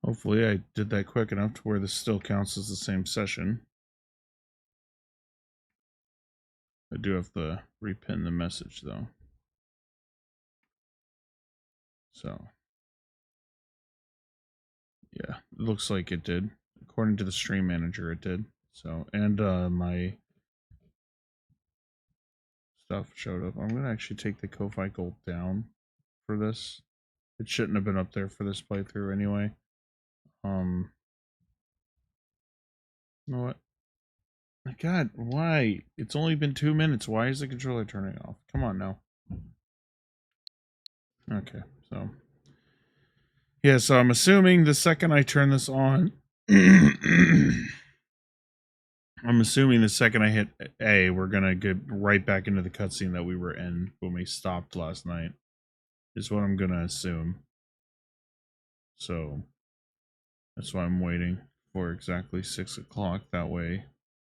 Hopefully I did that quick enough to where this still counts as the same session. I do have to repin the message though. So, yeah, it looks like it did. According to the stream manager, it did. So, and my stuff showed up. I'm gonna actually take the Ko-Fi Gold down for this. It shouldn't have been up there for this playthrough anyway. You know what? My God, why? It's only been 2 minutes. Why is the controller turning off? Come on now. Okay, so yeah, so I'm assuming the second I turn this on, I'm assuming the second I hit A, we're gonna get right back into the cutscene that we were in when we stopped last night. Is what I'm gonna assume. So that's why I'm waiting for exactly 6 o'clock. That way,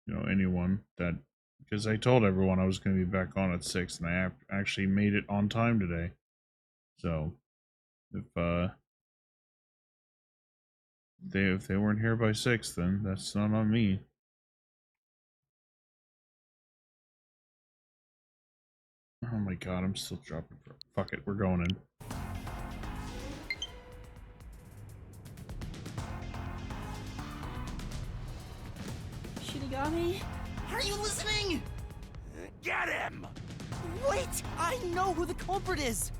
you know, anyone that, because I told everyone I was gonna be back on at 6, and I actually made it on time today. So if they weren't here by 6, then that's not on me. Oh my God, I'm still dropping. Fuck it, we're going in. Shinigami? Are you listening? Get him! Wait! I know who the culprit is!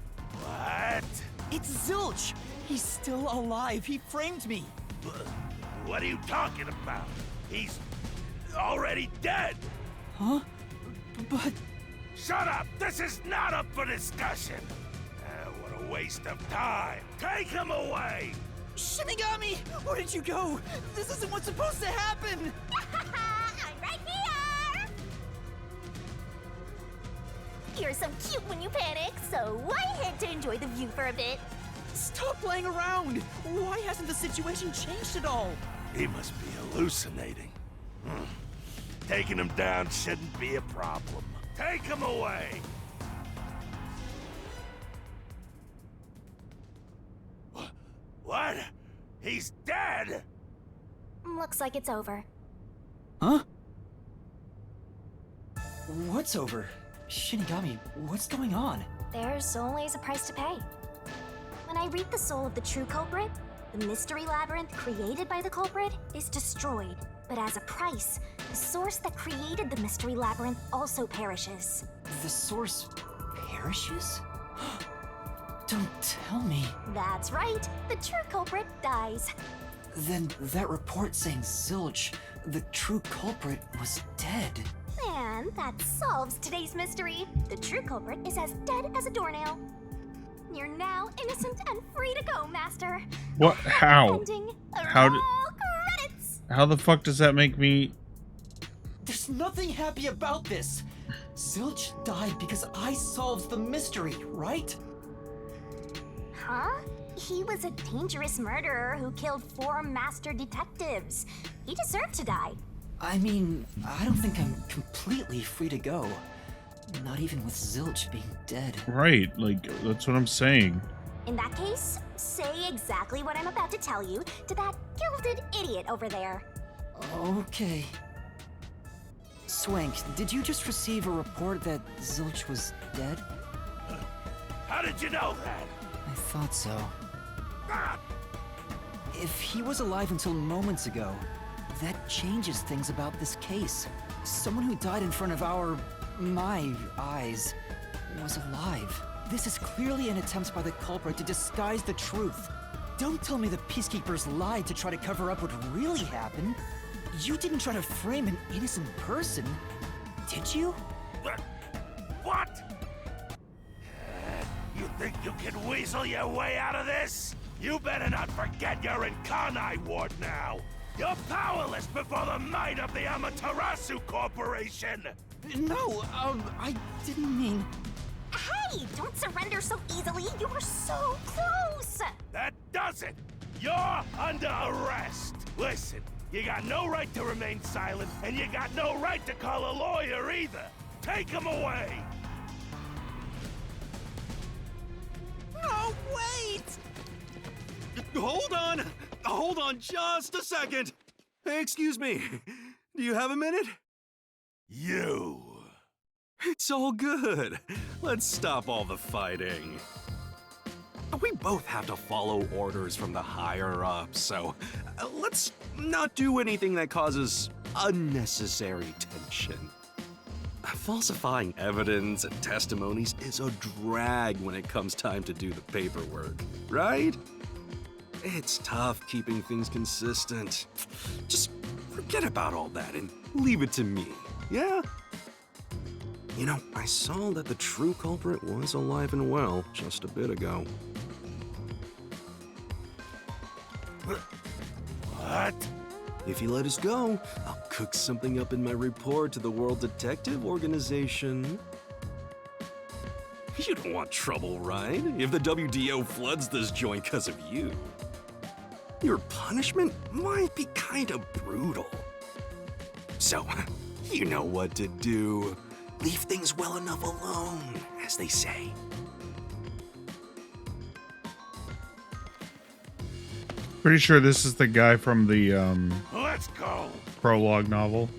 What? It's Zilch! He's still alive. He framed me. What are you talking about? He's already dead! Huh? But... Shut up! This is not up for discussion! What a waste of time! Take him away! Shinigami! Where did you go? This isn't what's supposed to happen! I'm right here! You're so cute when you panic, so I had to enjoy the view for a bit. Stop playing around! Why hasn't the situation changed at all? He must be hallucinating. Taking him down shouldn't be a problem. Take him away! What? He's dead? Looks like it's over. Huh? What's over? Shinigami, what's going on? There's always a price to pay. When I read the soul of the true culprit, the mystery labyrinth created by the culprit is destroyed. But as a price, the source that created the mystery labyrinth also perishes. The source perishes? Don't tell me. That's right, the true culprit dies. Then that report saying Zilch, the true culprit, was dead. And that solves today's mystery. The true culprit is as dead as a doornail. You're now innocent and free to go, Master. What? How? Ending. How did? Roll credits. How the fuck does that make me? There's nothing happy about this. Zilch died because I solved the mystery, right? Huh? He was a dangerous murderer who killed 4 master detectives. He deserved to die. I mean, I don't think I'm completely free to go. Not even with Zilch being dead. Right, like, that's what I'm saying. In that case, say exactly what I'm about to tell you to that gilded idiot over there. Okay. Swank, did you just receive a report that Zilch was dead? How did you know that? I thought so. Ah! If he was alive until moments ago, that changes things about this case. Someone who died in front of my eyes, was alive. This is clearly an attempt by the culprit to disguise the truth. Don't tell me the Peacekeepers lied to try to cover up what really happened. You didn't try to frame an innocent person, did you? What? You think you can weasel your way out of this? You better not forget you're in Kanai Ward now. You're powerless before the might of the Amaterasu Corporation! No, I didn't mean... Hey, don't surrender so easily. You were so close. That does it! You're under arrest! Listen, you got no right to remain silent, and you got no right to call a lawyer either! Take him away! No, wait! Hold on! hold on just a second. Hey, excuse me. Do you have a minute? You. It's all good. Let's stop all the fighting. We both have to follow orders from the higher-ups, so let's not do anything that causes unnecessary tension. Falsifying evidence and testimonies is a drag when it comes time to do the paperwork, right? It's tough keeping things consistent. Just forget about all that and leave it to me, yeah? You know, I saw that the true culprit was alive and well just a bit ago. What? If you let us go, I'll cook something up in my report to the World Detective Organization. You don't want trouble, right? If the WDO floods this joint because of you. Your punishment might be kind of brutal. So, you know what to do. Leave things well enough alone, as they say. Pretty sure this is the guy from the Let's go. prologue novel.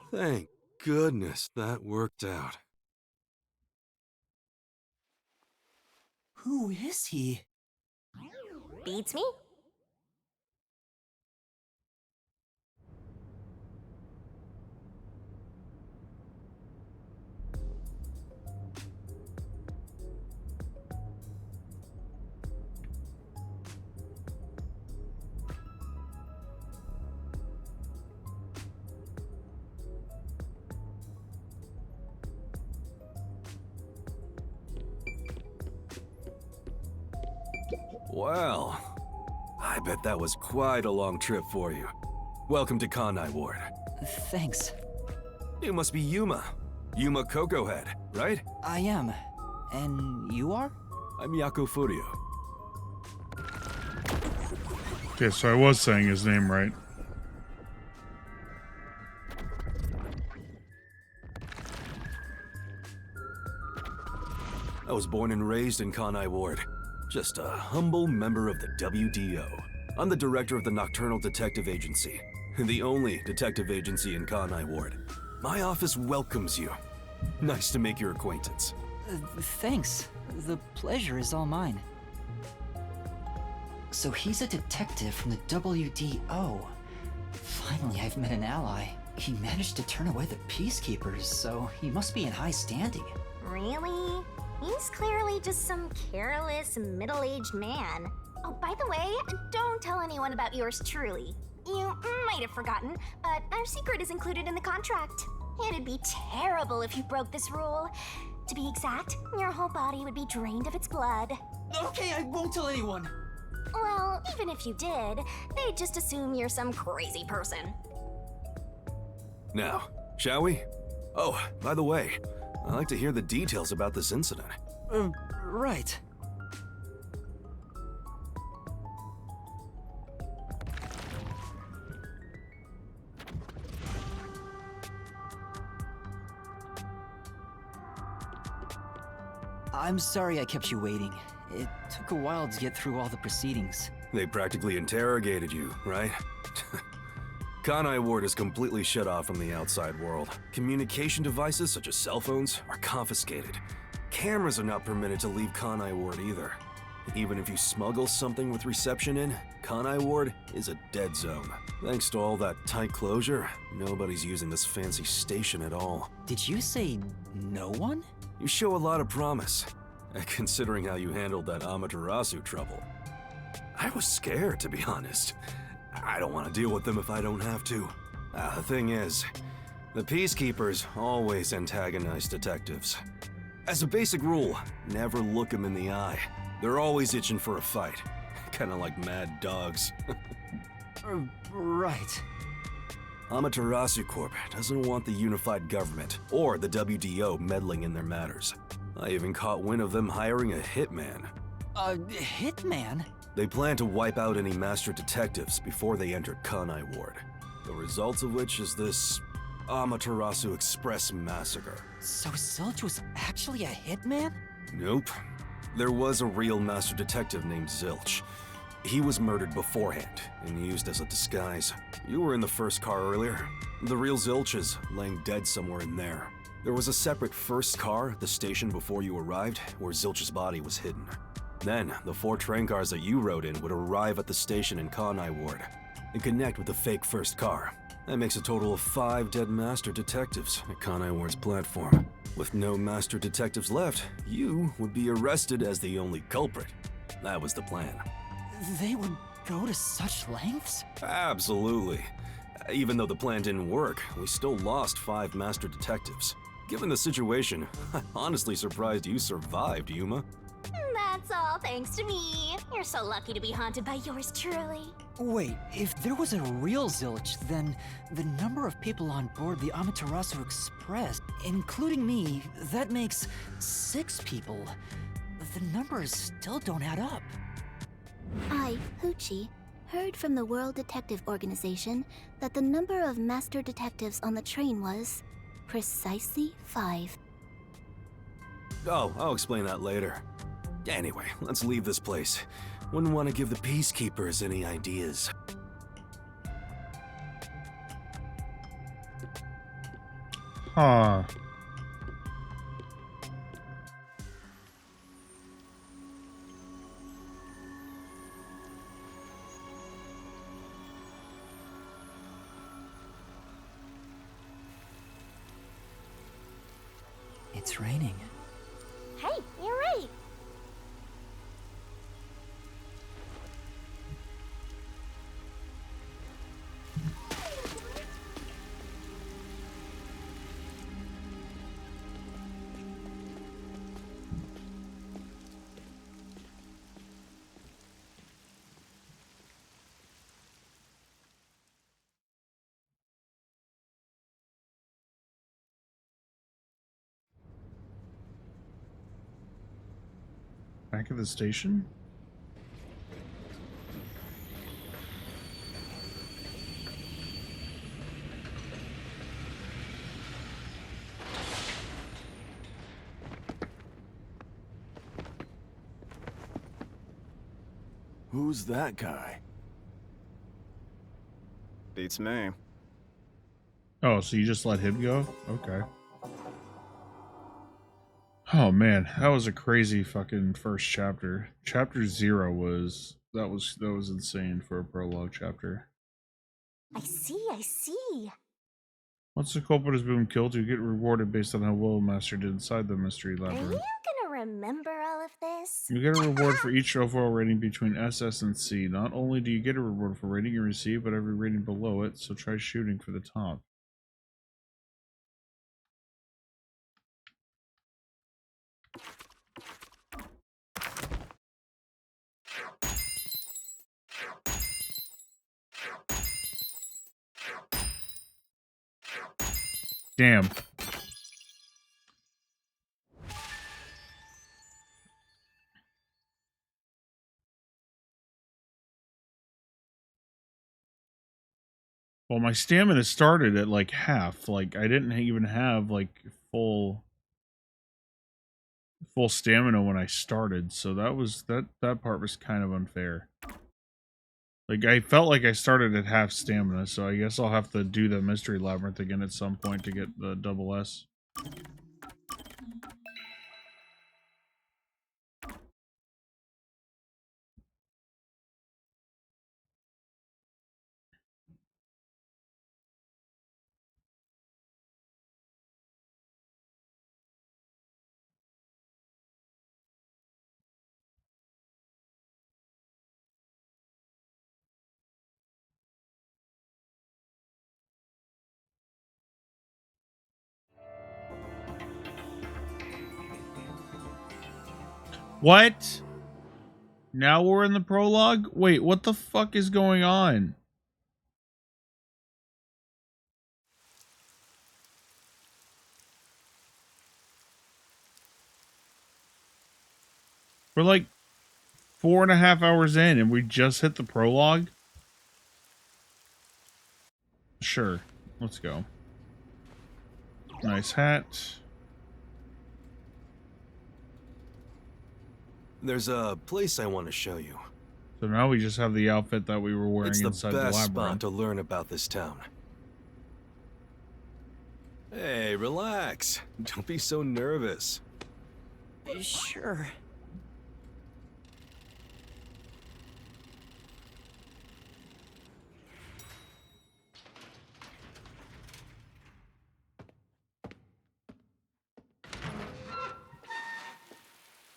Thank goodness that worked out. Who is he? Beats me? Well, I bet that was quite a long trip for you. Welcome to Kanai Ward. Thanks. You must be Yuma. Yuma Cocoa Head, right? I am. And you are? I'm Yako Furio. Okay, so I was saying his name right. I was born and raised in Kanai Ward. Just a humble member of the WDO. I'm the director of the Nocturnal Detective Agency, the only detective agency in Kanai Ward. My office welcomes you. Nice to make your acquaintance. Thanks. The pleasure is all mine. So he's a detective from the WDO. Finally, I've met an ally. He managed to turn away the Peacekeepers, so he must be in high standing. Really? He's clearly just some careless, middle-aged man. Oh, by the way, don't tell anyone about yours truly. You might have forgotten, but our secret is included in the contract. It'd be terrible if you broke this rule. To be exact, your whole body would be drained of its blood. Okay, I won't tell anyone. Well, even if you did, they'd just assume you're some crazy person. Now, shall we? Oh, by the way, I'd like to hear the details about this incident. Right. I'm sorry I kept you waiting. It took a while to get through all the proceedings. They practically interrogated you, right? Kanai Ward is completely shut off from the outside world. Communication devices, such as cell phones, are confiscated. Cameras are not permitted to leave Kanai Ward either. Even if you smuggle something with reception in, Kanai Ward is a dead zone. Thanks to all that tight closure, nobody's using this fancy station at all. Did you say no one? You show a lot of promise, considering how you handled that Amaterasu trouble. I was scared, to be honest. I don't want to deal with them if I don't have to. The thing is, the Peacekeepers always antagonize detectives. As a basic rule, never look them in the eye. They're always itching for a fight. Kinda like mad dogs. Right. Amaterasu Corp doesn't want the unified government or the WDO meddling in their matters. I even caught wind of them hiring a hitman. A hitman? They plan to wipe out any master detectives before they enter Kanai Ward. The result of which is this Amaterasu Express massacre. So Zilch was actually a hitman? Nope. There was a real master detective named Zilch. He was murdered beforehand and used as a disguise. You were in the first car earlier. The real Zilch is laying dead somewhere in there. There was a separate first car at the station before you arrived where Zilch's body was hidden. Then, the 4 train cars that you rode in would arrive at the station in Kanai Ward and connect with the fake first car. That makes a total of 5 dead master detectives at Kanai Ward's platform. With no master detectives left, you would be arrested as the only culprit. That was the plan. They would go to such lengths? Absolutely. Even though the plan didn't work, we still lost 5 master detectives. Given the situation, I'm honestly surprised you survived, Yuma. That's all thanks to me. You're so lucky to be haunted by yours truly. Wait, if there was a real Zilch, then the number of people on board the Amaterasu Express, including me, that makes 6 people. The numbers still don't add up. I, Hoochie, heard from the World Detective Organization that the number of master detectives on the train was precisely 5. Oh, I'll explain that later. Anyway, let's leave this place. Wouldn't want to give the Peacekeepers any ideas. Huh. It's raining. Hey, you're right. Back at the station? Who's that guy? Beats me. Oh, so you just let him go? Okay. Oh man, that was a crazy fucking first chapter. Chapter 0 was that was insane for a prologue chapter. I see. Once the culprit has been killed, you get rewarded based on how well Master did inside the mystery Are you labyrinth. gonna remember all of this? You get a reward for each overall rating between SS and C. Not only do you get a reward for rating you receive, but every rating below it, so try shooting for the top. Damn. Well, my stamina started at like half. Like I didn't even have like full stamina when I started, so that part was kind of unfair. Like I felt like I started at half stamina, so I guess I'll have to do the mystery labyrinth again at some point to get the double S. What? Now we're in the prologue? Wait, what the fuck is going on? We're like 4.5 hours in and we just hit the prologue? Sure. Let's go. Nice hat. There's a place I want to show you. So now we just have the outfit that we were wearing It's the inside the best spot labyrinth. to learn about this town. Hey, relax. Don't be so nervous. Sure.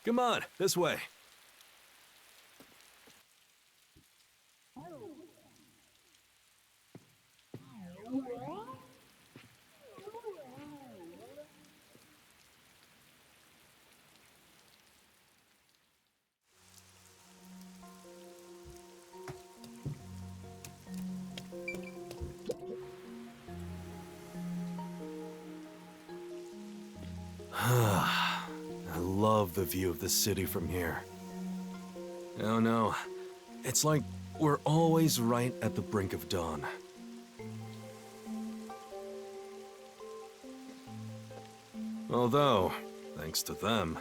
Come on, this way. I love the view of the city from here. Oh no, it's like we're always right at the brink of dawn. Although, thanks to them,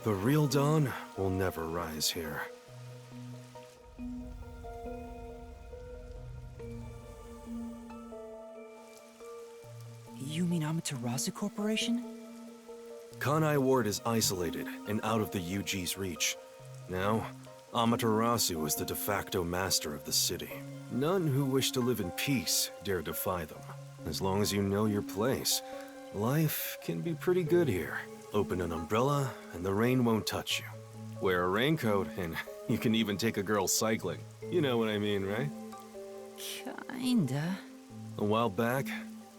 the real dawn will never rise here. You mean Amaterasu Corporation? Kanai Ward is isolated and out of the UG's reach. Now, Amaterasu is the de facto master of the city. None who wish to live in peace dare defy them. As long as you know your place, life can be pretty good here. Open an umbrella and the rain won't touch you. Wear a raincoat and you can even take a girl cycling. You know what I mean, right? Kinda. A while back,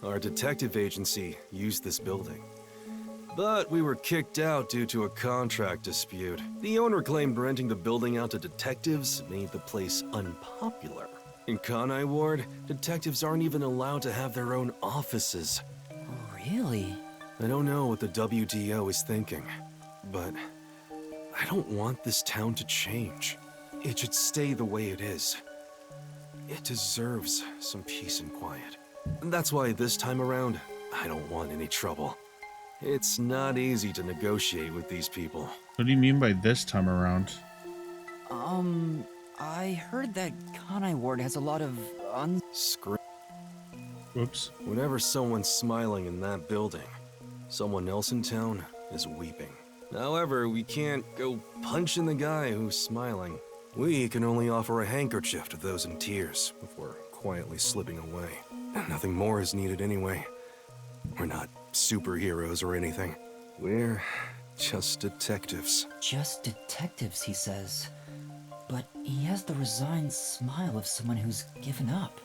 our detective agency used this building. But we were kicked out due to a contract dispute. The owner claimed renting the building out to detectives made the place unpopular. In Kanai Ward, detectives aren't even allowed to have their own offices. Really? I don't know what the WDO is thinking, but I don't want this town to change. It should stay the way it is. It deserves some peace and quiet. That's why this time around, I don't want any trouble. It's not easy to negotiate with these people. What do you mean by this time around? I heard that Kanai Ward has a lot of Whoops. Whenever someone's smiling in that building, someone else in town is weeping. However, we can't go punching the guy who's smiling. We can only offer a handkerchief to those in tears before quietly slipping away. Nothing more is needed anyway. We're not superheroes or anything. We're just detectives. Just detectives, he says. But he has the resigned smile of someone who's given up.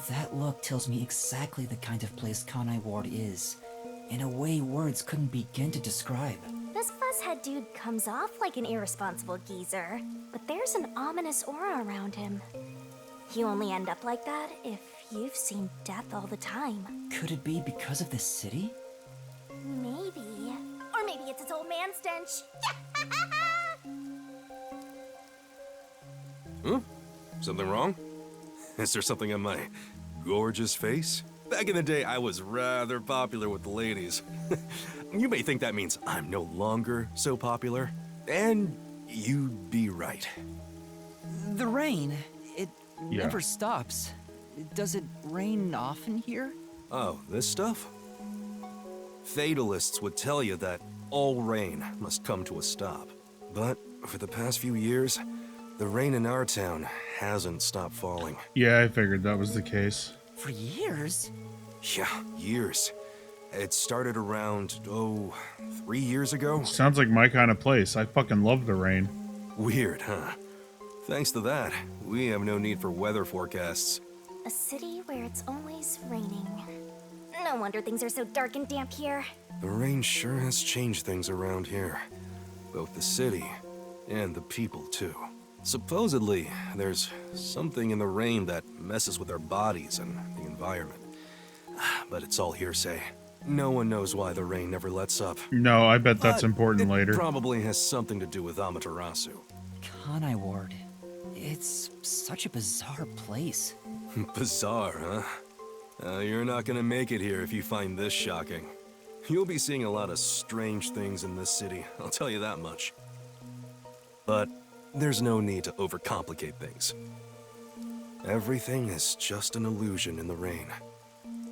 That look tells me exactly the kind of place Kanai Ward is, in a way words couldn't begin to describe. This fuzzhead dude comes off like an irresponsible geezer, but there's an ominous aura around him. You only end up like that if you've seen death all the time. Could it be because of this city? Maybe. Or maybe it's its old man stench. Huh? Something wrong? Is there something on my gorgeous face? Back in the day, I was rather popular with the ladies. You may think that means I'm no longer so popular, and you'd be right. The rain. It Yeah. never stops. Does it rain often here? Oh, this stuff? Fatalists would tell you that all rain must come to a stop. But for the past few years, the rain in our town hasn't stopped falling. Yeah, I figured that was the case. For years? Yeah, years. It started around, 3 years ago? Sounds like my kind of place. I fucking love the rain. Weird, huh? Thanks to that, we have no need for weather forecasts. A city where it's always raining. No wonder things are so dark and damp here. The rain sure has changed things around here. Both the city and the people, too. Supposedly, there's something in the rain that messes with our bodies and the environment. But it's all hearsay. No one knows why the rain never lets up. No, I bet that's But important it later. probably has something to do with Amaterasu. Kanai Ward. It's such a bizarre place. Bizarre, huh? You're not gonna make it here if you find this shocking. You'll be seeing a lot of strange things in this city, I'll tell you that much. But there's no need to overcomplicate things. Everything is just an illusion in the rain.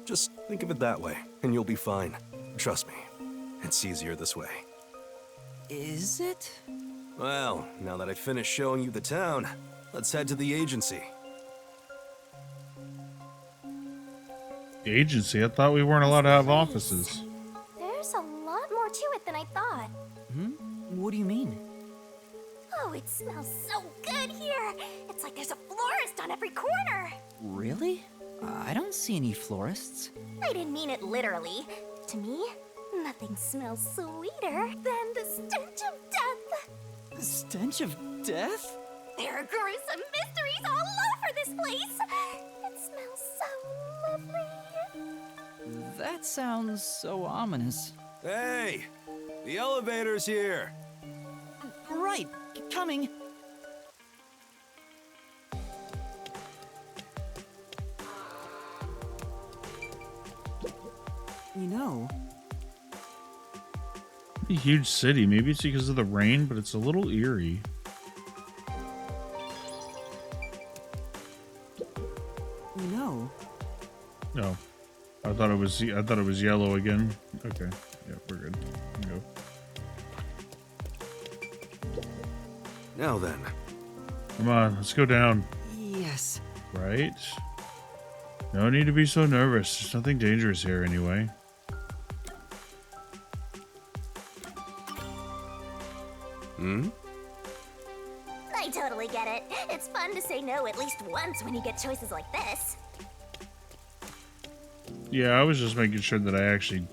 Just think of it that way, and you'll be fine. Trust me, it's easier this way. Is it? Well, now that I've finished showing you the town, let's head to the agency. The agency? I thought we weren't allowed to have offices. There's a lot more to it than I thought. What do you mean? Oh, it smells so good here. It's like there's a florist on every corner. Really? I don't see any florists. I didn't mean it literally. To me, nothing smells sweeter than the stench of death. The stench of death? There are gruesome mysteries all over this place. It smells so lovely. That sounds so ominous. Hey! The elevator's here! Right, coming. You know, A huge city. Maybe it's because of the rain, but it's a little eerie. you know, No. I thought it was yellow again. Okay. Yeah, we're good. Go. Now then. Come on, let's go down. yes. Right? No need to be so nervous. There's nothing dangerous here anyway. I totally get it. It's fun to say no at least once when you get choices like this. Yeah, I was just making sure that I actually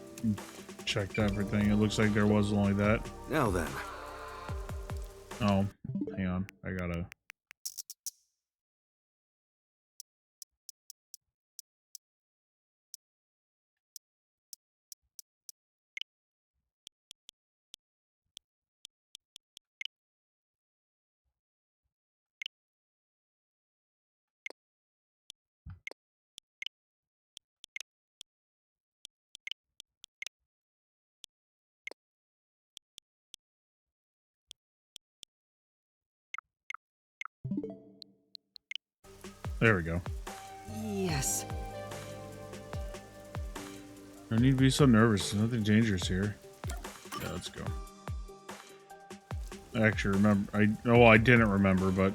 checked everything. It looks like there was only that. Now then. Oh, hang on. I gotta... There we go. Yes. No need to be so nervous. There's nothing dangerous here. Yeah, let's go. I actually remember. I didn't remember, but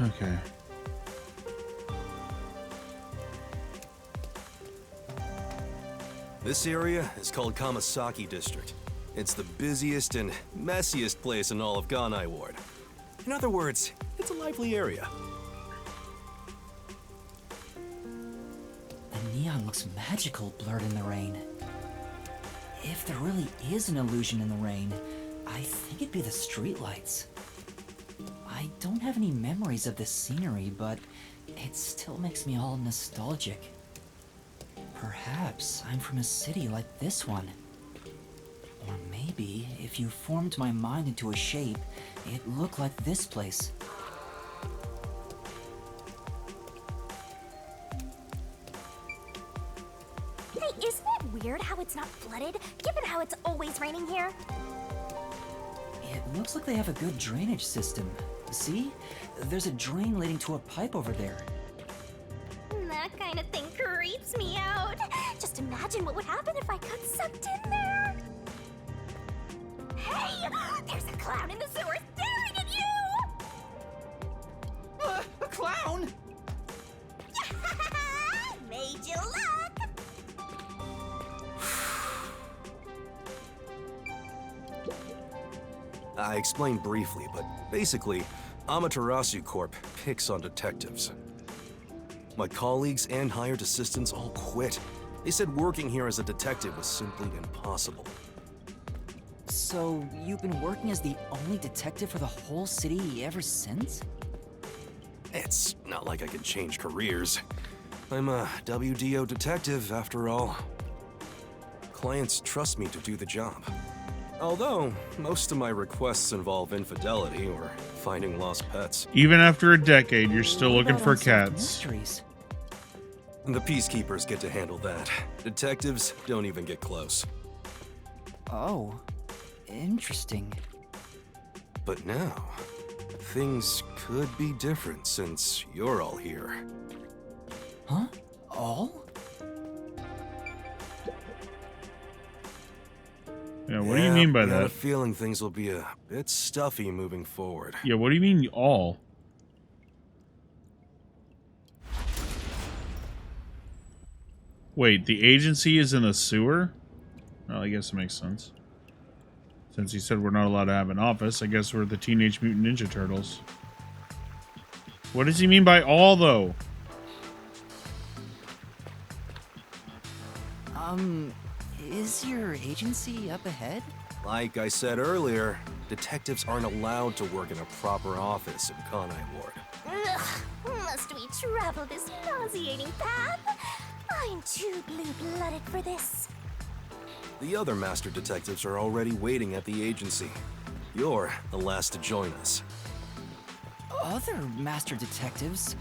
okay. This area is called Kamasaki District. It's the busiest and messiest place in all of Ganai Ward. In other words, it's a lively area. The neon looks magical blurred in the rain. If there really is an illusion in the rain, I think it'd be the streetlights. I don't have any memories of this scenery, but it still makes me all nostalgic. Perhaps I'm from a city like this one. Or maybe, if you formed my mind into a shape, it looked like this place. Hey, isn't it weird how it's not flooded, given how it's always raining here? It looks like they have a good drainage system. See? There's a drain leading to a pipe over there. That kind of thing creeps me out. Just imagine what would happen if I got sucked in there. Hey! There's a clown in the sewer staring at you! A clown? Made you look! I explained briefly, but basically, Amaterasu Corp picks on detectives. My colleagues and hired assistants all quit. They said working here as a detective was simply impossible. So, you've been working as the only detective for the whole city ever since? It's not like I can change careers. I'm a WDO detective, after all. Clients trust me to do the job. Although, most of my requests involve infidelity or finding lost pets. Even after a decade, you're still What looking about for unsolved cats. mysteries? The peacekeepers get to handle that. Detectives don't even get close. Oh, interesting. But now, things could be different since you're all here. Huh? All? Yeah, what do you mean by I got a that? feeling things will be a bit stuffy moving forward. Yeah, what do you mean all? Wait, the agency is in the sewer? Well, I guess it makes sense. Since he said we're not allowed to have an office, I guess we're the Teenage Mutant Ninja Turtles. What does he mean by all, though? Is your agency up ahead? Like I said earlier, detectives aren't allowed to work in a proper office in Conai Ward. Ugh, must we travel this nauseating path? I'm too blue-blooded for this. The other master detectives are already waiting at the agency. You're the last to join us. Other master detectives?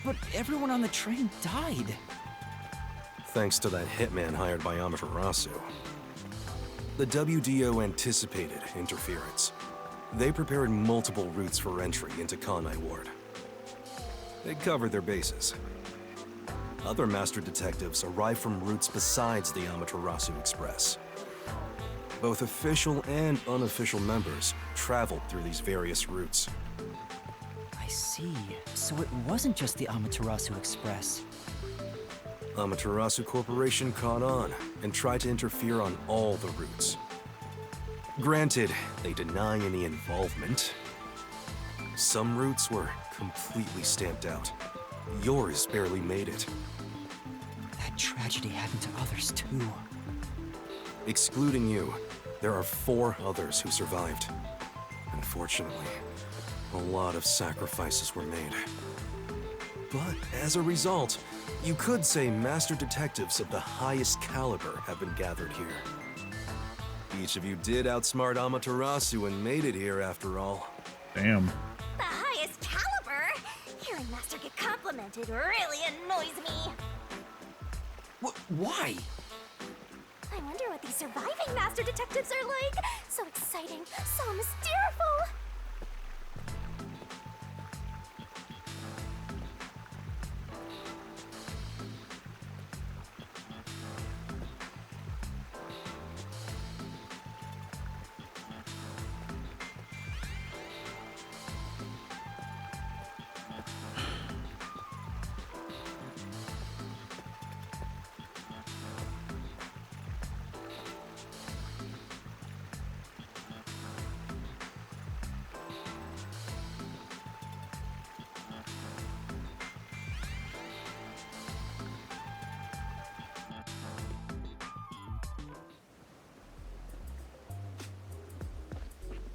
But everyone on the train died. Thanks to that hitman hired by Amaterasu. The WDO anticipated interference. They prepared multiple routes for entry into Conai Ward. They covered their bases. Other master detectives arrived from routes besides the Amaterasu Express. Both official and unofficial members traveled through these various routes. I see. So it wasn't just the Amaterasu Express. Amaterasu Corporation caught on and tried to interfere on all the routes. Granted, they deny any involvement. Some routes were completely stamped out. Yours barely made it. That tragedy happened to others too. Excluding you, there are 4 others who survived. Unfortunately, a lot of sacrifices were made. But as a result, you could say master detectives of the highest caliber have been gathered here. Each of you did outsmart Amaterasu and made it here after all. Damn. The highest caliber? Hearing Master get complimented really annoys me. Why? I wonder what these surviving master detectives are like. So exciting, so mysteriful.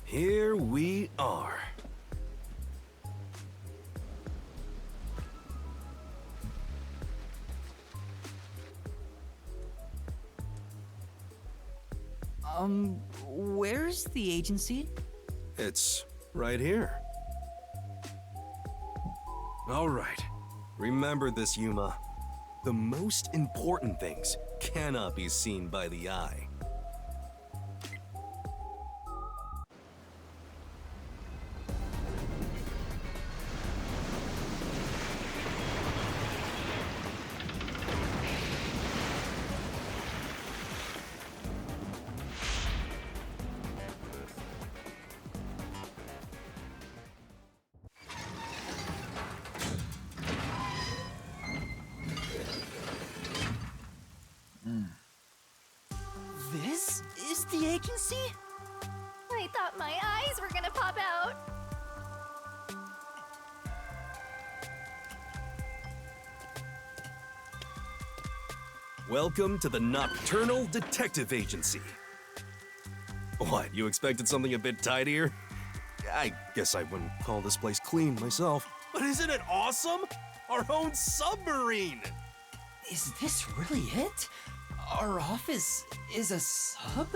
Here we are. Where's the agency? It's right here. All right. Remember this, Yuma. The most important things cannot be seen by the eye. This is the agency? I thought my eyes were gonna pop out. Welcome to the Nocturnal Detective Agency. What, you expected something a bit tidier? I guess I wouldn't call this place clean myself. But isn't it awesome? Our own submarine! Is this really it? Our office is a sub?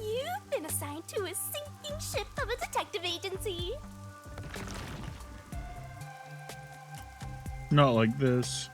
You've been assigned to a sinking ship of a detective agency. Not like this.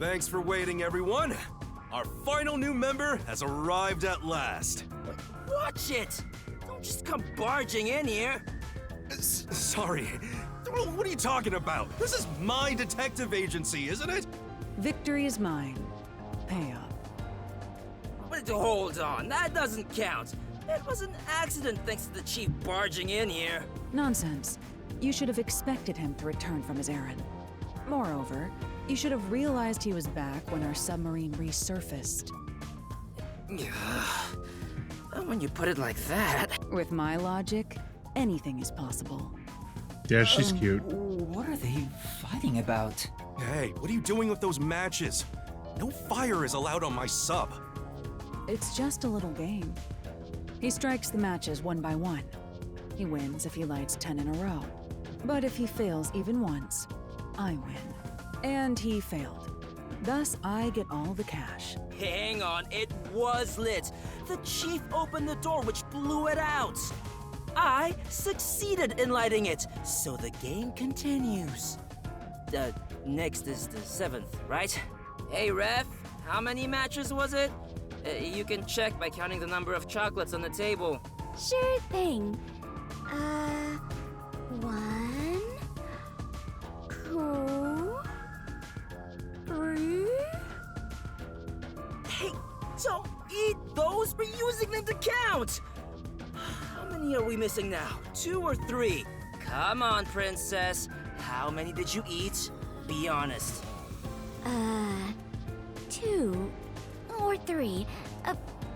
Thanks for waiting, everyone. Our final new member has arrived at last. Watch it! Don't just come barging in here. Sorry. What are you talking about? This is my detective agency, isn't it? Victory is mine. Pay up. But hold on, that doesn't count. It was an accident thanks to the chief barging in here. Nonsense. You should have expected him to return from his errand. Moreover, you should have realized he was back when our submarine resurfaced. When you put it like that. With my logic, anything is possible. Yeah, she's cute. What are they fighting about? Hey, what are you doing with those matches? No fire is allowed on my sub. It's just a little game. He strikes the matches one by one. He wins if he lights 10 in a row. But if he fails even once, I win. And he failed. Thus, I get all the cash. Hang on, it was lit. The chief opened the door, which blew it out. I succeeded in lighting it, so the game continues. Next is the 7th, right? Hey, ref, how many matches was it? You can check by counting the number of chocolates on the table. Sure thing. 1, 2, 3. Hey, don't eat those! We're using them to count! How many are we missing now? 2 or 3? Come on, princess. How many did you eat? Be honest. 2 or 3.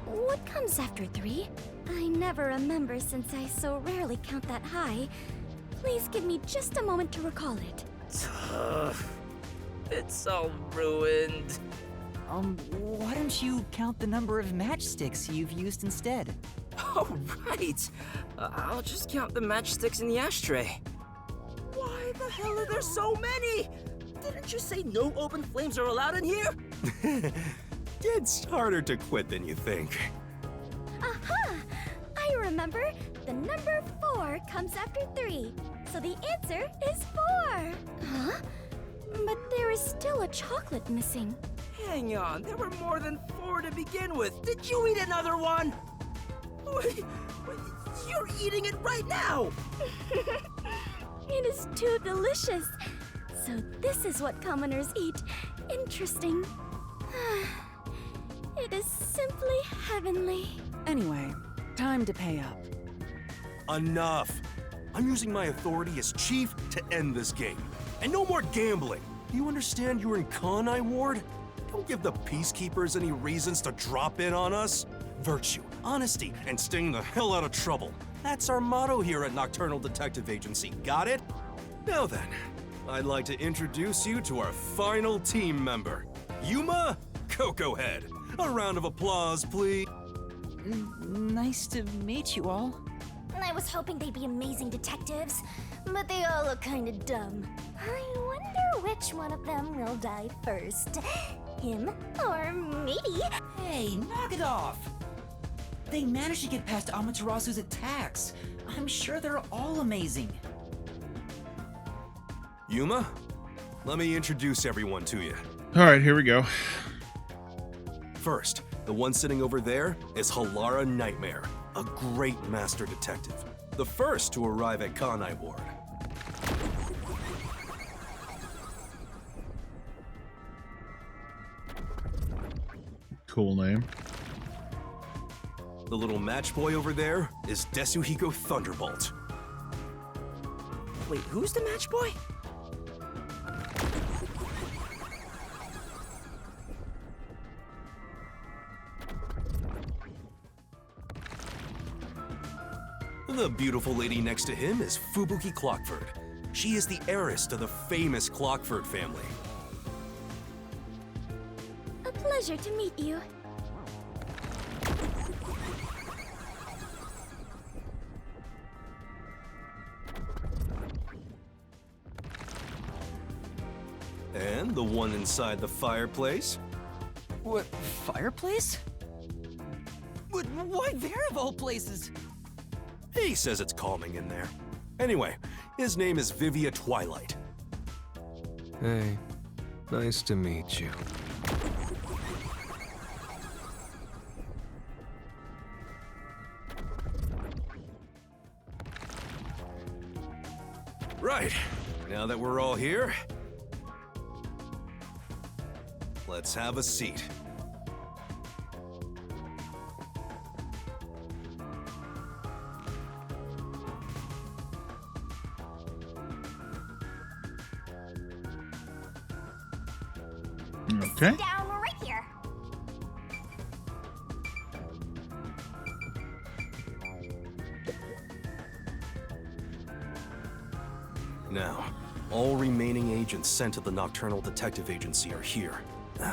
What comes after 3? I never remember since I so rarely count that high. Please give me just a moment to recall it. It's all ruined. Why don't you count the number of matchsticks you've used instead? Oh, right. I'll just count the matchsticks in the ashtray. Why the hell are there so many? Didn't you say no open flames are allowed in here? It's harder to quit than you think. Aha! I remember. The number 4 comes after 3. So the answer is 4. Huh? But there is still a chocolate missing. Hang on, there were more than 4 to begin with. Did you eat another one? Wait, you're eating it right now! It is too delicious. So this is what commoners eat. Interesting. It is simply heavenly. Anyway, time to pay up. Enough! I'm using my authority as chief to end this game. And no more gambling! Do you understand you're in Kanai Ward? Don't give the Peacekeepers any reasons to drop in on us. Virtue, honesty, and staying the hell out of trouble. That's our motto here at Nocturnal Detective Agency, got it? Now then, I'd like to introduce you to our final team member, Yuma Cocoa Head. A round of applause, please. Nice to meet you all. I was hoping they'd be amazing detectives, but they all look kinda dumb. I wonder which one of them will die first. Him or me? Hey, knock it off! They managed to get past Amaterasu's attacks. I'm sure they're all amazing. Yuma, let me introduce everyone to you. All right, here we go. First, the one sitting over there is Halara Nightmare, a great master detective. The first to arrive at Kanai Ward. Cool name. The little match boy over there is Desuhiko Thunderbolt. Wait, who's the match boy? The beautiful lady next to him is Fubuki Clockford. She is the heiress to the famous Clockford family. A pleasure to meet you. And the one inside the fireplace? What, fireplace? But why there of all places? He says it's calming in there. Anyway, his name is Vivia Twilight. Hey, nice to meet you. Right, now that we're all here, let's have a seat. Okay. Down right here. Now, all remaining agents sent to the Nocturnal Detective Agency are here.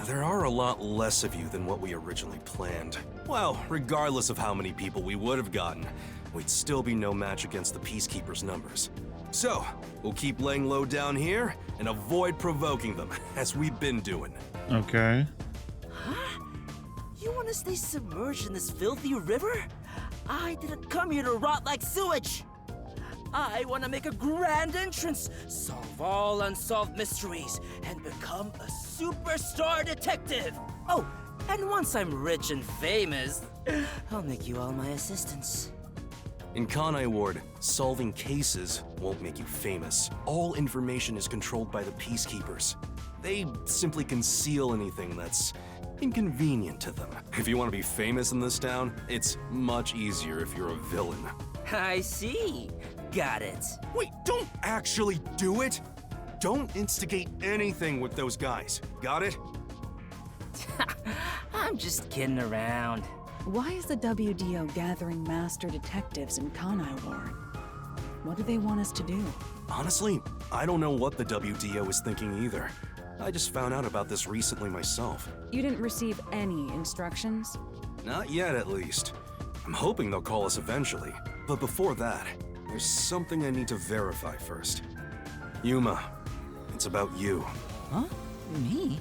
There are a lot less of you than what we originally planned. Well, regardless of how many people we would have gotten, we'd still be no match against the Peacekeepers' numbers. So, we'll keep laying low down here and avoid provoking them, as we've been doing. Okay. Huh? You want to stay submerged in this filthy river? I didn't come here to rot like sewage. I want to make a grand entrance, solve all unsolved mysteries, and become a superstar detective. Oh, and once I'm rich and famous, I'll make you all my assistants. In Kanai Ward, solving cases won't make you famous. All information is controlled by the Peacekeepers. They simply conceal anything that's inconvenient to them. If you want to be famous in this town, it's much easier if you're a villain. I see. Got it. Wait, don't actually do it! Don't instigate anything with those guys. Got it? I'm just kidding around. Why is the WDO gathering master detectives in Kanai Ward? What do they want us to do? Honestly, I don't know what the WDO is thinking either. I just found out about this recently myself. You didn't receive any instructions? Not yet, at least. I'm hoping they'll call us eventually. But before that, there's something I need to verify first. Yuma, it's about you. Huh? Me?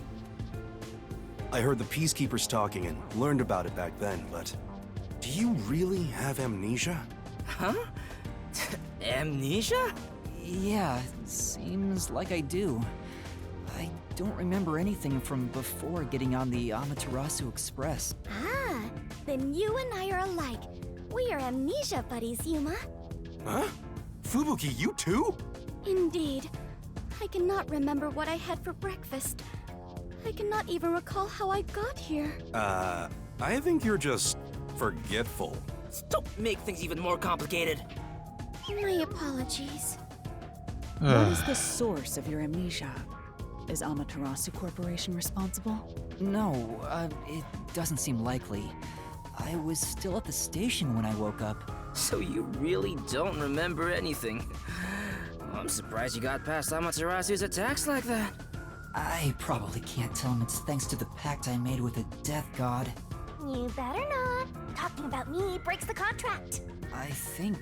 I heard the Peacekeepers talking and learned about it back then, but do you really have amnesia? Huh? Amnesia? Yeah, seems like I do. I don't remember anything from before getting on the Amaterasu Express. Ah, then you and I are alike. We are amnesia buddies, Yuma. Huh? Fubuki, you too? Indeed. I cannot remember what I had for breakfast. I cannot even recall how I got here. I think you're just forgetful. Don't make things even more complicated. My apologies. What is the source of your amnesia? Is Amaterasu Corporation responsible? No, it doesn't seem likely. I was still at the station when I woke up. So you really don't remember anything. I'm surprised you got past Amaterasu's attacks like that. I probably can't tell him it's thanks to the pact I made with the Death God. You better not. Talking about me breaks the contract. I think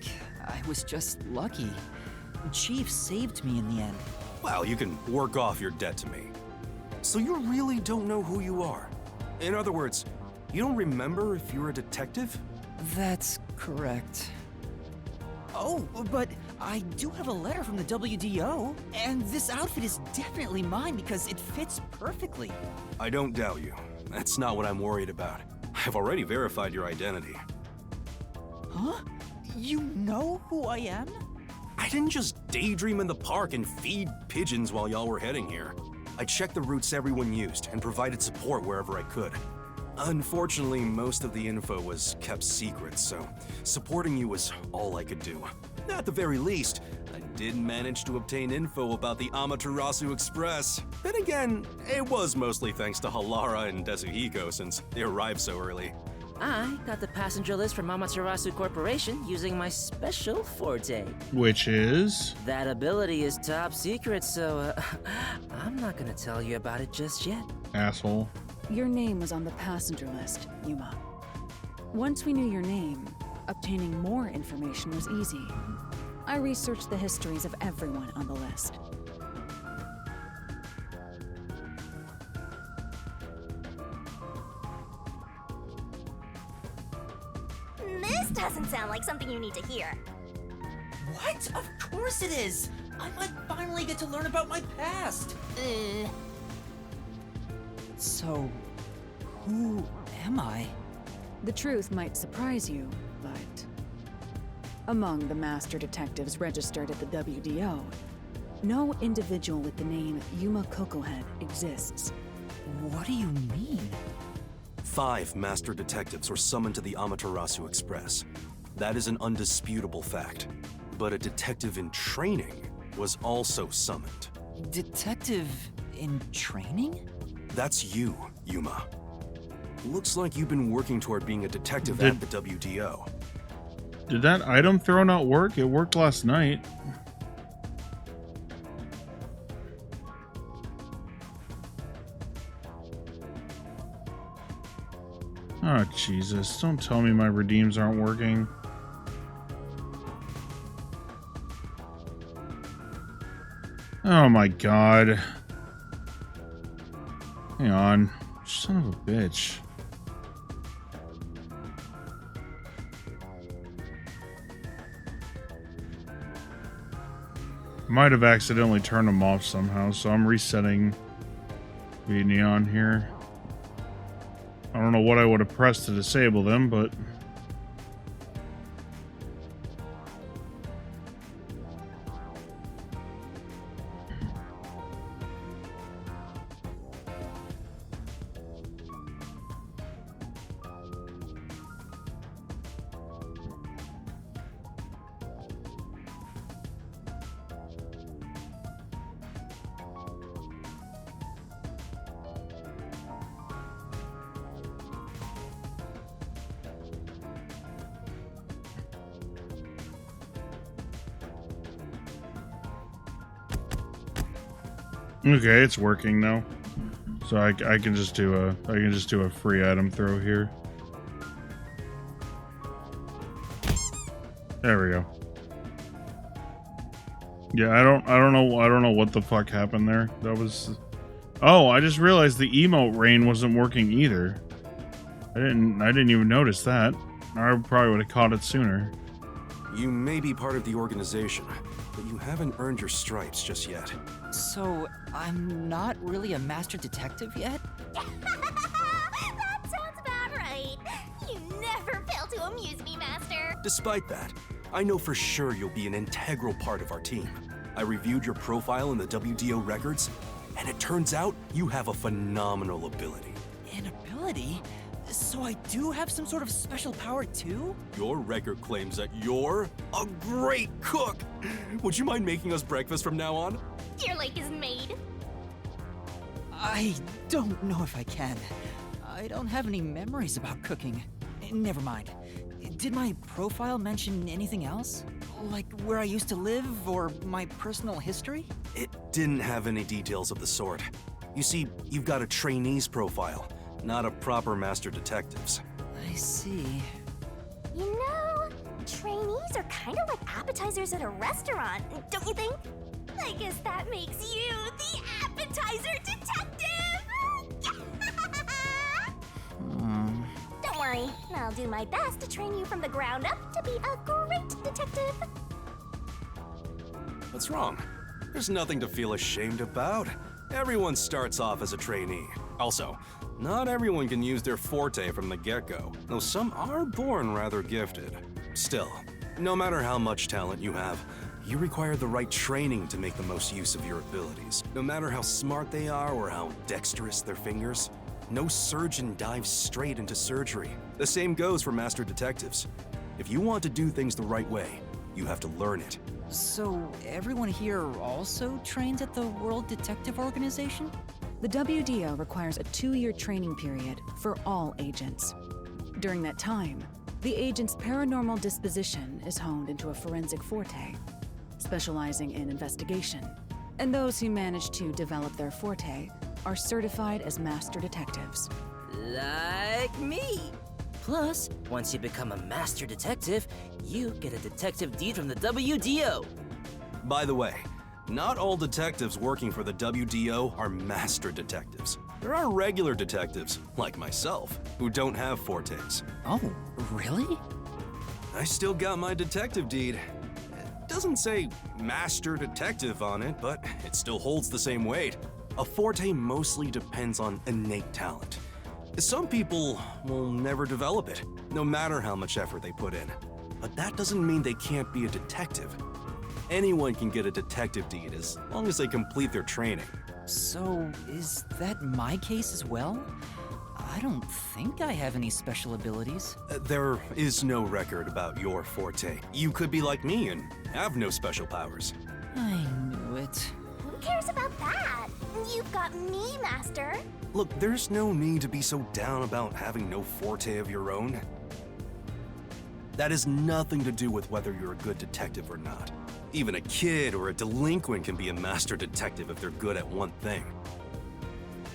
I was just lucky. Chief saved me in the end. Well, you can work off your debt to me. So you really don't know who you are? In other words, you don't remember if you're a detective? That's correct. Oh, but I do have a letter from the WDO, and this outfit is definitely mine because it fits perfectly. I don't doubt you. That's not what I'm worried about. I've already verified your identity. Huh? You know who I am? I didn't just daydream in the park and feed pigeons while y'all were heading here. I checked the routes everyone used and provided support wherever I could. Unfortunately, most of the info was kept secret, so supporting you was all I could do. At the very least, I did manage to obtain info about the Amaterasu Express. Then again, it was mostly thanks to Halara and Desuhiko since they arrived so early. I got the passenger list from Amaterasu Corporation using my special forte. Which is? That ability is top secret, so I'm not gonna tell you about it just yet. Asshole. Your name was on the passenger list, Yuma. Once we knew your name, obtaining more information was easy. I researched the histories of everyone on the list. This doesn't sound like something you need to hear. What? Of course it is! I might finally get to learn about my past! So, who am I? The truth might surprise you, but among the master detectives registered at the WDO, no individual with the name Yuma Kokohead exists. What do you mean? 5 master detectives were summoned to the Amaterasu Express. That is an undisputable fact. But a detective in training was also summoned. Detective in training? That's you, Yuma. Looks like you've been working toward being a detective at the WDO. Did that item throw not work? It worked last night. Oh, Jesus. Don't tell me my redeems aren't working. Oh my god. Hang on. Son of a bitch. Might have accidentally turned them off somehow, so I'm resetting the neon here. I don't know what I would have pressed to disable them, but okay, it's working now. So I can just do a free item throw here. There we go. Yeah, I don't know what the fuck happened there. That was, oh, I just realized the emote rain wasn't working either. I didn't even notice that. I probably would have caught it sooner. You may be part of the organization, but you haven't earned your stripes just yet. So, I'm not really a master detective yet? That sounds about right. You never fail to amuse me, Master. Despite that, I know for sure you'll be an integral part of our team. I reviewed your profile in the WDO records, and it turns out you have a phenomenal ability. An ability? So I do have some sort of special power too? Your record claims that you're a great cook. Would you mind making us breakfast from now on? Deer Lake is made. I don't know if I can. I don't have any memories about cooking. Never mind. Did my profile mention anything else? Like where I used to live or my personal history? It didn't have any details of the sort. You see, you've got a trainee's profile, not a proper master detective's. I see. You know, trainees are kind of like appetizers at a restaurant, don't you think? I guess that makes you the appetizer detective! Don't worry, I'll do my best to train you from the ground up to be a great detective. What's wrong? There's nothing to feel ashamed about. Everyone starts off as a trainee. Also, not everyone can use their forte from the get-go, though some are born rather gifted. Still, no matter how much talent you have, you require the right training to make the most use of your abilities. No matter how smart they are or how dexterous their fingers, no surgeon dives straight into surgery. The same goes for master detectives. If you want to do things the right way, you have to learn it. So, everyone here also trains at the World Detective Organization? The WDO requires a 2-year training period for all agents. During that time, the agent's paranormal disposition is honed into a forensic forte, specializing in investigation. And those who manage to develop their forte are certified as master detectives. Like me. Plus, once you become a master detective, you get a detective deed from the WDO. By the way, not all detectives working for the WDO are master detectives. There are regular detectives, like myself, who don't have fortes. Oh, really? I still got my detective deed. It doesn't say master detective on it, but it still holds the same weight. A forte mostly depends on innate talent. Some people will never develop it, no matter how much effort they put in. But that doesn't mean they can't be a detective. Anyone can get a detective deed as long as they complete their training. So, is that my case as well? I don't think I have any special abilities. There is no record about your forte. You could be like me and have no special powers. I knew it. Who cares about that? You've got me, Master. Look, there's no need to be so down about having no forte of your own. That has nothing to do with whether you're a good detective or not. Even a kid or a delinquent can be a master detective if they're good at one thing.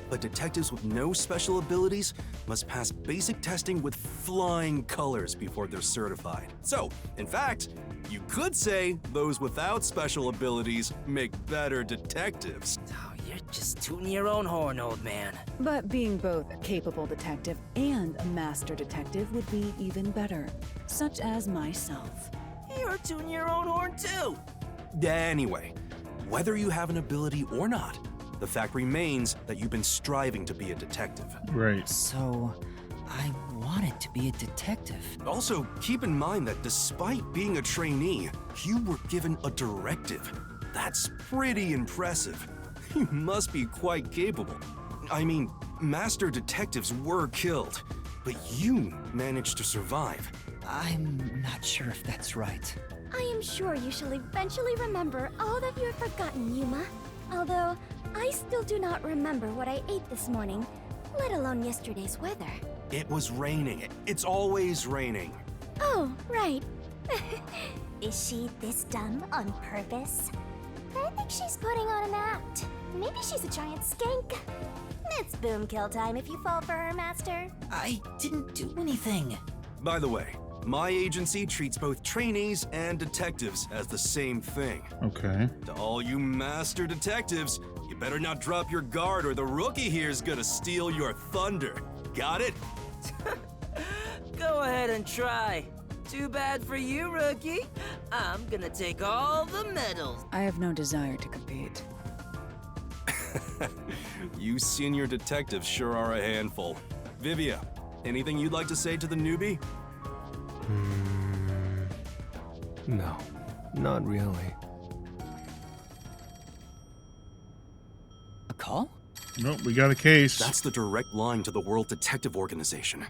But detectives with no special abilities must pass basic testing with flying colors before they're certified. So, in fact, you could say those without special abilities make better detectives. Oh, you're just tooting your own horn, old man. But being both a capable detective and a master detective would be even better, such as myself. You're tooting your own horn, too. Anyway, whether you have an ability or not, the fact remains that you've been striving to be a detective. Right. So, I wanted to be a detective. Also, keep in mind that despite being a trainee, you were given a directive. That's pretty impressive. You must be quite capable. I mean, master detectives were killed, but you managed to survive. I'm not sure if that's right. I am sure you shall eventually remember all that you have forgotten, Yuma. Although, I still do not remember what I ate this morning, let alone yesterday's weather. It was raining. It's always raining. Oh, right. Is she this dumb on purpose? I think she's putting on an act. Maybe she's a giant skank. It's boom kill time if you fall for her, Master. I didn't do anything. By the way, my agency treats both trainees and detectives as the same thing. Okay. To all you master detectives, you better not drop your guard or the rookie here's gonna steal your thunder. Got it? Go ahead and try. Too bad for you, rookie. I'm gonna take all the medals. I have no desire to compete. You senior detectives sure are a handful. Vivia, anything you'd like to say to the newbie? No, not really. A call? Nope, we got a case. That's the direct line to the World Detective Organization.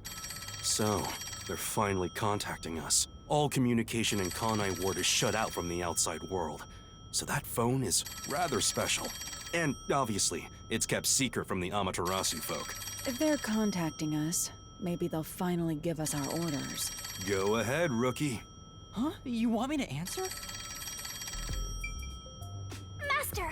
So, they're finally contacting us. All communication in Kanai Ward is shut out from the outside world. So that phone is rather special. And obviously, it's kept secret from the Amaterasu folk. If they're contacting us, maybe they'll finally give us our orders. Go ahead, rookie. Huh? You want me to answer? Master!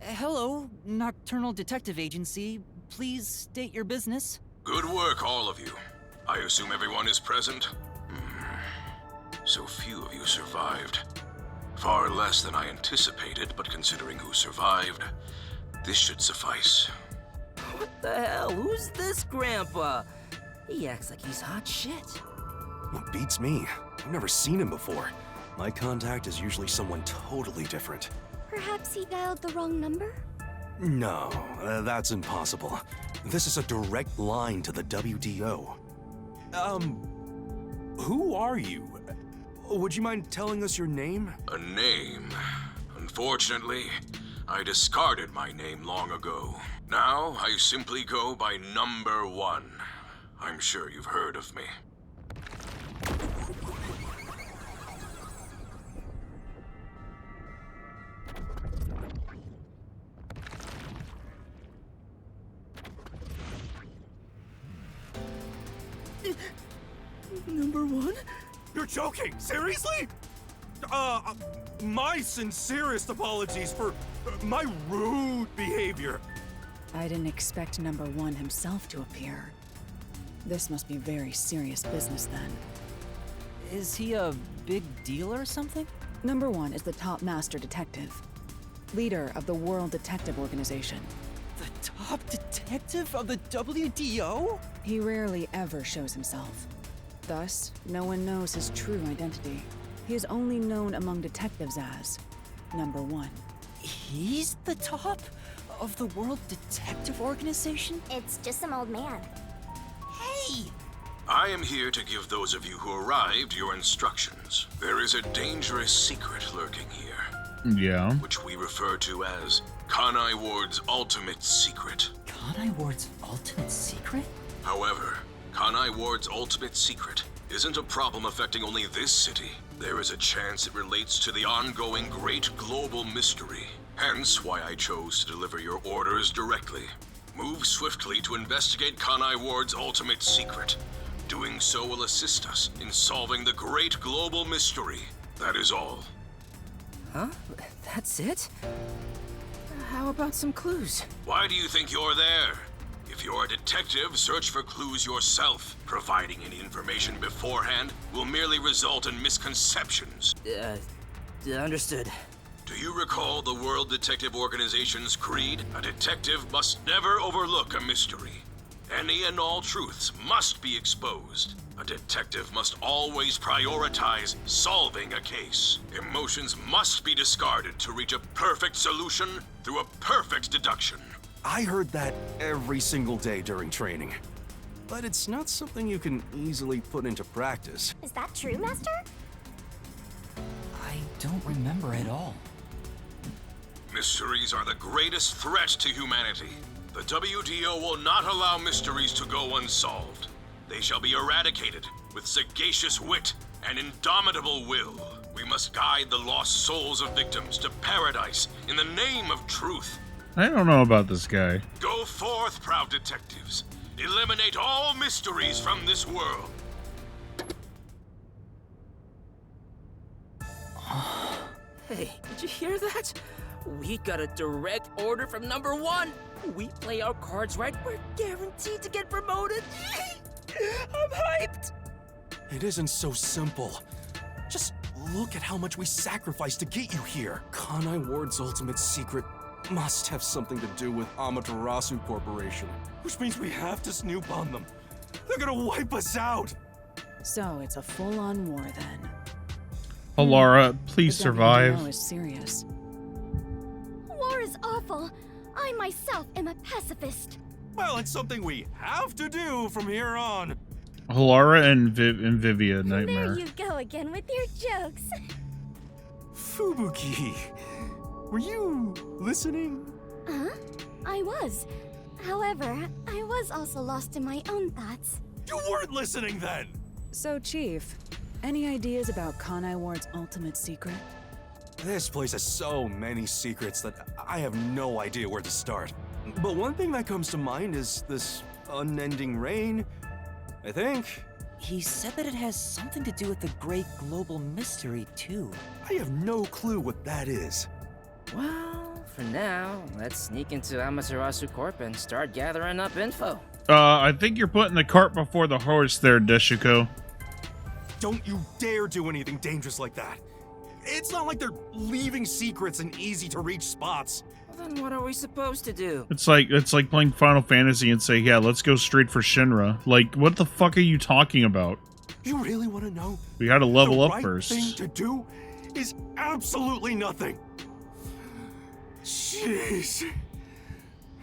Hello, Nocturnal Detective Agency. Please state your business. Good work, all of you. I assume everyone is present? So few of you survived. Far less than I anticipated, but considering who survived, this should suffice. What the hell? Who's this grandpa? He acts like he's hot shit. What beats me? I've never seen him before. My contact is usually someone totally different. Perhaps he dialed the wrong number? No, that's impossible. This is a direct line to the WDO. Who are you? Would you mind telling us your name? A name? Unfortunately, I discarded my name long ago. Now, I simply go by Number 1. I'm sure you've heard of me. Number 1? You're joking! Seriously? My sincerest apologies for my rude behavior. I didn't expect number 1 himself to appear. This must be very serious business then. Is he a big deal or something? Number 1 is the top master detective, leader of the World Detective Organization. The top detective of the WDO? He rarely ever shows himself. Thus, no one knows his true identity. He is only known among detectives as Number 1. He's the top of the World Detective Organization? It's just some old man. Hey! I am here to give those of you who arrived your instructions. There is a dangerous secret lurking here, Yeah. which we refer to as Kanai Ward's ultimate secret. Kanai Ward's ultimate secret? However, Kanai Ward's ultimate secret isn't a problem affecting only this city. There is a chance it relates to the ongoing great global mystery. Hence why I chose to deliver your orders directly. Move swiftly to investigate Kanai Ward's ultimate secret. Doing so will assist us in solving the great global mystery. That is all. Huh? That's it? How about some clues? Why do you think you're there? If you're a detective, search for clues yourself. Providing any information beforehand will merely result in misconceptions. Understood. Do you recall the World Detective Organization's creed? A detective must never overlook a mystery. Any and all truths must be exposed. A detective must always prioritize solving a case. Emotions must be discarded to reach a perfect solution through a perfect deduction. I heard that every single day during training. But it's not something you can easily put into practice. Is that true, Master? I don't remember at all. Mysteries are the greatest threat to humanity. The WDO will not allow mysteries to go unsolved. They shall be eradicated with sagacious wit and indomitable will. We must guide the lost souls of victims to paradise in the name of truth. I don't know about this guy. Go forth, proud detectives. Eliminate all mysteries from this world. Hey, did you hear that? We got a direct order from Number 1. We play our cards right, we're guaranteed to get promoted. I'm hyped. It isn't so simple. Just look at how much we sacrificed to get you here. Kanai Ward's ultimate secret must have something to do with Amaterasu Corporation, which means we have to snoop on them. They're gonna wipe us out. So it's a full-on war then. Alara, please The survive. WDO is serious. War is awful. I myself am a pacifist. Well, it's something we have to do from here on. Halara and Vivia Nightmare. There you go again with your jokes. Fubuki, were you listening? Huh? I was. However, I was also lost in my own thoughts. You weren't listening then! So, Chief, any ideas about Kanai Ward's ultimate secret? This place has so many secrets that I have no idea where to start. But one thing that comes to mind is this unending rain, I think. He said that it has something to do with the great global mystery, too. I have no clue what that is. Well, for now, let's sneak into Amaterasu Corp and start gathering up info. I think you're putting the cart before the horse there, Deshiko. Don't you dare do anything dangerous like that. It's not like they're leaving secrets in easy-to-reach spots. Well, then what are we supposed to do? It's like playing Final Fantasy and say, yeah, let's go straight for Shinra. Like, what the fuck are you talking about? You really want to know? We had to level the up right first. thing to do is absolutely nothing. Jeez.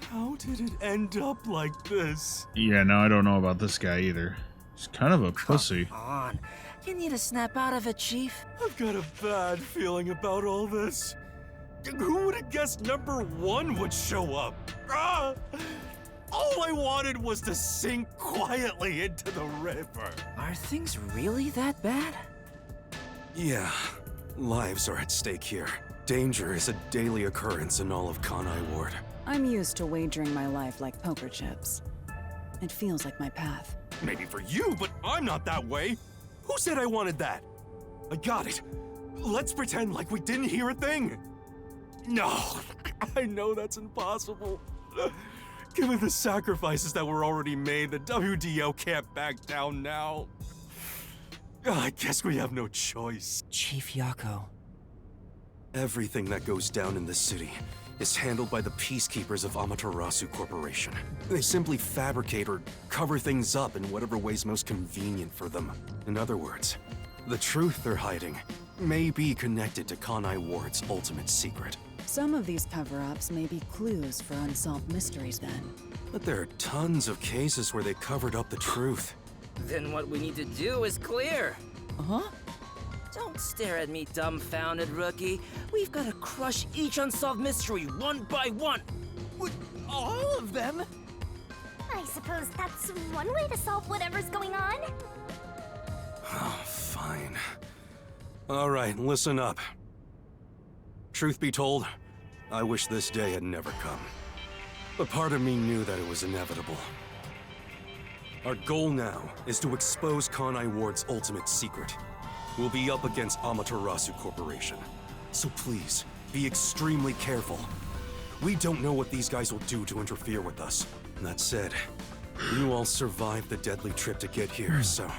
How did it end up like this? Yeah, no, I don't know about this guy either. He's kind of a pussy. Come on. You need to snap out of it, Chief. I've got a bad feeling about all this. Who would have guessed number 1 would show up? Ah! All I wanted was to sink quietly into the river. Are things really that bad? Yeah, lives are at stake here. Danger is a daily occurrence in all of Kanai Ward. I'm used to wagering my life like poker chips. It feels like my path. Maybe for you, but I'm not that way. Who said I wanted that? I got it. Let's pretend like we didn't hear a thing. No, I know that's impossible. Given the sacrifices that were already made, the WDO can't back down now. I guess we have no choice. Chief Yako. Everything that goes down in this city is handled by the Peacekeepers of Amaterasu Corporation. They simply fabricate or cover things up in whatever way's most convenient for them. In other words, the truth they're hiding may be connected to Kanai Ward's ultimate secret. Some of these cover-ups may be clues for unsolved mysteries then. But there are tons of cases where they covered up the truth. Then what we need to do is clear. Uh-huh. Don't stare at me, dumbfounded rookie. We've got to crush each unsolved mystery one by one. All of them? I suppose that's one way to solve whatever's going on. Oh, fine. All right, listen up. Truth be told, I wish this day had never come. But part of me knew that it was inevitable. Our goal now is to expose Kanai Ward's ultimate secret. We'll be up against Amaterasu Corporation. So please, be extremely careful. We don't know what these guys will do to interfere with us. That said, you all survived the deadly trip to get here, so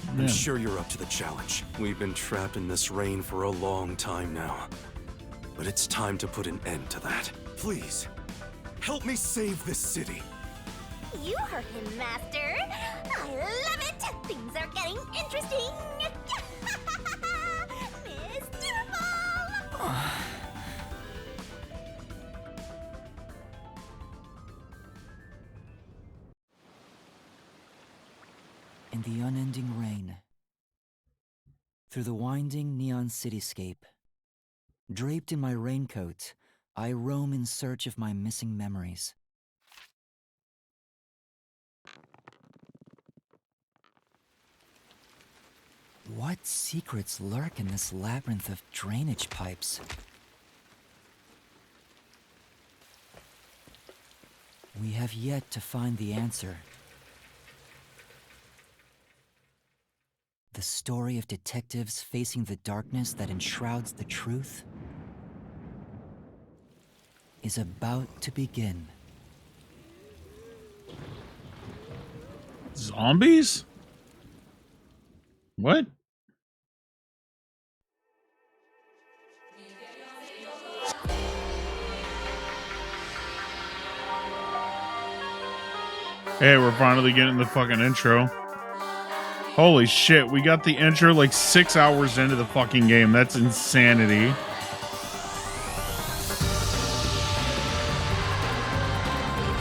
I'm sure you're up to the challenge. We've been trapped in this rain for a long time now. But it's time to put an end to that. Please, help me save this city. You heard him, Master. I love it. Things are getting interesting. Mr. Ball. In the unending rain, through the winding neon cityscape, draped in my raincoat, I roam in search of my missing memories. What secrets lurk in this labyrinth of drainage pipes? We have yet to find the answer. The story of detectives facing the darkness that enshrouds the truth is about to begin. Zombies? What? Hey, we're finally getting the fucking intro. Holy shit, we got the intro like 6 hours into the fucking game. That's insanity.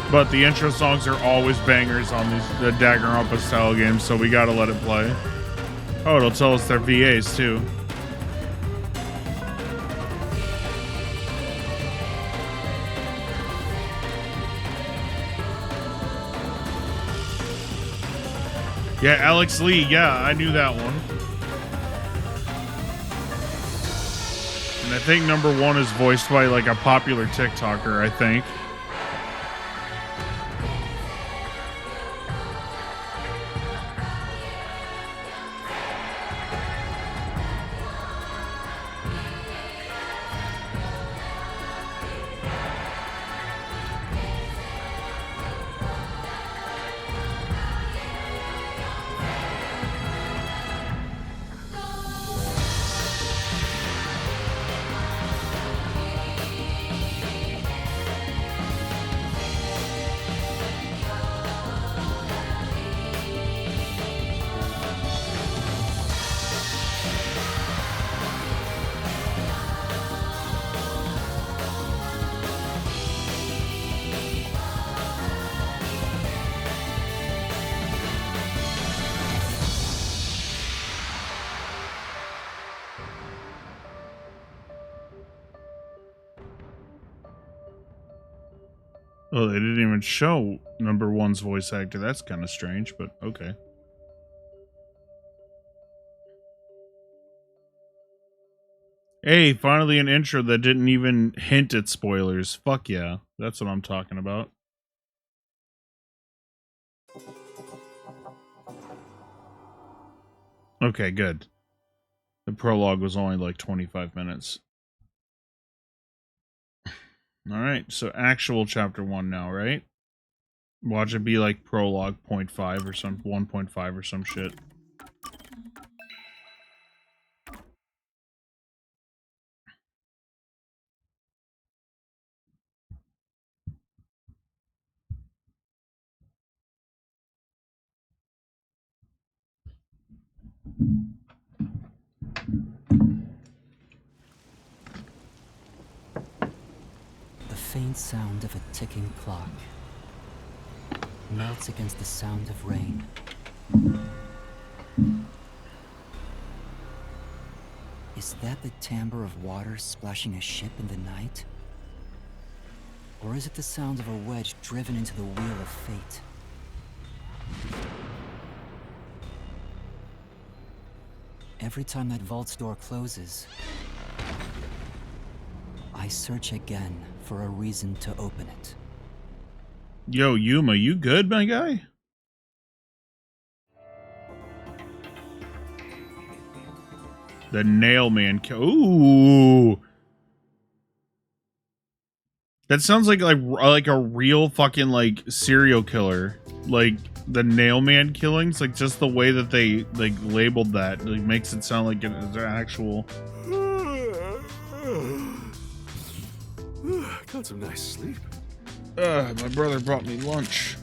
But the intro songs are always bangers on the Danganronpa style games, so we gotta let it play. Oh, it'll tell us their VAs too. Yeah, Alex Lee. Yeah, I knew that one. And I think number 1 is voiced by like a popular TikToker, I think. Oh, they didn't even show number 1's voice actor. That's kind of strange, but okay. Hey, finally an intro that didn't even hint at spoilers. Fuck yeah. That's what I'm talking about. Okay, good. The prologue was only like 25 minutes. Alright, so actual chapter 1 now, right? Watch it be like prologue 0.5 or some 1.5 or some shit. The faint sound of a ticking clock melts against the sound of rain. Is that the timbre of water splashing a ship in the night? Or is it the sound of a wedge driven into the wheel of fate? Every time that vault's door closes, I search again for a reason to open it. Yo, Yuma, you good, my guy? The nail man. Ooh. That sounds like a real fucking like serial killer. Like the nail man killings, like just the way that they like labeled that like makes it sound like it's an actual. Got some nice sleep. My brother brought me lunch.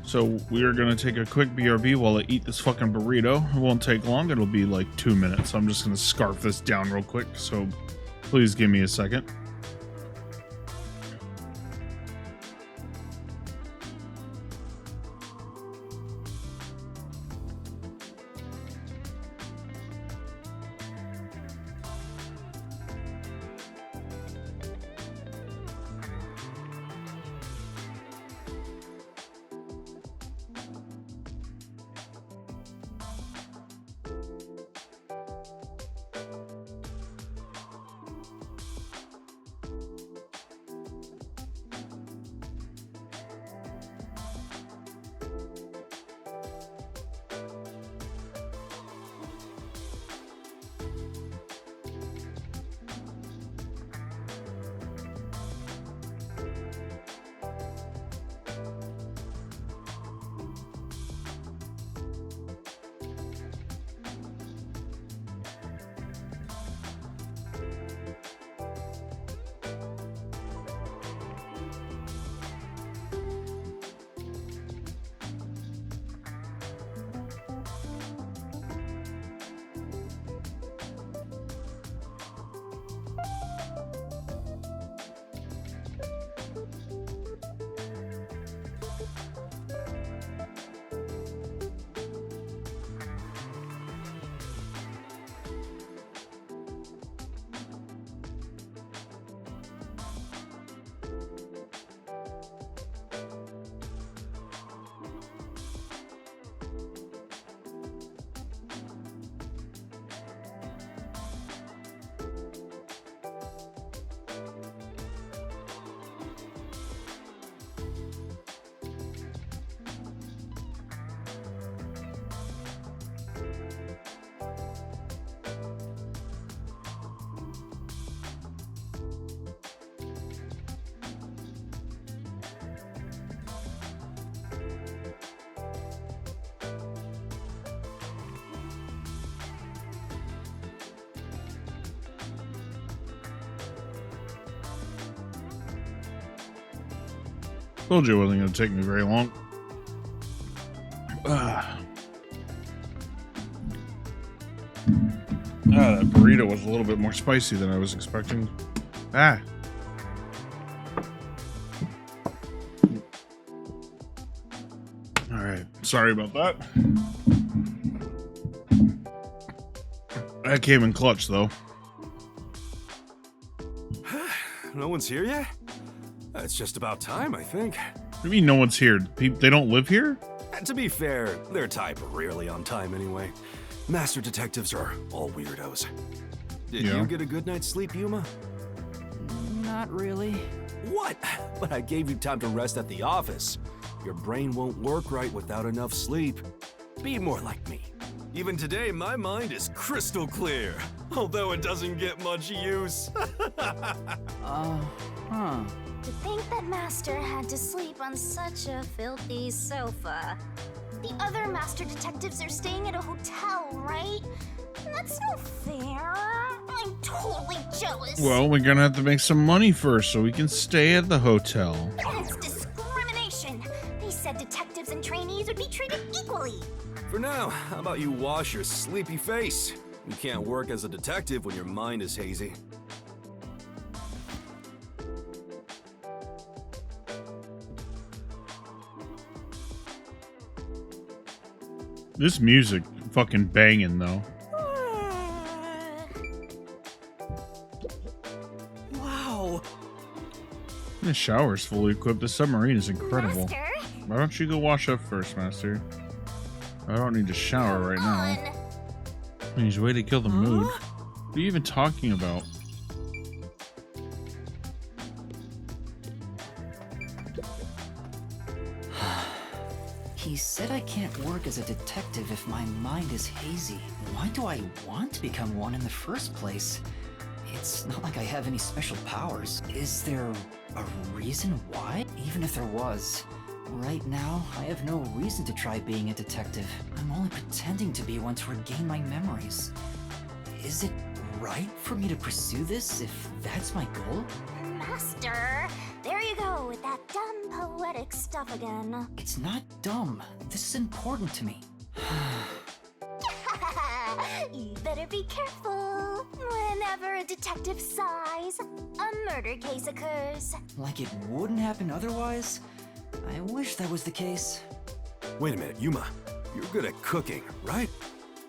So we are gonna take a quick BRB while I eat this fucking burrito. It won't take long, it'll be like 2 minutes. I'm just gonna scarf this down real quick, so please give me a second. Told you it wasn't going to take me very long. That burrito was a little bit more spicy than I was expecting. Alright, sorry about that. That came in clutch, though. No one's here yet? It's just about time, I think. What do you mean no one's here? They don't live here? And to be fair, their type are rarely on time anyway. Master detectives are all weirdos. Did Yeah. you get a good night's sleep, Yuma? Not really. What? But I gave you time to rest at the office. Your brain won't work right without enough sleep. Be more like me. Even today, my mind is crystal clear, although it doesn't get much use. Huh. To think that Master had to sleep on such a filthy sofa. The other Master Detectives are staying at a hotel, right? That's no fair. I'm totally jealous. Well, we're gonna have to make some money first so we can stay at the hotel. That's discrimination. They said detectives and trainees would be treated equally. For now, how about you wash your sleepy face? You can't work as a detective when your mind is hazy. This music fucking banging though. Wow. The shower's fully equipped. The submarine is incredible. Master, Why don't you go wash up first, Master? I don't need to shower right now. He's a way to kill the mood. What are you even talking about? He said I can't work as a detective if my mind is hazy. Why do I want to become one in the first place? It's not like I have any special powers. Is there a reason why? Even if there was, right now, I have no reason to try being a detective. I'm only pretending to be one to regain my memories. Is it right for me to pursue this if that's my goal? Master, there you go with that dumb poetic stuff again. It's not dumb. This is important to me. You better be careful. Whenever a detective sighs, a murder case occurs. Like it wouldn't happen otherwise? I wish that was the case. Wait a minute, Yuma. You're good at cooking, right?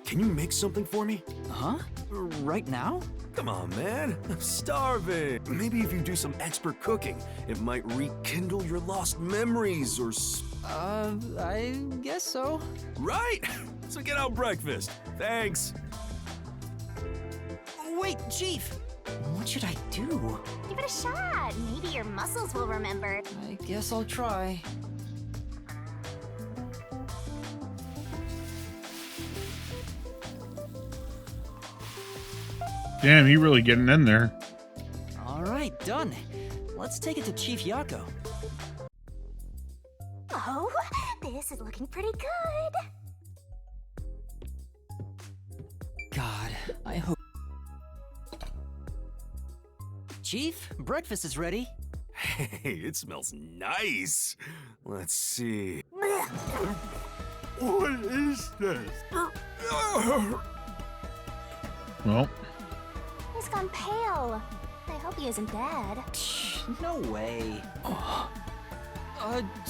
Can you make something for me? Huh? Right now? Come on, man. I'm starving. Maybe if you do some expert cooking, it might rekindle your lost memories or I guess so. Right! So get out breakfast. Thanks. Wait, Chief! What should I do? Give it a shot. Maybe your muscles will remember. I guess I'll try. Damn, he really getting in there. Alright, done. Let's take it to Chief Yako. Oh, this is looking pretty good. God, I hope. Chief, breakfast is ready. Hey, it smells nice. Let's see. What is this? Well, He's gone pale. I hope he isn't dead. No way.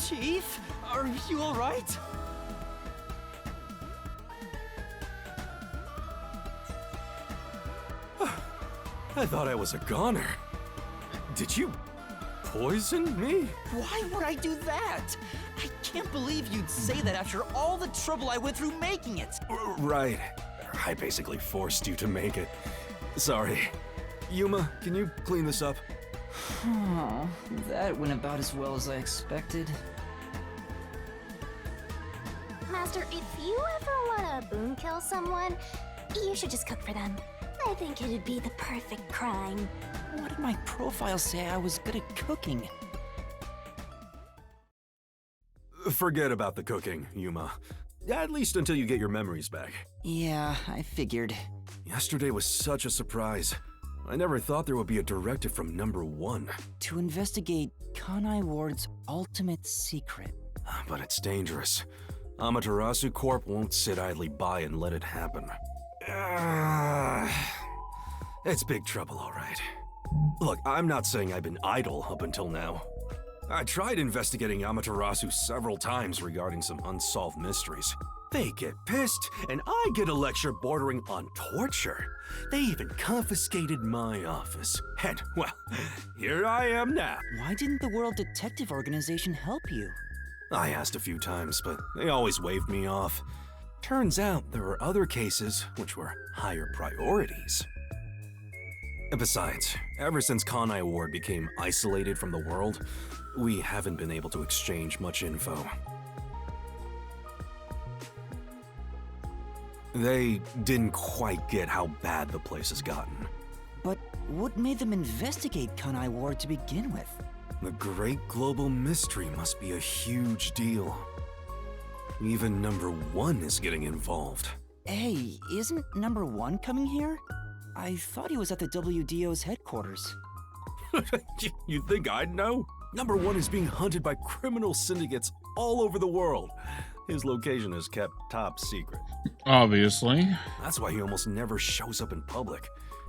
Chief? Are you alright? I thought I was a goner. Did you poison me? Why would I do that? I can't believe you'd say that after all the trouble I went through making it. Right. I basically forced you to make it. Sorry. Yuma, can you clean this up? Oh, that went about as well as I expected. Master, if you ever want to boom kill someone, you should just cook for them. I think it'd be the perfect crime. What did my profile say I was good at cooking? Forget about the cooking, Yuma. At least until you get your memories back. Yeah, I figured. Yesterday was such a surprise. I never thought there would be a directive from number 1. To investigate Kanai Ward's ultimate secret. But it's dangerous. Amaterasu Corp won't sit idly by and let it happen. It's big trouble, all right. Look, I'm not saying I've been idle up until now. I tried investigating Amaterasu several times regarding some unsolved mysteries. They get pissed, and I get a lecture bordering on torture. They even confiscated my office. And, well, here I am now. Why didn't the World Detective Organization help you? I asked a few times, but they always waved me off. Turns out there were other cases which were higher priorities. And besides, ever since Kanai Ward became isolated from the world, we haven't been able to exchange much info. They didn't quite get how bad the place has gotten. But what made them investigate Kanai Ward to begin with? The great global mystery must be a huge deal. Even Number 1 is getting involved. Hey, isn't Number 1 coming here? I thought he was at the WDO's headquarters. You think I'd know? Number 1 is being hunted by criminal syndicates all over the world. His location is kept top secret. Obviously. That's why he almost never shows up in public.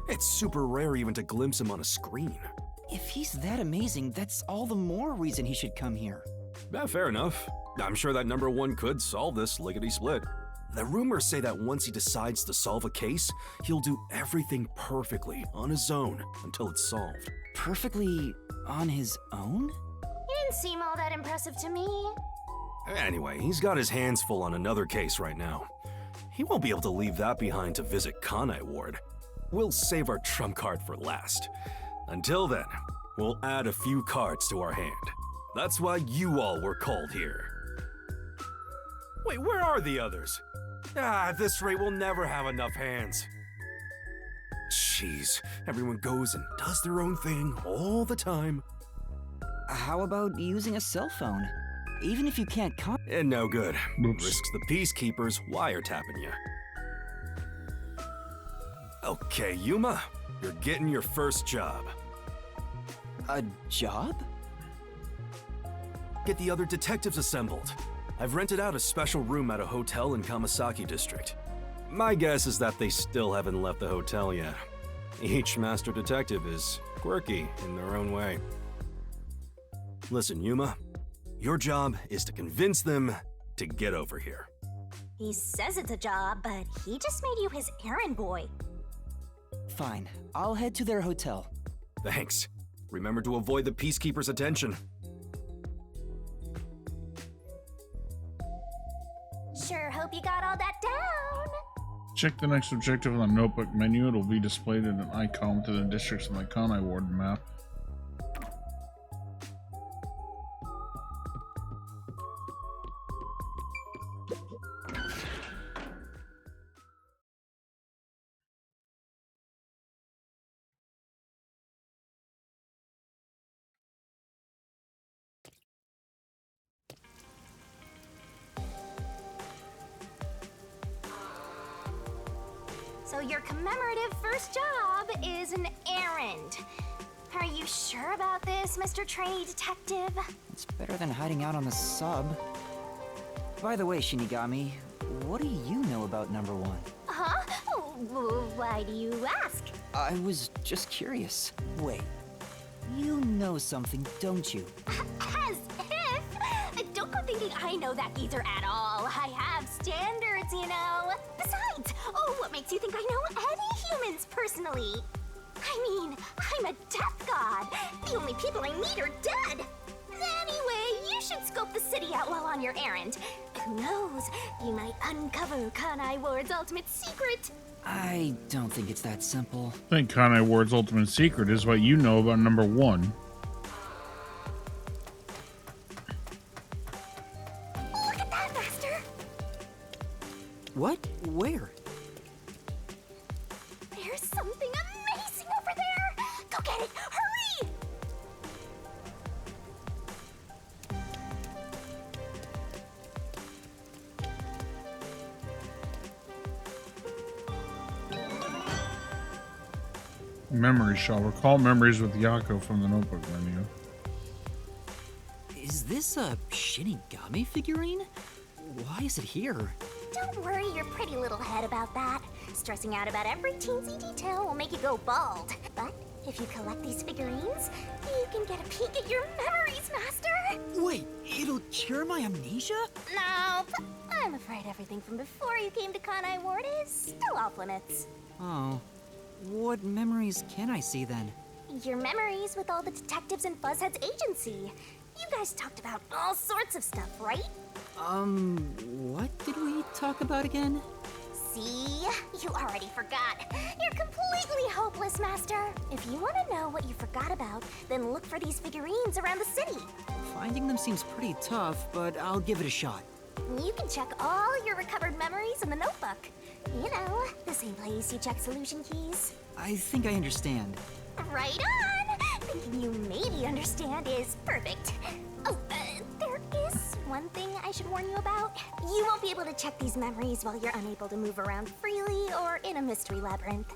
It's super rare even to glimpse him on a screen. If he's that amazing, that's all the more reason he should come here. Yeah, fair enough. I'm sure that Number 1 could solve this lickety-split. The rumors say that once he decides to solve a case, he'll do everything perfectly on his own until it's solved. Perfectly on his own? He didn't seem all that impressive to me. Anyway, he's got his hands full on another case right now. He won't be able to leave that behind to visit Kanai Ward. We'll save our trump card for last. Until then, we'll add a few cards to our hand. That's why you all were called here. Wait, where are the others? At this rate, we'll never have enough hands. Jeez, everyone goes and does their own thing all the time. How about using a cell phone? Even if you can't And no good. Oops. Risks the peacekeepers wiretapping you. Okay, Yuma, you're getting your first job. A job? Get the other detectives assembled. I've rented out a special room at a hotel in Kamasaki District. My guess is that they still haven't left the hotel yet. Each master detective is quirky in their own way. Listen, Yuma, your job is to convince them to get over here. He says it's a job, but he just made you his errand boy. Fine, I'll head to their hotel. Thanks. Remember to avoid the peacekeepers' attention. Sure hope you got all that down. Check the next objective on the notebook menu. It'll be displayed in an icon within the districts on the Kanai Ward map. So your commemorative first job is an errand. Are you sure about this, Mr. Trainee Detective? It's better than hiding out on the sub. By the way, Shinigami, what do you know about Number 1? Huh? Why do you ask? I was just curious. Wait, you know something, don't you? As if! Don't go thinking I know that either at all. I have standards, you know. Besides, what makes you think I know any humans personally? I mean, I'm a death god. The only people I meet are dead. Anyway, you should scope the city out while on your errand. Who knows? You might uncover Kanai Ward's ultimate secret. I don't think it's that simple. I think Kanai Ward's ultimate secret is what you know about Number 1. Look at that, Master! What? Where? There's something amazing over there! Go get it! Hurry! Memory shall recall memories with Yako from the notebook menu. Is this a Shinigami figurine? Why is it here? Don't worry your pretty little head about that. Stressing out about every teensy detail will make you go bald. But if you collect these figurines, you can get a peek at your memories, Master! Wait, it'll cure my amnesia? Nope. I'm afraid everything from before you came to Kanai Ward is still off limits. Oh. What memories can I see then? Your memories with all the detectives in Buzzhead's agency. You guys talked about all sorts of stuff, right? What did we talk about again? See? You already forgot. You're completely hopeless, Master. If you want to know what you forgot about, then look for these figurines around the city. Finding them seems pretty tough, but I'll give it a shot. You can check all your recovered memories in the notebook. You know, the same place you check solution keys. I think I understand. Right on! Thinking you maybe understand is perfect. Oh, there is one thing I should warn you about. You won't be able to check these memories while you're unable to move around freely or in a mystery labyrinth.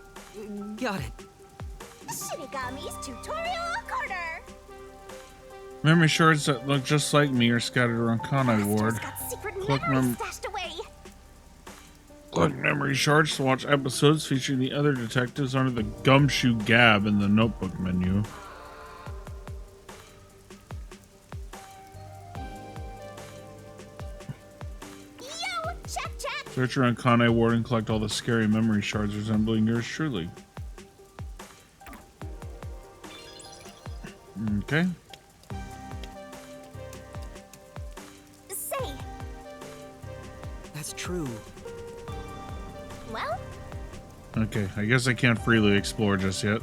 Got it. Shinigami's Tutorial Corner! Memory shards that look just like me are scattered around Kanai Ward. Master's got secret Click memories stashed away. Collect memory shards to watch episodes featuring the other detectives under the Gumshoe Gab in the notebook menu. Yo, check. Search around Kanai Ward and collect all the scary memory shards resembling yours truly. Okay. Say. That's true. Well, Okay, I guess I can't freely explore just yet.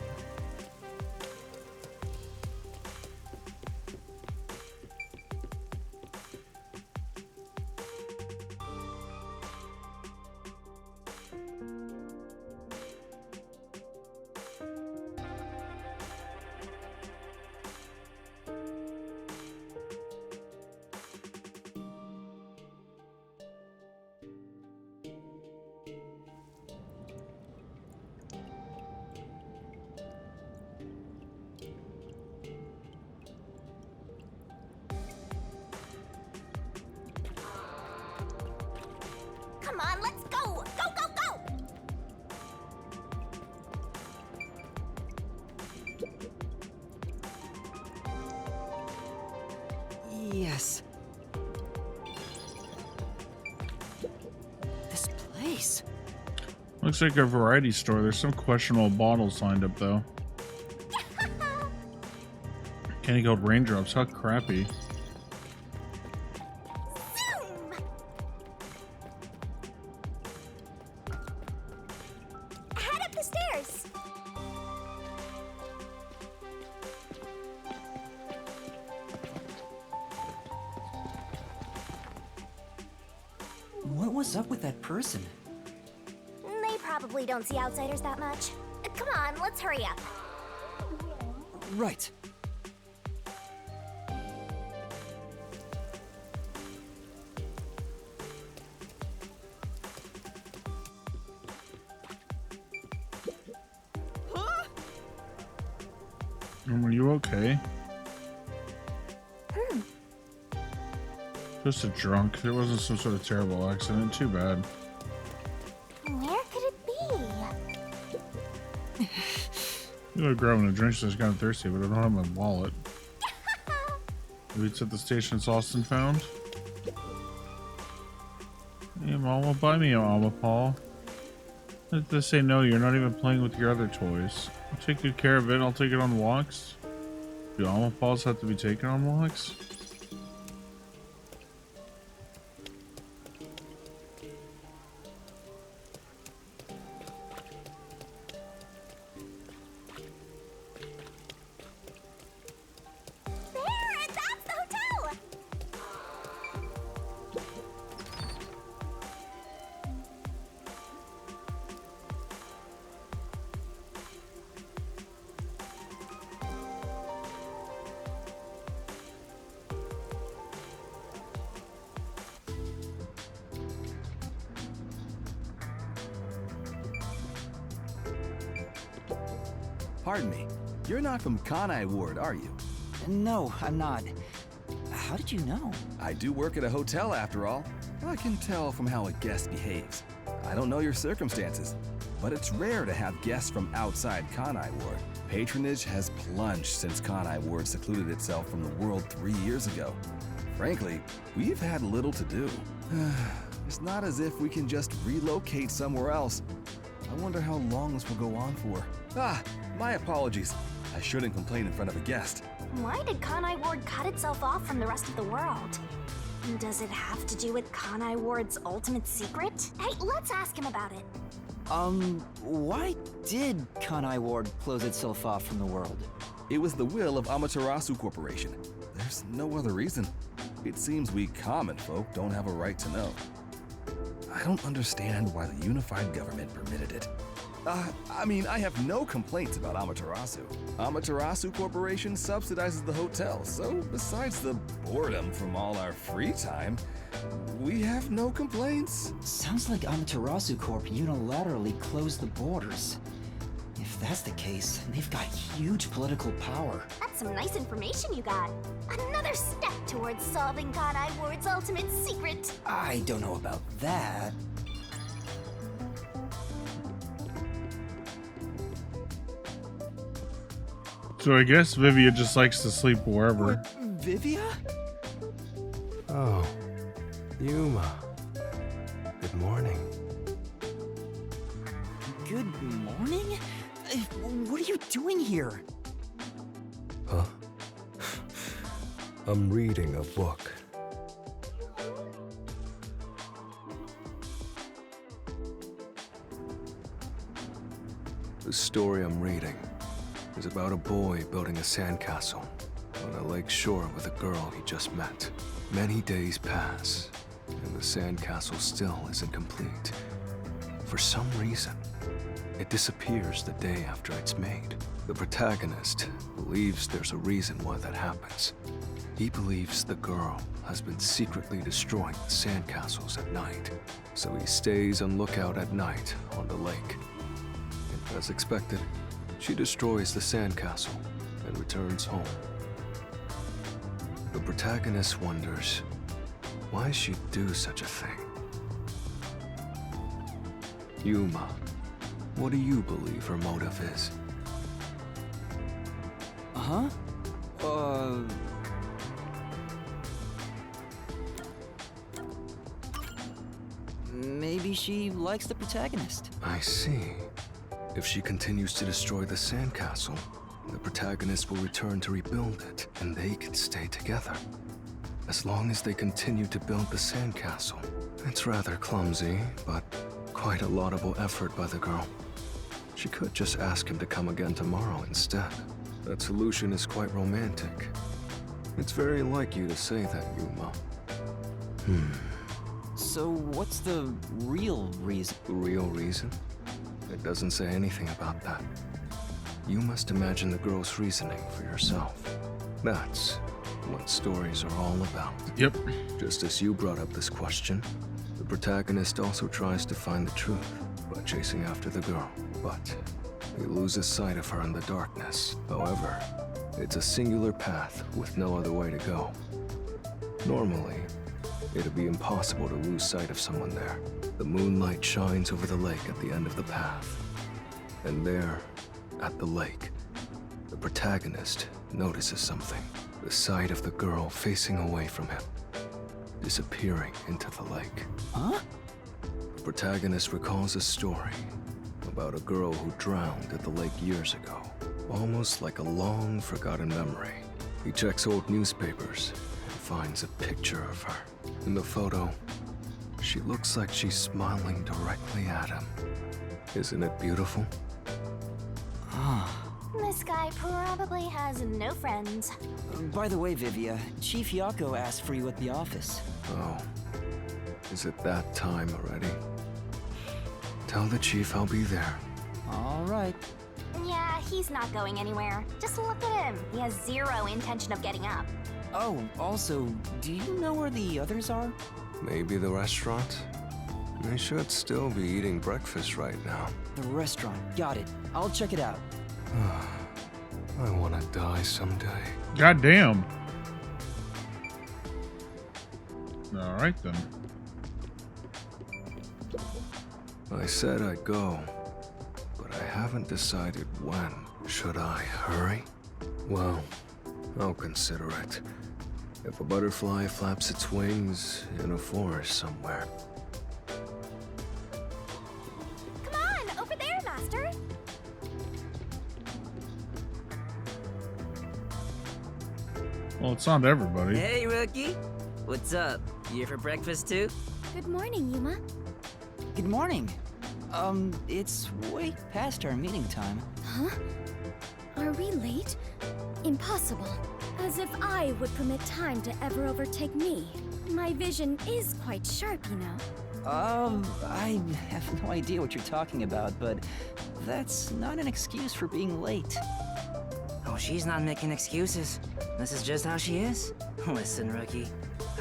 come on, let's go! Go! Yes. This place. Looks like a variety store. There's some questionable bottles lined up though. Candy Gold Raindrops, how crappy. Zoom! Head up the stairs! What was up with that person? They probably don't see outsiders that much. Come on, let's hurry up. Right. Are you okay? Just a drunk. There wasn't some sort of terrible accident. Too bad. Where could it be? You were grabbing a drink so I was kind of thirsty, but I don't have my wallet. Maybe it's at the station it's Austin found. Hey, Mama, buy me a Mama Paul. If they say no, you're not even playing with your other toys. I'll take good care of it. I'll take it on walks. Do Mama Pauls have to be taken on walks? There! That's the hotel! Pardon me. You're not from Kanai Ward, are you? No, I'm not. How did you know? I do work at a hotel after all. I can tell from how a guest behaves. I don't know your circumstances, but it's rare to have guests from outside Kanai Ward. Patronage has plunged since Kanai Ward secluded itself from the world 3 years ago. Frankly, we've had little to do. It's not as if we can just relocate somewhere else. I wonder how long this will go on for. Ah, my apologies. I shouldn't complain in front of a guest. Why did Kanai Ward cut itself off from the rest of the world? Does it have to do with Kanai Ward's ultimate secret? Hey, let's ask him about it. Why did Kanai Ward close itself off from the world? It was the will of Amaterasu Corporation. There's no other reason. It seems we common folk don't have a right to know. I don't understand why the unified government permitted it. I have no complaints about Amaterasu. Amaterasu Corporation subsidizes the hotel, so besides the boredom from all our free time, we have no complaints. Sounds like Amaterasu Corp unilaterally closed the borders. If that's the case, they've got huge political power. That's some nice information you got. Another step towards solving Kanai Ward's ultimate secret. I don't know about that. So I guess Vivia just likes to sleep wherever. Vivia? Oh, Yuma. Good morning. Good morning? What are you doing here? Huh? I'm reading a book. The story I'm reading is about a boy building a sandcastle on a lake shore with a girl he just met. Many days pass, and the sandcastle still isn't complete. For some reason, it disappears the day after it's made. The protagonist believes there's a reason why that happens. He believes the girl has been secretly destroying the sandcastles at night, so he stays on lookout at night on the lake. And as expected, she destroys the sandcastle and returns home. The protagonist wonders why she'd do such a thing. Yuma, what do you believe her motive is? Huh? Maybe she likes the protagonist. I see. If she continues to destroy the sandcastle, the protagonist will return to rebuild it, and they can stay together. As long as they continue to build the sandcastle. It's rather clumsy, but quite a laudable effort by the girl. She could just ask him to come again tomorrow instead. That solution is quite romantic. It's very like you to say that, Yuma. So what's the real reason? The real reason? It doesn't say anything about that. You must imagine the girl's reasoning for yourself. That's what stories are all about. Yep. Just as you brought up this question, the protagonist also tries to find the truth by chasing after the girl, but he loses sight of her in the darkness. However, it's a singular path with no other way to go. Normally, it'd be impossible to lose sight of someone there. The moonlight shines over the lake at the end of the path. And there, at the lake, the protagonist notices something. The sight of the girl facing away from him, disappearing into the lake. Huh? The protagonist recalls a story about a girl who drowned at the lake years ago, almost like a long forgotten memory. He checks old newspapers and finds a picture of her. In the photo, she looks like she's smiling directly at him. Isn't it beautiful? This guy probably has no friends. By the way, Vivia, Chief Yako asked for you at the office. Oh, is it that time already? Tell the chief I'll be there. All right. Yeah, he's not going anywhere. Just look at him. He has zero intention of getting up. Oh, also, do you know where the others are? Maybe the restaurant? They should still be eating breakfast right now. The restaurant. Got it. I'll check it out. I want to die someday. God damn. All right then. I said I'd go, but I haven't decided when. Should I hurry? Well, I'll consider it. If a butterfly flaps its wings in a forest somewhere, Well, it's not everybody. Hey, Rookie. What's up? You here for breakfast too? Good morning, Yuma. Good morning. It's way past our meeting time. Huh? Are we late? Impossible. As if I would permit time to ever overtake me. My vision is quite sharp, you know. I have no idea what you're talking about, but that's not an excuse for being late. Oh, she's not making excuses. This is just how she is. Listen, Rookie.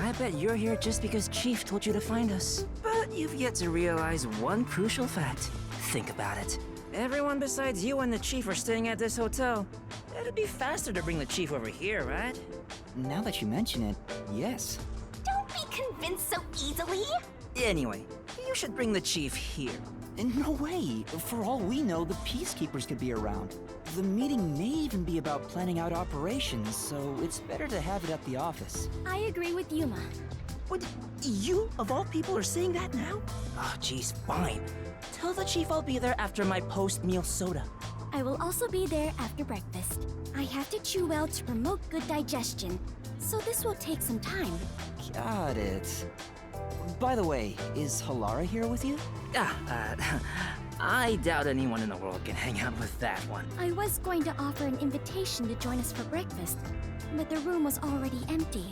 I bet you're here just because Chief told you to find us. But you've yet to realize one crucial fact. Think about it. Everyone besides you and the Chief are staying at this hotel. It'd be faster to bring the Chief over here, right? Now that you mention it, yes. Don't be convinced so easily. Anyway, you should bring the Chief here. No way. For all we know, the Peacekeepers could be around. The meeting may even be about planning out operations, so it's better to have it at the office. I agree with Yuma. What? You, of all people, are saying that now? Oh, jeez, fine. Tell the Chief I'll be there after my post-meal soda. I will also be there after breakfast. I have to chew well to promote good digestion, so this will take some time. Got it. By the way, is Halara here with you? I doubt anyone in the world can hang out with that one. I was going to offer an invitation to join us for breakfast, but the room was already empty.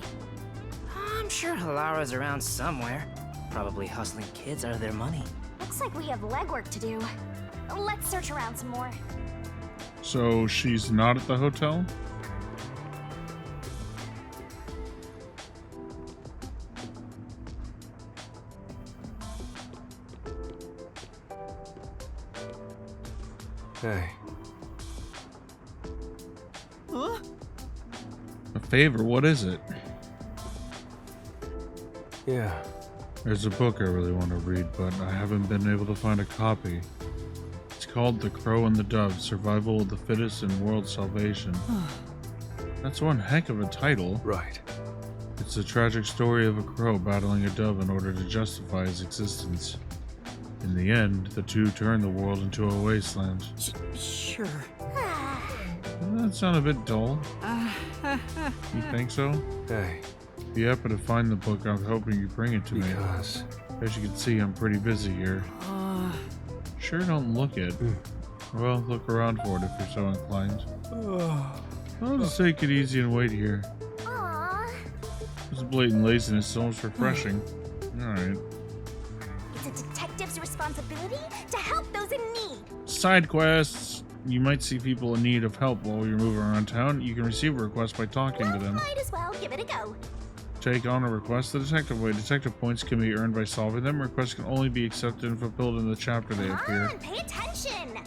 I'm sure Halara's around somewhere. Probably hustling kids out of their money. Looks like we have legwork to do. Let's search around some more. So she's not at the hotel? Hey, Huh? A favor, what is it? yeah. There's a book I really want to read, but I haven't been able to find a copy. It's called The Crow and the Dove, Survival of the Fittest and World Salvation. That's one heck of a title. Right. It's the tragic story of a crow battling a dove in order to justify his existence. In the end, the two turn the world into a wasteland. Sure. Doesn't that sound a bit dull? You think so? Hey, If you happen to find the book, I'm hoping you bring it to me. because... As you can see, I'm pretty busy here. Sure don't look it. Well, look around for it if you're so inclined. I'll just take it easy and wait here. Aww. This blatant laziness is almost refreshing. Alright. It's a detective's responsibility to help those in need. Side quests! You might see people in need of help while you're moving around town. You can receive a request by talking to them. Might as well give it a go. Take on a request the detective way. Detective points can be earned by solving them. Requests can only be accepted and fulfilled in the chapter they Come appear. on, pay attention.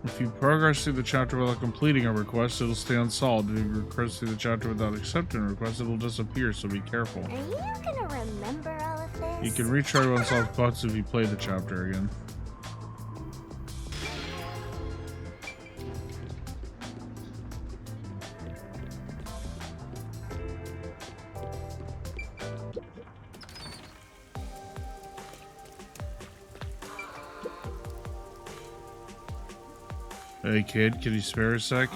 If you progress through the chapter without completing a request, it'll stay unsolved. If you progress through the chapter without accepting a request, it'll disappear, so be careful. Are you gonna remember all of this? You can retry to unsolved quests if you play the chapter again. Hey kid, can you spare a sec?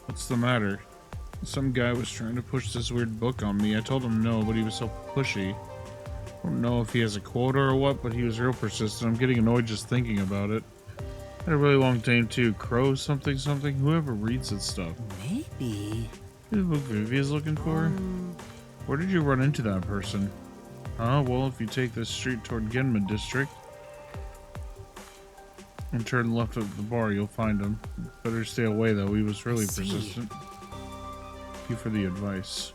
What's the matter? Some guy was trying to push this weird book on me. I told him no, but he was so pushy. I don't know if he has a quota or what, but he was real persistent. I'm getting annoyed just thinking about it. Had a really long name too. Crow something something. Whoever reads this stuff. Maybe. The book Vivia's looking for? Where did you run into that person? Well, if you take this street toward Genma District and turn left at the bar, you'll find him. Better stay away though, he was really see. persistent. Thank you for the advice.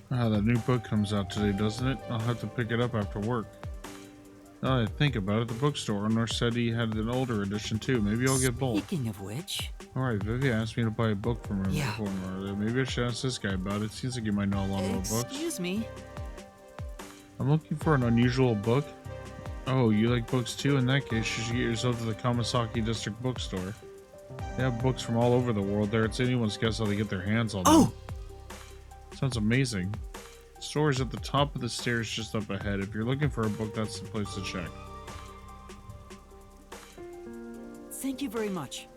That new book comes out today, doesn't it? I'll have to pick it up after work. Now that I think about it, the bookstore owner said he had an older edition too. Maybe I'll get both. Speaking of which... Alright, Vivi asked me to buy a book from her Yeah. before earlier. Maybe I should ask this guy about it. Seems like he might know a lot about books. Excuse me. I'm looking for an unusual book. Oh, you like books too? In that case, you should get yourself to the Kamasaki District Bookstore. They have books from all over the world there. It's anyone's guess how they get their hands on them. Sounds amazing. Store is at the top of the stairs just up ahead. If you're looking for a book, that's the place to check. Thank you very much.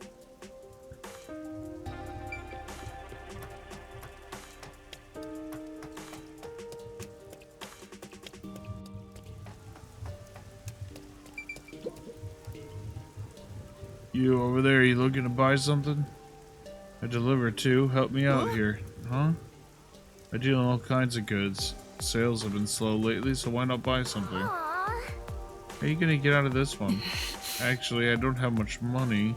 You over there, you looking to buy something? I deliver too. Help me out here. Huh? I deal in all kinds of goods. Sales have been slow lately, so why not buy something? Aww. How are you gonna get out of this one? Actually, I don't have much money.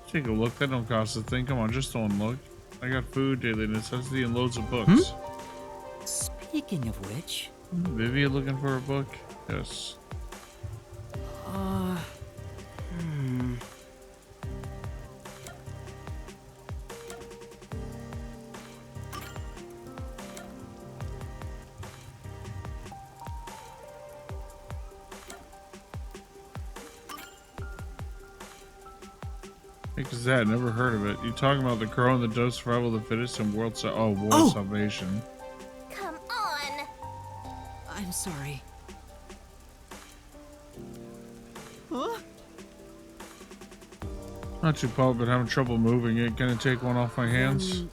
Take a look. That don't cost a thing. Come on, just don't look. I got food, daily necessity, and loads of books. Speaking of which... Vivian looking for a book? Yes. Heck is that? Never heard of it. You talking about the Crow and the Doe, Survival of the Fittest, and World Salvation? Come on. I'm sorry. Huh? Not too pop, but having trouble moving it. Can I take one off my hands?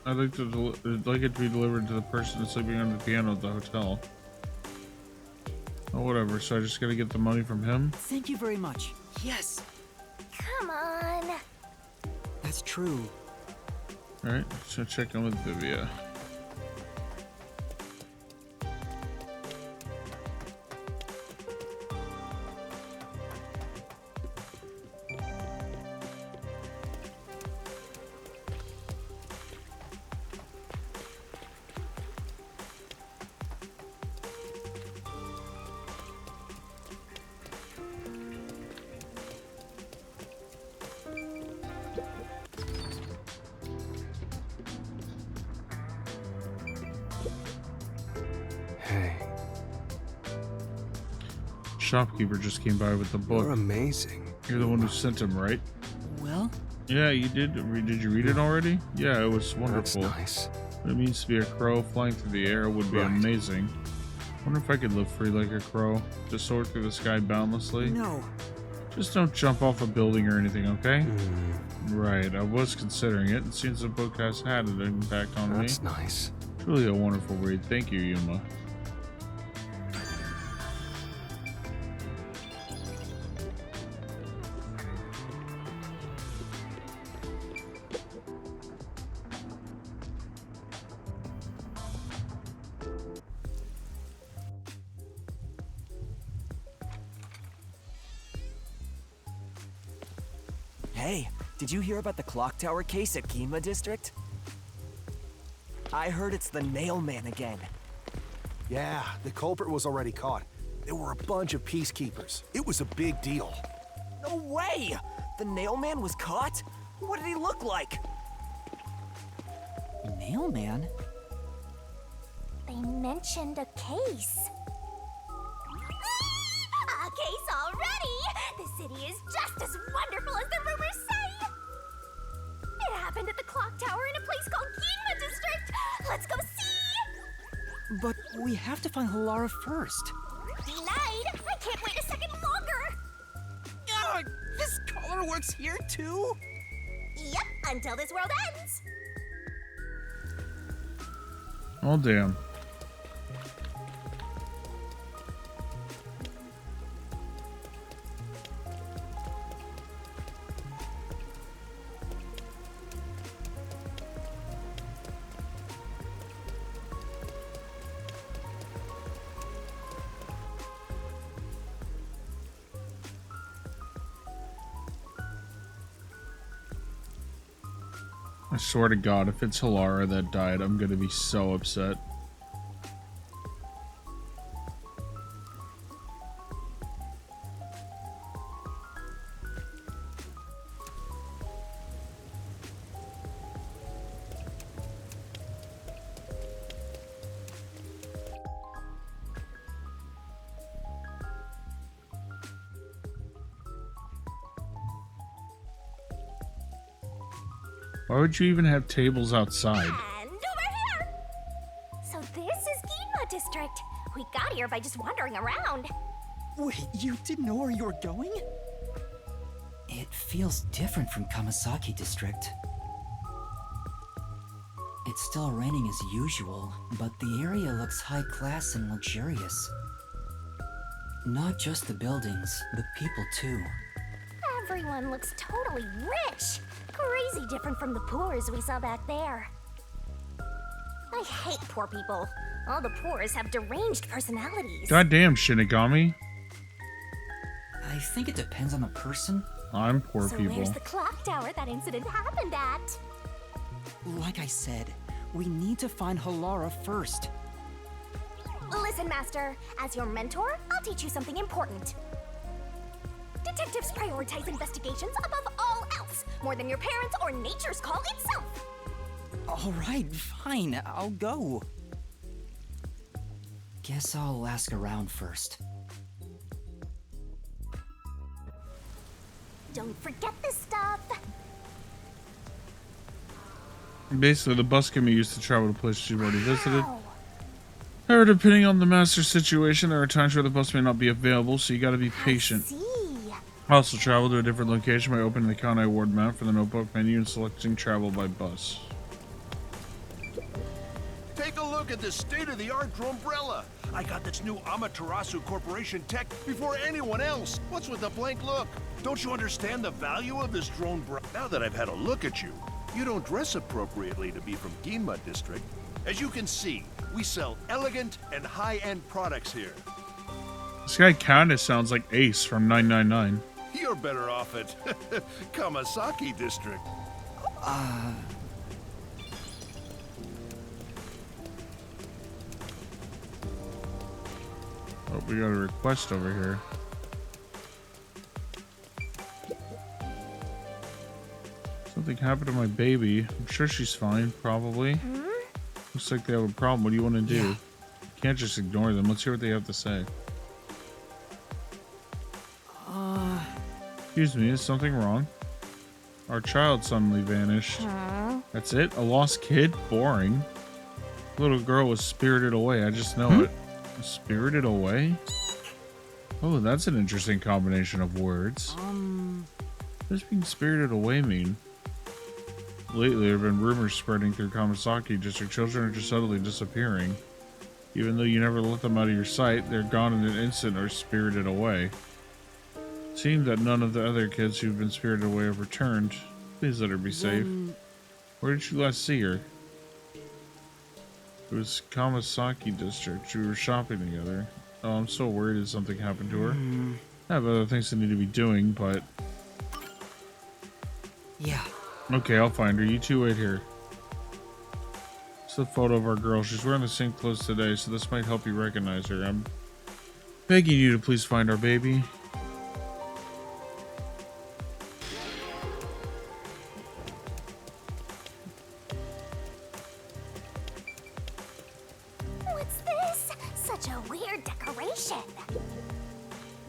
I'd like it to be delivered to the person sleeping on the piano at the hotel. Oh, whatever. So I just gotta get the money from him? Thank you very much. Yes, Come on. that's true. Alright, so check in with Vivia. Hey, Shopkeeper just came by with the book. you're amazing. You're the one who sent him, right? Well, Yeah, you did. Did you read it already? Yeah, it was That's wonderful. nice. What it means to be a crow flying through the air would be Right. amazing. Wonder if I could live free like a crow, just soar through the sky boundlessly. no. Just don't jump off a building or anything, okay? Mm, Right, I was considering it. It seems the book has had an impact on me. that's nice. Truly a wonderful read. Thank you, Yuma. Hey, did you hear about the clock tower case at Kima District? I heard it's the Nail Man again. Yeah, the culprit was already caught. There were a bunch of peacekeepers. It was a big deal. No way! The Nail Man was caught? What did he look like? Nail Man? They mentioned a case. A case already! The city is just as wonderful as the rumors say! It happened at the clock tower in a place called Ginma District! Let's go see! But we have to find Halara first. Denied! I can't wait a second longer! This collar works here too? Yep, until this world ends! Oh, damn. I swear to God, if it's Halara that died, I'm gonna be so upset. Why would you even have tables outside? And over here! So this is Ginma District. We got here by just wandering around. Wait, you didn't know where you were going? It feels different from Kamasaki District. It's still raining as usual, but the area looks high class and luxurious. Not just the buildings, the people too. Everyone looks totally rich. Crazy different from the poors we saw back there. I hate poor people. All the poors have deranged personalities. Goddamn, Shinigami. I think it depends on the person. I'm poor So people. where's the clock tower that incident happened at? Like I said, we need to find Halara first. Listen, Master. As your mentor, I'll teach you something important. Detectives prioritize investigations above all else, more than your parents or nature's call itself. Alright, fine, I'll go. Guess I'll ask around first. Don't forget this stuff. Basically, the bus can be used to travel to places you've already visited. However, depending on the master's situation, there are times where the bus may not be available, so you gotta be patient. Also, travel to a different location by opening the Kanai Ward map for the notebook menu and selecting travel by bus. Take a look at this state-of-the-art Drombrella. I got this new Amaterasu Corporation tech before anyone else. What's with the blank look? Don't you understand the value of this Drombrella? Now that I've had a look at you, you don't dress appropriately to be from Ginma District. As you can see, we sell elegant and high-end products here. This guy kinda sounds like Ace from 999. You're better off at Kamasaki District. Oh, we got a request over here. Something happened to my baby. I'm sure she's fine, probably. Looks like they have a problem. What do you want to do? You can't just ignore them. Let's hear what they have to say. Excuse me, is something wrong? Our child suddenly vanished. That's it? A lost kid? Boring. Little girl was spirited away. I just know it. Spirited away? Oh, that's an interesting combination of words. What does being spirited away mean? Lately, there have been rumors spreading through Kamasaki District. Children are just suddenly disappearing. Even though you never let them out of your sight, they're gone in an instant or spirited away. It seems that none of the other kids who've been spirited away have returned. Please let her be safe. Where did you last see her? It was Kamasaki District. We were shopping together. Oh, I'm so worried that something happened to her. I have other things I need to be doing, but... Yeah. Okay, I'll find her. You two wait here. It's a photo of our girl. She's wearing the same clothes today, so this might help you recognize her. I'm begging you to please find our baby. What's this? Such a weird decoration.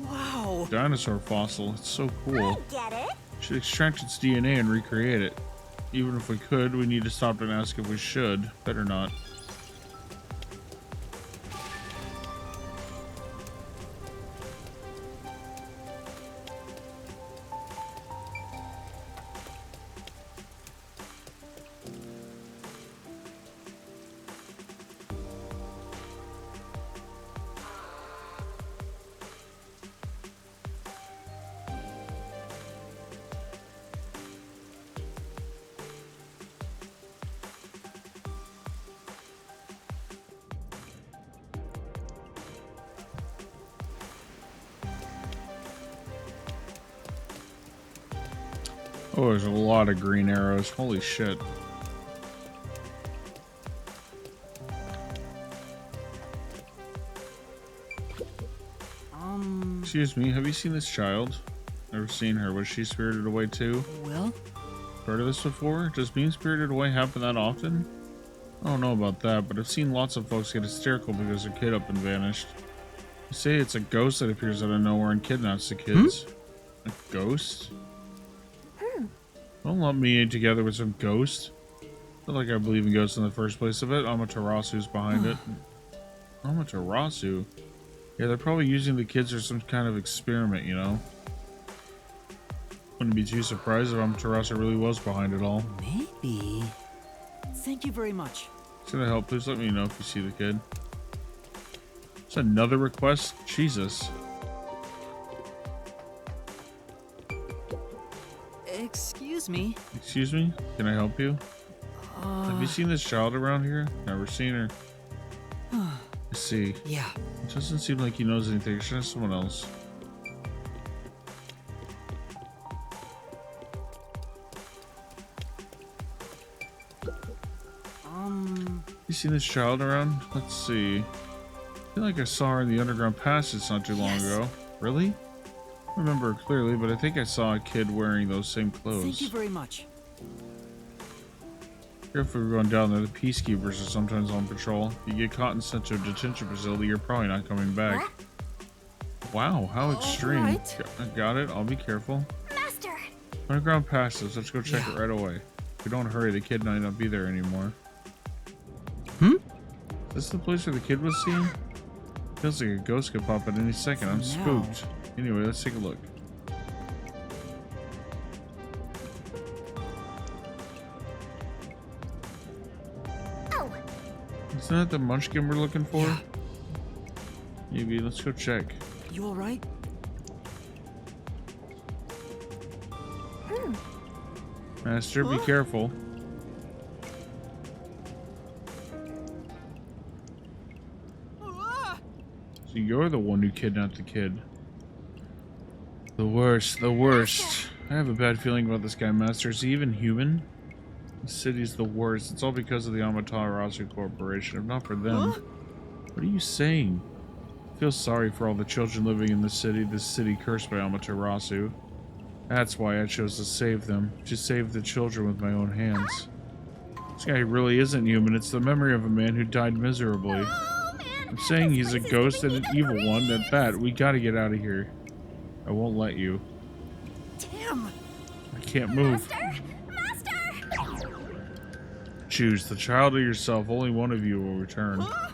Wow. Dinosaur fossil. It's so cool. Get it? Should extract its DNA and recreate it. Even if we could, we need to stop and ask if we should. Better not. Oh, there's a lot of green arrows. Holy shit. Excuse me, have you seen this child? Never seen her. Was she spirited away too? Well? Heard of this before? Does being spirited away happen that often? I don't know about that, but I've seen lots of folks get hysterical because their kid up and vanished. You say it's a ghost that appears out of nowhere and kidnaps the kids. A ghost? Don't lump me together with some ghost. Not like I believe in ghosts in the first place. I bet Amaterasu's behind it. Amaterasu? Yeah, they're probably using the kids for some kind of experiment, you know? Wouldn't be too surprised if Amaterasu really was behind it all. Maybe. Thank you very much. It's gonna help. Please let me know if you see the kid. It's another request? Jesus. Excuse me. Excuse me? Can I help you? Have you seen this child around here? Never seen her. I see. Yeah. It doesn't seem like he knows anything. Should have someone else. You seen this child around? Let's see. I feel like I saw her in the underground passage not too long ago. Really? I don't remember her clearly, but I think I saw a kid wearing those same clothes. Thank you very much. Careful, we're going down there. The peacekeepers are sometimes on patrol. If you get caught and sent to a detention facility, you're probably not coming back. Wow, how extreme. right. Got it. I'll be careful. Master! Underground passage. Let's go check it right away. If we don't hurry, the kid might not be there anymore. Is this the place where the kid was seen? Feels like a ghost could pop at any second. I'm spooked. Anyway, let's take a look. Oh! Isn't that the munchkin we're looking for? Yeah. Maybe. Let's go check. You alright? Master, be careful. So you're the one who kidnapped the kid. The worst, the worst. I have a bad feeling about this guy, Master. Is he even human? The city's the worst. It's all because of the Amaterasu Corporation. If not for them. What are you saying? I feel sorry for all the children living in this city cursed by Amaterasu. That's why I chose to save them. To save the children with my own hands. This guy really isn't human. It's the memory of a man who died miserably. I'm saying he's a ghost and an evil one at that. We gotta get out of here. I won't let you. Damn! I can't move. Master! Choose the child or yourself. Only one of you will return. I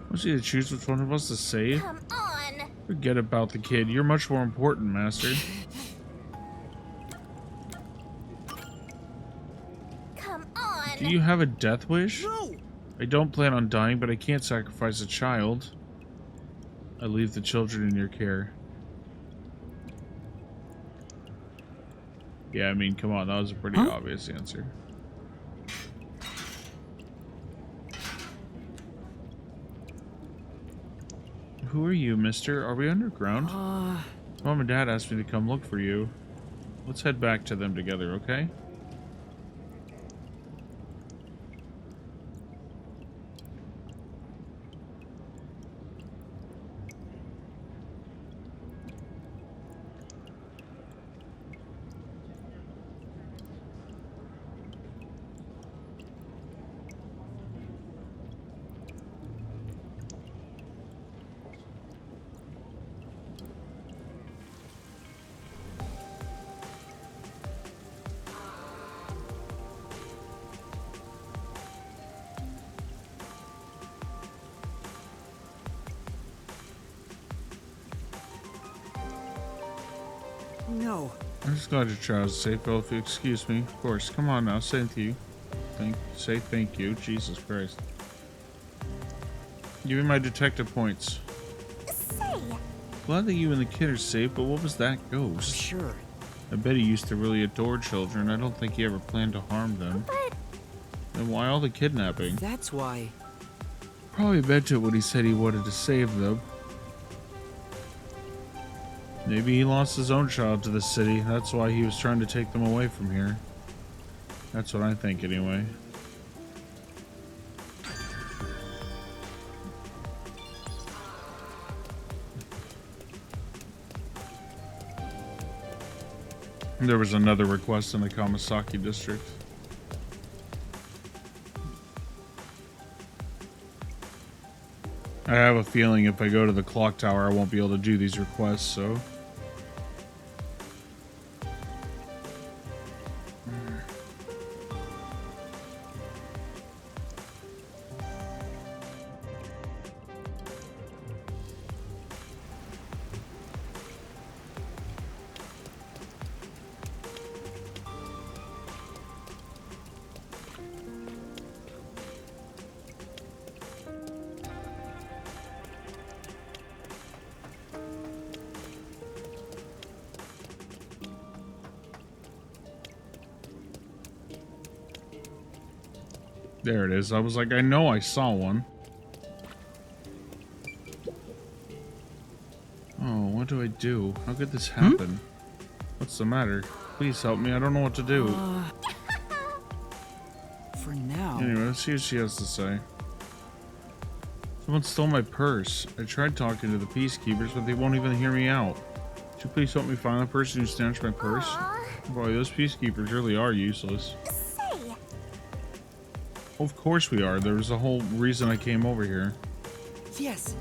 want you to choose which one of us to save. Come on! Forget about the kid. You're much more important, Master. Come on! Do you have a death wish? No! I don't plan on dying, but I can't sacrifice a child. I leave the children in your care. Yeah, I mean, come on, that was a pretty obvious answer. Who are you, mister? Are we underground? Mom and Dad asked me to come look for you. Let's head back to them together, okay? No. I'm just glad your child's safe. Well, if you excuse me, of course. Come on now, say thank you. Say thank you. Jesus Christ. Give me my detective points. Say! Glad that you and the kid are safe, but what was that ghost? Sure. I bet he used to really adore children. I don't think he ever planned to harm them. But Then why all the kidnapping? That's why. Probably meant it when he said he wanted to save them. Maybe he lost his own child to the city. That's why he was trying to take them away from here. That's what I think anyway. There was another request in the Kamasaki district. I have a feeling if I go to the clock tower, I won't be able to do these requests, so... There it is. I was like, I know I saw one. Oh, what do I do? How could this happen? What's the matter? Please help me. I don't know what to do. For now. Anyway, let's see what she has to say. Someone stole my purse. I tried talking to the peacekeepers, but they won't even hear me out. Could you please help me find the person who snatched my purse? Boy, those peacekeepers really are useless. Say, Of course we are. There was a whole reason I came over here. Yes.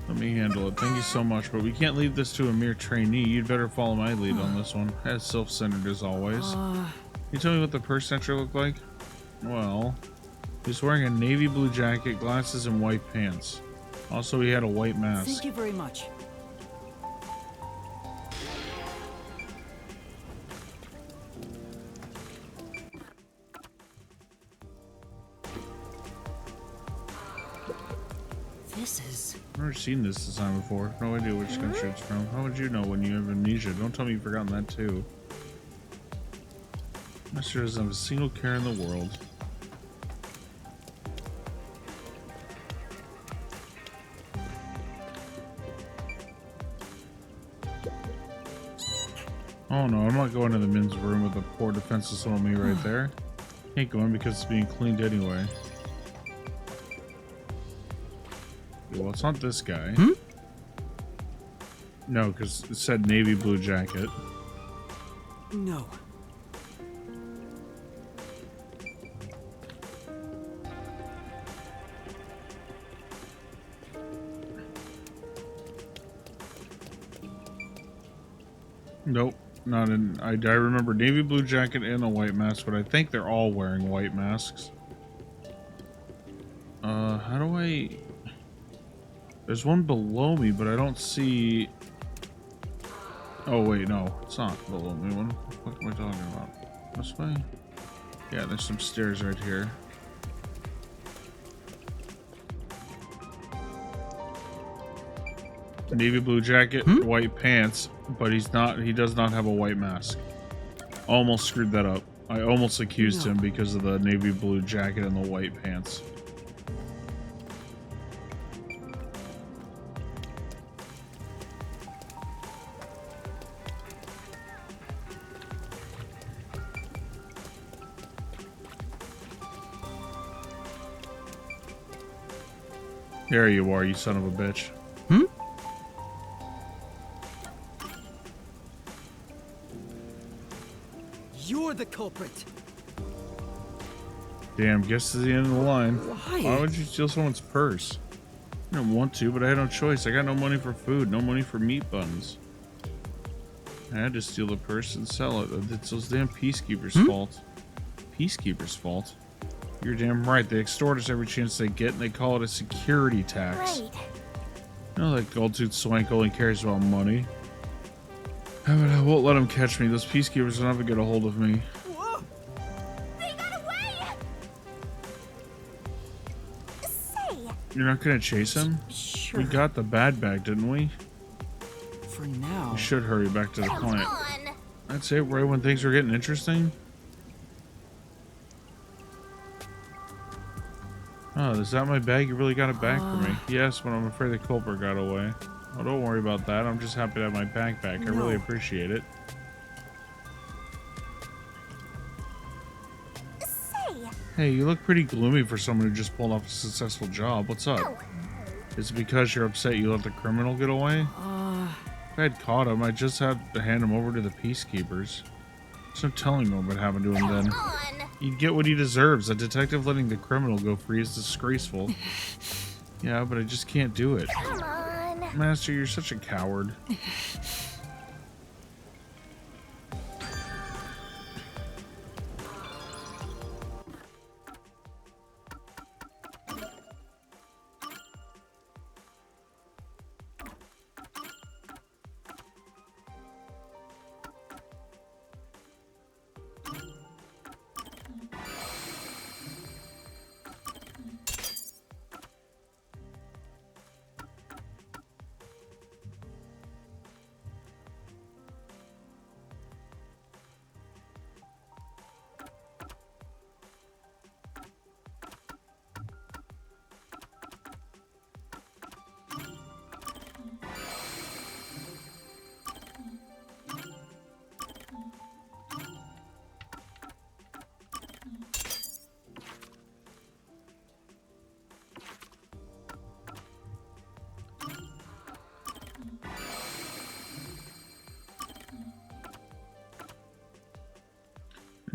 Let me handle it. Thank you so much, but we can't leave this to a mere trainee. You'd better follow my lead on this one. As self-centered as always. Can you tell me what the purse snatcher looked like? Well, he was wearing a navy blue jacket, glasses, and white pants. Also, he had a white mask. Thank you very much. This is... I've never seen this design before. No idea which country it's from. How would you know when you have amnesia? Don't tell me you've forgotten that too. Master doesn't have a single care in the world. Oh no, I'm not going to the men's room with a poor defenseless little me right there. Can't go in because it's being cleaned anyway. Well, it's not this guy. No, because it said navy blue jacket. No. Nope, not in. I remember navy blue jacket and a white mask, but I think they're all wearing white masks. How do I... There's one below me, but I don't see... Oh, wait, no. It's not below me. What am I talking about? This way? Yeah, there's some stairs right here. Navy blue jacket, white pants, but he does not have a white mask. Almost screwed that up. I almost accused him because of the navy blue jacket and the white pants. There you are, you son of a bitch. You're the culprit. Damn, guess to the end of the line. Why? Why would you steal someone's purse? I didn't want to, but I had no choice. I got no money for food, no money for meat buns. I had to steal the purse and sell it. It's those damn peacekeepers' fault. Peacekeepers' fault? You're damn right. They extort us every chance they get, and they call it a security tax. right. You know that gold-tooth swank only cares about money. But I won't let them catch me. Those peacekeepers will never get a hold of me. Whoa! They got away! Say, You're not gonna chase him? Sure. We got the bad bag, didn't we? For now. We should hurry back to the come plant. on! That's it, right when things were getting interesting? Oh, is that my bag? You really got it back for me. Yes, but I'm afraid the culprit got away. Oh, don't worry about that. I'm just happy to have my bag back. I really appreciate it. Say, Hey, you look pretty gloomy for someone who just pulled off a successful job. What's up? oh, Is it because you're upset you let the criminal get away? If I had caught him, I just had to hand him over to the peacekeepers. There's no telling what would happen to him then. on! He'd get what he deserves. A detective letting the criminal go free is disgraceful. Yeah, but I just can't do it. Come on! Master, you're such a coward.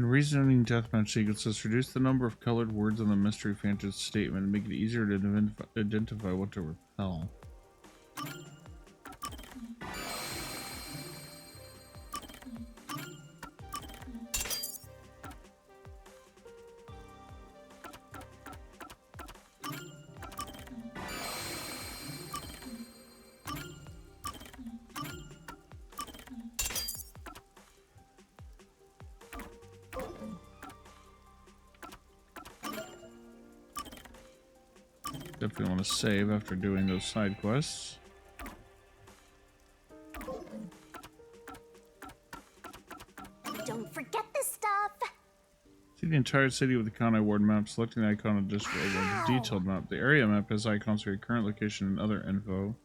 In reasoning deathmatch sequences, reduce the number of colored words on the mystery phantom statement and make it easier to identify what to repel. Definitely want to save after doing those side quests. Don't forget this stuff. See the entire city with the Kanai Ward map. Selecting the icon of display the detailed map. The area map has icons for your current location and other info.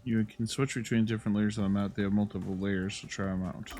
You can switch between different layers on the map. They have multiple layers, so try them out.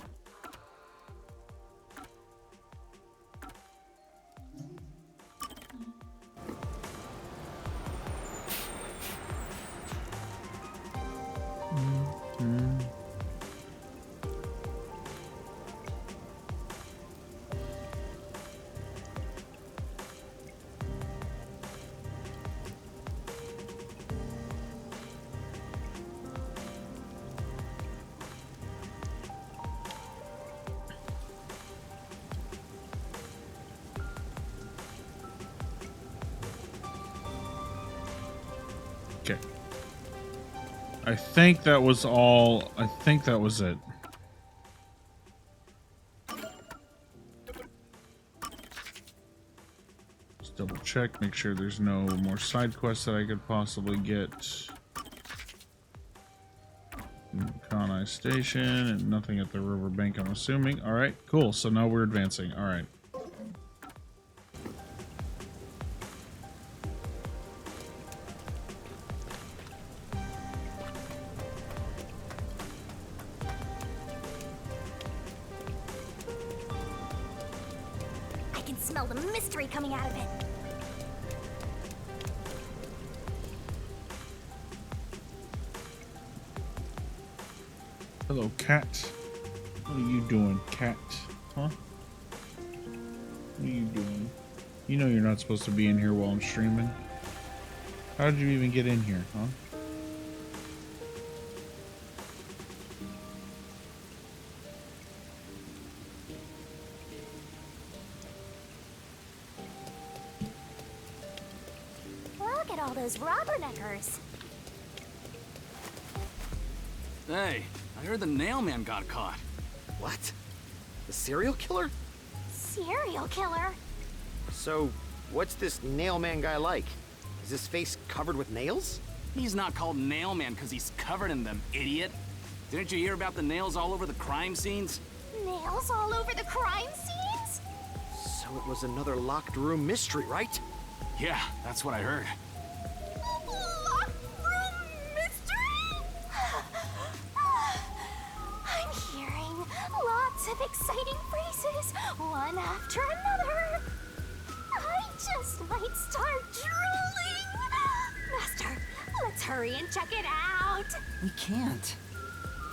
Okay. I think that was all. I think that was it. Just double check, make sure there's no more side quests that I could possibly get. Kanai Station and nothing at the riverbank, I'm assuming. Alright, cool. So now we're advancing. Alright. I can smell the mystery coming out of it. Hello, cat. What are you doing, cat? Huh? What are you doing? You know you're not supposed to be in here while I'm streaming. How did you even get in here, huh? Look at all those rubberneckers. Hey, I heard the nail man got caught. What? The serial killer? Serial killer? So, what's this nail man guy like? Is his face covered with nails? He's not called nail man because he's covered in them, idiot. Didn't you hear about the nails all over the crime scenes? Nails all over the crime scenes? So it was another locked room mystery, right? Yeah, that's what I heard. Locked room mystery? I'm hearing lots of exciting phrases, one after another. I just might start drooling. Master, let's hurry and check it out. We can't.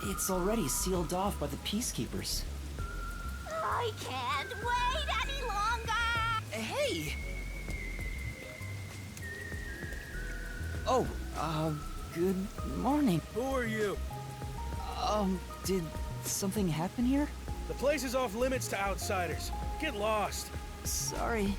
It's already sealed off by the Peacekeepers. I can't wait any longer. Hey! Oh, good morning. Who are you? Did something happen here? The place is off limits to outsiders. Get lost. Sorry.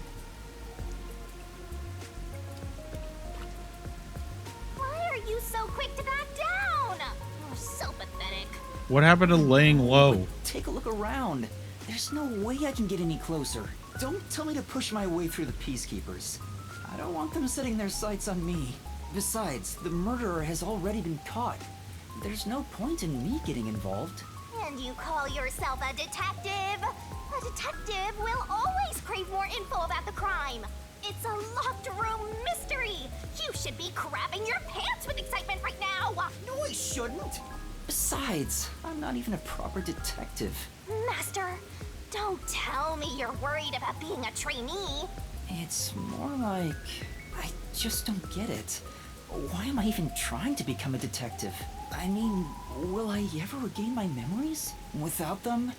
Why are you so quick to back down? You're so pathetic. What happened to laying low? Take a look around. There's no way I can get any closer. Don't tell me to push my way through the Peacekeepers. I don't want them setting their sights on me. Besides, the murderer has already been caught. There's no point in me getting involved. And you call yourself a detective? A detective will always crave more info about the crime. It's a locked room mystery. You should be crapping your pants with excitement right now. No, I shouldn't. Besides, I'm not even a proper detective. Master, don't tell me you're worried about being a trainee. It's more like I just don't get it. Why am I even trying to become a detective? I mean, will I ever regain my memories? Without them,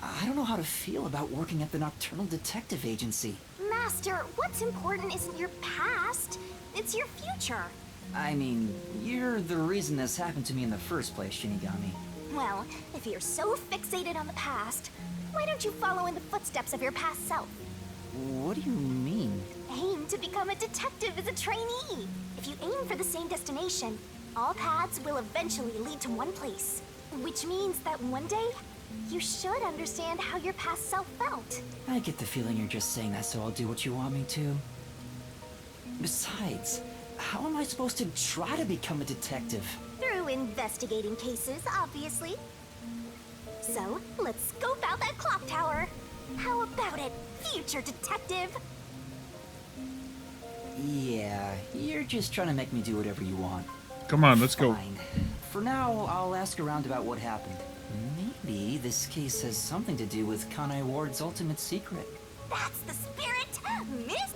I don't know how to feel about working at the Nocturnal Detective Agency. Master, what's important isn't your past, it's your future. I mean, you're the reason this happened to me in the first place, Shinigami. Well, if you're so fixated on the past, why don't you follow in the footsteps of your past self? What do you mean? Aim to become a detective as a trainee. If you aim for the same destination, all paths will eventually lead to one place. Which means that one day, you should understand how your past self felt. I get the feeling you're just saying that so I'll do what you want me to. Besides, how am I supposed to try to become a detective? Through investigating cases, obviously. So, let's scope out that clock tower. How about it, future detective? Yeah, you're just trying to make me do whatever you want. Come on, let's go. Fine. For now, I'll ask around about what happened. Maybe this case has something to do with Kanai Ward's ultimate secret. That's the spirit, Miss.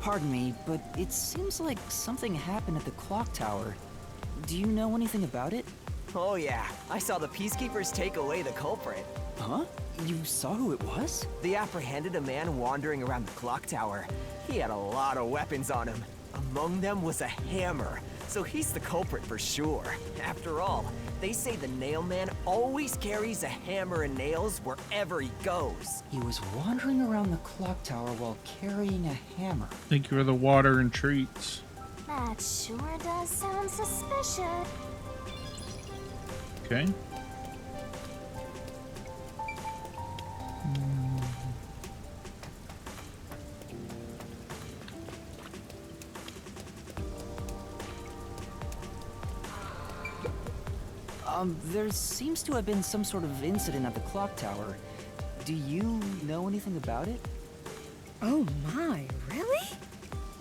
Pardon me, but it seems like something happened at the clock tower. Do you know anything about it? Oh yeah, I saw the Peacekeepers take away the culprit. Huh? You saw who it was? They apprehended a man wandering around the clock tower. He had a lot of weapons on him. Among them was a hammer, so he's the culprit for sure. After all, they say the Nail Man always carries a hammer and nails wherever he goes. He was wandering around the clock tower while carrying a hammer. Thank you for the water and treats. That sure does sound suspicious. Okay. There seems to have been some sort of incident at the clock tower. Do you know anything about it? Oh my, really?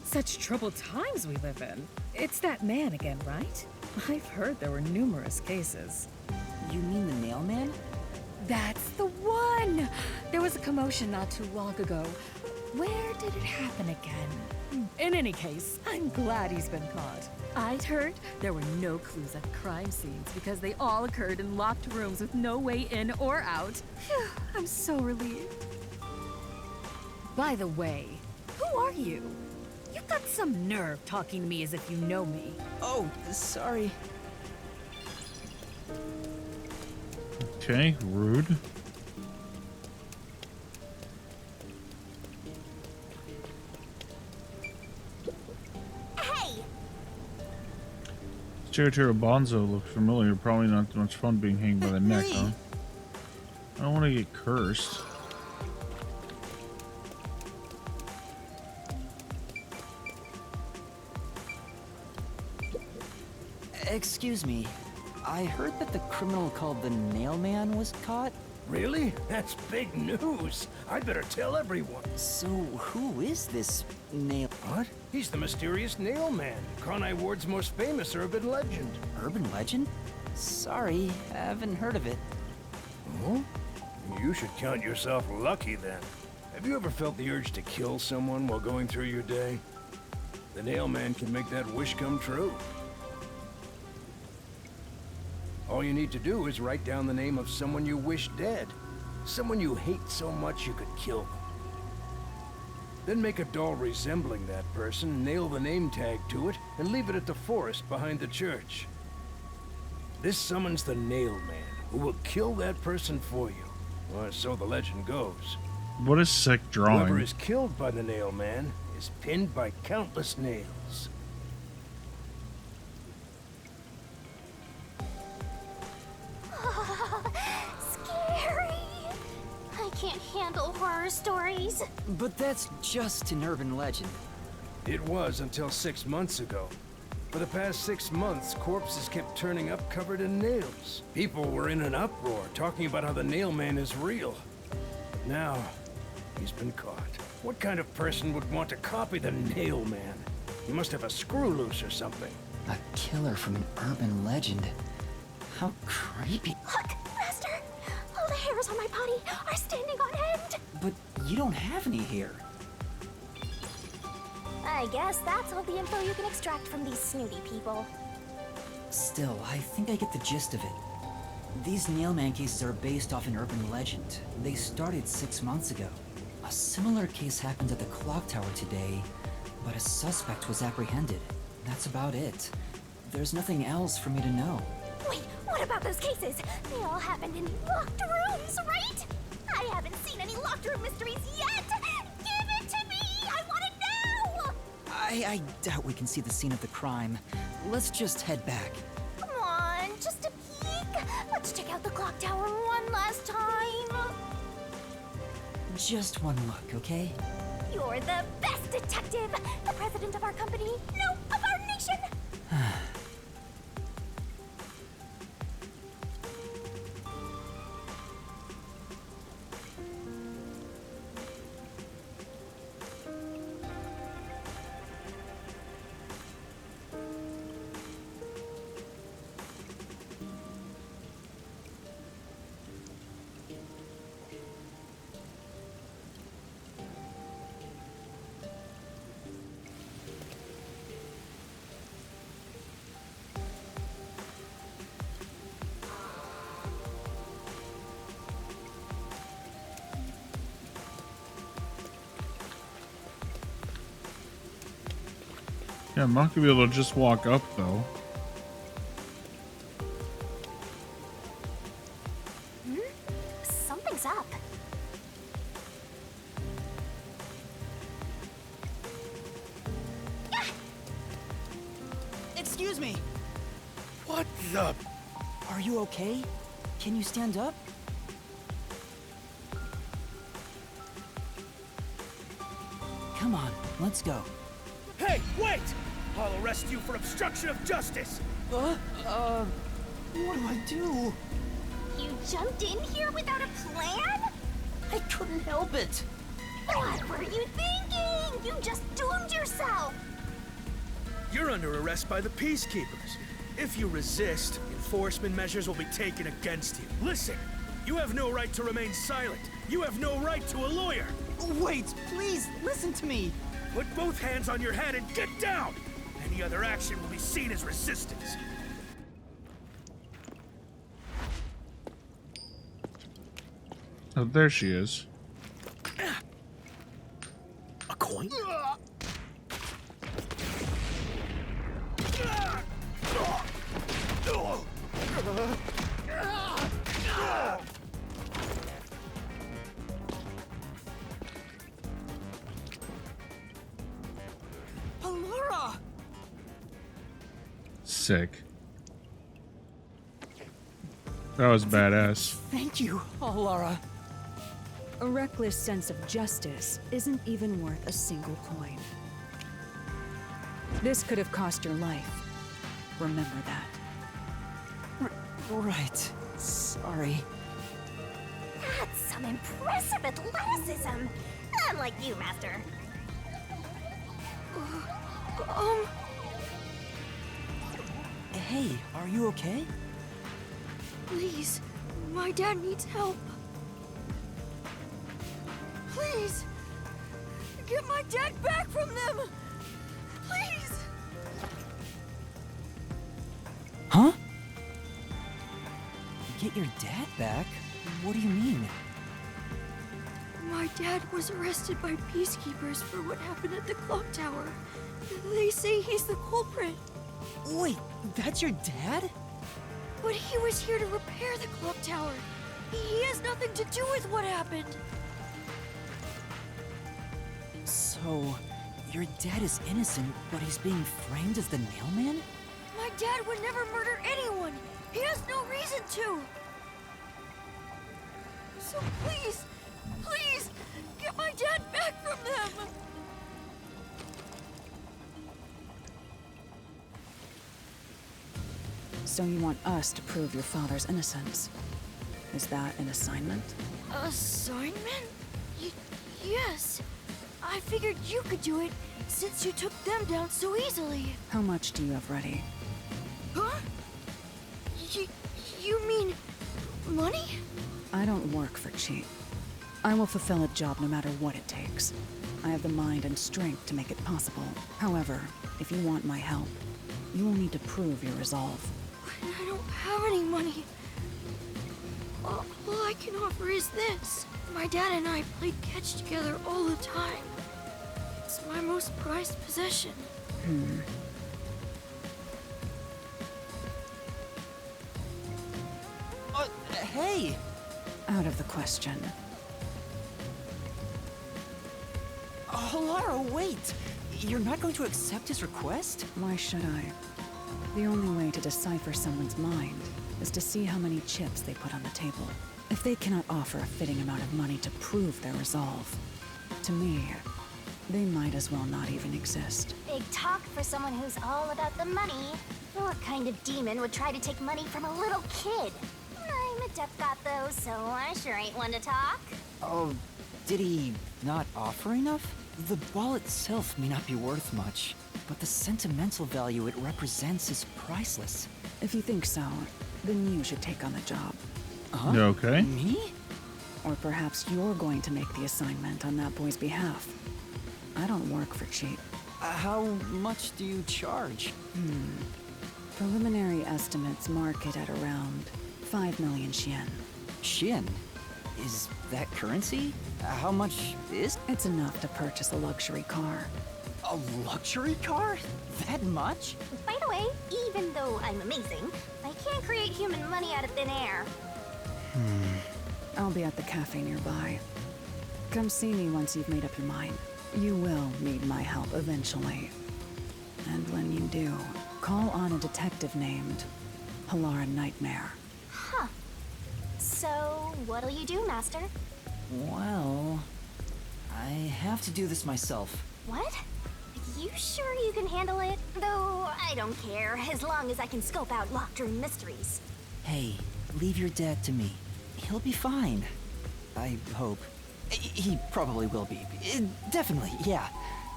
Such troubled times we live in. It's that man again, right? I've heard there were numerous cases. You mean the Nail Man? That's the one! There was a commotion not too long ago. Where did it happen again? In any case, I'm glad he's been caught. I'd heard there were no clues at crime scenes because they all occurred in locked rooms with no way in or out. Phew, I'm so relieved. By the way, who are you? You've got some nerve talking to me as if you know me. Oh, sorry. Okay, rude. Hey! Chiritiro Bonzo looks familiar. Probably not too much fun being hanged by the neck, huh? I don't want to get cursed. Excuse me. I heard that the criminal called the Nail Man was caught. Really? That's big news. I'd better tell everyone. So who is this Nail? What? He's the mysterious Nail Man, Kanai Ward's most famous urban legend. Urban legend? Sorry, I haven't heard of it. Oh? You should count yourself lucky then. Have you ever felt the urge to kill someone while going through your day? The Nail Man can make that wish come true. All you need to do is write down the name of someone you wish dead. Someone you hate so much you could kill them. Then make a doll resembling that person, nail the name tag to it, and leave it at the forest behind the church. This summons the Nail Man, who will kill that person for you. Or so the legend goes. What a sick drawing. Whoever is killed by the Nail Man is pinned by countless nails. Scary! I can't handle horror stories. But that's just an urban legend. It was until 6 months ago. For the past 6 months, corpses kept turning up covered in nails. People were in an uproar, talking about how the Nail Man is real. But now, he's been caught. What kind of person would want to copy the Nail Man? He must have a screw loose or something. A killer from an urban legend. How creepy. Look, Master! All the hairs on my body are standing on end! But you don't have any hair. I guess that's all the info you can extract from these snooty people. Still, I think I get the gist of it. These Nailman cases are based off an urban legend. They started 6 months ago. A similar case happened at the clock tower today, but a suspect was apprehended. That's about it. There's nothing else for me to know. Wait, what about those cases? They all happened in locked rooms, right? I haven't seen any locked room mysteries yet! Give it to me! I want it now! I doubt we can see the scene of the crime. Let's just head back. Come on, just a peek. Let's check out the clock tower one last time. Just one look, okay? You're the best detective! The president of our company, no, of our nation! Yeah, I'm not gonna be able to just walk up though. Something's up. Excuse me! What the? Are you okay? Can you stand up? Come on, let's go. Hey, wait! I'll arrest you for obstruction of justice! What do I do? You jumped in here without a plan? I couldn't help it. What were you thinking? You just doomed yourself! You're under arrest by the Peacekeepers. If you resist, enforcement measures will be taken against you. Listen, you have no right to remain silent. You have no right to a lawyer. Wait, please, listen to me. Put both hands on your head and get down! Any other action will be seen as resistance. Oh, there she is. A coin? Allura! Sick. That was badass. Thank you, Allura. A reckless sense of justice isn't even worth a single coin. This could have cost your life. Remember that. Right. Sorry. That's some impressive athleticism! Unlike you, Master. Hey, are you okay? Please, my dad needs help. Please, get my dad back from them! Please! Huh? Get your dad back? What do you mean? My dad was arrested by peacekeepers for what happened at the clock tower. They say he's the culprit. Wait, that's your dad? But he was here to repair the clock tower. He has nothing to do with what happened. So, your dad is innocent, but he's being framed as the Nailman? My dad would never murder anyone. He has no reason to. So please, please, get my dad back from them. So you want us to prove your father's innocence? Is that an assignment? Assignment? Yes. I figured you could do it since you took them down so easily. How much do you have ready? Huh? You mean money? I don't work for cheap. I will fulfill a job no matter what it takes. I have the mind and strength to make it possible. However, if you want my help, you will need to prove your resolve. I don't have any money. All I can offer is this. My dad and I played catch together all the time. It's my most prized possession. Hey! Out of the question. Lara, wait! You're not going to accept his request? Why should I? The only way to decipher someone's mind is to see how many chips they put on the table. If they cannot offer a fitting amount of money to prove their resolve, to me, they might as well not even exist. Big talk for someone who's all about the money. What kind of demon would try to take money from a little kid? I'm a Death God though, so I sure ain't one to talk. Oh, did he not offer enough? The ball itself may not be worth much, but the sentimental value it represents is priceless. If you think so, then you should take on the job. Huh? You okay? Me? Or perhaps you're going to make the assignment on that boy's behalf. I don't work for cheap. How much do you charge? Preliminary estimates mark it at around 5 million Xian. Xian? Is that currency? How much is? It's enough to purchase a luxury car. A luxury car? That much? By the way, even though I'm amazing, I can't create human money out of thin air. I'll be at the cafe nearby. Come see me once you've made up your mind. You will need my help eventually. And when you do, call on a detective named Halara Nightmare. Huh. So, what'll you do, Master? Well, I have to do this myself. What? You sure you can handle it? Though, I don't care, as long as I can scope out locked room mysteries. Hey, leave your dad to me. He'll be fine. I hope. He probably will be. Definitely, yeah.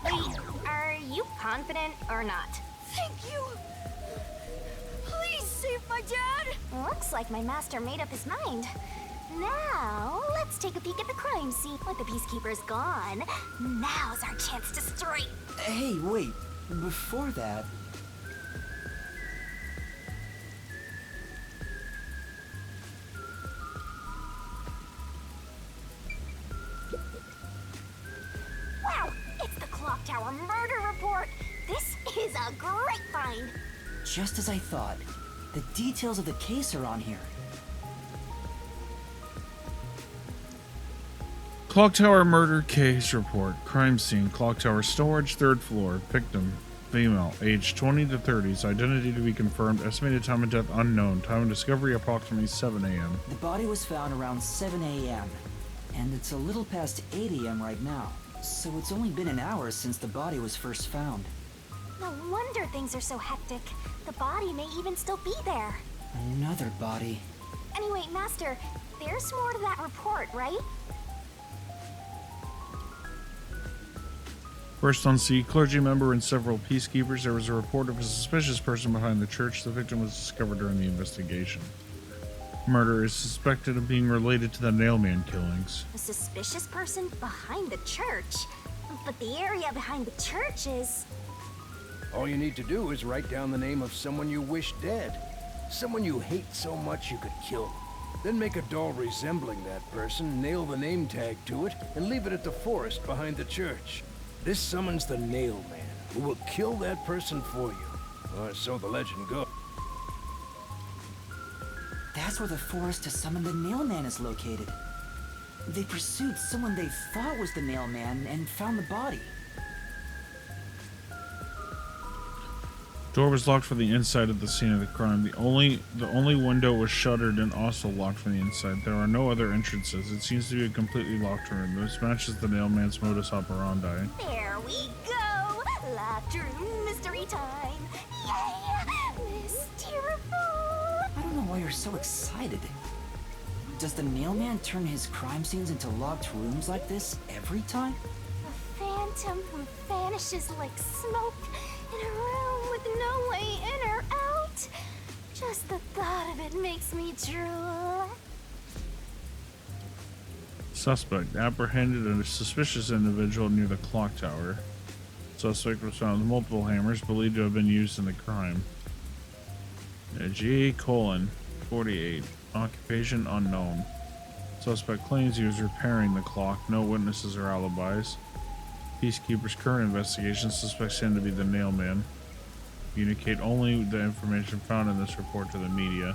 Wait, are you confident or not? Thank you! Please save my dad! Looks like my master made up his mind. Now, let's take a peek at the crime scene. With the Peacekeepers gone, now's our chance to strike. Hey, wait. Before that... Wow! It's the Clock Tower murder report! This is a great find! Just as I thought. The details of the case are on here. Clock Tower murder case report. Crime scene. Clock Tower storage, 3rd floor. Victim. Female. Age 20 to 30s. Identity to be confirmed. Estimated time of death unknown. Time of discovery approximately 7 a.m. The body was found around 7 a.m. And it's a little past 8 a.m. right now. So it's only been an hour since the body was first found. No wonder things are so hectic. The body may even still be there. Another body. Anyway, Master, there's more to that report, right? First on scene, clergy member and several peacekeepers. There was a report of a suspicious person behind the church. The victim was discovered during the investigation. Murder is suspected of being related to the Nailman killings. A suspicious person behind the church? But the area behind the church is... All you need to do is write down the name of someone you wish dead. Someone you hate so much you could kill them. Then make a doll resembling that person, nail the name tag to it, and leave it at the forest behind the church. This summons the Nail Man, who will kill that person for you. Or so the legend goes. That's where the forest to summon the Nailman is located. They pursued someone they thought was the Nailman and found the body. Door was locked from the inside of the scene of the crime. The only window was shuttered and also locked from the inside. There are no other entrances. It seems to be a completely locked room. This matches the Nailman's modus operandi. There we go! Locked room mystery time! Yay! Mystery report! why you're so excited. Does the Nailman turn his crime scenes into locked rooms like this every time? A phantom who vanishes like smoke in a room with no way in or out. Just the thought of it makes me drool. Suspect apprehended a suspicious individual near the clock tower. Suspect was found with multiple hammers believed to have been used in the crime. G:48. Occupation unknown. Suspect claims he was repairing the clock. No witnesses or alibis. Peacekeeper's current investigation suspects him to be the Nailman. Communicate only the information found in this report to the media.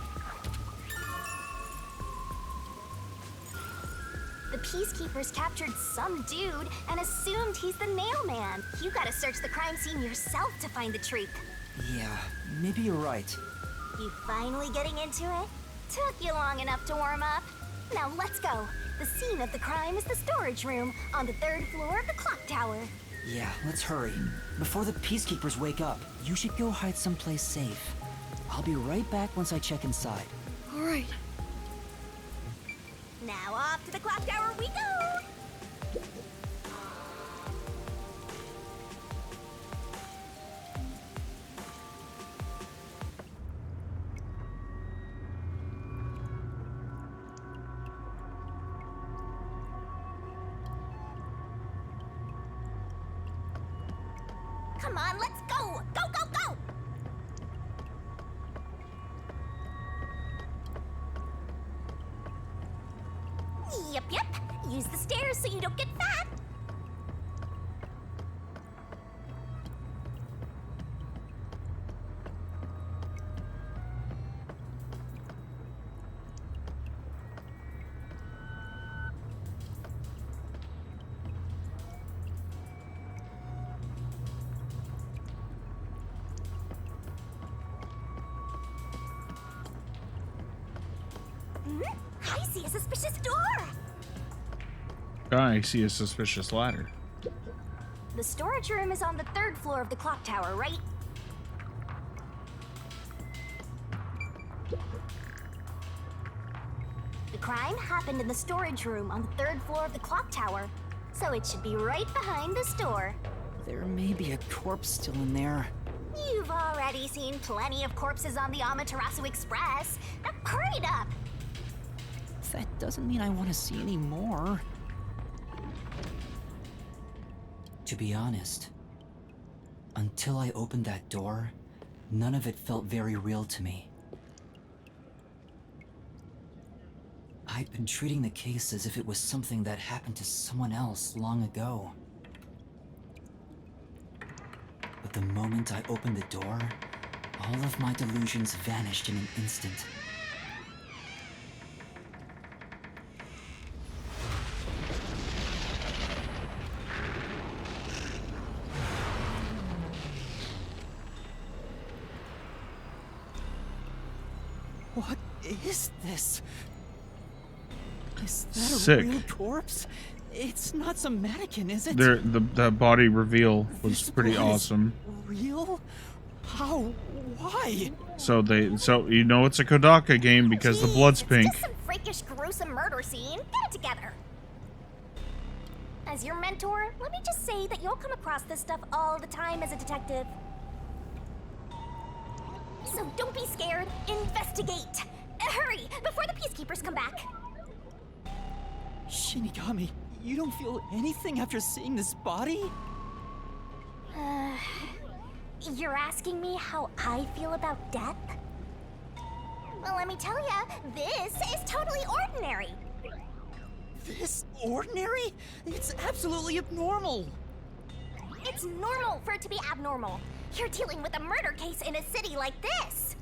The Peacekeepers captured some dude and assumed he's the Nailman. You gotta search the crime scene yourself to find the truth. Yeah, maybe you're right. You finally getting into it? Took you long enough to warm up. Now let's go. The scene of the crime is the storage room on the 3rd floor of the clock tower. Yeah, let's hurry. Before the Peacekeepers wake up, you should go hide someplace safe. I'll be right back once I check inside. All right. Now off to the clock tower we go! Come on, let's go! Go, go, go! Yep. Use the stairs so you don't get fat. I see a suspicious door. I see a suspicious ladder. The storage room is on the 3rd floor of the clock tower, right? The crime happened in the storage room on the 3rd floor of the clock tower, so it should be right behind this door. There may be a corpse still in there. You've already seen plenty of corpses on the Amaterasu Express. Now hurry it up! That doesn't mean I want to see any more. To be honest, until I opened that door, none of it felt very real to me. I'd been treating the case as if it was something that happened to someone else long ago. But the moment I opened the door, all of my delusions vanished in an instant. What is this? Is that Sick. a real corpse? It's not some mannequin, is it? That body reveal was This pretty blood is awesome. Real? How? Why? So you know it's a Kodaka game because the blood's pink. Just some freakish, gruesome murder scene. Get it together. As your mentor, let me just say that you'll come across this stuff all the time as a detective. So don't be scared. Investigate. Hurry, before the Peacekeepers come back. Shinigami, you don't feel anything after seeing this body? You're asking me how I feel about death? Well, let me tell ya, this is totally ordinary. This ordinary? It's absolutely abnormal. It's normal for it to be abnormal. You're dealing with a murder case in a city like this.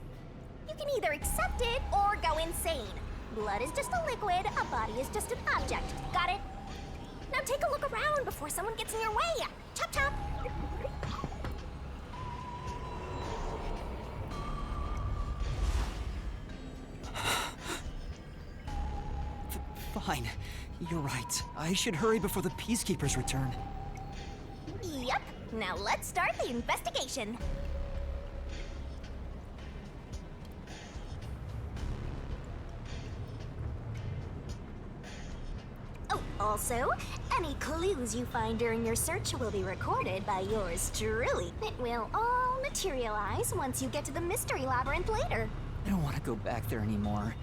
You can either accept it or go insane. Blood is just a liquid, a body is just an object. Got it? Now take a look around before someone gets in your way. Chop chop. Fine. You're right. I should hurry before the Peacekeepers return. Yep. Now let's start the investigation. Also, any clues you find during your search will be recorded by yours truly. It will all materialize once you get to the mystery labyrinth later. I don't want to go back there anymore.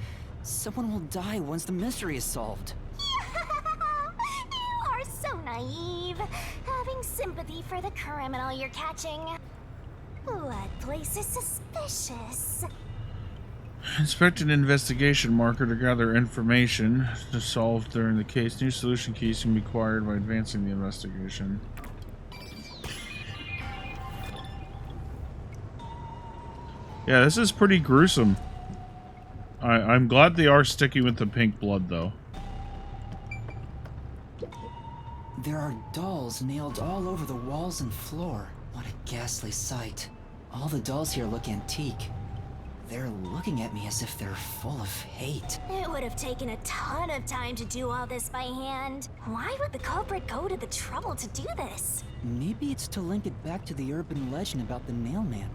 Someone will die once the mystery is solved. You are so naive, having sympathy for the criminal you're catching. What place is suspicious? Inspect an investigation marker to gather information to solve during the case. New solution keys can be acquired by advancing the investigation. Yeah, this is pretty gruesome. I'm glad they are sticking with the pink blood, though. There are dolls nailed all over the walls and floor. What a ghastly sight. All the dolls here look antique. They're looking at me as if they're full of hate. It would have taken a ton of time to do all this by hand. Why would the culprit go to the trouble to do this? Maybe it's to link it back to the urban legend about the Nailman.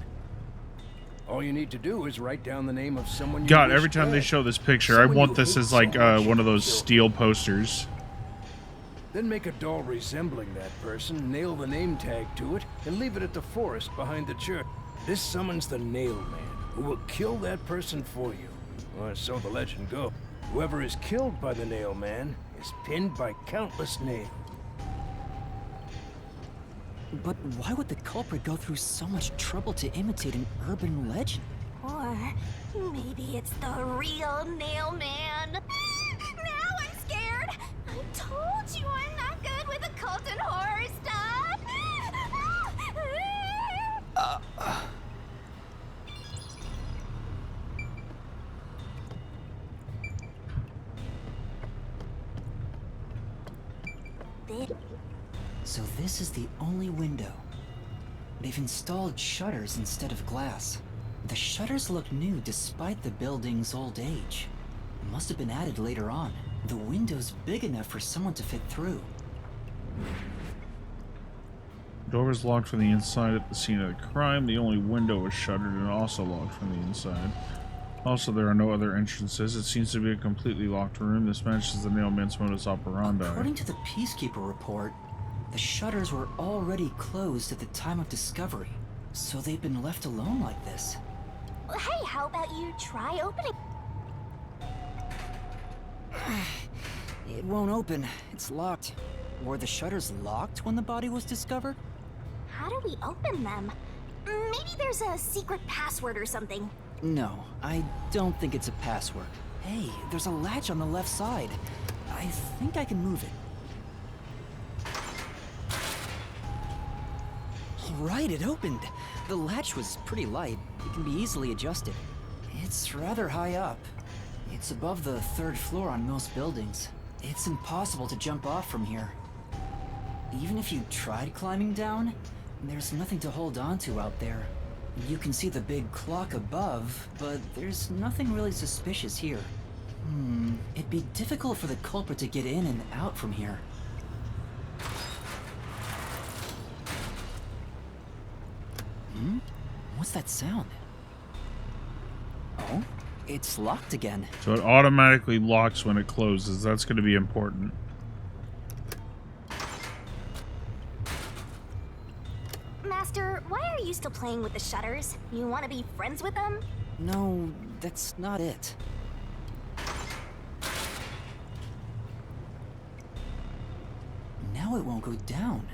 All you need to do is write down the name of someone you God, wish every time they dead. show this picture, I want this as like one of those steel posters. Then make a doll resembling that person, nail the name tag to it, and leave it at the forest behind the church. This summons the Nailman, who will kill that person for you. Or so the legend goes. Whoever is killed by the Nailman is pinned by countless nails. But why would the culprit go through so much trouble to imitate an urban legend? Or maybe it's the real Nailman. Now I'm scared. I told you I'm not good with occult and horror stuff. So this is the only window. They've installed shutters instead of glass. The shutters look new despite the building's old age. Must have been added later on. The window's big enough for someone to fit through. The door was locked from the inside at the scene of the crime. The only window was shuttered and also locked from the inside. Also, there are no other entrances. It seems to be a completely locked room. This matches the Nailman's modus operandi. According to the Peacekeeper report, the shutters were already closed at the time of discovery. So they've been left alone like this. Hey, how about you try opening? It won't open. It's locked. Were the shutters locked when the body was discovered? How do we open them? Maybe there's a secret password or something. No, I don't think it's a password. Hey, there's a latch on the left side. I think I can move it. Alright, it opened. The latch was pretty light. It can be easily adjusted. It's rather high up. It's above the 3rd floor on most buildings. It's impossible to jump off from here. Even if you tried climbing down, there's nothing to hold on to out there. You can see the big clock above, but there's nothing really suspicious here. It'd be difficult for the culprit to get in and out from here. What's that sound? Oh, it's locked again. So it automatically locks when it closes. That's going to be important. Master, why are you still playing with the shutters? You want to be friends with them? No, that's not it. Now it won't go down.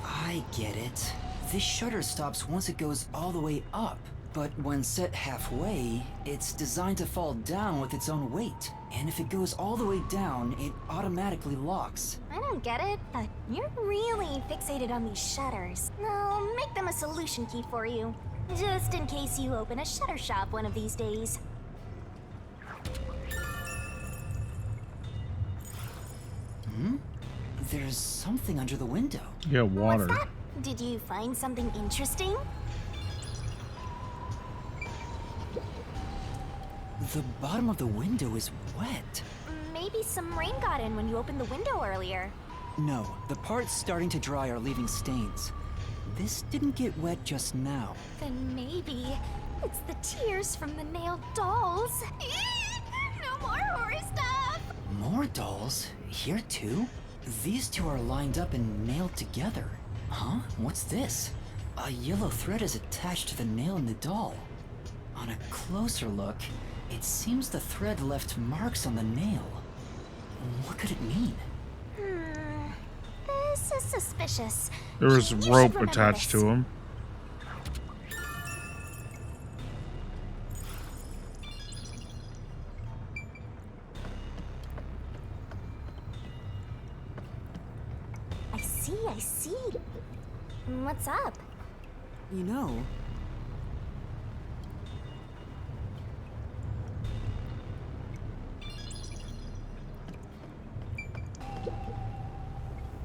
I get it. This shutter stops once it goes all the way up, but when set halfway, it's designed to fall down with its own weight. And if it goes all the way down, it automatically locks. I don't get it, but you're really fixated on these shutters. I'll make them a solution key for you, just in case you open a shutter shop one of these days. There's something under the window. Yeah, water. What's that? Did you find something interesting? The bottom of the window is wet. Maybe some rain got in when you opened the window earlier. No, the parts starting to dry are leaving stains. This didn't get wet just now. Then maybe it's the tears from the nailed dolls. horror stuff! More dolls? Here too? These two are lined up and nailed together. Huh? What's this? A yellow thread is attached to the nail in the doll. On a closer look, it seems the thread left marks on the nail. What could it mean? This is suspicious. There was You should rope remember attached this. to him. I see. What's up? You know,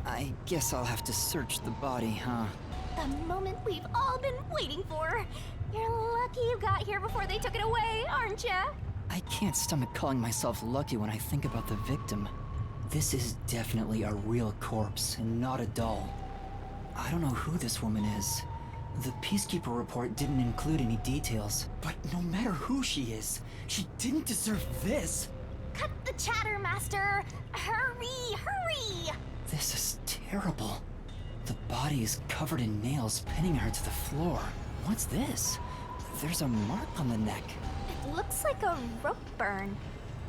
I guess I'll have to search the body, huh? The moment we've all been waiting for. You're lucky you got here before they took it away, aren't ya? I can't stomach calling myself lucky when I think about the victim. This is definitely a real corpse and not a doll. I don't know who this woman is. The Peacekeeper report didn't include any details, but no matter who she is, she didn't deserve this. Cut the chatter, Master! Hurry! This is terrible. The body is covered in nails pinning her to the floor. What's this? There's a mark on the neck. It looks like a rope burn.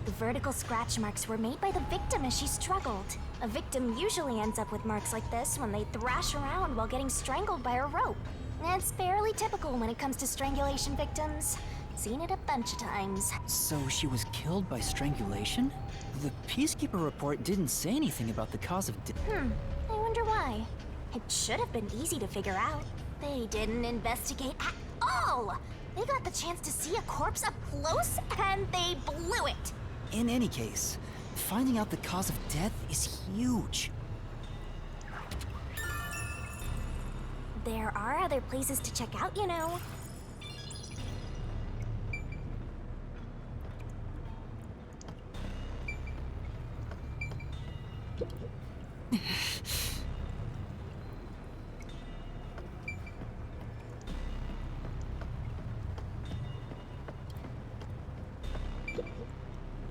The vertical scratch marks were made by the victim as she struggled. A victim usually ends up with marks like this when they thrash around while getting strangled by a rope. It's fairly typical when it comes to strangulation victims. Seen it a bunch of times. So she was killed by strangulation? The Peacekeeper report didn't say anything about the cause of death. I wonder why. It should have been easy to figure out. They didn't investigate at all! They got the chance to see a corpse up close, and they blew it! In any case, finding out the cause of death is huge. There are other places to check out, you know.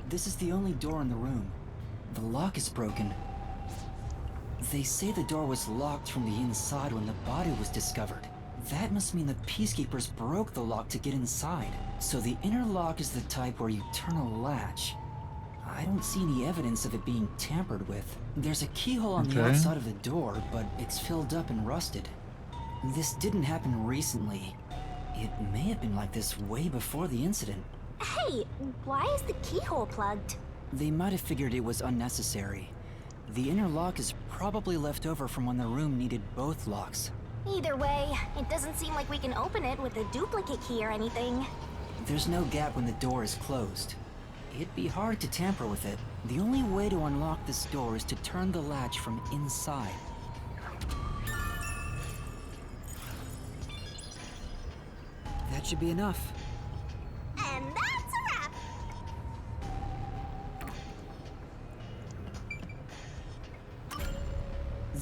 This is the only door in the room. The lock is broken. They say the door was locked from the inside when the body was discovered. That must mean the Peacekeepers broke the lock to get inside. So the inner lock is the type where you turn a latch. I don't see any evidence of it being tampered with. There's a keyhole on the Okay. outside of the door, but it's filled up and rusted. This didn't happen recently. It may have been like this way before the incident. Hey, why is the keyhole plugged? They might have figured it was unnecessary. The inner lock is probably left over from when the room needed both locks. Either way, it doesn't seem like we can open it with a duplicate key or anything. There's no gap when the door is closed. It'd be hard to tamper with it. The only way to unlock this door is to turn the latch from inside. That should be enough. And that's a wrap!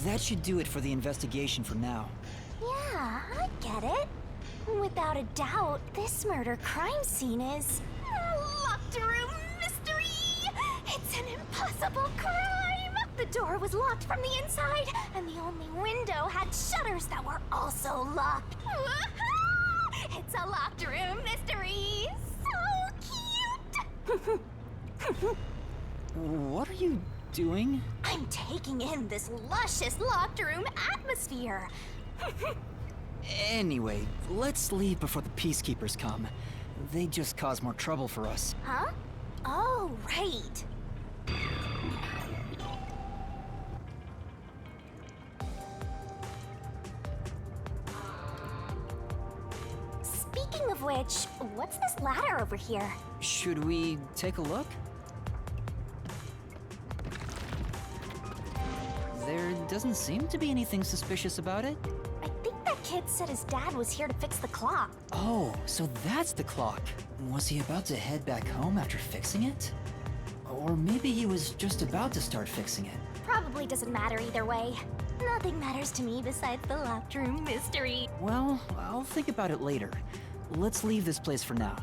That should do it for the investigation for now. Yeah, I get it. Without a doubt, this murder crime scene is a locked room mystery! It's an impossible crime! The door was locked from the inside, and the only window had shutters that were also locked. It's a locked room mystery! So cute! What are you doing? I'm taking in this luscious locked room atmosphere. Anyway, let's leave before the Peacekeepers come. They just cause more trouble for us. Huh? Oh, right. Speaking of which, what's this ladder over here? Should we take a look? There doesn't seem to be anything suspicious about it. I think that kid said his dad was here to fix the clock. Oh, so that's the clock. Was he about to head back home after fixing it? Or maybe he was just about to start fixing it. Probably doesn't matter either way. Nothing matters to me besides the locked room mystery. Well, I'll think about it later. Let's leave this place for now.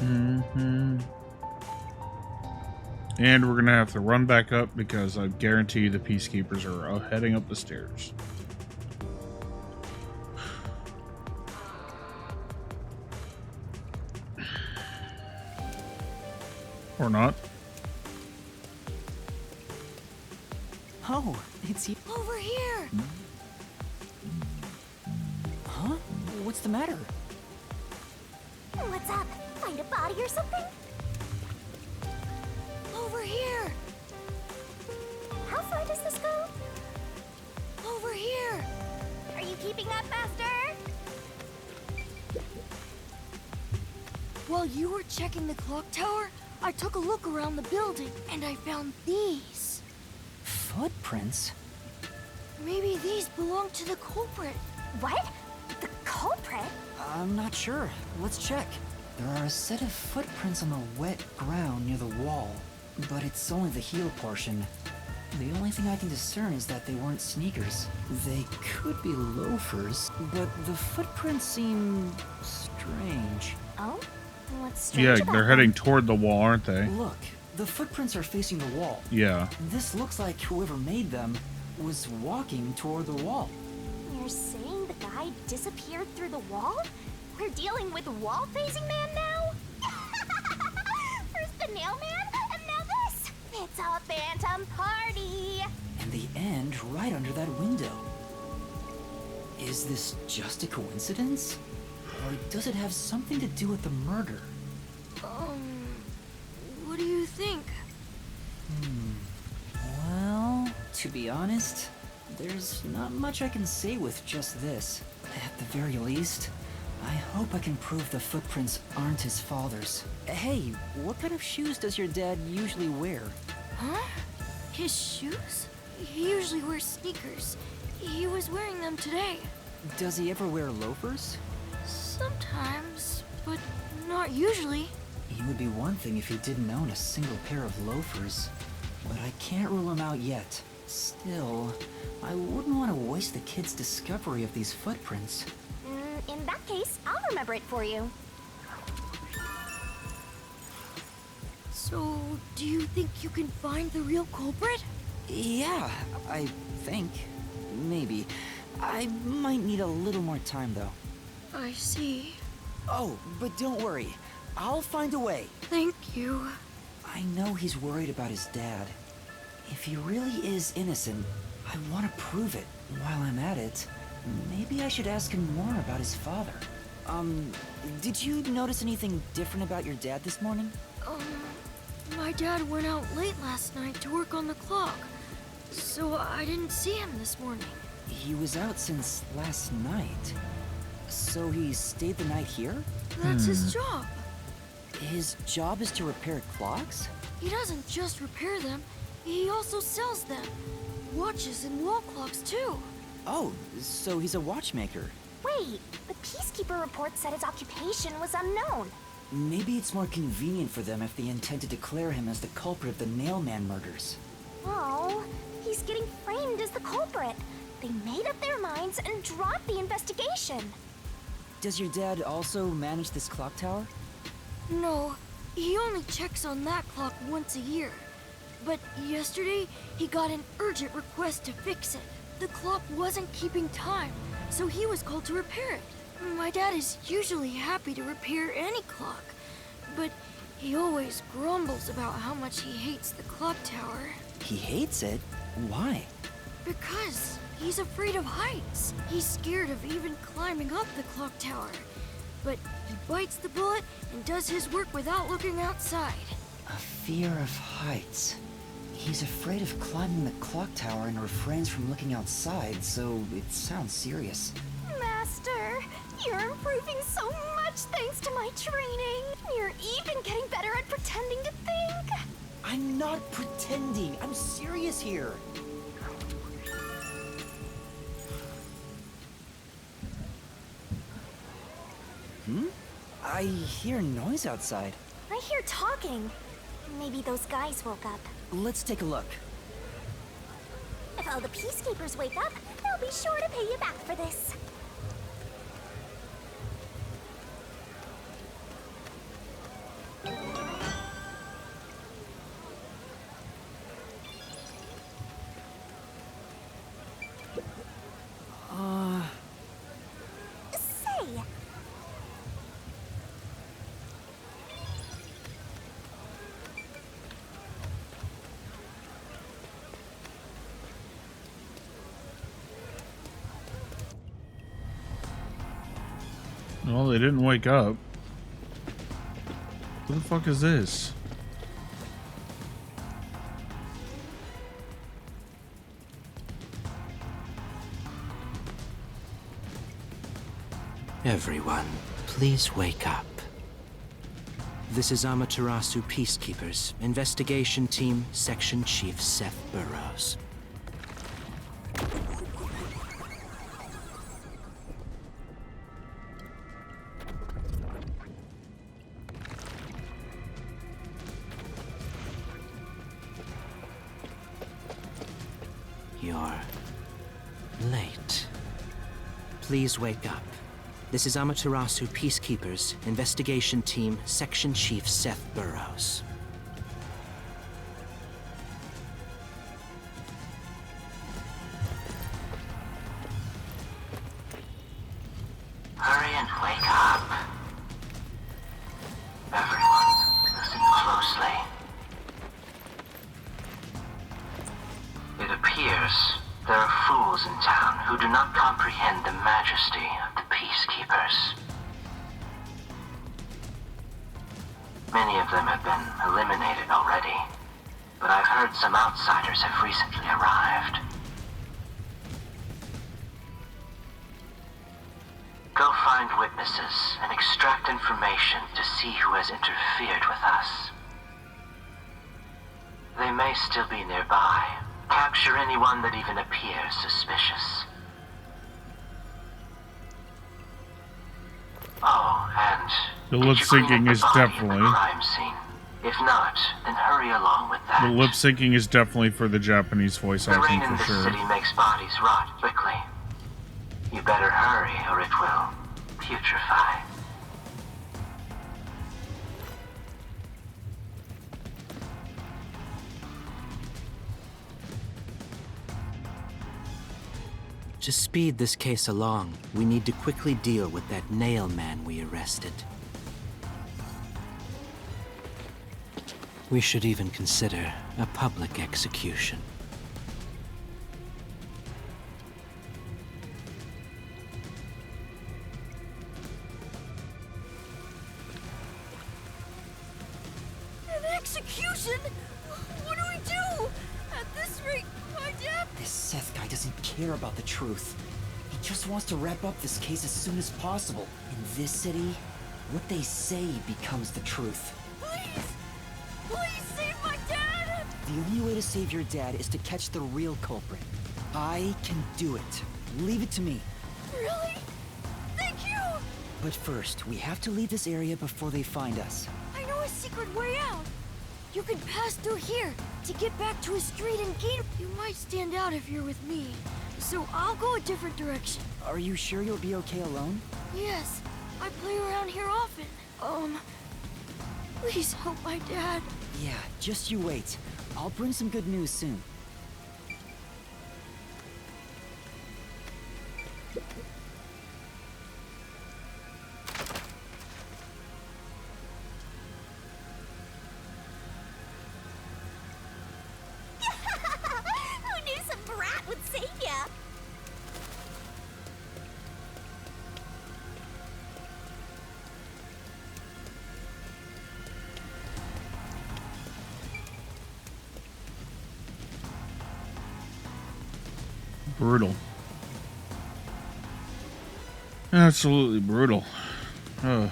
Mm-hmm. And we're gonna have to run back up because I guarantee the peacekeepers are heading up the stairs. Or not. Oh, it's you. Over here! Huh? What's the matter? What's up? Find a body or something? Over here! How far does this go? Over here! Are you keeping up, Master? While you were checking the clock tower, I took a look around the building and I found these. Footprints? Maybe these belong to the culprit. What? The culprit? I'm not sure. Let's check. There are a set of footprints on the wet ground near the wall, but it's only the heel portion. The only thing I can discern is that they weren't sneakers. They could be loafers, but the footprints seem strange. Oh? What's strange Yeah, about they're them? heading toward the wall, aren't they? Look, the footprints are facing the wall. Yeah. This looks like whoever made them was walking toward the wall. You're saying the guy disappeared through the wall? We're dealing with wall-facing man now? First the nail man, and now this! It's a phantom party! And the end right under that window. Is this just a coincidence? Or does it have something to do with the murder? What do you think? Well, to be honest, there's not much I can say with just this. At the very least, I hope I can prove the footprints aren't his father's. Hey, what kind of shoes does your dad usually wear? Huh? His shoes? He usually wears sneakers. He was wearing them today. Does he ever wear loafers? Sometimes, but not usually. It would be one thing if he didn't own a single pair of loafers, but I can't rule him out yet. Still, I wouldn't want to waste the kid's discovery of these footprints. In that case, I'll remember it for you. So, do you think you can find the real culprit? Yeah, I think. Maybe. I might need a little more time, though. I see. Oh, but don't worry. I'll find a way. Thank you. I know he's worried about his dad. If he really is innocent, I want to prove it. While I'm at it, maybe I should ask him more about his father. Did you notice anything different about your dad this morning? My dad went out late last night to work on the clock, so I didn't see him this morning. He was out since last night. So he stayed the night here? That's his job. His job is to repair clocks? He doesn't just repair them, he also sells them. Watches and wall clocks, too. Oh, so he's a watchmaker. Wait, the Peacekeeper report said his occupation was unknown. Maybe it's more convenient for them if they intend to declare him as the culprit of the Nailman murders. Oh, he's getting framed as the culprit. They made up their minds and dropped the investigation. Does your dad also manage this clock tower? No, he only checks on that clock once a year. But yesterday, he got an urgent request to fix it. The clock wasn't keeping time, so he was called to repair it. My dad is usually happy to repair any clock, but he always grumbles about how much he hates the clock tower. He hates it? Why? Because he's afraid of heights. He's scared of even climbing up the clock tower. But he bites the bullet and does his work without looking outside. A fear of heights. He's afraid of climbing the clock tower and refrains from looking outside, so it sounds serious. Master, you're improving so much thanks to my training. You're even getting better at pretending to think. I'm not pretending. I'm serious here. I hear noise outside. I hear talking. Maybe those guys woke up. Let's take a look. If all the Peacekeepers wake up, they'll be sure to pay you back for this. Well, they didn't wake up. What the fuck is this? Everyone, please wake up. This is Amaterasu Peacekeepers, Investigation Team, Section Chief Seth Burrows. You're late. Please wake up. This is Amaterasu Peacekeepers, Investigation Team, Section Chief Seth Burrows. Hurry and wake up. Everyone, listen closely. It appears there are fools in town who do not comprehend the majesty of the Peacekeepers. Many of them have been eliminated already, but I've heard some outsiders have recently arrived. Go find witnesses and extract information to see who has interfered with us. They may still be nearby. Capture anyone that even appears suspicious. Oh, and the lip syncing is definitely. Crime scene. If not, then hurry along with that. The lip syncing is definitely for the Japanese voice The acting rain in for this sure. city makes bodies rot quickly. You better hurry, or it will putrefy. To speed this case along, we need to quickly deal with that nail man we arrested. We should even consider a public execution. An execution? What do we do? At this rate, my dad... This Seth guy doesn't care about the truth. He just wants to wrap up this case as soon as possible. In this city, what they say becomes the truth. Please! Please save my dad! The only way to save your dad is to catch the real culprit. I can do it. Leave it to me. Really? Thank you! But first, we have to leave this area before they find us. I know a secret way out. You can pass through here to get back to a street in Gator. You might stand out if you're with me, so I'll go a different direction. Are you sure you'll be okay alone? Yes, I play around here often. Please help my dad. Yeah, just you wait. I'll bring some good news soon. Who knew some brat would save ya? Brutal. Absolutely brutal. Ugh.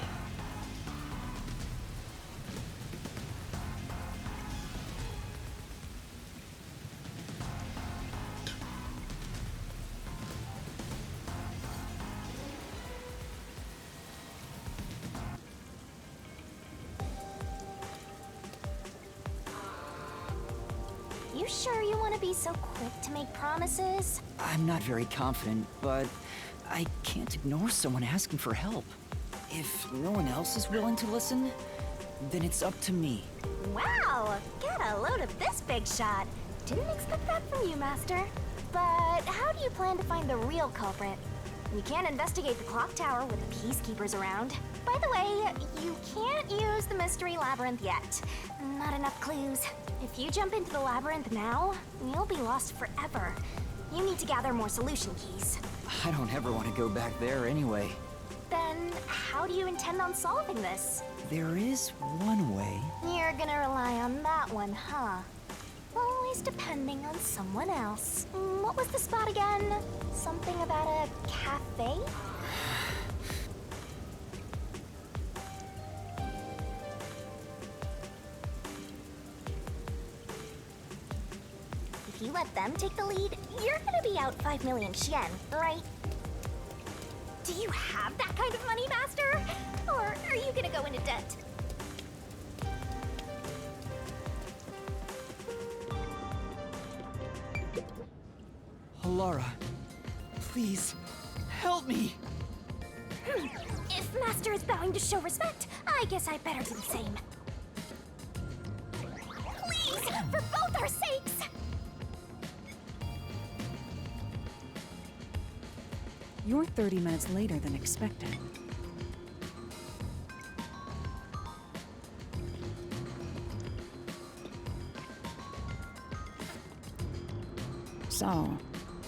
You sure you want to be so quick to make promises? I'm not very confident, but I can't ignore someone asking for help. If no one else is willing to listen, then it's up to me. Wow, get a load of this big shot. Didn't expect that from you, Master. But how do you plan to find the real culprit? We can't investigate the clock tower with the peacekeepers around. By the way, you can't use the mystery labyrinth yet. Not enough clues. If you jump into the labyrinth now, you'll be lost forever. You need to gather more solution keys. I don't ever want to go back there anyway. Then how do you intend on solving this? There is one way. You're gonna rely on that one, huh? Always depending on someone else. What was the spot again? Something about a cafe? If you let them take the lead, you're gonna be out 5 million yen, right? Do you have that kind of money, Master? Or are you gonna go into debt? Halara, please, help me! If Master is bowing to show respect, I guess I better do the same. Please, for both our sakes! You're 30 minutes later than expected. So,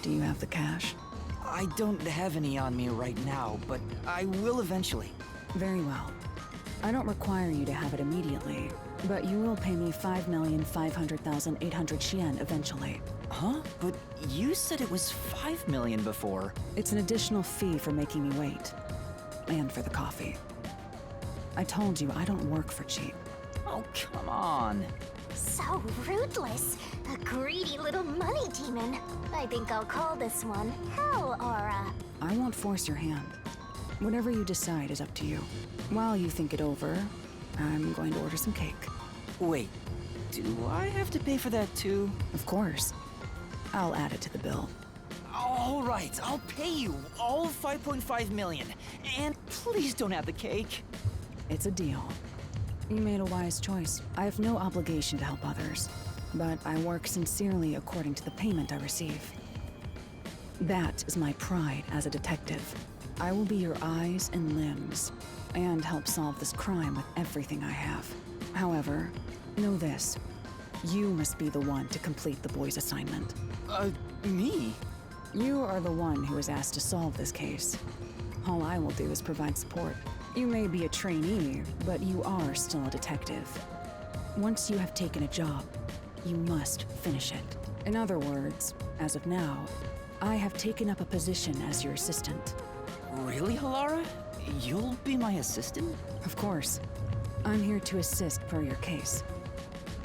do you have the cash? I don't have any on me right now, but I will eventually. Very well. I don't require you to have it immediately, but you will pay me 5,500,800 yen eventually. Huh? But you said it was 5 million before. It's an additional fee for making me wait. And for the coffee. I told you I don't work for cheap. Oh, come on. So ruthless. A greedy little money demon. I think I'll call this one Hell Aura. I won't force your hand. Whatever you decide is up to you. While you think it over, I'm going to order some cake. Wait, do I have to pay for that too? Of course. I'll add it to the bill. All right, I'll pay you all 5.5 million. And please don't have the cake. It's a deal. You made a wise choice. I have no obligation to help others, but I work sincerely according to the payment I receive. That is my pride as a detective. I will be your eyes and limbs, and help solve this crime with everything I have. However, know this. You must be the one to complete the boy's assignment. Me? You are the one who is asked to solve this case. All I will do is provide support. You may be a trainee, but you are still a detective. Once you have taken a job, you must finish it. In other words, as of now, I have taken up a position as your assistant. Really, Halara? You'll be my assistant? Of course. I'm here to assist per your case.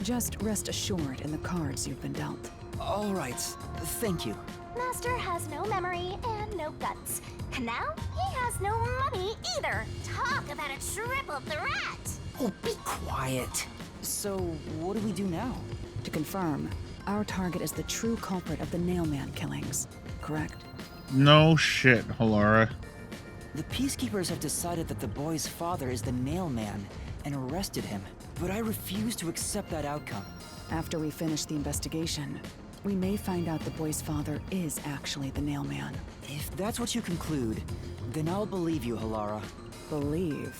Just rest assured in the cards you've been dealt. All right, thank you. Master has no memory and no guts. And now he has no money either. Talk about a triple threat! Oh, be quiet. So, what do we do now? To confirm, our target is the true culprit of the Nailman killings, correct? No shit, Halara. The Peacekeepers have decided that the boy's father is the Nailman and arrested him, but I refuse to accept that outcome. After we finish the investigation, we may find out the boy's father is actually the Nailman. If that's what you conclude, then I'll believe you, Halara. Believe?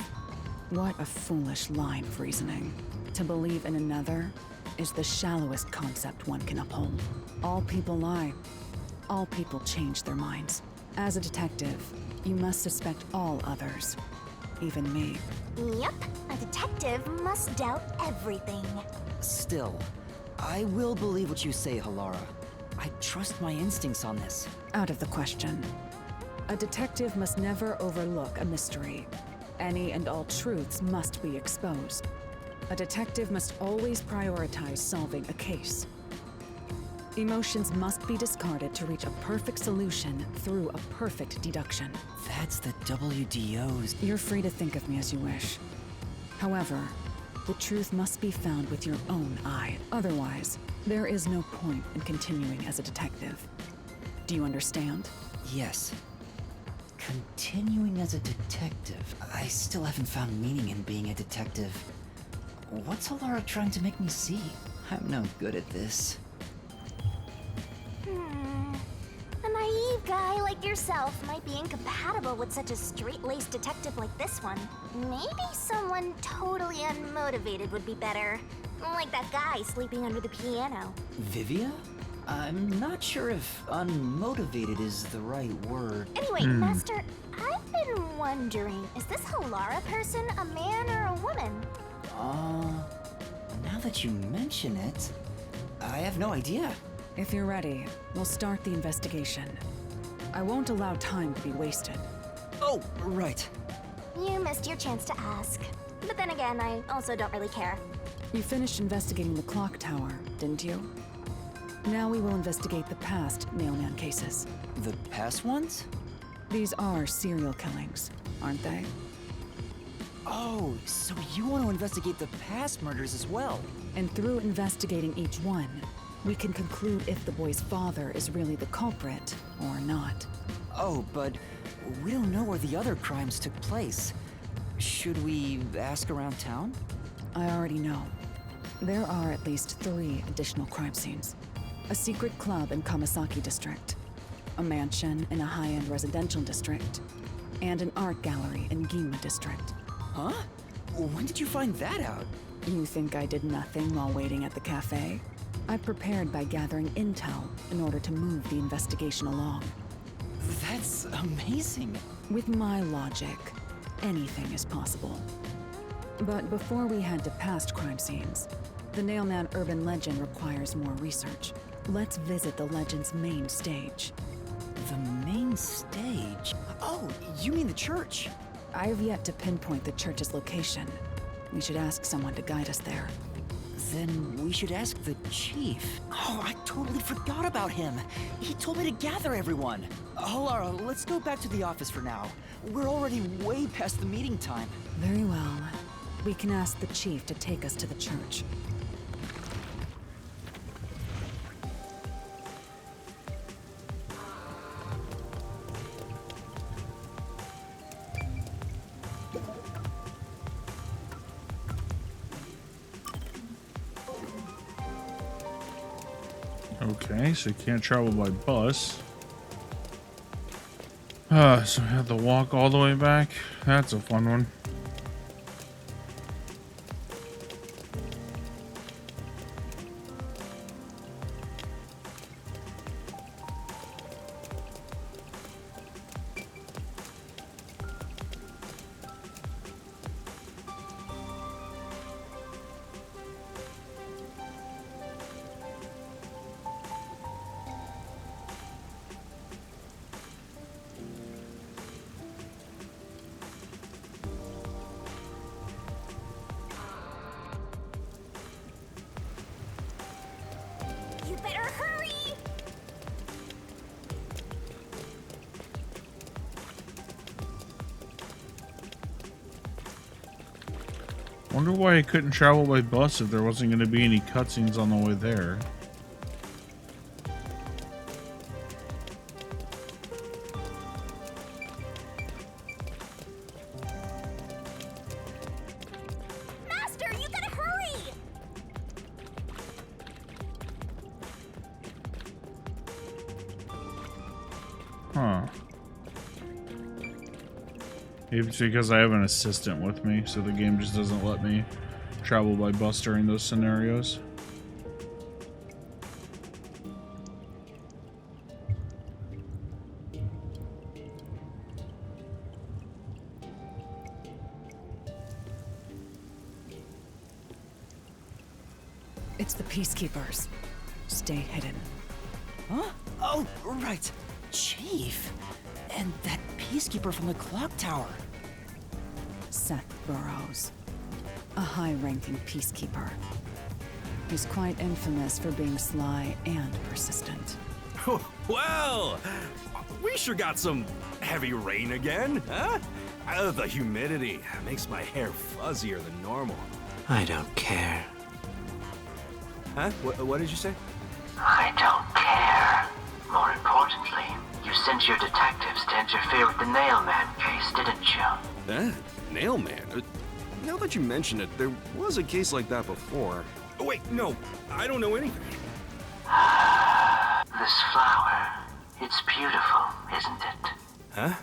What a foolish line of reasoning. To believe in another is the shallowest concept one can uphold. All people lie. All people change their minds. As a detective, you must suspect all others. Even me. Yep, a detective must doubt everything. Still, I will believe what you say, Halara. I trust my instincts on this. Out of the question. A detective must never overlook a mystery. Any and all truths must be exposed. A detective must always prioritize solving a case. Emotions must be discarded to reach a perfect solution through a perfect deduction. That's the WDO's. You're free to think of me as you wish. However, the truth must be found with your own eye. Otherwise, there is no point in continuing as a detective. Do you understand? Yes. Continuing as a detective. I still haven't found meaning in being a detective. What's Halara trying to make me see? I'm no good at this. A naive guy like yourself might be incompatible with such a straight-laced detective like this one. Maybe someone totally unmotivated would be better. Like that guy sleeping under the piano. Vivia? I'm not sure if unmotivated is the right word. Anyway, Master, I've been wondering, is this Halara person a man or a woman? Now that you mention it, I have no idea. If you're ready, we'll start the investigation. I won't allow time to be wasted. Oh, right. You missed your chance to ask. But then again, I also don't really care. You finished investigating the clock tower, didn't you? Now we will investigate the past Nailman cases. The past ones? These are serial killings, aren't they? Oh, so you want to investigate the past murders as well? And through investigating each one, we can conclude if the boy's father is really the culprit or not. Oh, but we don't know where the other crimes took place. Should we ask around town? I already know. There are at least 3 additional crime scenes. A secret club in Kamasaki district, a mansion in a high-end residential district, and an art gallery in Ginma district. Huh? When did you find that out? You think I did nothing while waiting at the cafe? I prepared by gathering intel in order to move the investigation along. That's amazing. With my logic, anything is possible. But before we head to past crime scenes, the Nailman urban legend requires more research. Let's visit the legend's main stage. The main stage? Oh, you mean the church? I have yet to pinpoint the church's location. We should ask someone to guide us there. Then we should ask the chief. Oh, I totally forgot about him. He told me to gather everyone. Halara, let's go back to the office for now. We're already way past the meeting time. Very well. We can ask the chief to take us to the church. Okay, so you can't travel by bus. So we have to walk all the way back. That's a fun one. You better hurry! Wonder why I couldn't travel by bus if there wasn't going to be any cutscenes on the way there. Master, you gotta hurry! Huh. Maybe it's because I have an assistant with me, so the game just doesn't let me travel by bus during those scenarios. It's the Peacekeepers. Stay hidden. Huh? Oh, right. Chief. And that peacekeeper from the clock tower. Seth Burrows. A high-ranking peacekeeper. He's quite infamous for being sly and persistent. Well, we sure got some heavy rain again, huh? The humidity makes my hair fuzzier than normal. I don't care. Huh? What did you say? I don't care. More importantly, you sent your detectives to interfere with the Nailman case, didn't you? Nailman? Now that you mention it, there was a case like that before. Oh, wait, no, I don't know anything. This flower, it's beautiful, isn't it? Huh?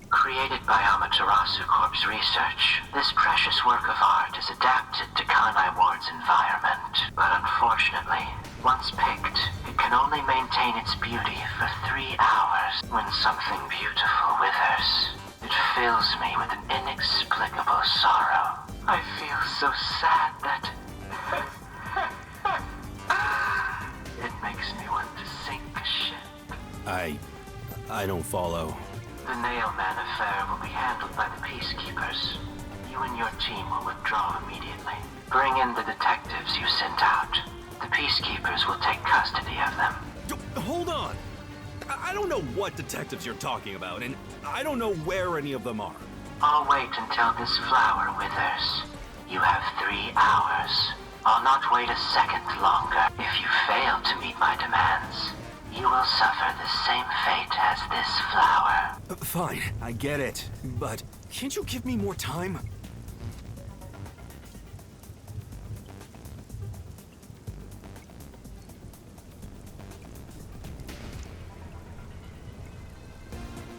Created by Amaterasu Corp's research, this precious work of art is adapted to Kanai Ward's environment. But unfortunately, once picked, it can can only maintain its beauty for 3 hours. When something beautiful withers, it fills me with an inexplicable sorrow. I feel so sad that it makes me want to sink a ship. I don't follow. The Nailman affair will be handled by the Peacekeepers. You and your team will withdraw immediately. Bring in the detectives you sent out. The Peacekeepers will take custody of them. Hold on! I don't know what detectives you're talking about, and I don't know where any of them are. I'll wait until this flower withers. You have 3 hours. I'll not wait a second longer. If you fail to meet my demands, you will suffer the same fate as this flower. Fine, I get it. But can't you give me more time?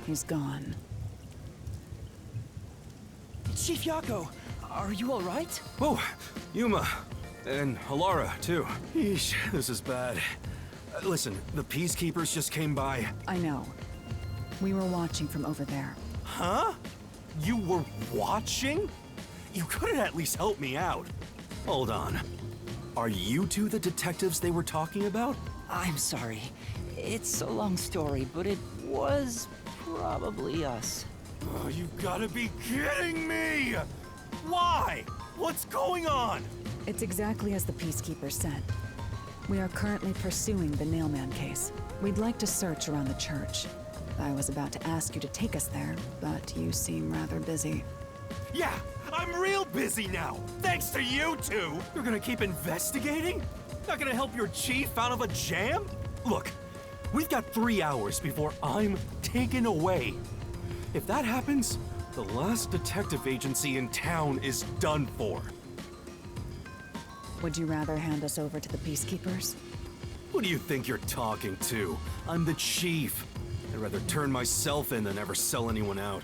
He's gone. Chief Yako, are you alright? Oh, Yuma. And Halara, too. Yeesh, this is bad. Listen, the Peacekeepers just came by. I know. We were watching from over there. Huh? You were watching? You couldn't at least help me out. Hold on. Are you two the detectives they were talking about? I'm sorry. It's a long story, but it was probably us. Oh, you gotta be kidding me! Why? What's going on? It's exactly as the Peacekeeper said. We are currently pursuing the Nailman case. We'd like to search around the church. I was about to ask you to take us there, but you seem rather busy. Yeah, I'm real busy now, thanks to you two! You're gonna keep investigating? Not gonna help your chief out of a jam? Look, we've got 3 hours before I'm taken away. If that happens, the last detective agency in town is done for. Would you rather hand us over to the Peacekeepers? Who do you think you're talking to? I'm the chief. I'd rather turn myself in than ever sell anyone out.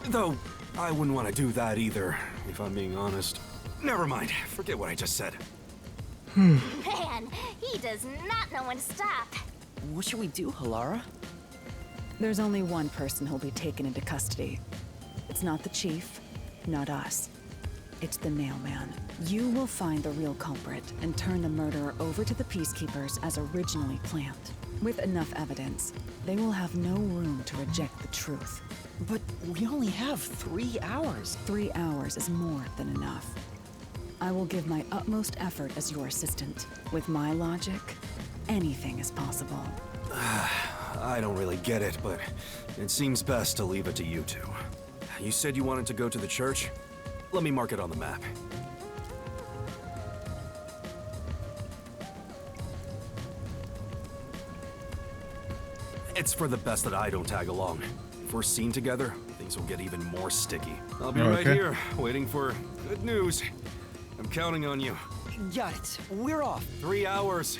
Though, I wouldn't want to do that either, if I'm being honest. Never mind, forget what I just said. Man, he does not know when to stop. What should we do, Halara? There's only one person who'll be taken into custody. It's not the chief, not us. It's the Nailman. You will find the real culprit and turn the murderer over to the Peacekeepers as originally planned. With enough evidence, they will have no room to reject the truth. But we only have 3 hours. 3 hours is more than enough. I will give my utmost effort as your assistant. With my logic, anything is possible. I don't really get it, but it seems best to leave it to you two. You said you wanted to go to the church? Let me mark it on the map. It's for the best that I don't tag along. If we're seen together, things will get even more sticky. I'll be right here, waiting for good news. I'm counting on you. Got it. We're off. 3 hours.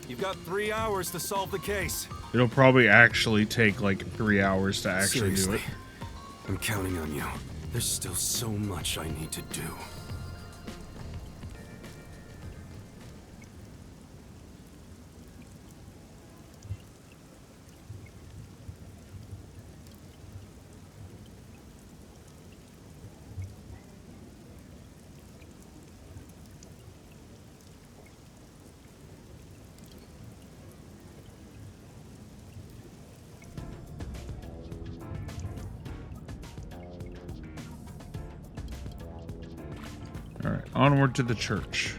You've got 3 hours to solve the case. It'll probably actually take like 3 hours to actually Seriously, do it. I'm counting on you. There's still so much I need to do. Alright, onward to the church.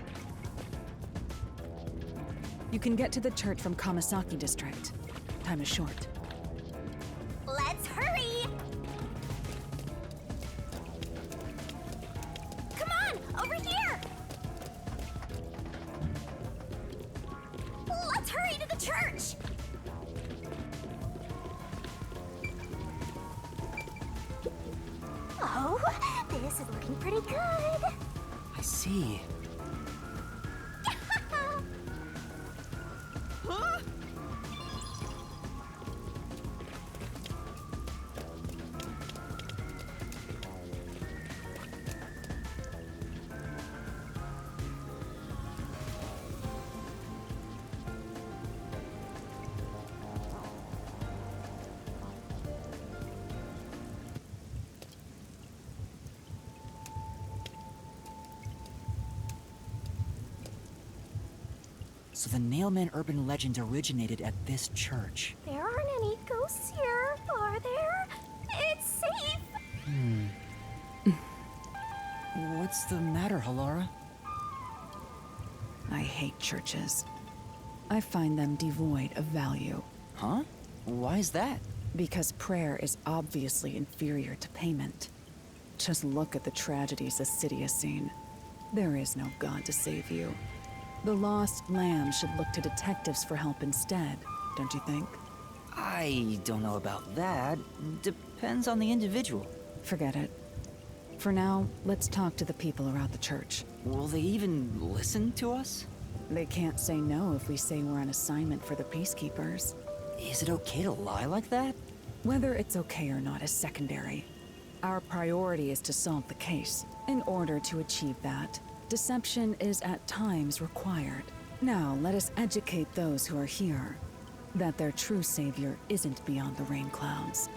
You can get to the church from Kamasaki District. Time is short. Let's hurry! Come on, over here! Let's hurry to the church! Oh, this is looking pretty good. I see. Huh? So the Nailman urban legend originated at this church. There aren't any ghosts here, are there? It's safe! What's the matter, Halara? I hate churches. I find them devoid of value. Huh? Why is that? Because prayer is obviously inferior to payment. Just look at the tragedies the city has seen. There is no God to save you. The lost lamb should look to detectives for help instead, don't you think? I don't know about that. Depends on the individual. Forget it. For now, let's talk to the people around the church. Will they even listen to us? They can't say no if we say we're on assignment for the Peacekeepers. Is it okay to lie like that? Whether it's okay or not is secondary. Our priority is to solve the case. In order to achieve that, deception is at times required. Now, let us educate those who are here that their true savior isn't beyond the rain clouds.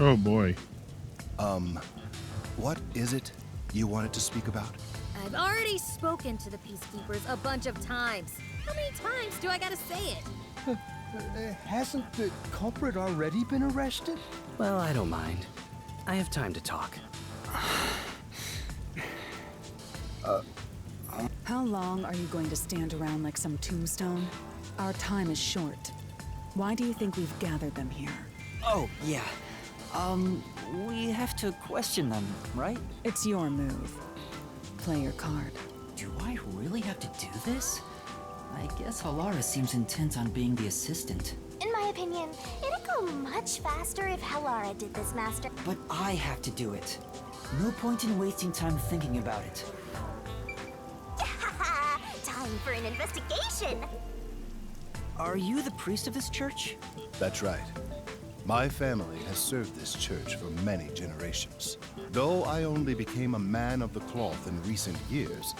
Oh boy. What is it you wanted to speak about? I've already spoken to the Peacekeepers a bunch of times. How many times do I gotta say it? Hasn't the culprit already been arrested? Well, I don't mind. I have time to talk. How long are you going to stand around like some tombstone? Our time is short. Why do you think we've gathered them here? Oh, yeah. We have to question them, right? It's your move. Play your card. Do I really have to do this? I guess Halara seems intent on being the assistant. In my opinion, it'd go much faster if Halara did this, Master. But I have to do it. No point in wasting time thinking about it. Time for an investigation! Are you the priest of this church? That's right. My family has served this church for many generations. Though I only became a man of the cloth in recent years,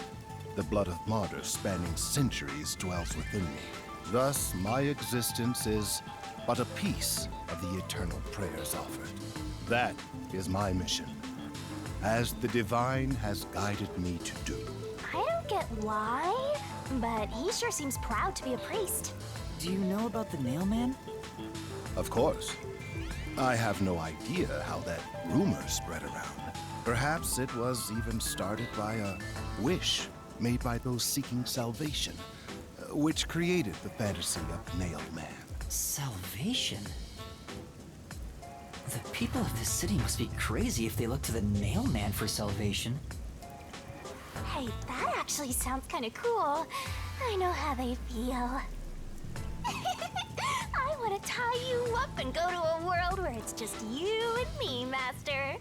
the blood of martyrs spanning centuries dwells within me. Thus, my existence is but a piece of the eternal prayers offered. That is my mission, as the divine has guided me to do. I don't get why, but he sure seems proud to be a priest. Do you know about the Nailman? Of course. I have no idea how that rumor spread around. Perhaps it was even started by a wish made by those seeking salvation, which created the fantasy of Nailed Man. Salvation? The people of this city must be crazy if they look to the Nailman for salvation. Hey, that actually sounds kind of cool. I know how they feel. I want to tie you up and go to a world where it's just you and me, Master.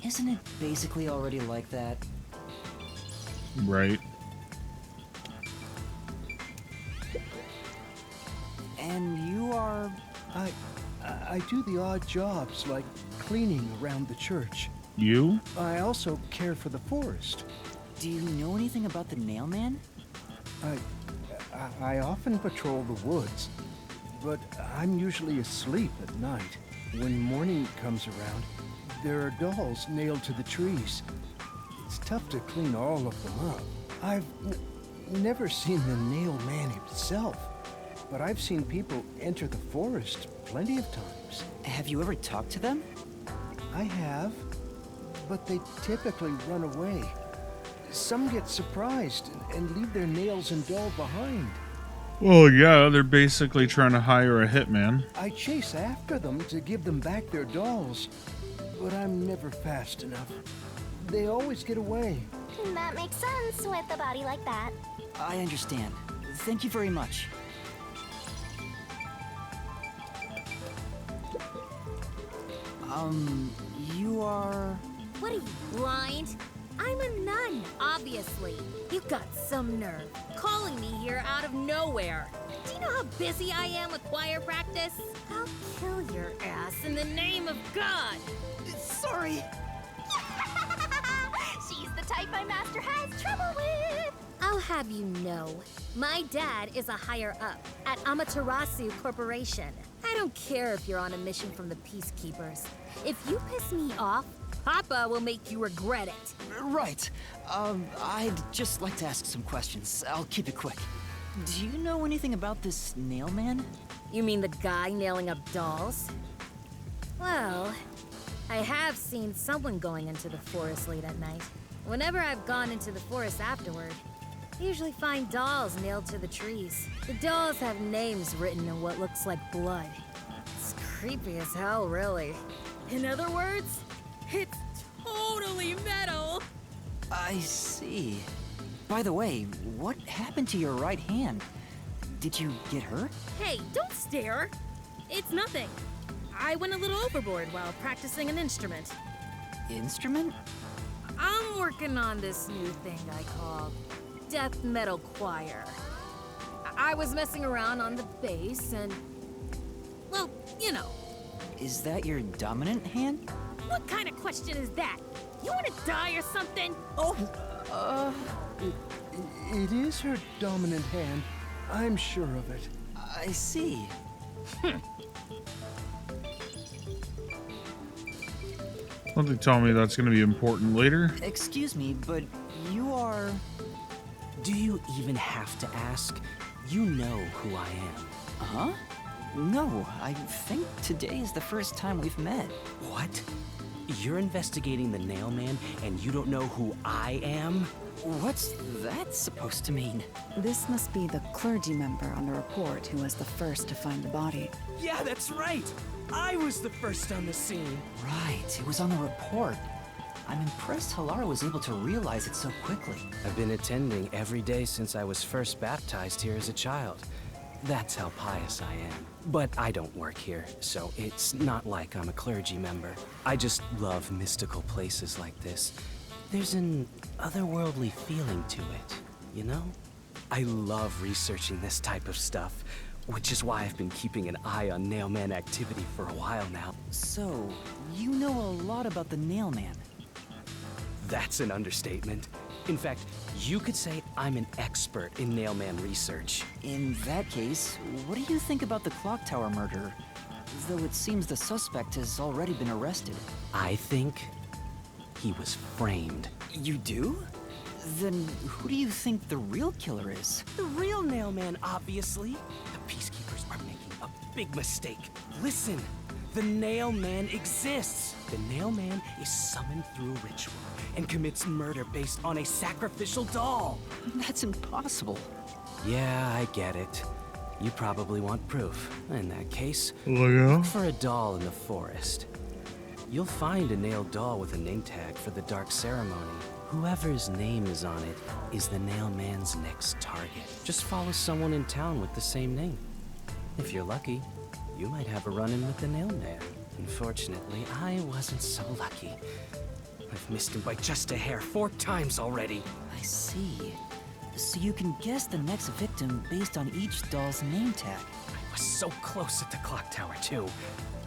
Isn't it basically already like that? Right. And you are... I do the odd jobs like cleaning around the church. You? I also care for the forest. Do you know anything about the Nailman? I often patrol the woods, but I'm usually asleep at night. When morning comes around, there are dolls nailed to the trees. It's tough to clean all of them up. I've never seen the Nailman himself, but I've seen people enter the forest plenty of times. Have you ever talked to them? I have, but they typically run away. Some get surprised and leave their nails and doll behind. Well, yeah, they're basically trying to hire a hitman. I chase after them to give them back their dolls, but I'm never fast enough. They always get away. That makes sense with a body like that. I understand. Thank you very much. You are... What are you, blind? I'm a nun, obviously. You've got some nerve, calling me here out of nowhere. Do you know how busy I am with choir practice? I'll kill your ass in the name of God. Sorry. She's the type my master has trouble with. I'll have you know, my dad is a higher up at Amaterasu Corporation. I don't care if you're on a mission from the Peacekeepers. If you piss me off, Papa will make you regret it. Right. I'd just like to ask some questions. I'll keep it quick. Do you know anything about this nail man? You mean the guy nailing up dolls? Well, I have seen someone going into the forest late at night. Whenever I've gone into the forest afterward, I usually find dolls nailed to the trees. The dolls have names written in what looks like blood. It's creepy as hell, really. In other words, it's totally metal. I see. By the way, what happened to your right hand? Did you get hurt? Hey, don't stare. It's nothing. I went a little overboard while practicing an instrument. Instrument? I'm working on this new thing I call death metal choir. I was messing around on the bass and, well, you know. Is that your dominant hand? What kind of question is that? You want to die or something? Oh, It is her dominant hand. I'm sure of it. I see. Something tell me that's going to be important later. Excuse me, but you are... Do you even have to ask? You know who I am. Huh? No, I think today is the first time we've met. What? You're investigating the Nail Man and you don't know who I am? What's that supposed to mean? This must be the clergy member on the report who was the first to find the body. Yeah, that's right. I was the first on the scene. Right, it was on the report. I'm impressed Halara was able to realize it so quickly. I've been attending every day since I was first baptized here as a child. That's how pious I am. But I don't work here, so it's not like I'm a clergy member. I just love mystical places like this. There's an otherworldly feeling to it, you know? I love researching this type of stuff, which is why I've been keeping an eye on Nailman activity for a while now. So, you know a lot about the Nail Man. That's an understatement. In fact, you could say I'm an expert in Nailman research. In that case, what do you think about the Clock Tower murder? Though it seems the suspect has already been arrested. I think he was framed. You do? Then who do you think the real killer is? The real Nailman, obviously. The Peacekeepers are making a big mistake. Listen, the Nailman exists. The Nailman is summoned through a ritual and commits murder based on a sacrificial doll. That's impossible. Yeah, I get it. You probably want proof. In that case, look for a doll in the forest. You'll find a nailed doll with a name tag for the Dark Ceremony. Whoever's name is on it is the Nailman's next target. Just follow someone in town with the same name. If you're lucky, you might have a run-in with the Nailman. Unfortunately, I wasn't so lucky. I've missed him by just a hair 4 times already. I see. So you can guess the next victim based on each doll's name tag. I was so close at the clock tower, too.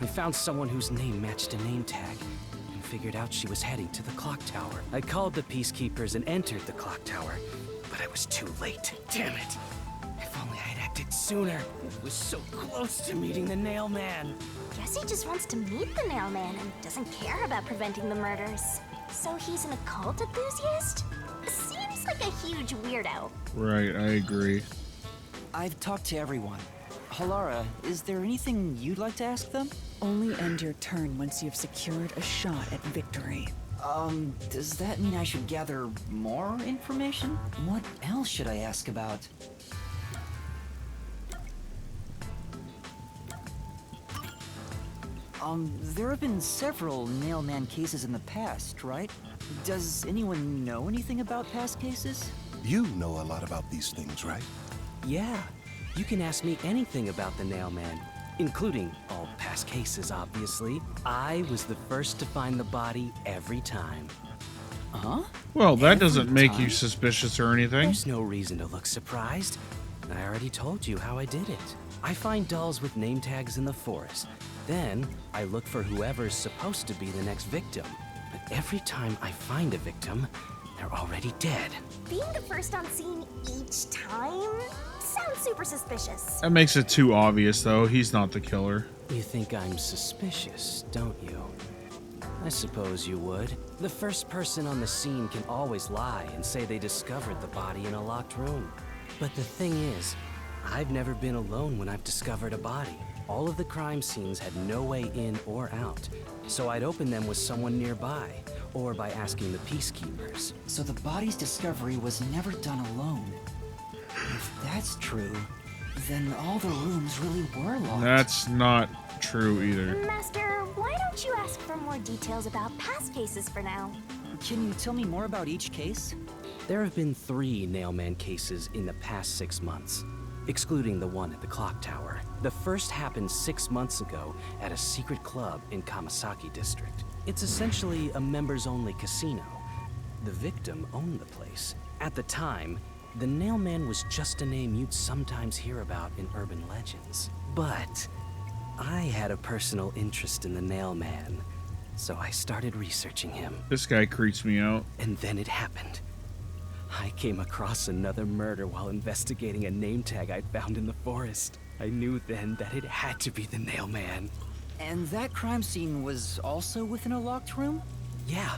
I found someone whose name matched a name tag and figured out she was heading to the clock tower. I called the Peacekeepers and entered the clock tower, but I was too late. Damn it! If only I'd acted sooner. I was so close to meeting the Nailman. Guess he just wants to meet the Nailman and doesn't care about preventing the murders. So he's an occult enthusiast? Seems like a huge weirdo. Right, I agree. I've talked to everyone. Halara, is there anything you'd like to ask them? Only end your turn once you've secured a shot at victory. Does that mean I should gather more information? What else should I ask about? There have been several Nailman cases in the past, right? Does anyone know anything about past cases? You know a lot about these things, right? Yeah, you can ask me anything about the Nailman, including all past cases, obviously. I was the first to find the body every time. Huh? Well, that doesn't make you suspicious or anything. There's no reason to look surprised. I already told you how I did it. I find dolls with name tags in the forest. Then, I look for whoever's supposed to be the next victim. But every time I find a victim, they're already dead. Being the first on scene each time sounds super suspicious. That makes it too obvious, though. He's not the killer. You think I'm suspicious, don't you? I suppose you would. The first person on the scene can always lie and say they discovered the body in a locked room. But the thing is, I've never been alone when I've discovered a body. All of the crime scenes had no way in or out, so I'd open them with someone nearby, or by asking the peacekeepers. So the body's discovery was never done alone. If that's true, then all the rooms really were locked. That's not true either. Master, why don't you ask for more details about past cases for now? Can you tell me more about each case? There have been 3 Nailman cases in the past 6 months, excluding the one at the clock tower. The first happened 6 months ago at a secret club in Kamasaki District. It's essentially a members-only casino. The victim owned the place. At the time, the Nailman was just a name you'd sometimes hear about in urban legends. But I had a personal interest in the Nailman, so I started researching him. This guy creeps me out. And then it happened. I came across another murder while investigating a name tag I'd found in the forest. I knew then that it had to be the Nailman. And that crime scene was also within a locked room? Yeah.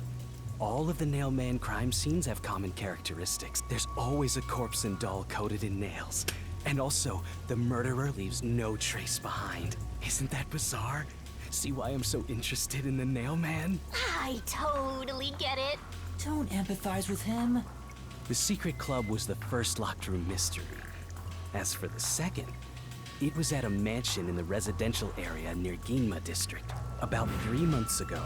All of the Nailman crime scenes have common characteristics. There's always a corpse and doll coated in nails. And also, the murderer leaves no trace behind. Isn't that bizarre? See why I'm so interested in the Nailman? I totally get it. Don't empathize with him. The secret club was the first locked room mystery. As for the second, it was at a mansion in the residential area near Ginma District. About 3 months ago,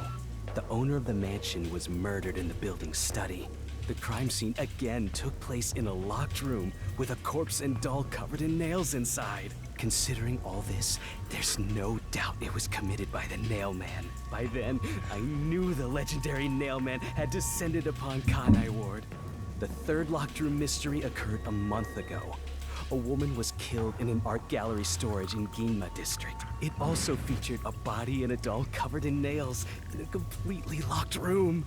the owner of the mansion was murdered in the building's study. The crime scene again took place in a locked room with a corpse and doll covered in nails inside. Considering all this, there's no doubt it was committed by the Nailman. By then, I knew the legendary Nailman had descended upon Kanai Ward. The third locked room mystery occurred a month ago. A woman was killed in an art gallery storage in Ginma District. It also featured a body and a doll covered in nails in a completely locked room.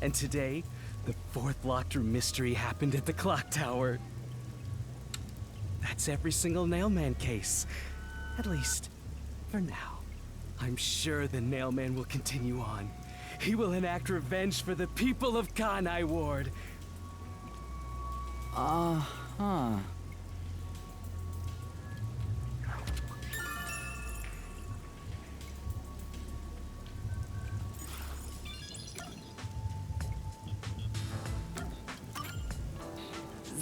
And today, the fourth locked room mystery happened at the clock tower. That's every single Nailman case. At least, for now. I'm sure the Nailman will continue on. He will enact revenge for the people of Kanai Ward. Uh-huh.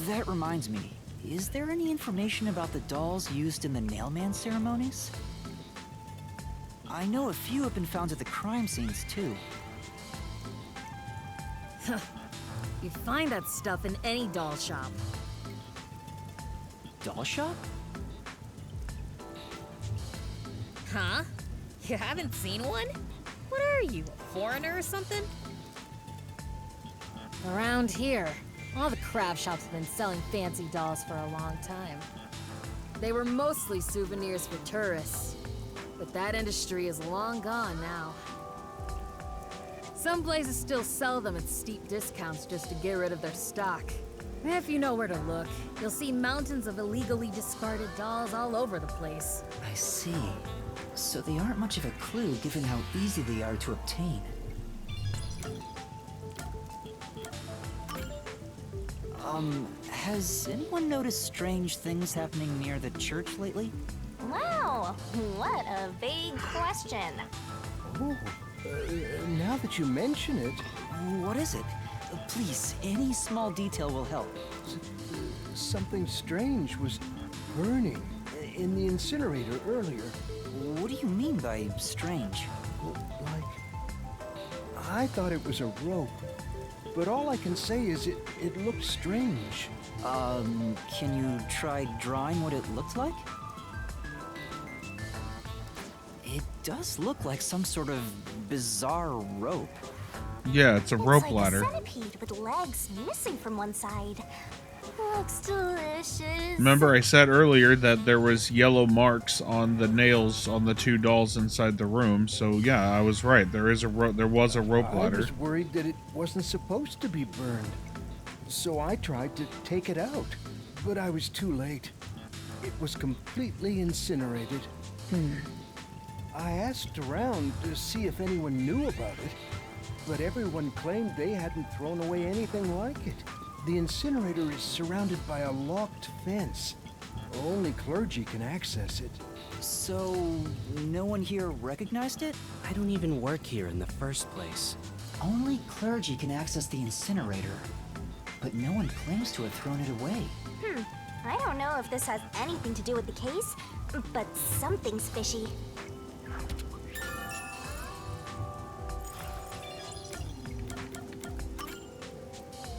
That reminds me, is there any information about the dolls used in the Nailman ceremonies? I know a few have been found at the crime scenes, too. You'd find that stuff in any doll shop. Doll shop? Huh? You haven't seen one? What are you, a foreigner or something? Around here, all the craft shops have been selling fancy dolls for a long time. They were mostly souvenirs for tourists, but that industry is long gone now. Some places still sell them at steep discounts just to get rid of their stock. If you know where to look, you'll see mountains of illegally discarded dolls all over the place. I see. So they aren't much of a clue given how easy they are to obtain. Has anyone noticed strange things happening near the church lately? Wow, what a vague question. Oh, now that you mention it... What is it? Please, any small detail will help. Something strange was burning in the incinerator earlier. What do you mean by strange? Like... I thought it was a rope, but all I can say is it looked strange. Can you try drawing what it looked like? It does look like some sort of bizarre rope. Yeah, it's a rope like ladder. A centipede with legs missing from one side. Looks delicious. Remember I said earlier that there was yellow marks on the nails on the 2 dolls inside the room, so yeah, I was right. There was a rope ladder. I was worried that it wasn't supposed to be burned. so I tried to take it out, but I was too late. It was completely incinerated. I asked around to see if anyone knew about it, but everyone claimed they hadn't thrown away anything like it. The incinerator is surrounded by a locked fence. Only clergy can access it. So, no one here recognized it? I don't even work here in the first place. Only clergy can access the incinerator, but no one claims to have thrown it away. I don't know if this has anything to do with the case, but something's fishy.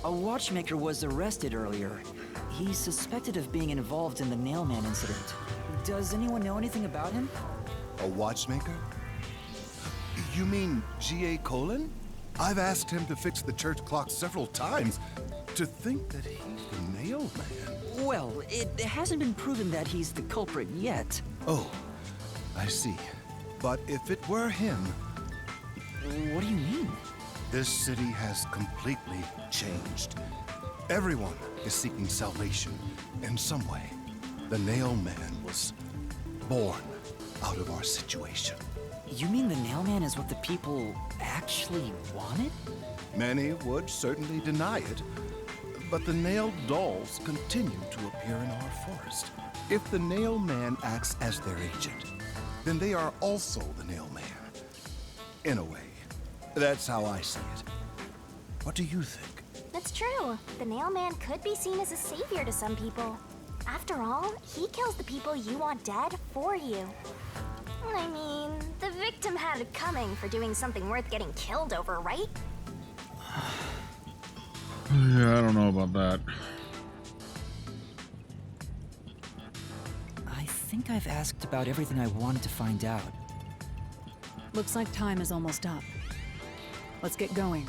A watchmaker was arrested earlier. He's suspected of being involved in the Nailman incident. Does anyone know anything about him? A watchmaker? You mean G.A. Colin? I've asked him to fix the church clock several times. To think that he's the Nailman. Well, it hasn't been proven that he's the culprit yet. Oh, I see. But if it were him... What do you mean? This city has completely changed. Everyone is seeking salvation in some way. The Nailman was born out of our situation. You mean the Nailman is what the people actually wanted? Many would certainly deny it, but the nailed dolls continue to appear in our forest. If the Nailman acts as their agent, then they are also the Nailman. In a way. That's how I see it. What do you think? That's true. The Nailman could be seen as a savior to some people. After all, he kills the people you want dead for you. I mean, the victim had it coming for doing something worth getting killed over, right? Yeah, I don't know about that. I think I've asked about everything I wanted to find out. Looks like time is almost up. Let's get going.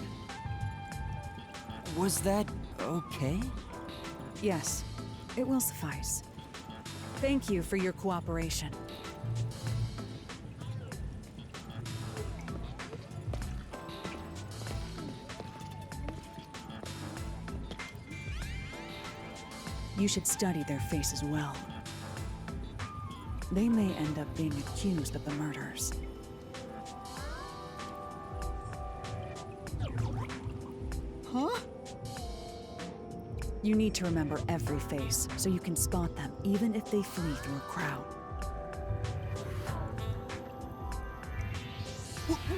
Was that okay? Yes, it will suffice. Thank you for your cooperation. You should study their faces well. They may end up being accused of the murders. Huh? You need to remember every face, so you can spot them, even if they flee through a crowd.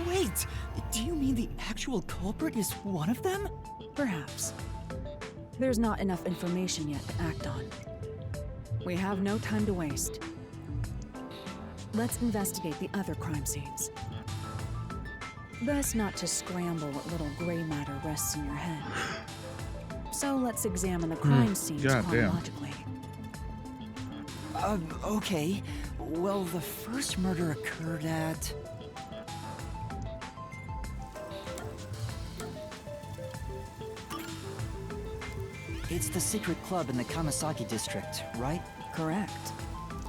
Wait! Do you mean the actual culprit is one of them? Perhaps. There's not enough information yet to act on. We have no time to waste. Let's investigate the other crime scenes. Best not to scramble what little gray matter rests in your head. So let's examine the crime scenes chronologically. Okay. Well, the first murder occurred at... It's the secret club in the Kamasaki district, right? Correct.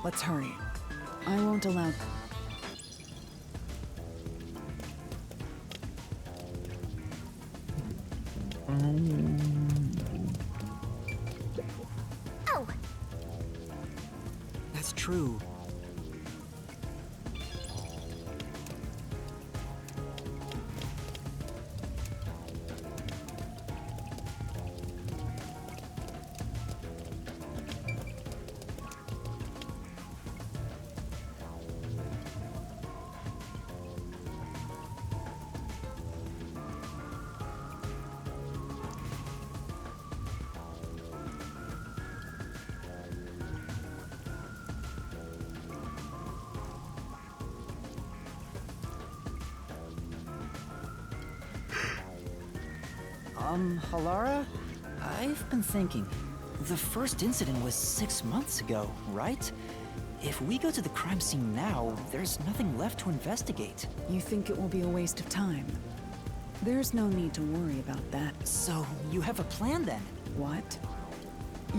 Let's hurry. I won't allow... Oh! That's true. Halara? I've been thinking. The first incident was 6 months ago, right? If we go to the crime scene now, there's nothing left to investigate. You think it will be a waste of time? There's no need to worry about that. So, you have a plan then? What?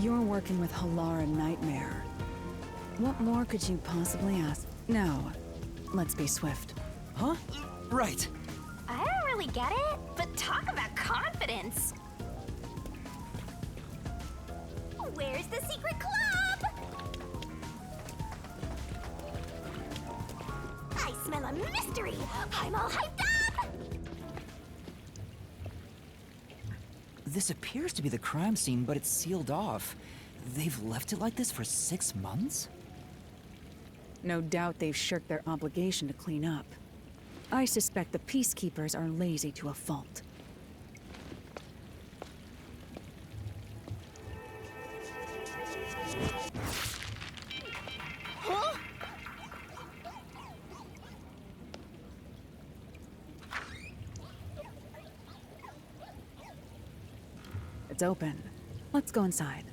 You're working with Halara Nightmare. What more could you possibly ask? Now, let's be swift. Huh? Right. I don't really get it, but talk about confidence. Where's the secret club? I smell a mystery. I'm all hyped up. This appears to be the crime scene, but it's sealed off. They've left it like this for 6 months? No doubt they've shirked their obligation to clean up. I suspect the Peacekeepers are lazy to a fault. Huh? It's open. Let's go inside.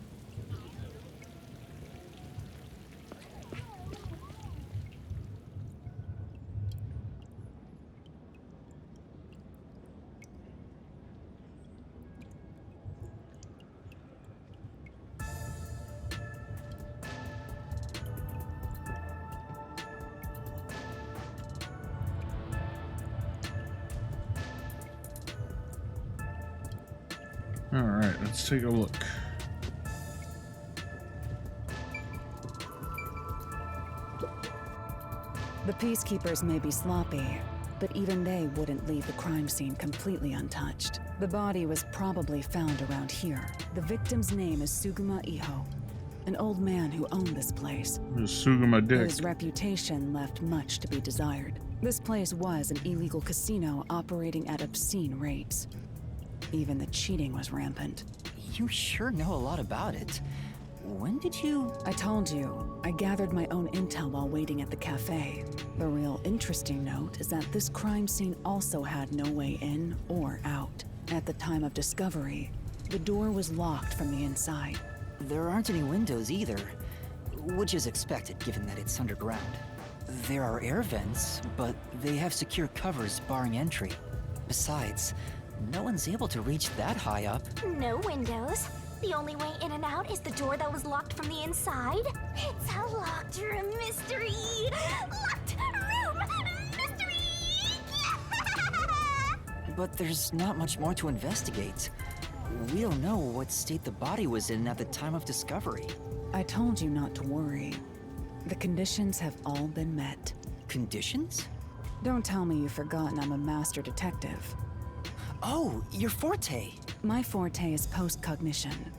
Alright, let's take a look. The Peacekeepers may be sloppy, but even they wouldn't leave the crime scene completely untouched. The body was probably found around here. The victim's name is Suguma Iho, an old man who owned this place. Suguma Dick. His reputation left much to be desired. This place was an illegal casino operating at obscene rates. Even the cheating was rampant. You sure know a lot about it. When did you... I told you, I gathered my own intel while waiting at the cafe. The real interesting note is that this crime scene also had no way in or out. At the time of discovery, the door was locked from the inside. There aren't any windows either, which is expected given that it's underground. There are air vents, but they have secure covers barring entry. Besides, no one's able to reach that high up. No windows. The only way in and out is the door that was locked from the inside. It's a locked room mystery. Locked room mystery. But there's not much more to investigate. We don't know what state the body was in at the time of discovery. I told you not to worry. The conditions have all been met. Conditions? Don't tell me you've forgotten I'm a master detective. Oh, your forte! My forte is post-cognition,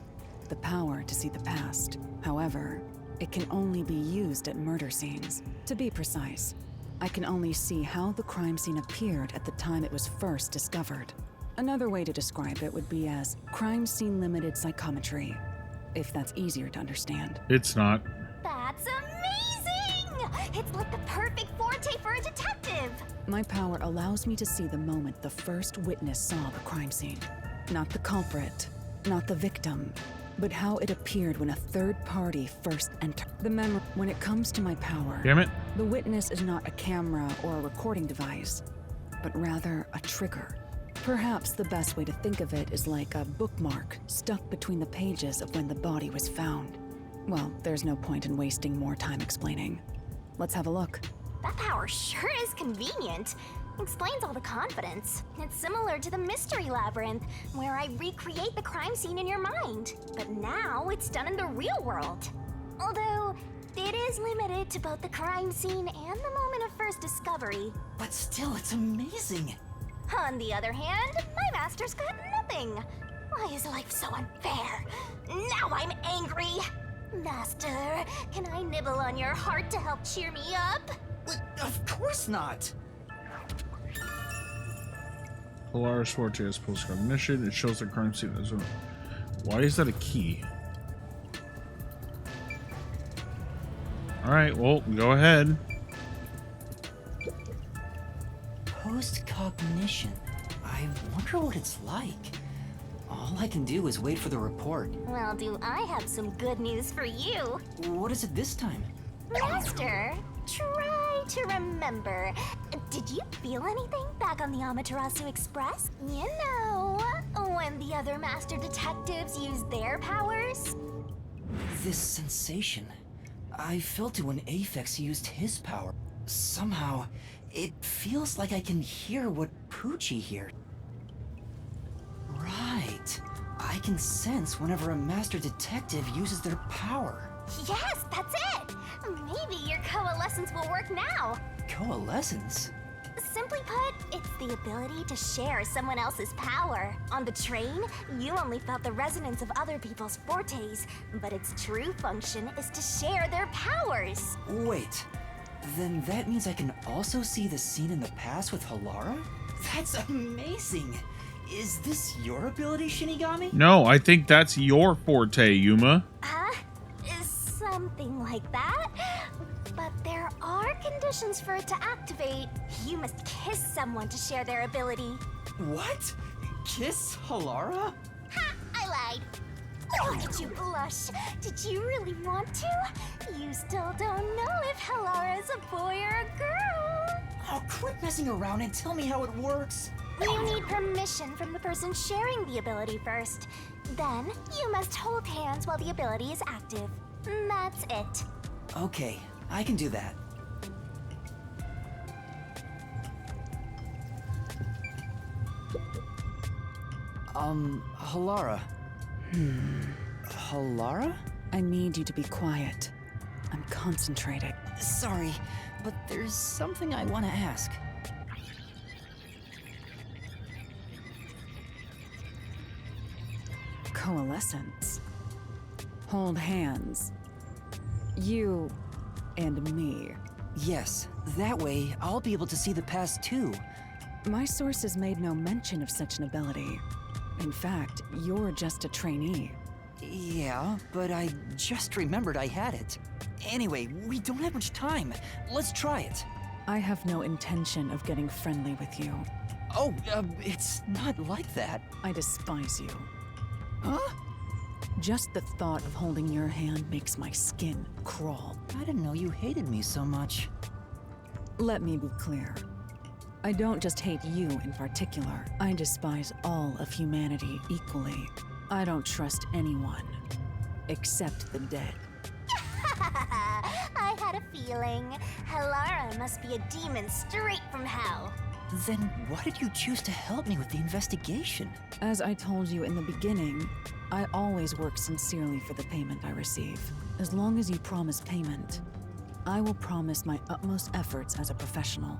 the power to see the past. However, it can only be used at murder scenes. To be precise, I can only see how the crime scene appeared at the time it was first discovered. Another way to describe it would be as crime scene limited psychometry, if that's easier to understand. It's not. That's amazing! It's like the perfect forte for a detective. My power allows me to see the moment the first witness saw the crime scene. Not the culprit, not the victim, but how it appeared when a third party first entered. When it comes to my power, Damn it. The witness is not a camera or a recording device, but rather a trigger. Perhaps the best way to think of it is like a bookmark stuck between the pages of when the body was found. Well, there's no point in wasting more time explaining. Let's have a look. That power sure is convenient. Explains all the confidence. It's similar to the Mystery Labyrinth, where I recreate the crime scene in your mind. But now it's done in the real world. Although, it is limited to both the crime scene and the moment of first discovery. But still, it's amazing. On the other hand, my master's got nothing. Why is life so unfair? Now I'm angry. Master, can I nibble on your heart to help cheer me up? Of course not. Polaris Forte has post-cognition. It shows the crime scene as well. Why is that a key? Alright, well, go ahead. Post-cognition. I wonder what it's like. All I can do is wait for the report. Well, do I have some good news for you. What is it this time? Master, try to remember. Did you feel anything back on the Amaterasu Express? You know, when the other master detectives used their powers? This sensation. I felt it when Aphex used his power. Somehow, it feels like I can hear what Poochie heard. Right. I I can sense whenever a master detective uses their power. Yes, that's it! Maybe your coalescence will work now. Coalescence? Simply put, it's the ability to share someone else's power. On the train, you only felt the resonance of other people's fortes, but its true function is to share their powers. Wait, then that means I can also see the scene in the past with Halara? That's amazing! Is this your ability, Shinigami? No, I think that's your forte, Yuma. Something like that. But there are conditions for it to activate. You must kiss someone to share their ability. What? Kiss Halara? Ha! I lied. Look at you blush. Did you really want to? You still don't know if Halara is a boy or a girl. Oh, quit messing around and tell me how it works. You need permission from the person sharing the ability first. Then, you must hold hands while the ability is active. That's it. Okay, I can do that. Halara. Halara? I need you to be quiet. I'm concentrating. Sorry, but there's something I want to ask. Coalescence. Hold hands. You and me. Yes, that way I'll be able to see the past too. My sources made no mention of such an ability. In fact, you're just a trainee. Yeah, but I just remembered I had it. Anyway, we don't have much time. Let's try it. I have no intention of getting friendly with you. Oh, it's not like that. I despise you. Huh? Just the thought of holding your hand makes my skin crawl. I didn't know you hated me so much. Let me be clear. I don't just hate you in particular. I despise all of humanity equally. I don't trust anyone, except the dead. I had a feeling. Halara must be a demon straight from hell. Then why did you choose to help me with the investigation? As I told you in the beginning, I always work sincerely for the payment I receive. As long as you promise payment, I will promise my utmost efforts as a professional.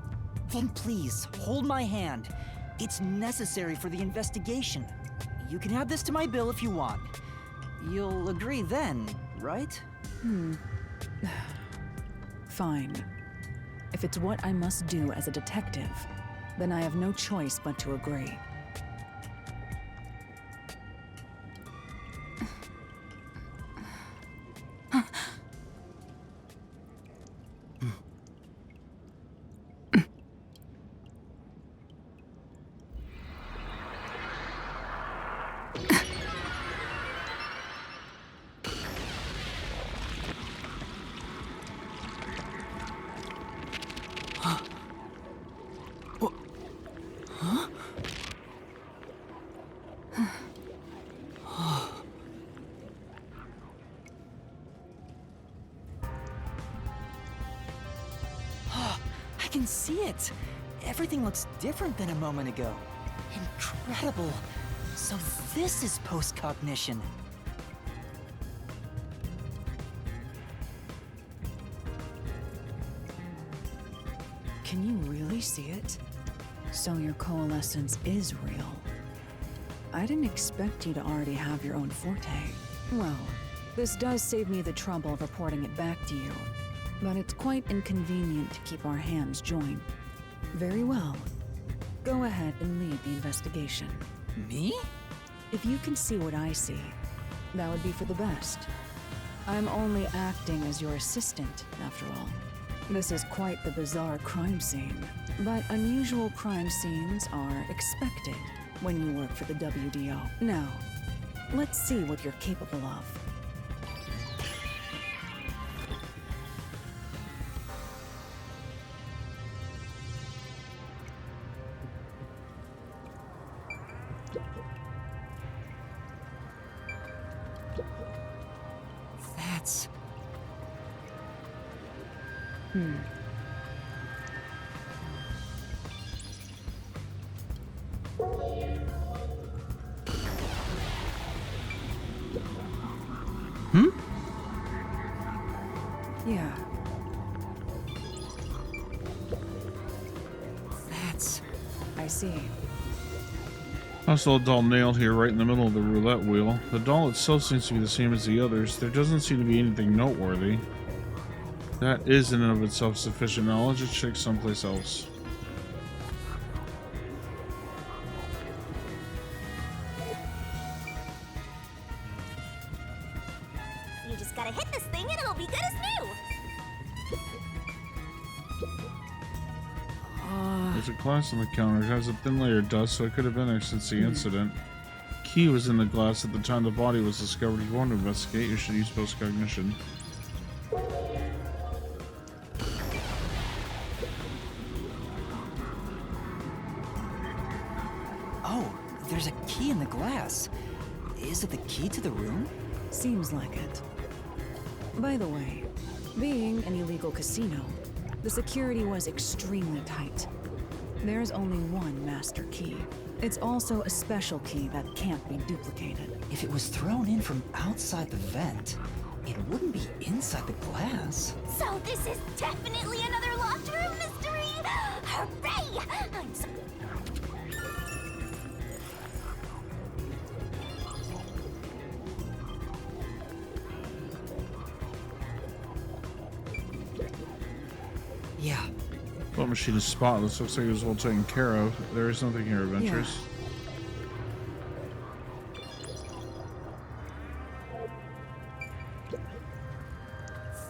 Then please, hold my hand. It's necessary for the investigation. You can add this to my bill if you want. You'll agree then, right? Fine. If it's what I must do as a detective, then I have no choice but to agree. I can see it. Everything looks different than a moment ago. Incredible. So this is post-cognition. Can you really see it? So your coalescence is real. I didn't expect you to already have your own forte. Well, this does save me the trouble of reporting it back to you. But it's quite inconvenient to keep our hands joined. Very well. Go ahead and lead the investigation. Me? If you can see what I see, that would be for the best. I'm only acting as your assistant, after all. This is quite the bizarre crime scene, but unusual crime scenes are expected when you work for the WDO. Now, let's see what you're capable of. That's... I see. Also, a doll nailed here right in the middle of the roulette wheel. The doll itself seems to be the same as the others. There doesn't seem to be anything noteworthy. That is in and of itself sufficient knowledge. Let's check someplace else. You just gotta hit this thing and it'll be good as new. There's a glass on the counter. It has a thin layer of dust, so it could have been there since the incident. Key was in the glass at the time the body was discovered. If you want to investigate, you should use post-cognition. Oh, there's a key in the glass. Is it the key to the room? Seems like it. By the way, being an illegal casino, the security was extremely tight. There's only one master key. It's also a special key that can't be duplicated. If it was thrown in from outside the vent, it wouldn't be inside the glass. So this is definitely another locked room mystery! Hooray! I'm so... Yeah. Well, machine is spotless. Looks like it was well taken care of. There is nothing here of interest.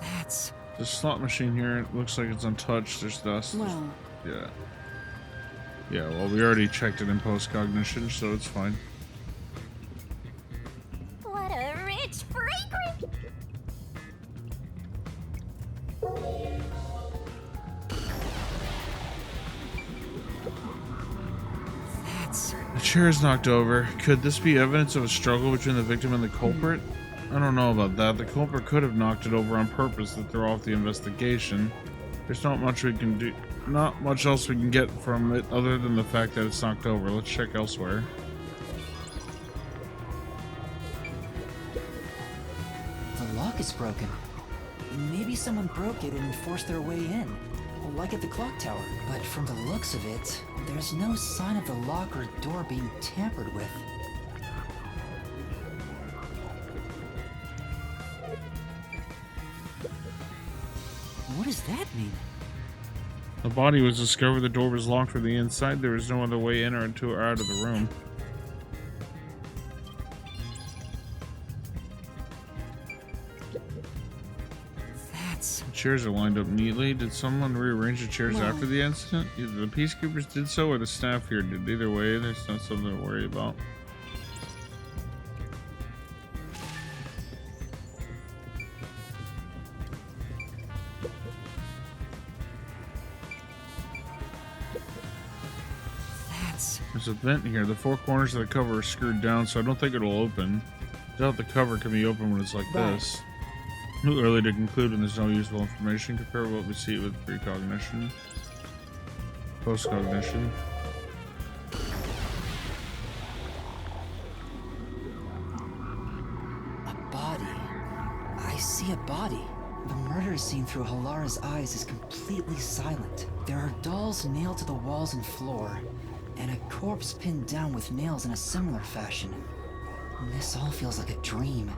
That's... The slot machine here, it looks like it's untouched. There's dust. Well... Yeah. Yeah, well, we already checked it in post-cognition, so it's fine. What a rich fragrance! The chair is knocked over. Could this be evidence of a struggle between the victim and the culprit? I don't know about that. The culprit could have knocked it over on purpose to throw off the investigation. There's not much we can do. Not much else we can get from it other than the fact that it's knocked over. Let's check elsewhere. The lock is broken. Maybe someone broke it and forced their way in, like at the clock tower. But from the looks of it, there's no sign of the lock or door being tampered with. What does that mean? The body was discovered. The door was locked from the inside. There was no other way in or into or out of the room. The chairs are lined up neatly. Did someone rearrange the chairs after the incident? Either the peacekeepers did so or the staff here did. Either way, there's not something to worry about. There's a vent here. The four corners of the cover are screwed down, so I don't think it'll open. I doubt the cover can be opened when it's like this. Too early to conclude when there's no useful information. Compare what we see with precognition. Postcognition. A body. I see a body. The murder scene through Halara's eyes is completely silent. There are dolls nailed to the walls and floor, and a corpse pinned down with nails in a similar fashion. This all feels like a dream.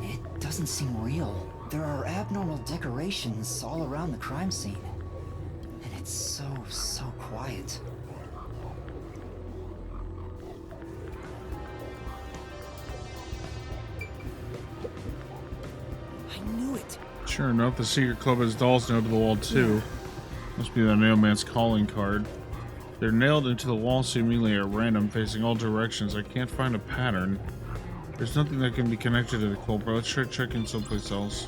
It doesn't seem real. There are abnormal decorations all around the crime scene. And it's so quiet. I knew it! Sure enough, the secret club has dolls nailed to the wall too. Must be the nailman's calling card. They're nailed into the wall seemingly at random, facing all directions. I can't find a pattern. There's nothing that can be connected to the culprit. Let's try checking someplace else.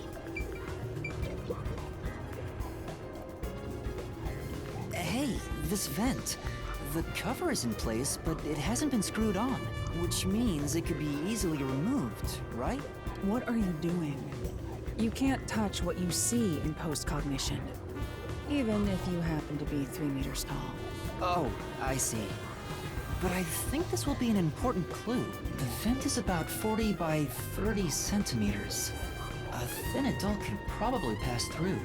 Hey, this vent. The cover is in place, but it hasn't been screwed on, which means it could be easily removed, right? What are you doing? You can't touch what you see in postcognition, even if you happen to be 3 meters tall. Oh, I see. But I think this will be an important clue. The vent is about 40 by 30 centimeters. A thin adult can probably pass through.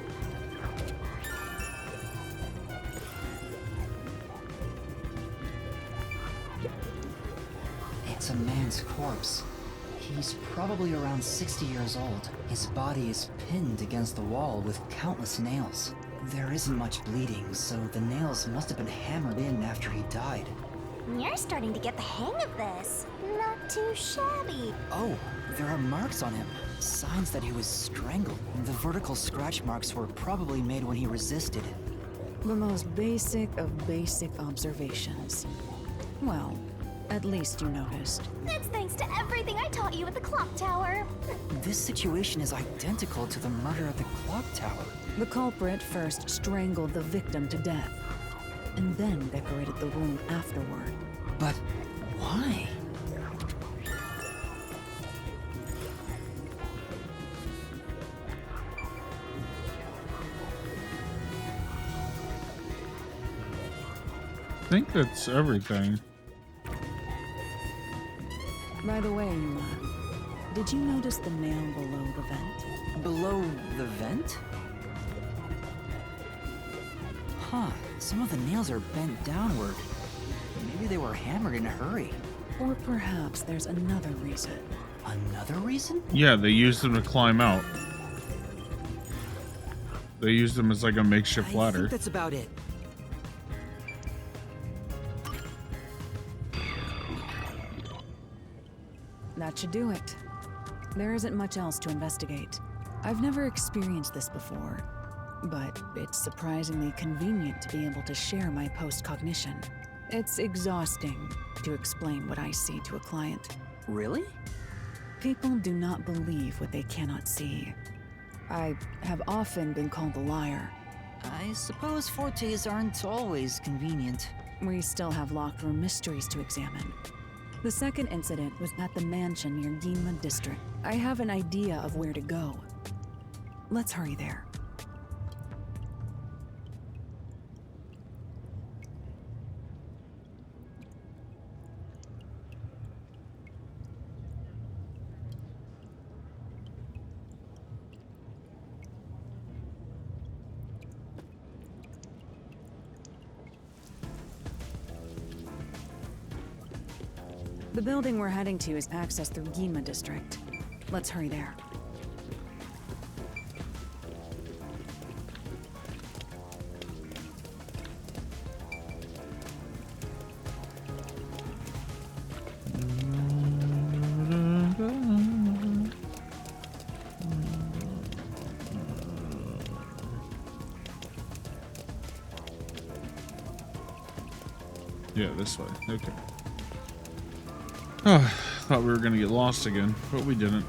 That's a man's corpse. He's probably around 60 years old. His body is pinned against the wall with countless nails. There isn't much bleeding, so the nails must have been hammered in after he died. You're starting to get the hang of this. Not too shabby. Oh, there are marks on him. Signs that he was strangled. The vertical scratch marks were probably made when he resisted. The most basic of basic observations. Well, at least you noticed. That's thanks to everything I taught you at the clock tower. This situation is identical to the murder at the clock tower. The culprit first strangled the victim to death, and then decorated the room afterward. But why? I think that's everything. By the way, Yuma, did you notice the nail below the vent? Below the vent? Huh, some of the nails are bent downward. Maybe they were hammered in a hurry. Or perhaps there's another reason. Another reason? Yeah, they used them to climb out. They used them as like a makeshift I ladder. think that's about it. That should do it. There isn't much else to investigate. I've never experienced this before, but it's surprisingly convenient to be able to share my post-cognition. It's exhausting to explain what I see to a client. Really? People do not believe what they cannot see. I have often been called a liar. I suppose fortes aren't always convenient. We still have locked room mysteries to examine. The second incident was at the mansion near Ginma District. I have an idea of where to go. Let's hurry there. The building we're heading to is accessed through Ginma District. Let's hurry there. Yeah, this way. Okay. Oh, thought we were gonna get lost again, but we didn't.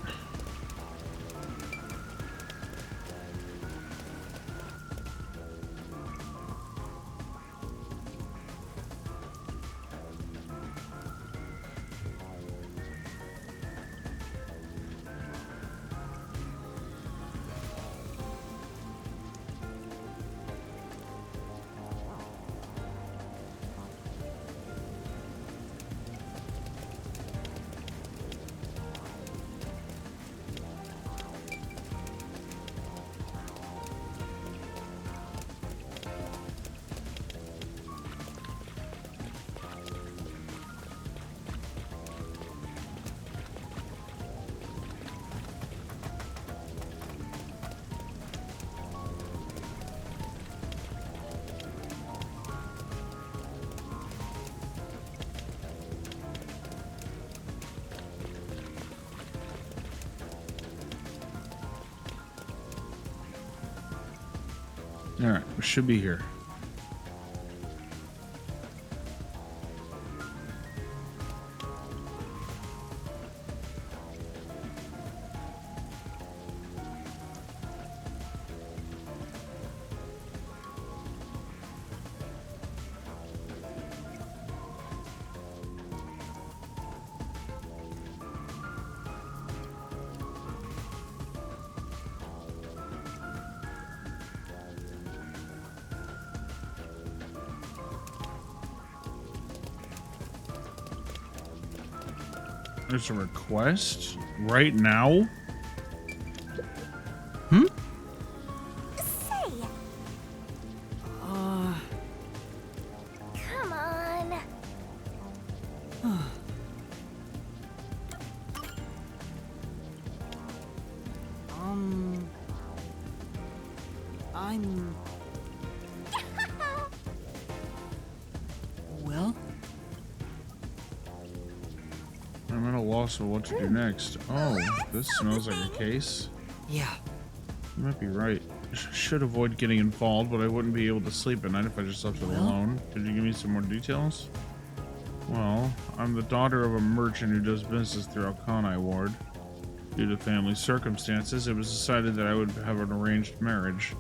Alright, we should be here. There's a request right now. Hmm? Say. Come on. a loss of what to do next. Oh, this smells like a case. Yeah. You might be right. Should avoid getting involved, but I wouldn't be able to sleep at night if I just left it alone. Could you give me some more details? Well, I'm the daughter of a merchant who does business throughout Kanai Ward. Due to family circumstances, it was decided that I would have an arranged marriage.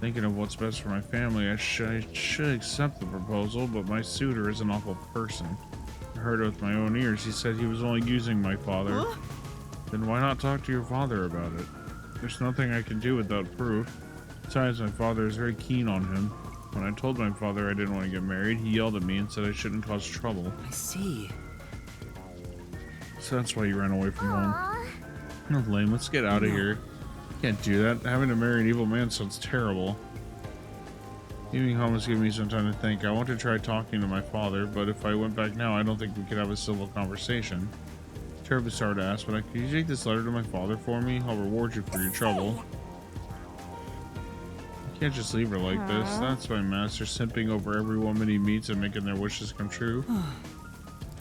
Thinking of what's best for my family, I should accept the proposal, but my suitor is an awful person. I heard it with my own ears. He said he was only using my father. Huh? Then why not talk to your father about it? There's nothing I can do without proof. Besides, my father is very keen on him. When I told my father I didn't want to get married, he yelled at me and said I shouldn't cause trouble. I see. So that's why you ran away from home. No, lame. Let's get out of here. Can't do that. Having to marry an evil man sounds terrible. Leaving home has given me some time to think. I want to try talking to my father, but if I went back now, I don't think we could have a civil conversation. Terribly sorry to ask, but could you take this letter to my father for me? I'll reward you for your trouble. You can't just leave her like this. That's my master, simping over every woman he meets and making their wishes come true. I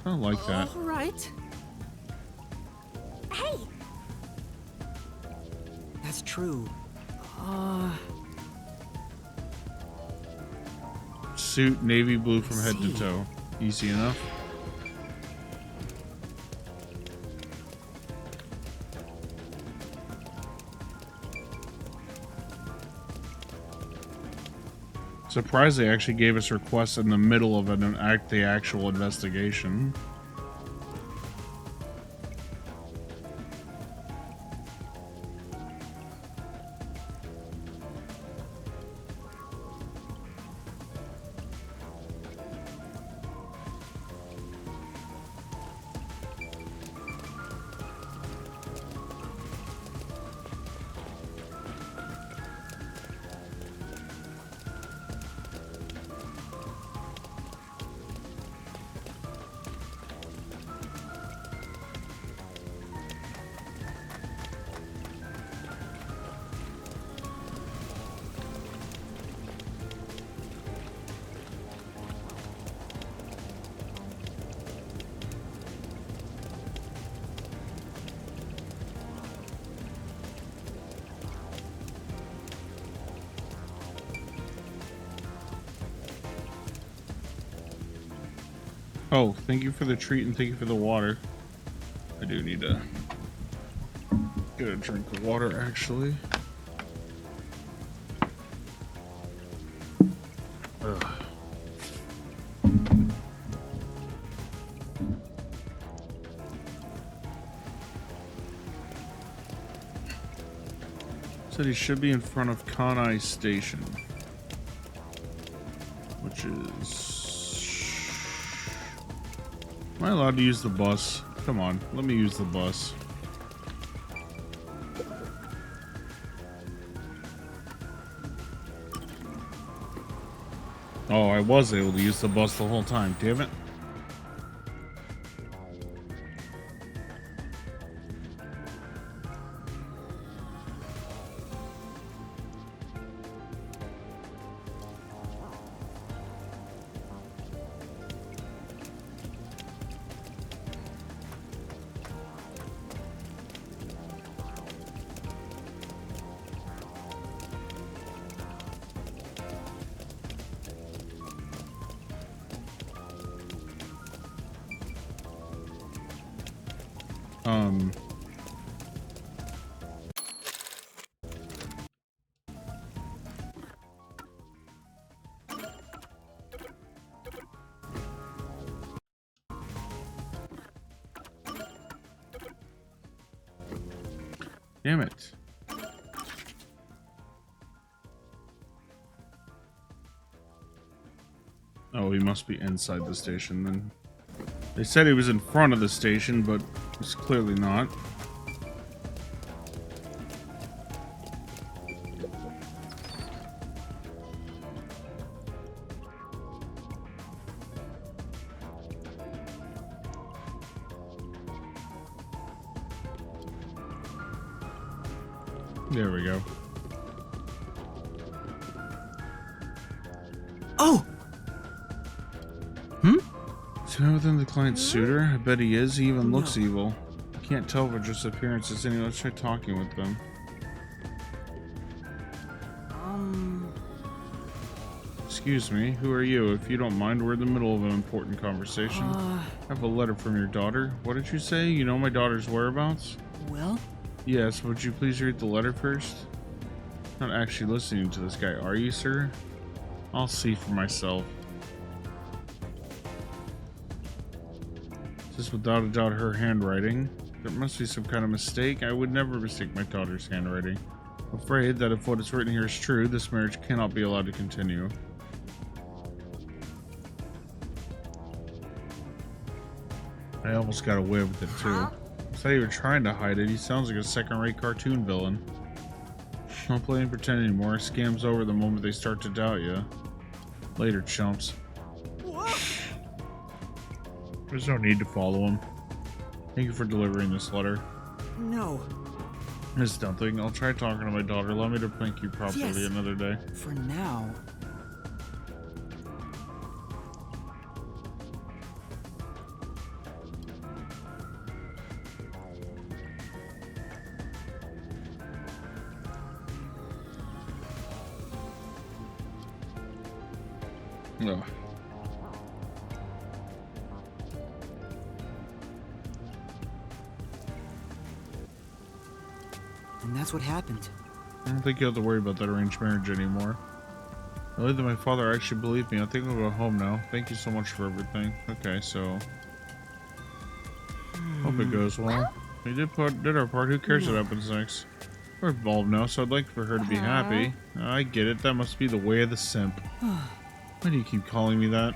don't like that. All right. Hey! That's true. Suit navy blue from head to toe. Easy enough. Surprised they actually gave us requests in the middle of the actual investigation. Oh, thank you for the treat and thank you for the water. I do need to get a drink of water, actually. Ugh. Said he should be in front of Kanai Station, which is... Am I allowed to use the bus? Come on, let me use the bus. Oh, I was able to use the bus the whole time, damn it. Damn it. Oh, he must be inside the station then. They said he was in front of the station, but he's clearly not. There we go. Oh! Hmm? man within the client's suitor? I bet he is. He even looks evil. I can't tell by just appearances. Anyway, let's try talking with them. Excuse me, who are you? If you don't mind, we're in the middle of an important conversation. I have a letter from your daughter. What did you say? You know my daughter's whereabouts? Well? Yes, would you please read the letter first? Not actually listening to this guy, are you, sir? I'll see for myself. Is this without a doubt her handwriting? There must be some kind of mistake. I would never mistake my daughter's handwriting. I'm afraid that if what is written here is true, this marriage cannot be allowed to continue. I almost got away with it too. It's not even trying to hide it. He sounds like a second-rate cartoon villain. Don't play and pretend anymore. Scam's over the moment they start to doubt you. Later, chumps. There's no need to follow him. Thank you for delivering this letter. No. It's nothing. I'll try talking to my daughter. Allow me to thank you properly another day. For now. No. And that's what happened. I don't think you have to worry about that arranged marriage anymore. I believe that my father actually believed me. I think I'll go home now. Thank you so much for everything. Okay, so hope it goes well. We did our part. Who cares what happens next? We're involved now, so I'd like for her to be happy. I get it. That must be the way of the simp. Why do you keep calling me that?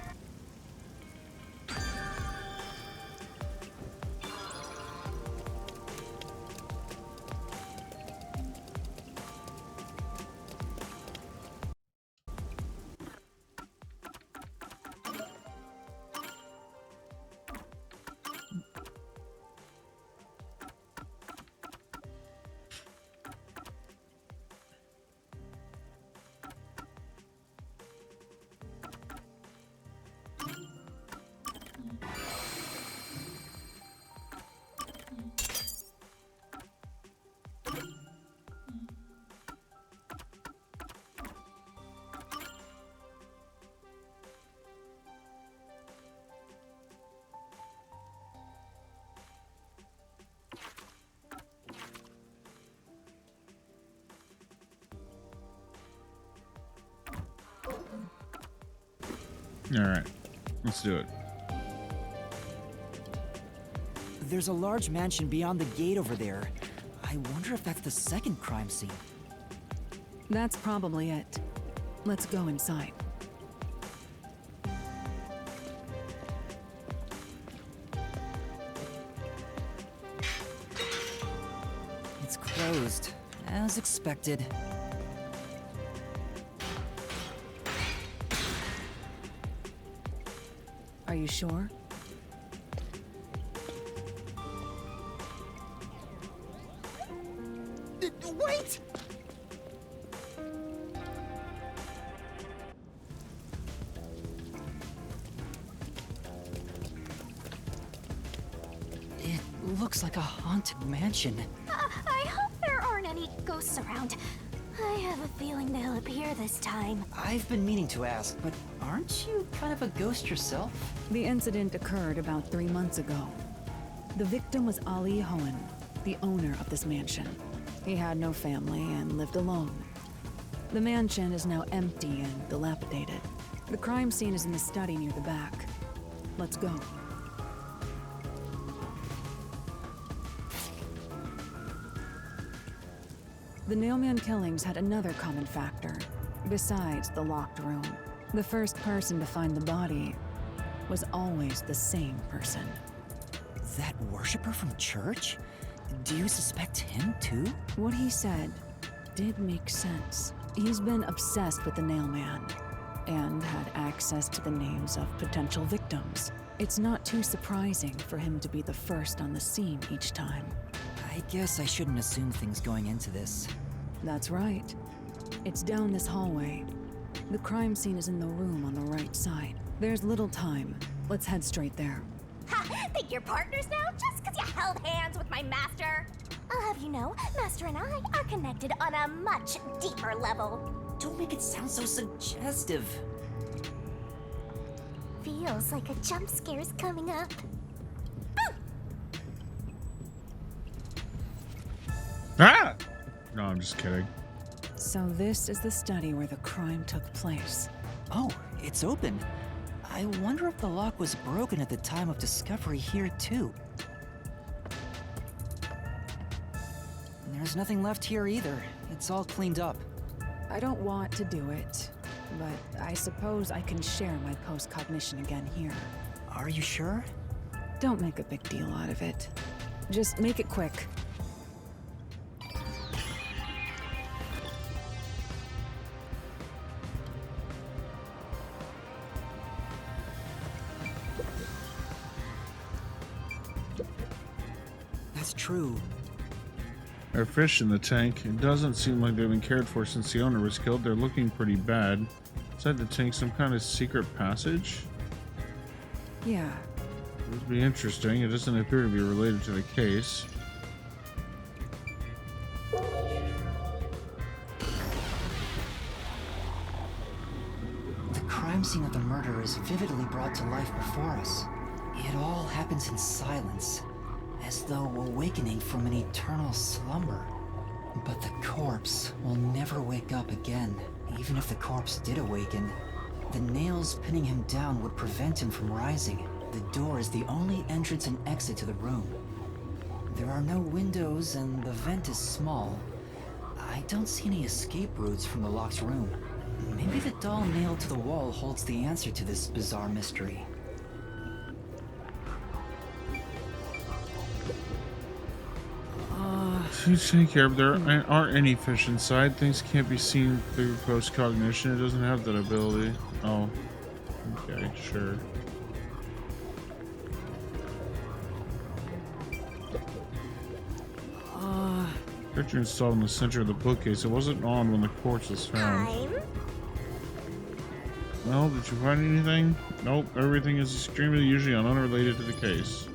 Alright, let's do it. There's a large mansion beyond the gate over there. I wonder if that's the second crime scene. That's probably it. Let's go inside. It's closed, as expected. Are you sure? Wait! It looks like a haunted mansion. I hope there aren't any ghosts around. I have a feeling they'll appear this time. I've been meaning to ask, but aren't you kind of a ghost yourself? The incident occurred about 3 months ago. The victim was Ali Hohen, the owner of this mansion. He had no family and lived alone. The mansion is now empty and dilapidated. The crime scene is in the study near the back. Let's go. The Nailman killings had another common factor, besides the locked room. The first person to find the body was always the same person. That worshiper from church? Do you suspect him too? What he said did make sense. He's been obsessed with the Nailman and had access to the names of potential victims. It's not too surprising for him to be the first on the scene each time. I guess I shouldn't assume things going into this. That's right. It's down this hallway. The crime scene is in the room on the right side. There's little time, Let's head straight there. Ha! Think you're partners now just because you held hands with my master? I'll have you know, Master and I are connected on a much deeper level. Don't make it sound so suggestive. Feels like a jump scare's coming up. Ah! No, I'm just kidding. So this is the study where the crime took place. Oh, it's open. I wonder if the lock was broken at the time of discovery here, too. There's nothing left here either. It's all cleaned up. I don't want to do it, but I suppose I can share my post-cognition again here. Are you sure? Don't make a big deal out of it. Just make it quick. That's true. There are fish in the tank. It doesn't seem like they've been cared for since the owner was killed. They're looking pretty bad. Inside the tank, some kind of secret passage? Yeah. It would be interesting. It doesn't appear to be related to the case. The crime scene of the murder is vividly brought to life before us. It all happens in silence, as though awakening from an eternal slumber. But the corpse will never wake up again. Even if the corpse did awaken, the nails pinning him down would prevent him from rising. The door is the only entrance and exit to the room. There are no windows and the vent is small. I don't see any escape routes from the locked room. Maybe the doll nailed to the wall holds the answer to this bizarre mystery. You take care of there aren't any fish inside. Things can't be seen through post-cognition. It doesn't have that ability. Oh. Okay, sure. Picture installed in the center of the bookcase. It wasn't on when the corpse was found. Well, did you find anything? Nope. Everything is extremely usually unrelated to the case.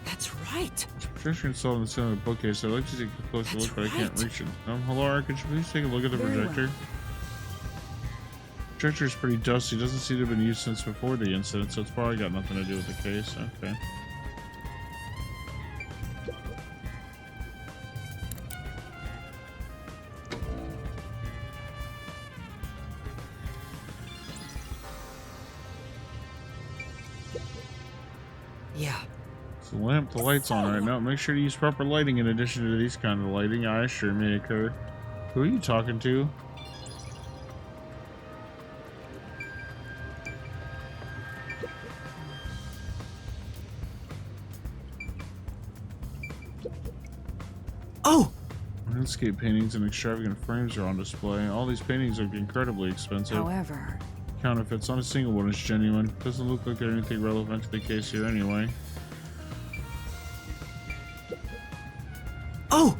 That's right. Projector installed in the center of the bookcase. I'd like to take a closer look, but I can't reach it. Hello, could you please take a look at the projector? The projector is pretty dusty. Doesn't seem to have been used since before the incident, so it's probably got nothing to do with the case. Okay. Yeah. The lamp, the light's on right now. Make sure to use proper lighting in addition to these kind of lighting. I sure may occur. Who are you talking to? Oh! Landscape paintings and extravagant frames are on display. All these paintings are incredibly expensive. However, Counterfeits. Not a single one is genuine. Doesn't look like there's anything relevant to the case here anyway. Oh!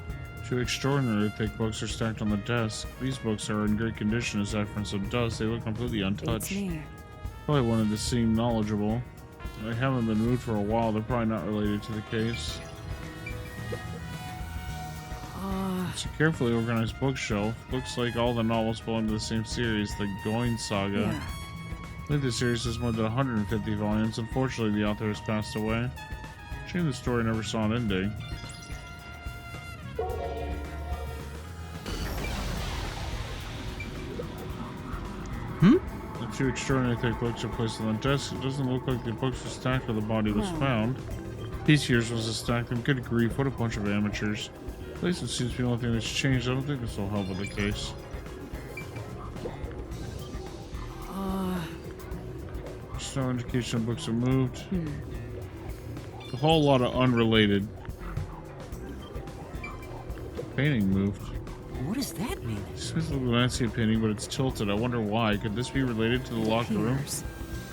2 extraordinary thick books are stacked on the desk. These books are in great condition aside from some dust. They look completely untouched. Probably wanted to seem knowledgeable. They haven't been moved for a while. They're probably not related to the case. It's a carefully organized bookshelf. Looks like all the novels belong to the same series, the Goin Saga. Yeah. I believe the series has more than 150 volumes. Unfortunately, the author has passed away. Shame the story never saw an ending. The 2 extraordinary thick books are placed on the desk. It doesn't look like the books were stacked where the body was found. Piece years was a stack them. Good grief, what a bunch of amateurs. Placement seems to be the only thing that's changed. I don't think this will help with the case. Just no indication books are moved. A whole lot of unrelated. Painting moved. What does that mean? This is a landscape painting, but it's tilted. I wonder why. Could this be related to the locked room?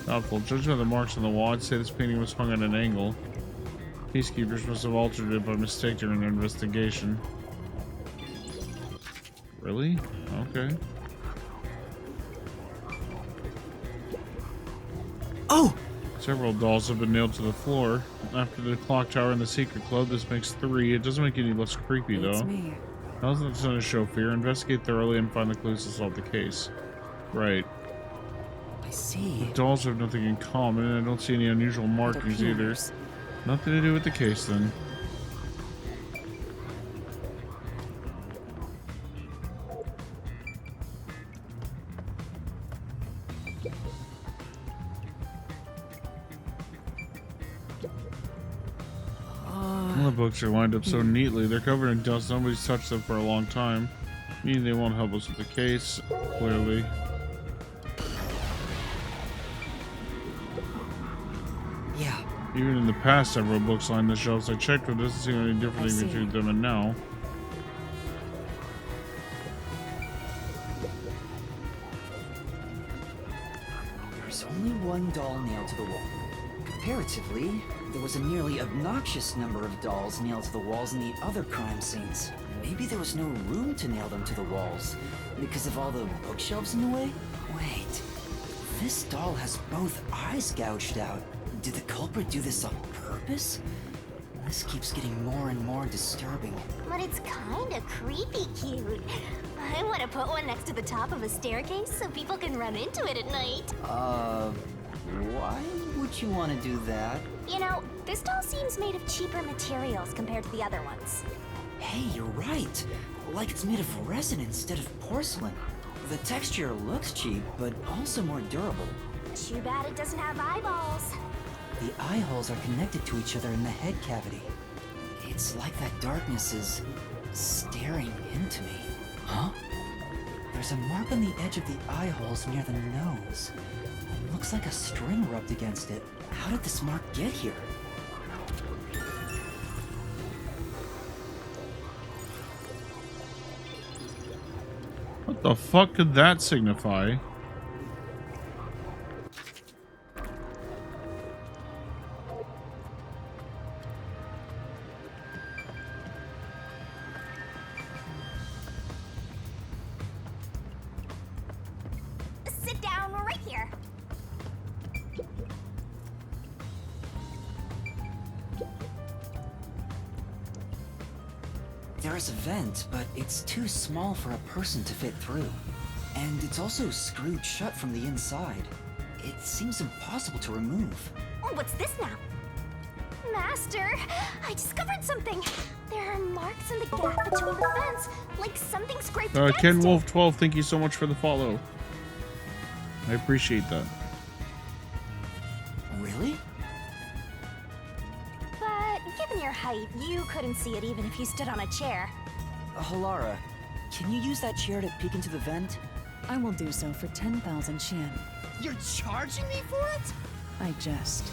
Doubtful. Judging by the marks on the wall, I'd say this painting was hung at an angle. Peacekeepers must have altered it by mistake during their investigation. Really? Okay. Oh! Several dolls have been nailed to the floor. After the clock tower and the secret club, this makes 3. It doesn't make it any less creepy, It's though. me. How's that going to show fear? Investigate thoroughly and find the clues to solve the case. Right. I see. The dolls have nothing in common, and I don't see any unusual markings either. appears. Nothing to do with the case, then. The books are lined up so neatly. They're covered in dust. Nobody's touched them for a long time. Meaning they won't help us with the case, clearly. Yeah. Even in the past, several books lined the shelves I checked, but it doesn't seem any different between them and now. There's only one doll nailed to the wall. Comparatively, there was a nearly obnoxious number of dolls nailed to the walls in the other crime scenes. Maybe there was no room to nail them to the walls because of all the bookshelves in the way? Wait, this doll has both eyes gouged out. Did the culprit do this on purpose? This keeps getting more and more disturbing. But it's kinda creepy cute. I want to put one next to the top of a staircase so people can run into it at night. Why would you want to do that? You know, this doll seems made of cheaper materials compared to the other ones. Hey, you're right. Like it's made of resin instead of porcelain. The texture looks cheap, but also more durable. Too bad it doesn't have eyeballs. The eye holes are connected to each other in the head cavity. It's like that darkness is staring into me. Huh? There's a mark on the edge of the eye holes near the nose. It looks like a string rubbed against it. How did this mark get here? What the fuck could that signify? Sit down right here. There is a vent, but it's too small for a person to fit through. And it's also screwed shut from the inside. It seems impossible to remove. Oh, what's this now? Master, I discovered something. There are marks in the gap between the vents, like something scraped against Ken it. Wolf 12, thank you so much for the follow. I appreciate that. Really? But given your height, you couldn't see it even if you stood on a chair. Halara, can you use that chair to peek into the vent? I will do so for 10,000 Yen. You're charging me for it? I jest.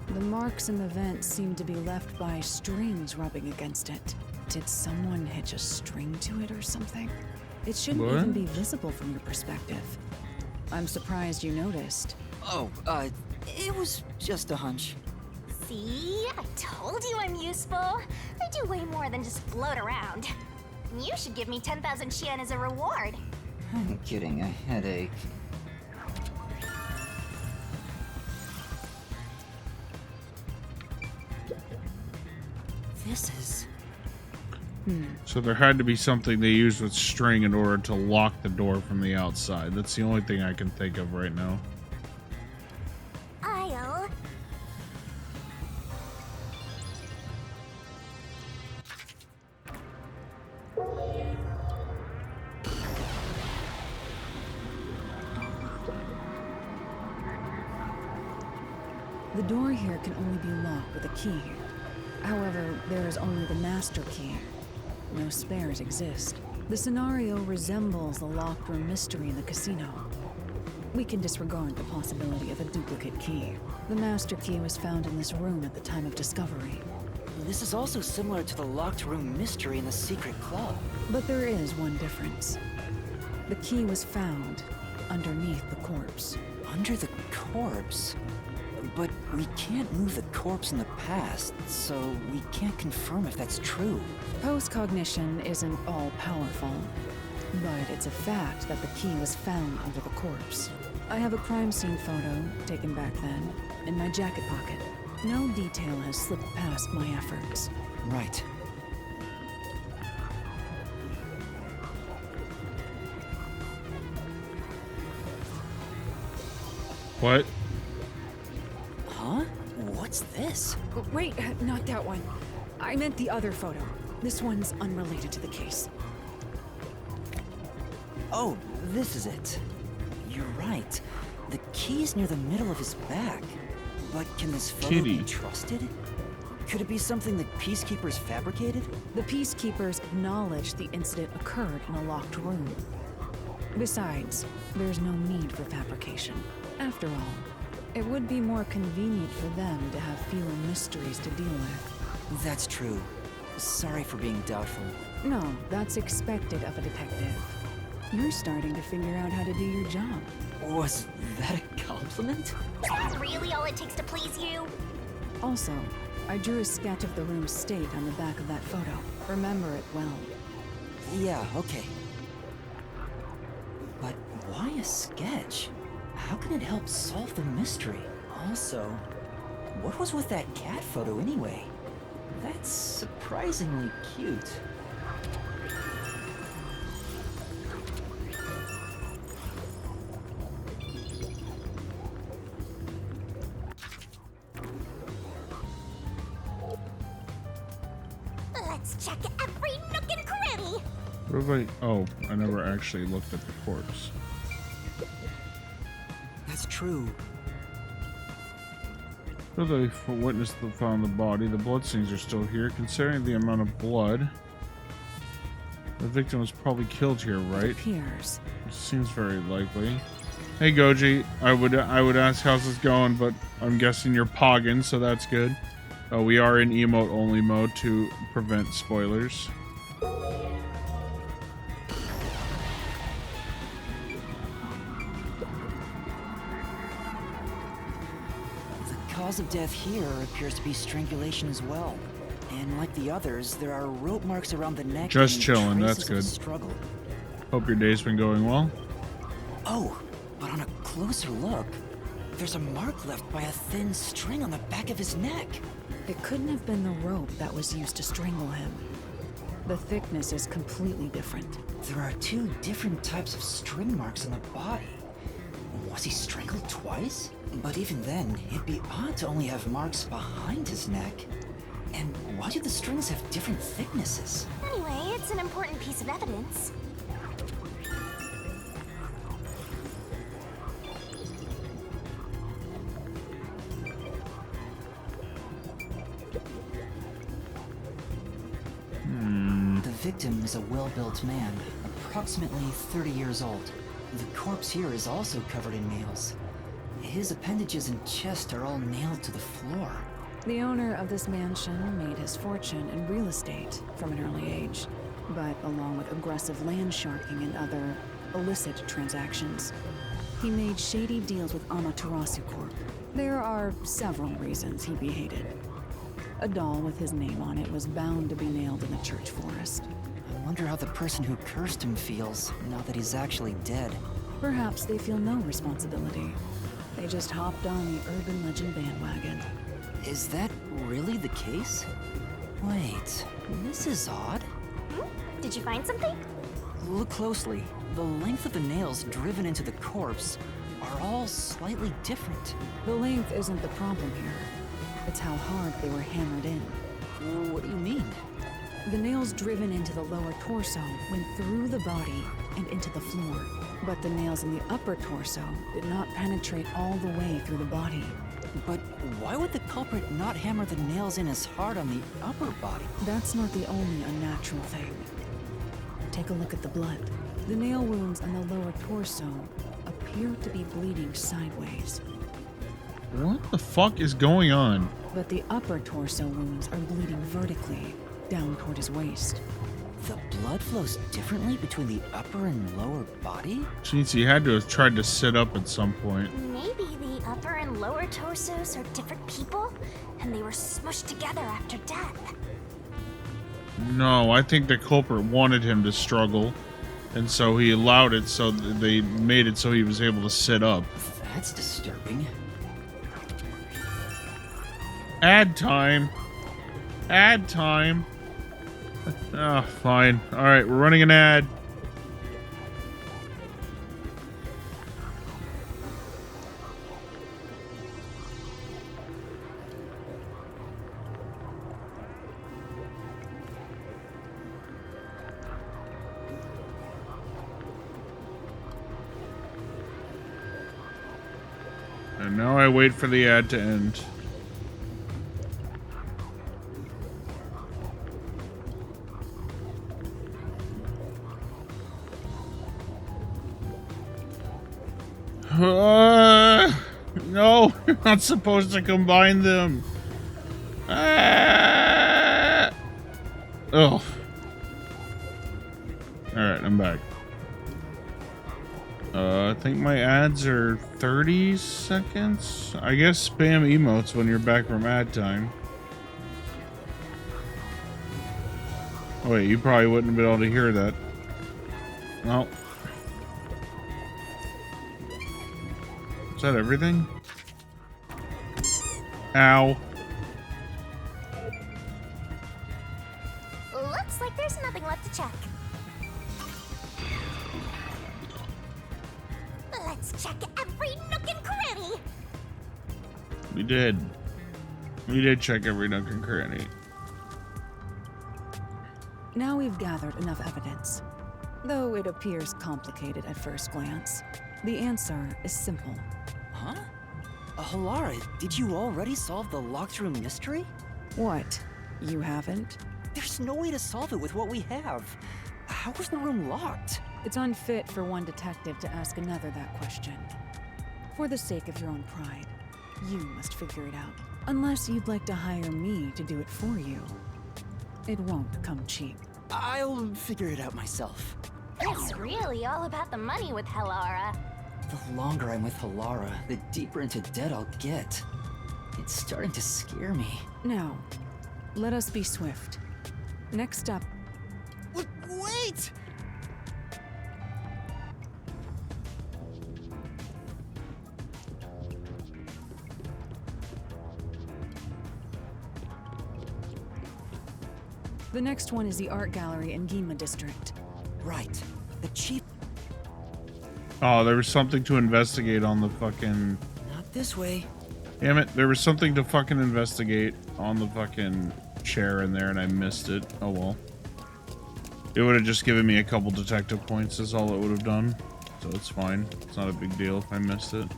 The marks in the vent seem to be left by strings rubbing against it. Did someone hitch a string to it or something? It shouldn't What? even be visible from your perspective. I'm surprised you noticed. Oh, it was just a hunch. See? I told you I'm useful. I do way more than just float around. You should give me 10,000 Yen as a reward. I'm kidding, a headache. This is... So there had to be something they used with string in order to lock the door from the outside. That's the only thing I can think of right now. I'll... The door here can only be locked with a key. However, there is only the master key. No spares exist. The scenario resembles the locked room mystery in the casino. We can disregard the possibility of a duplicate key. The master key was found in this room at the time of discovery. This is also similar to the locked room mystery in the secret club. But there is one difference. The key was found underneath the corpse. Under the corpse? But we can't move the corpse in the past, so we can't confirm if that's true. Post-cognition isn't all-powerful. but it's a fact that the key was found under the corpse. I have a crime scene photo, taken back then, in my jacket pocket. No detail has slipped past my efforts. Right. What? Huh? What's this? Wait, not that one. I meant the other photo. This one's unrelated to the case. Oh, this is it. You're right. The key's near the middle of his back. But can this photo be trusted? Could it be something the Peacekeepers fabricated? The Peacekeepers acknowledged the incident occurred in a locked room. Besides, there's no need for fabrication. After all, it would be more convenient for them to have fewer mysteries to deal with. That's true. Sorry for being doubtful. No, that's expected of a detective. You're starting to figure out how to do your job. Was that a compliment? Is that really all it takes to please you? Also, I drew a sketch of the room's state on the back of that photo. Remember it well. Yeah, okay. But why a sketch? How can it help solve the mystery? Also, what was with that cat photo anyway? That's surprisingly cute. Let's check every nook and cranny. What have I... Oh, I never actually looked at the corpse. That's true. For the witness that found the body, the bloodstains are still here. Considering the amount of blood, the victim was probably killed here, right? It appears. Seems very likely. Hey Goji, I would ask how's this going, but I'm guessing you're pogging, so that's good. We are in emote only mode to prevent spoilers. The cause of death here appears to be strangulation as well. And like the others, there are rope marks around the neck. Just and chilling, traces that's of a good. Struggle. Hope your day's been going well. Oh, but on a closer look, there's a mark left by a thin string on the back of his neck. It couldn't have been the rope that was used to strangle him. The thickness is completely different. There are two different types of string marks on the body. Was he strangled twice? But even then, it'd be odd to only have marks behind his neck. And why do the strings have different thicknesses? Anyway, it's an important piece of evidence. The victim is a well-built man, approximately 30 years old. The corpse here is also covered in nails. His appendages and chest are all nailed to the floor. The owner of this mansion made his fortune in real estate from an early age, but along with aggressive land sharking and other illicit transactions, he made shady deals with Amaterasu Corp. There are several reasons he'd be hated. A doll with his name on it was bound to be nailed in the church forest. I wonder how the person who cursed him feels now that he's actually dead. Perhaps they feel no responsibility. They just hopped on the urban legend bandwagon. Is that really the case? Wait, this is odd. Did you find something? Look closely. The length of the nails driven into the corpse are all slightly different. The length isn't the problem here. It's how hard they were hammered in. What do you mean? The nails driven into the lower torso went through the body and into the floor. But the nails in the upper torso did not penetrate all the way through the body. But why would the culprit not hammer the nails in as hard on the upper body? That's not the only unnatural thing. Take a look at the blood. The nail wounds on the lower torso appear to be bleeding sideways. What the fuck is going on? But the upper torso wounds are bleeding vertically, down toward his waist. The blood flows differently between the upper and lower body? Which means he had to have tried to sit up at some point. Maybe the upper and lower torsos are different people, and they were smushed together after death. No, I think the culprit wanted him to struggle. And so he allowed it, so they made it so he was able to sit up. That's disturbing. Ad time. Ad time. Oh, fine. Alright, we're running an ad. And now I wait for the ad to end. No, you're not supposed to combine them. Oh. Alright, I'm back. I think my ads are 30 seconds. I guess spam emotes when you're back from ad time. Oh, wait, you probably wouldn't have been able to hear that. No. Is that everything? Ow. Looks like there's nothing left to check. Let's check every nook and cranny. We did. We did check every nook and cranny. Now we've gathered enough evidence. Though it appears complicated at first glance, the answer is simple. Huh? Halara, did you already solve the locked room mystery? What? You haven't? There's no way to solve it with what we have. How was the room locked? It's unfit for one detective to ask another that question. For the sake of your own pride, you must figure it out. Unless you'd like to hire me to do it for you. It won't come cheap. I'll figure it out myself. It's really all about the money with Halara. The longer I'm with Halara, the deeper into debt I'll get. It's starting to scare me. Now, let us be swift. Next up... Wait! The next one is the art gallery in Ginma District. Right. The chief... Oh, there was something to investigate on the fucking... Not this way. Damn it, there was something to fucking investigate on the fucking chair in there and I missed it. Oh well. It would have just given me a couple detective points is all it would have done. So it's fine. It's not a big deal if I missed it.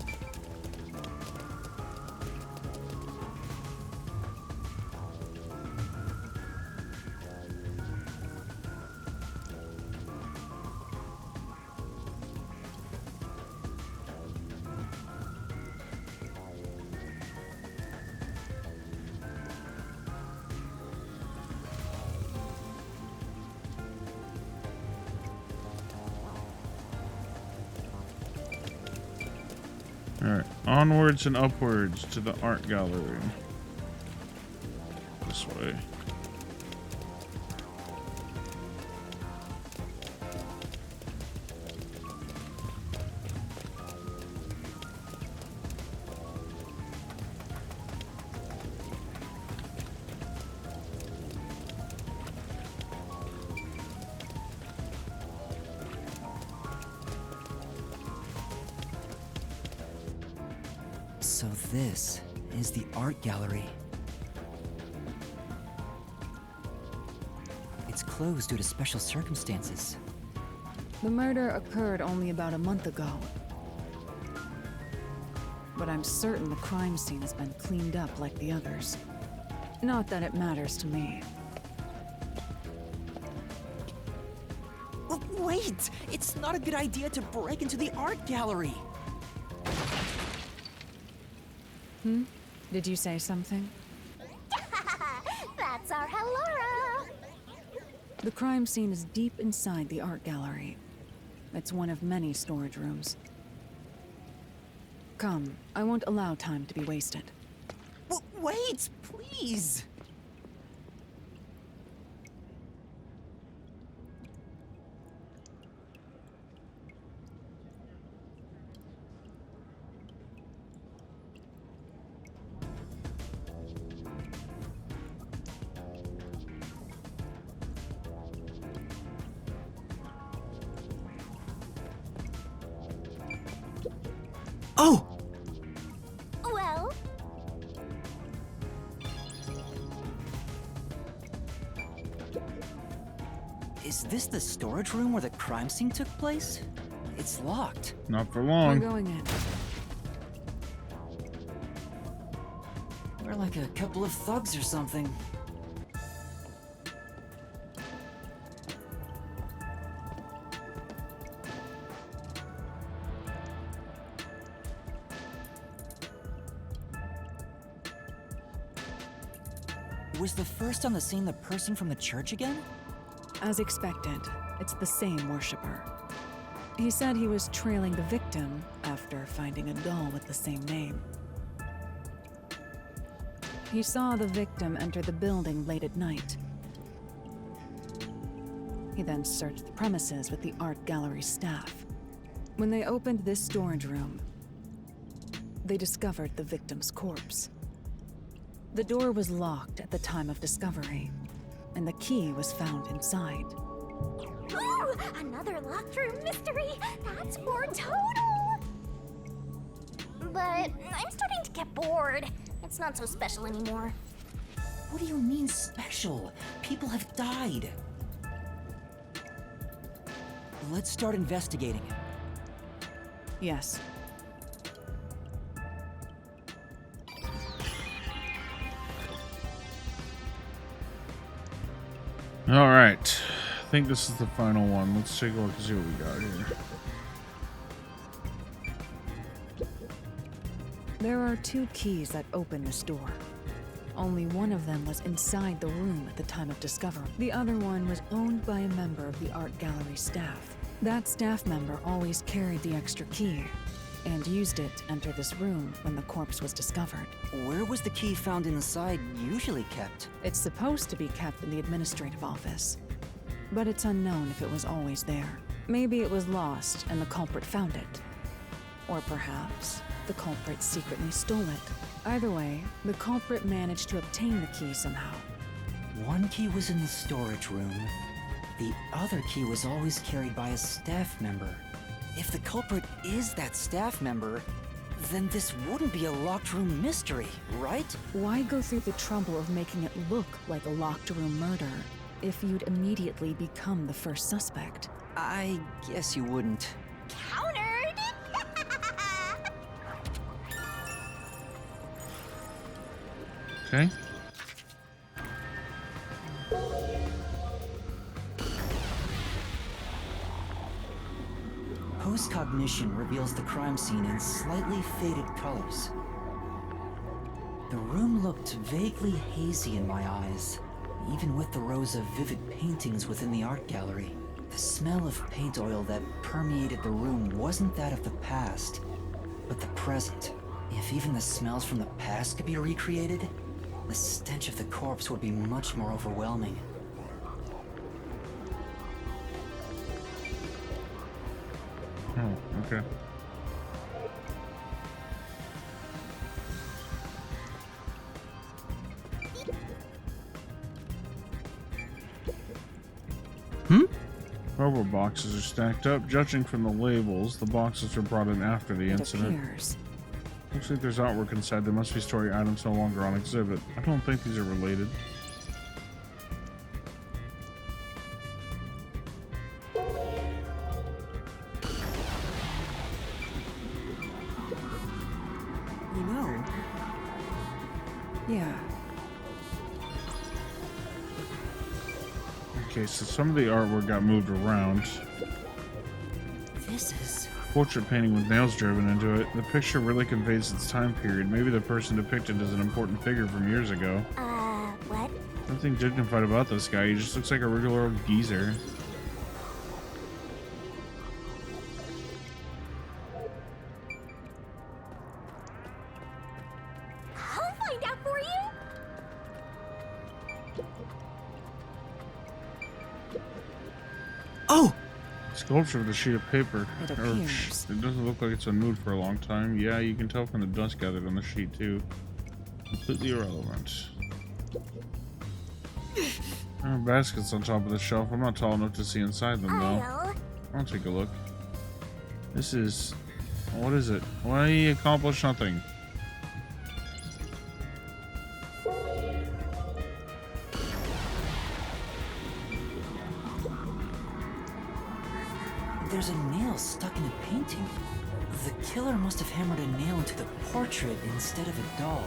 Alright, onwards and upwards to the art gallery. This way. So this is the art gallery. It's closed due to special circumstances. The murder occurred only about a month ago. But I'm certain the crime scene has been cleaned up like the others. Not that it matters to me. Wait! It's not a good idea to break into the art gallery! Did you say something? That's our Halara! The crime scene is deep inside the art gallery. It's one of many storage rooms. Come, I won't allow time to be wasted. Wait, please! Oh! Well, Is this the storage room where the crime scene took place? It's locked. Not for We're long. going in. We're like a couple of thugs or something. Was the first on the scene the person from the church again? As expected, it's the same worshiper. He said he was trailing the victim after finding a doll with the same name. He saw the victim enter the building late at night. He then searched the premises with the art gallery staff. When they opened this storage room, they discovered the victim's corpse. The door was locked at the time of discovery, and the key was found inside. ooh, another locked room mystery. That's 4 total. But I'm starting to get bored. It's not so special anymore. What do you mean special? People have died. Let's start investigating. Yes. All right. I think this is the final one. Let's take a look and see what we got here. There are 2 keys that open this door. Only one of them was inside the room at the time of discovery. The other one was owned by a member of the art gallery staff. That staff member always carried the extra key and used it to enter this room when the corpse was discovered. Where was the key found inside usually kept? It's supposed to be kept in the administrative office, but it's unknown if it was always there. Maybe it was lost and the culprit found it. Or perhaps the culprit secretly stole it. Either way, the culprit managed to obtain the key somehow. One key was in the storage room. The other key was always carried by a staff member. If the culprit is that staff member, then this wouldn't be a locked room mystery, right? Why go through the trouble of making it look like a locked room murder if you'd immediately become the first suspect? I guess you wouldn't. Countered! Okay. Post-cognition reveals the crime scene in slightly faded colors. The room looked vaguely hazy in my eyes, even with the rows of vivid paintings within the art gallery. The smell of paint oil that permeated the room wasn't that of the past, but the present. If even the smells from the past could be recreated, the stench of the corpse would be much more overwhelming. Oh, okay. Rubber boxes are stacked up. Judging from the labels, the boxes were brought in after the incident. Appears. Looks like there's artwork inside. There must be story items no longer on exhibit. I don't think these are related. You know, Yeah. Okay, so some of the artwork got moved around. this is... Portrait painting with nails driven into it. The picture really conveys its time period. Maybe the person depicted is an important figure from years ago. What? Nothing dignified about this guy. He just looks like a regular old geezer. I'll find out for you. Oh! Sculpture with a sheet of paper. It Or, appears. it doesn't look like it's been moved for a long time. Yeah, you can tell from the dust gathered on the sheet too. Completely irrelevant. Baskets on top of the shelf. I'm not tall enough to see inside them though. I'll take a look. This is What is it? Why he accomplished nothing? There's a nail stuck in a painting. The killer must have hammered a nail into the portrait instead of a doll.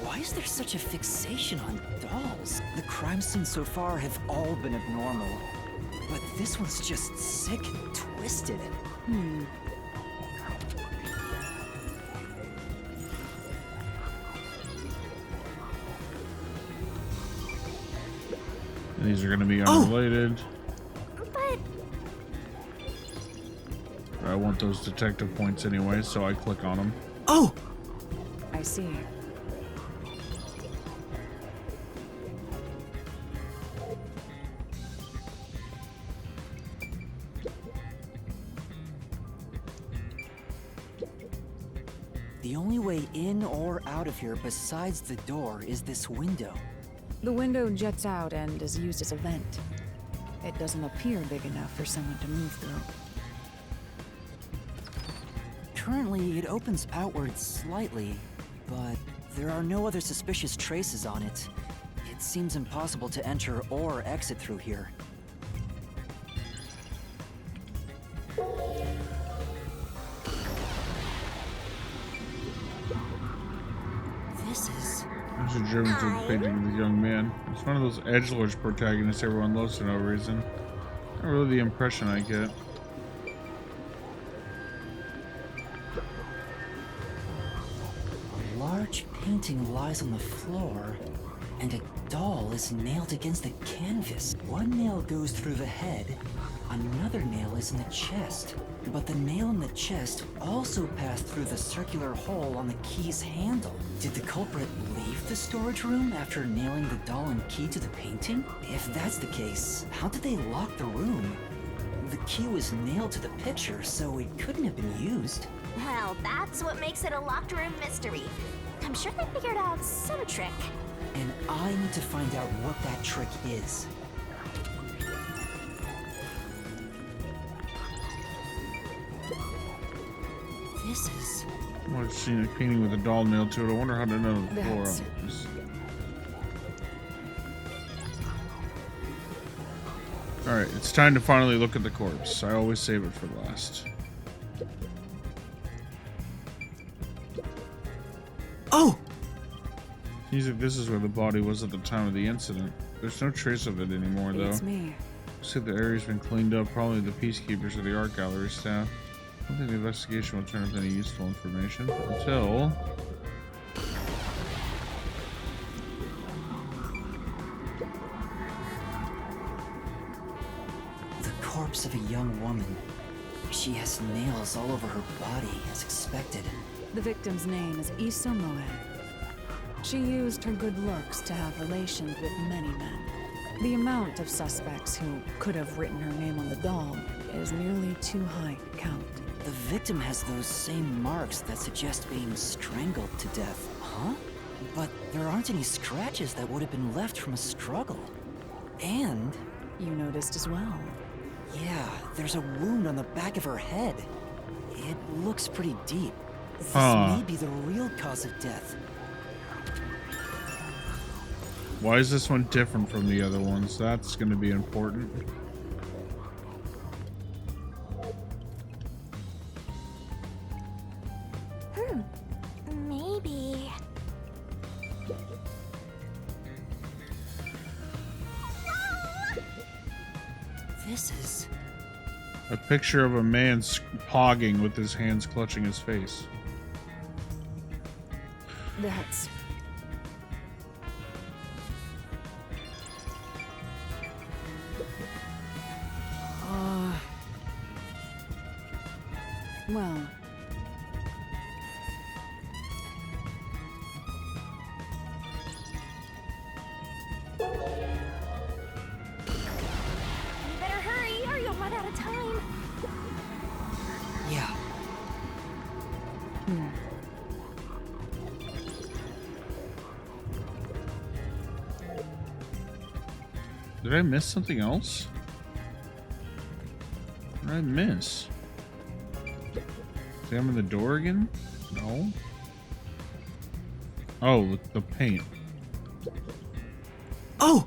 Why is there such a fixation on dolls? The crime scenes so far have all been abnormal. But this one's just sick and twisted. These are going to be unrelated. But I want those detective points anyway, so I click on them. Oh! I see. The only way in or out of here besides the door is this window. The window juts out and is used as a vent. It doesn't appear big enough for someone to move through. Currently, it opens outward slightly, but there are no other suspicious traces on it. It seems impossible to enter or exit through here. This is... There's a German painting of the young man. It's one of those edgelord protagonists everyone loves for no reason. Not really the impression I get. A large painting lies on the floor, and a doll is nailed against the canvas. One nail goes through the head, another nail is in the chest. But the nail in the chest also passed through the circular hole on the key's handle. Did the culprit leave the storage room after nailing the doll and key to the painting? If that's the case, how did they lock the room? The key was nailed to the picture, so it couldn't have been used. Well, that's what makes it a locked room mystery. I'm sure they figured out some trick. And I need to find out what that trick is. This is... I've seen a painting with a doll nailed to it. I wonder how to know the floor That's- on this. Alright, it's time to finally look at the corpse. I always save it for last. Oh! Seems like this is where the body was at the time of the incident. There's no trace of it anymore, though. It's me. Looks like the area's been cleaned up. Probably the peacekeepers or the art gallery staff. I don't think the investigation will turn up any useful information until... the corpse of a young woman. She has nails all over her body, as expected. The victim's name is Issa Moen. She used her good looks to have relations with many men. The amount of suspects who could have written her name on the doll is nearly too high to count. The victim has those same marks that suggest being strangled to death. Huh? But there aren't any scratches that would have been left from a struggle. And... you noticed as well. Yeah, there's a wound on the back of her head. It looks pretty deep. This Huh. may be the real cause of death. Why is this one different from the other ones? That's going to be important. Maybe. This is... A picture of a man pogging with his hands clutching his face. That's... well... You better hurry or you'll run out of time. Yeah. Did I miss something else? What did I miss? Examine the door again? No. Oh, the paint. Oh!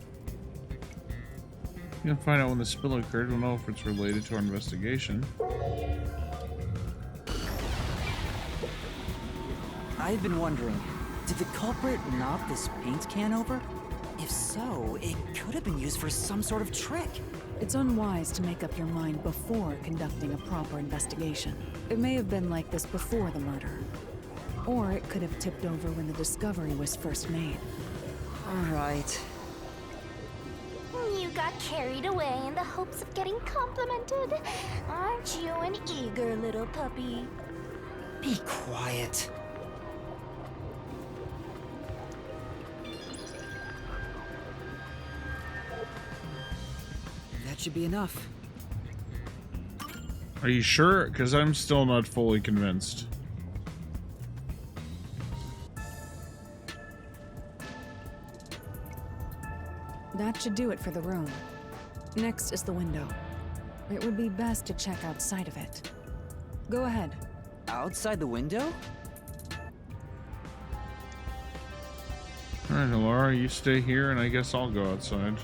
You can find out when the spill occurred. We'll know if it's related to our investigation. I've been wondering, did the culprit knock this paint can over? If so, it could have been used for some sort of trick. It's unwise to make up your mind before conducting a proper investigation. It may have been like this before the murder. Or it could have tipped over when the discovery was first made. Alright. You got carried away in the hopes of getting complimented. Aren't you an eager little puppy? Be quiet. That should be enough. Are you sure? Because I'm still not fully convinced. That should do it for the room. Next is the window. It would be best to check outside of it. Go ahead. Outside the window? Alright, Laura, you stay here and I guess I'll go outside.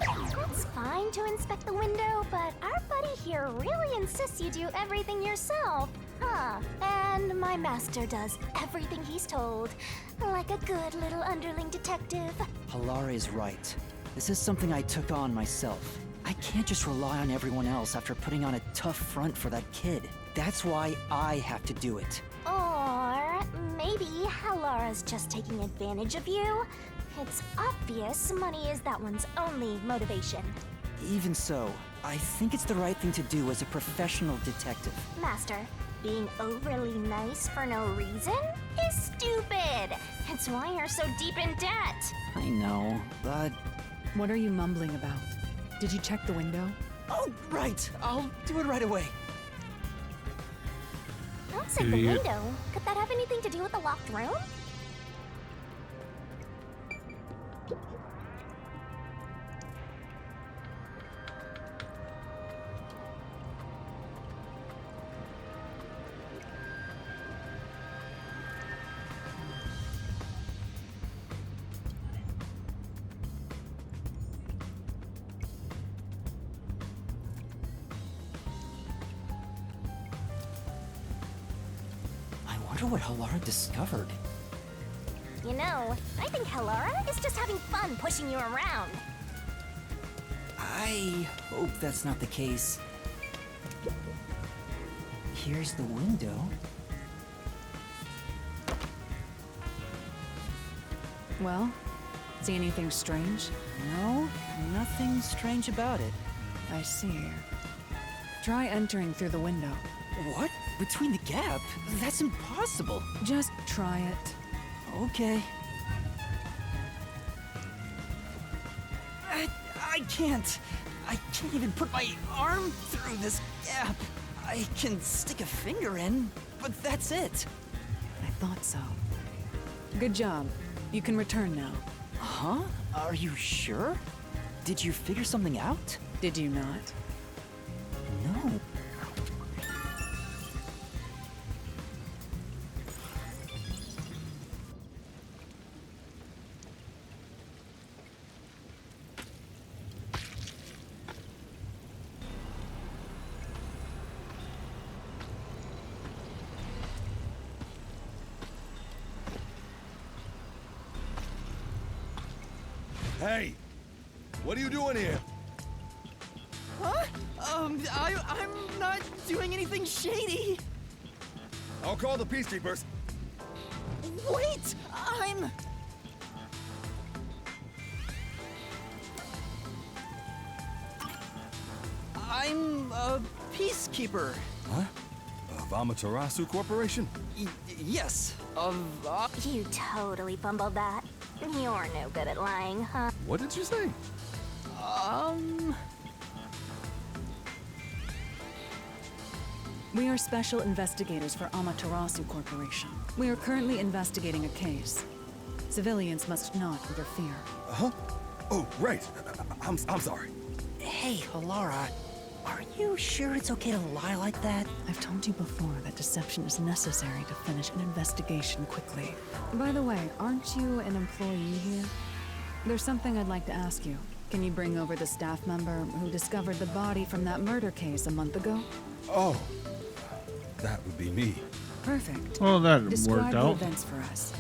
It's fine to inspect the window, but our buddy here really insists you do everything yourself. Huh. And my master does everything he's told. Like a good little underling detective. Halara is right. This is something I took on myself. I can't just rely on everyone else after putting on a tough front for that kid. That's why I have to do it. Or maybe Halara's just taking advantage of you. It's obvious money is that one's only motivation. Even so, I think it's the right thing to do as a professional detective. Master, being overly nice for no reason is stupid. It's why you're so deep in debt. I know, but... What are you mumbling about? Did you check the window? Oh, right! I'll do it right away. Outside the window? Could that have anything to do with the locked room? I wonder what Halara discovered. You know, I think Halara is just having fun pushing you around. I hope that's not the case. Here's the window. Well, see anything strange? No, nothing strange about it. I see. Try entering through the window. What? Between the gap? That's impossible. Just try it. Okay. I can't. I can't even put my arm through this gap. I can stick a finger in, but that's it. I thought so. Good job. You can return now. Huh? Are you sure? Did you figure something out? Did you not? No. Hey! What are you doing here? Huh? I'm not doing anything shady. I'll call the peacekeepers. Wait! I'm a peacekeeper. Huh? Of Amaterasu Corporation? Yes, You totally fumbled that. You're no good at lying, huh? What did you say? We are special investigators for Amaterasu Corporation. We are currently investigating a case. Civilians must not interfere. Huh? Oh, right. I'm sorry. Hey, Halara. Are you sure it's okay to lie like that? I've told you before that deception is necessary to finish an investigation quickly. By the way, aren't you an employee here? There's something I'd like to ask you. Can you bring over the staff member who discovered the body from that murder case a month ago? Oh, that would be me. Perfect. Well, that Describe worked the out. events for us.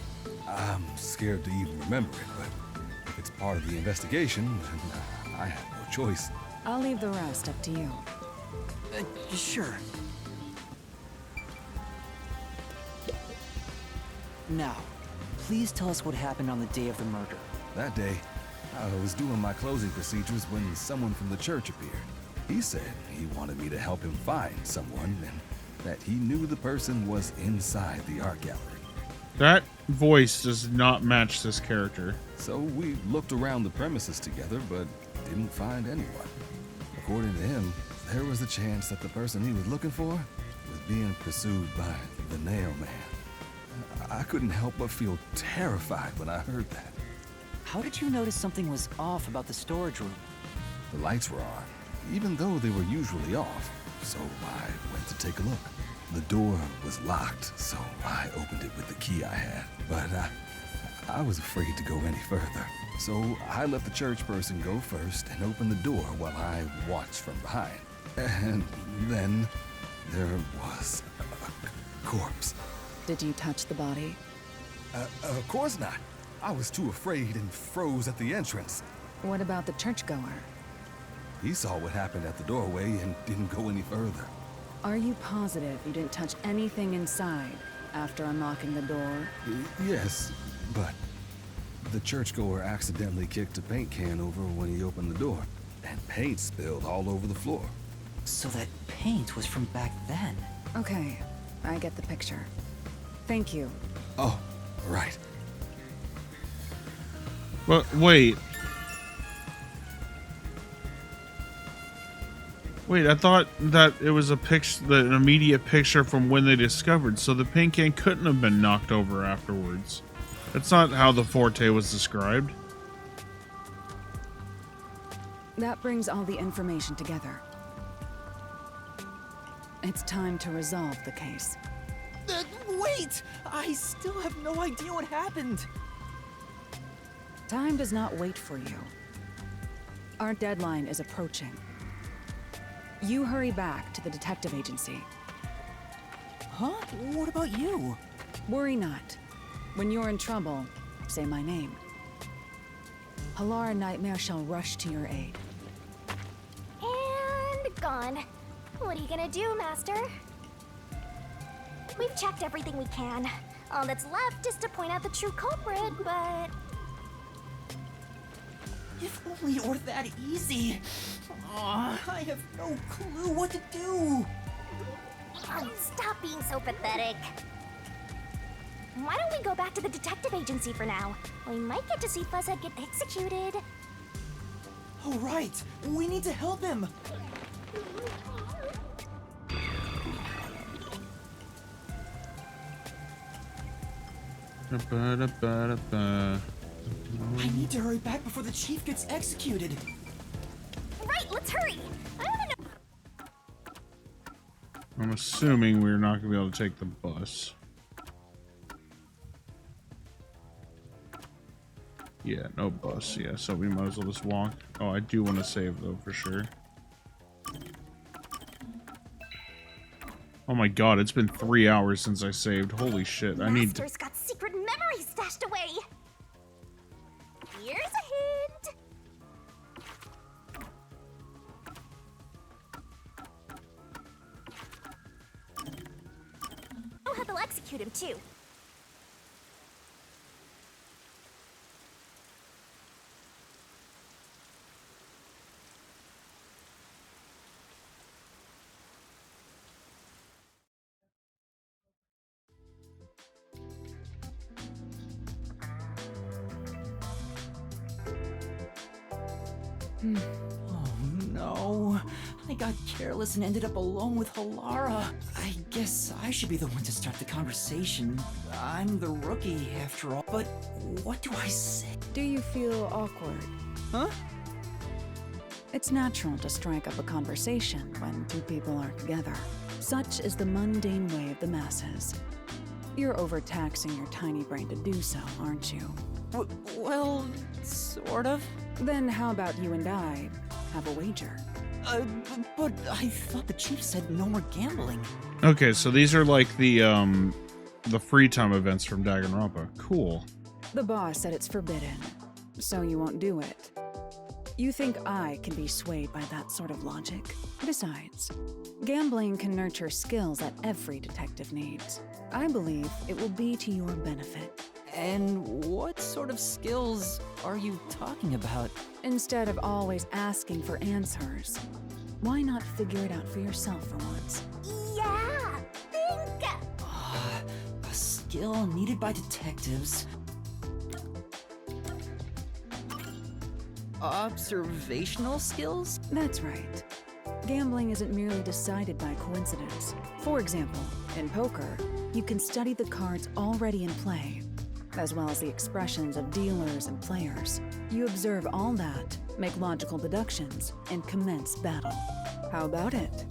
I'm scared to even remember it, but if it's part of the investigation, then I have no choice. I'll leave the rest up to you. Sure. Now, please tell us what happened on the day of the murder. That day, I was doing my closing procedures when someone from the church appeared. He said he wanted me to help him find someone and that he knew the person was inside the art gallery. That voice does not match this character. So we looked around the premises together, but didn't find anyone. According to him, there was a chance that the person he was looking for was being pursued by the Nail Man. I couldn't help but feel terrified when I heard that. How did you notice something was off about the storage room? The lights were on, even though they were usually off, so I went to take a look. The door was locked, so I opened it with the key I had, but I was afraid to go any further. So I let the church person go first and open the door while I watched from behind. And then there was a corpse. Did you touch the body? Of course not. I was too afraid and froze at the entrance. What about the churchgoer? He saw what happened at the doorway and didn't go any further. Are you positive you didn't touch anything inside after unlocking the door? Yes, but the churchgoer accidentally kicked a paint can over when he opened the door, and paint spilled all over the floor. So that paint was from back then. Okay, I get the picture. Thank you. Oh, right. But wait. Wait, I thought that it was a picture, an immediate picture from when they discovered, so the paint can couldn't have been knocked over afterwards. That's not how the Forte was described. That brings all the information together. It's time to resolve the case. Wait! I still have no idea what happened. Time does not wait for you. Our deadline is approaching. You hurry back to the detective agency. Huh? What about you? Worry not. When you're in trouble, say my name. Halara Nightmare shall rush to your aid. And gone. What are you gonna do, Master? We've checked everything we can. All that's left is to point out the true culprit, but... If only it were that easy. Aw, I have no clue what to do. Oh, stop being so pathetic. Why don't we go back to the detective agency for now? We might get to see Fuzzhead get executed. Oh, right. We need to help him. I need to hurry back before the chief gets executed. Right, let's hurry. I want to know. I'm assuming we're not going to be able to take the bus. Yeah, no bus. Yeah, so we might as well just walk. Oh, I do want to save though, for sure. Oh my god, it's been 3 hours since I saved. Holy shit, I need to... Master's got secret memories stashed away. Here's a hint. Oh, how they'll execute him too. Oh no. I got careless and ended up alone with Halara. I guess I should be the one to start the conversation. I'm the rookie after all. But what do I say? Do you feel awkward? Huh? It's natural to strike up a conversation when two people are together. Such is the mundane way of the masses. You're overtaxing your tiny brain to do so, aren't you? Well, sort of. Then how about you and I have a wager? But I thought the chief said no more gambling. Okay, so these are like the free time events from Danganronpa. Cool. The boss said it's forbidden, so you won't do it. You think I can be swayed by that sort of logic? Besides, gambling can nurture skills that every detective needs. I believe it will be to your benefit. And what sort of skills are you talking about? Instead of always asking for answers, why not figure it out for yourself for once? Yeah, think! A skill needed by detectives. Observational skills? That's right. Gambling isn't merely decided by coincidence. For example, in poker, you can study the cards already in play, as well as the expressions of dealers and players. You observe all that, make logical deductions, and commence battle. How about it?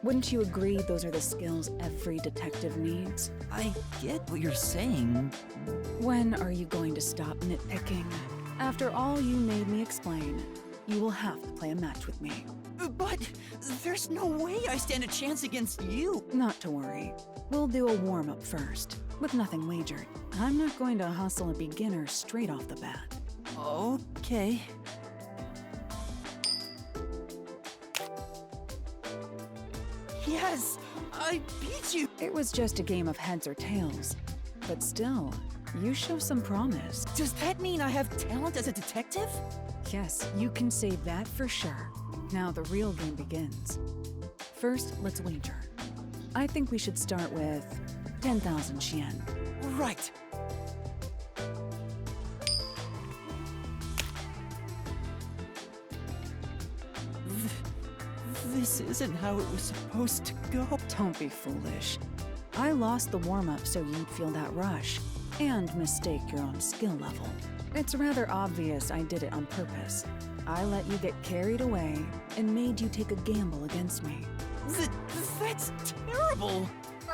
Wouldn't you agree those are the skills every detective needs? I get what you're saying. When are you going to stop nitpicking? After all you made me explain, you will have to play a match with me. But there's no way I stand a chance against you. Not to worry. We'll do a warm-up first, with nothing wagered. I'm not going to hustle a beginner straight off the bat. Okay. Yes, I beat you. It was just a game of heads or tails. But still, you show some promise. Does that mean I have talent as a detective? Yes, you can say that for sure. Now the real game begins. First, let's wager. I think we should start with 10,000 Xian. Right. This isn't how it was supposed to go. Don't be foolish. I lost the warm-up so you'd feel that rush, and mistake your own skill level. It's rather obvious I did it on purpose. I let you get carried away and made you take a gamble against me. That's terrible!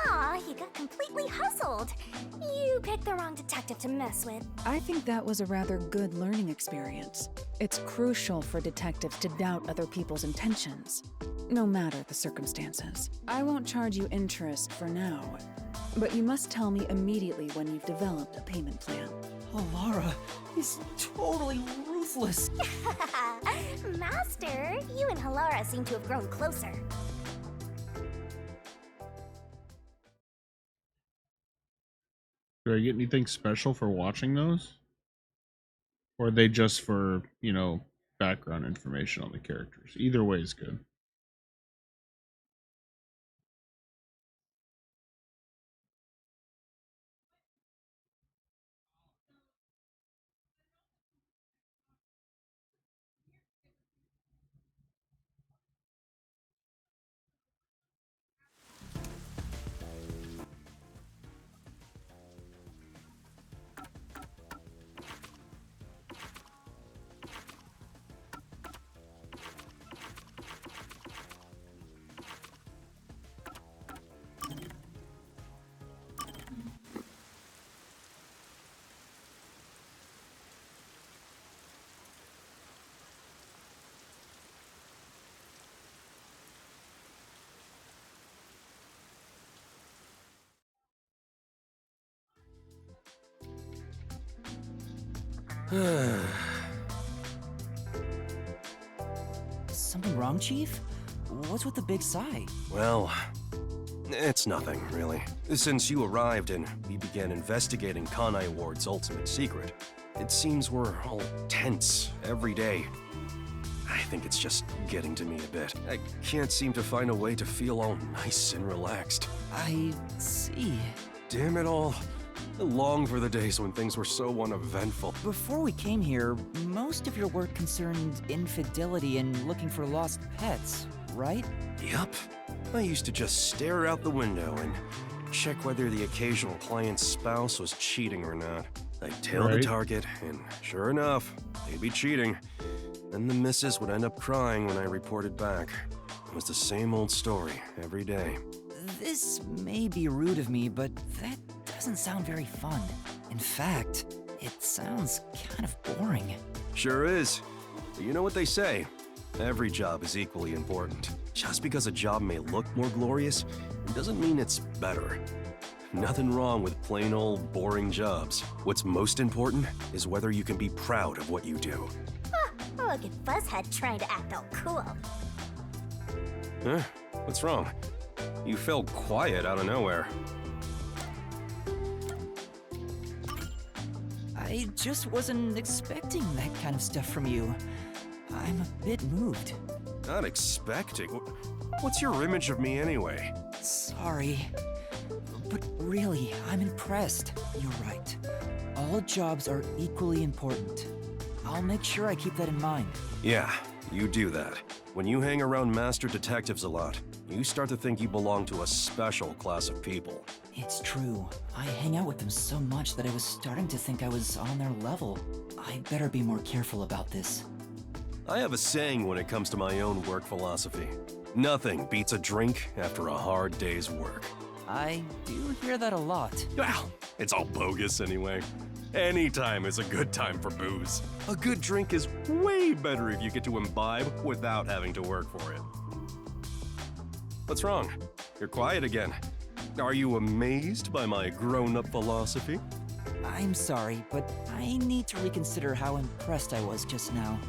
Aw, you got completely hustled. You picked the wrong detective to mess with. I think that was a rather good learning experience. It's crucial for detectives to doubt other people's intentions, no matter the circumstances. I won't charge you interest for now, but you must tell me immediately when you've developed a payment plan. Alara is totally ruthless. Master, you and Halara seem to have grown closer. Do I get anything special for watching those? Or are they just for, background information on the characters? Either way is good. Something wrong, Chief? What's with the big sigh? Well, it's nothing, really. Since you arrived and we began investigating Kanai Ward's ultimate secret, it seems we're all tense every day. I think it's just getting to me a bit. I can't seem to find a way to feel all nice and relaxed. I see. Damn it all. I long for the days when things were so uneventful. Before we came here, most of your work concerned infidelity and looking for lost pets, right? Yup. I used to just stare out the window and check whether the occasional client's spouse was cheating or not. I'd tail the target, and sure enough, they'd be cheating. Then the missus would end up crying when I reported back. It was the same old story every day. This may be rude of me, but that doesn't sound very fun. In fact, it sounds kind of boring. Sure is. But you know what they say. Every job is equally important. Just because a job may look more glorious, doesn't mean it's better. Nothing wrong with plain old boring jobs. What's most important is whether you can be proud of what you do. Look at Buzzhead trying to act all cool. Huh? What's wrong? You fell quiet out of nowhere. I just wasn't expecting that kind of stuff from you. I'm a bit moved. Not expecting? What's your image of me anyway? Sorry. But really, I'm impressed. You're right. All jobs are equally important. I'll make sure I keep that in mind. Yeah, you do that. When you hang around master detectives a lot, you start to think you belong to a special class of people. It's true. I hang out with them so much that I was starting to think I was on their level. I'd better be more careful about this. I have a saying when it comes to my own work philosophy. Nothing beats a drink after a hard day's work. I do hear that a lot. Well, it's all bogus anyway. Any time is a good time for booze. A good drink is way better if you get to imbibe without having to work for it. What's wrong? You're quiet again. Are you amazed by my grown-up philosophy? I'm sorry, but I need to reconsider how impressed I was just now.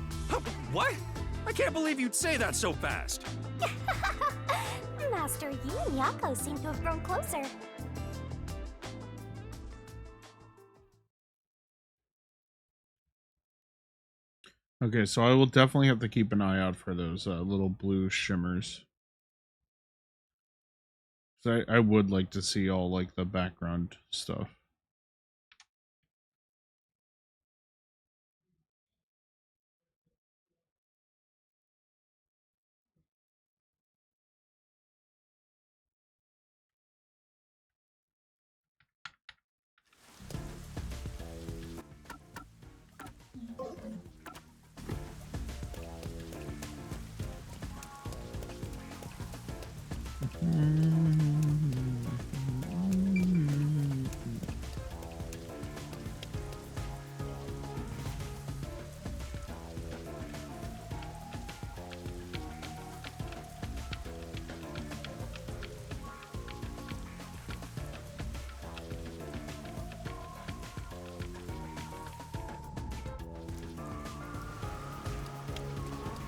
What? I can't believe you'd say that so fast. Master, you and Yako seem to have grown closer. Okay, so I will definitely have to keep an eye out for those little blue shimmers. So I would like to see all like the background stuff.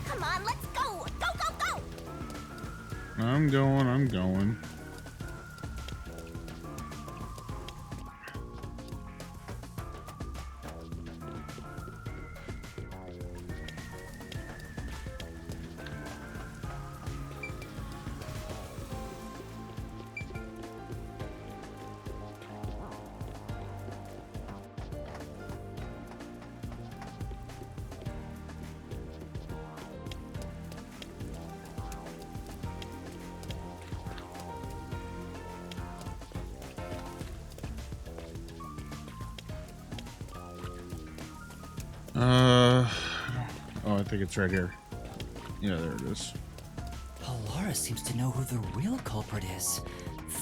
Come on, let's go! Go, go, go! I'm going. Oh, I think it's right here. Yeah, there it is. Alara seems to know who the real culprit is.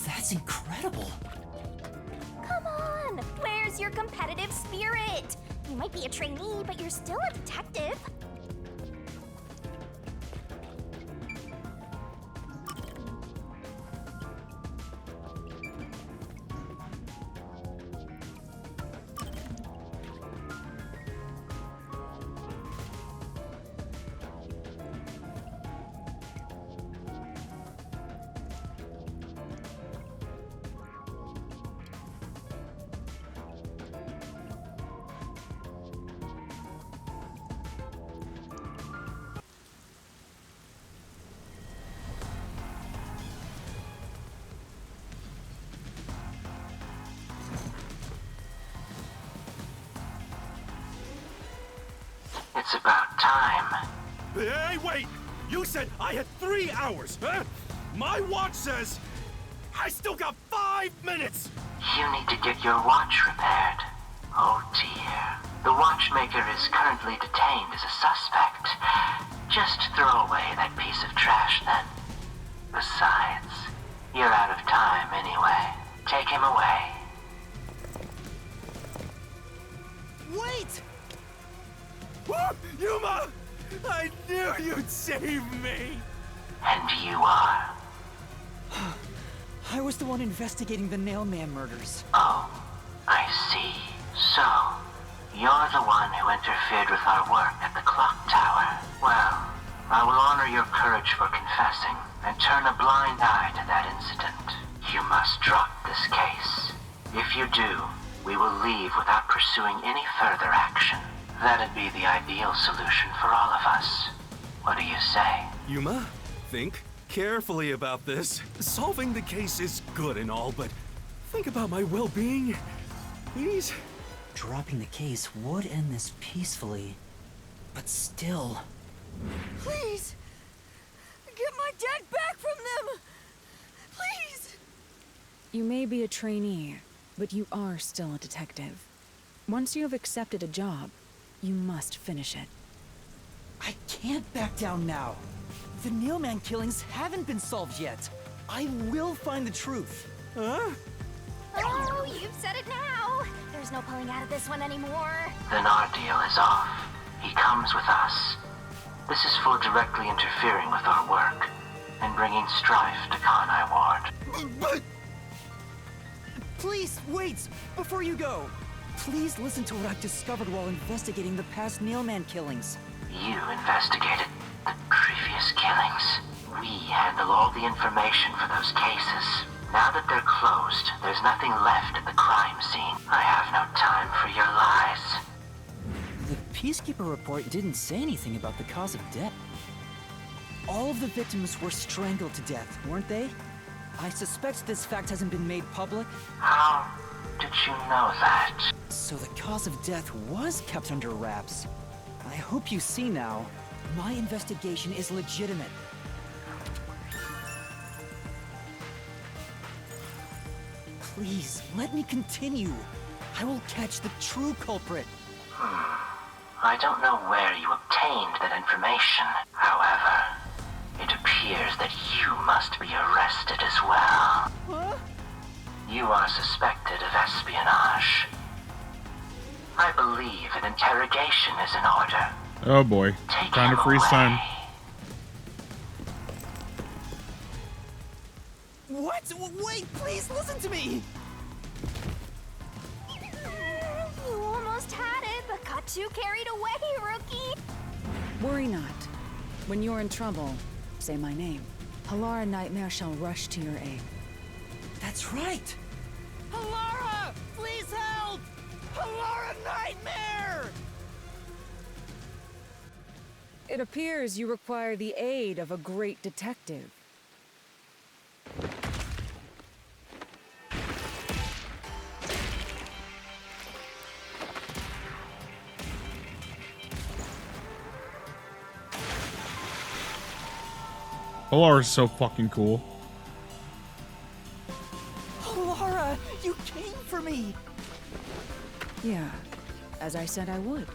That's incredible. Come on! Where's your competitive spirit? You might be a trainee, but you're still a detective. It's about time. Hey, wait! You said I had 3 hours, huh? My watch says I still got 5 minutes! You need to get your watch repaired. Oh dear. The watchmaker is currently detained as a suspect, Just throw away that piece of trash then. Besides, you're out of time anyway. Take him away. Wait! Yuma! I knew you'd save me! And you are? I was the one investigating the Nailman murders. Oh, I see. So, you're the one who interfered with our work at the clock tower. Well, I will honor your courage for confessing and turn a blind eye to that incident. You must drop this case. If you do, we will leave without pursuing any further action. That'd be the ideal solution for all of us. What do you say? Yuma, think carefully about this. Solving the case is good and all, but think about my well-being. Please? Dropping the case would end this peacefully, but still... Please! Get my dad back from them! Please! You may be a trainee, but you are still a detective. Once you have accepted a job, you must finish it. I can't back down now. The Nailman killings haven't been solved yet. I will find the truth. Huh? Oh, you've said it now. There's no pulling out of this one anymore. Then our deal is off. He comes with us. This is for directly interfering with our work and bringing strife to Kanai Ward. But... Please, wait! Before you go! Please listen to what I've discovered while investigating the past Nailman killings. You investigated the previous killings. We handle all the information for those cases. Now that they're closed, there's nothing left at the crime scene. I have no time for your lies. The Peacekeeper report didn't say anything about the cause of death. All of the victims were strangled to death, weren't they? I suspect this fact hasn't been made public. How did you know that? So the cause of death was kept under wraps. I hope you see now, my investigation is legitimate. Please, let me continue. I will catch the true culprit. I don't know where you obtained that information. However, it appears that you must be arrested as well. Huh? You are suspected of espionage. I believe an interrogation is in order. Oh boy. Time to freeze time. What? Wait, please listen to me! You almost had it, but got too carried away, rookie. Worry not. When you're in trouble, say my name. Halara Nightmare shall rush to your aid. That's right! Halara! Please help! Halara Nightmare! It appears you require the aid of a great detective. Halara is so fucking cool. Halara, you came for me! Yeah, as I said I would.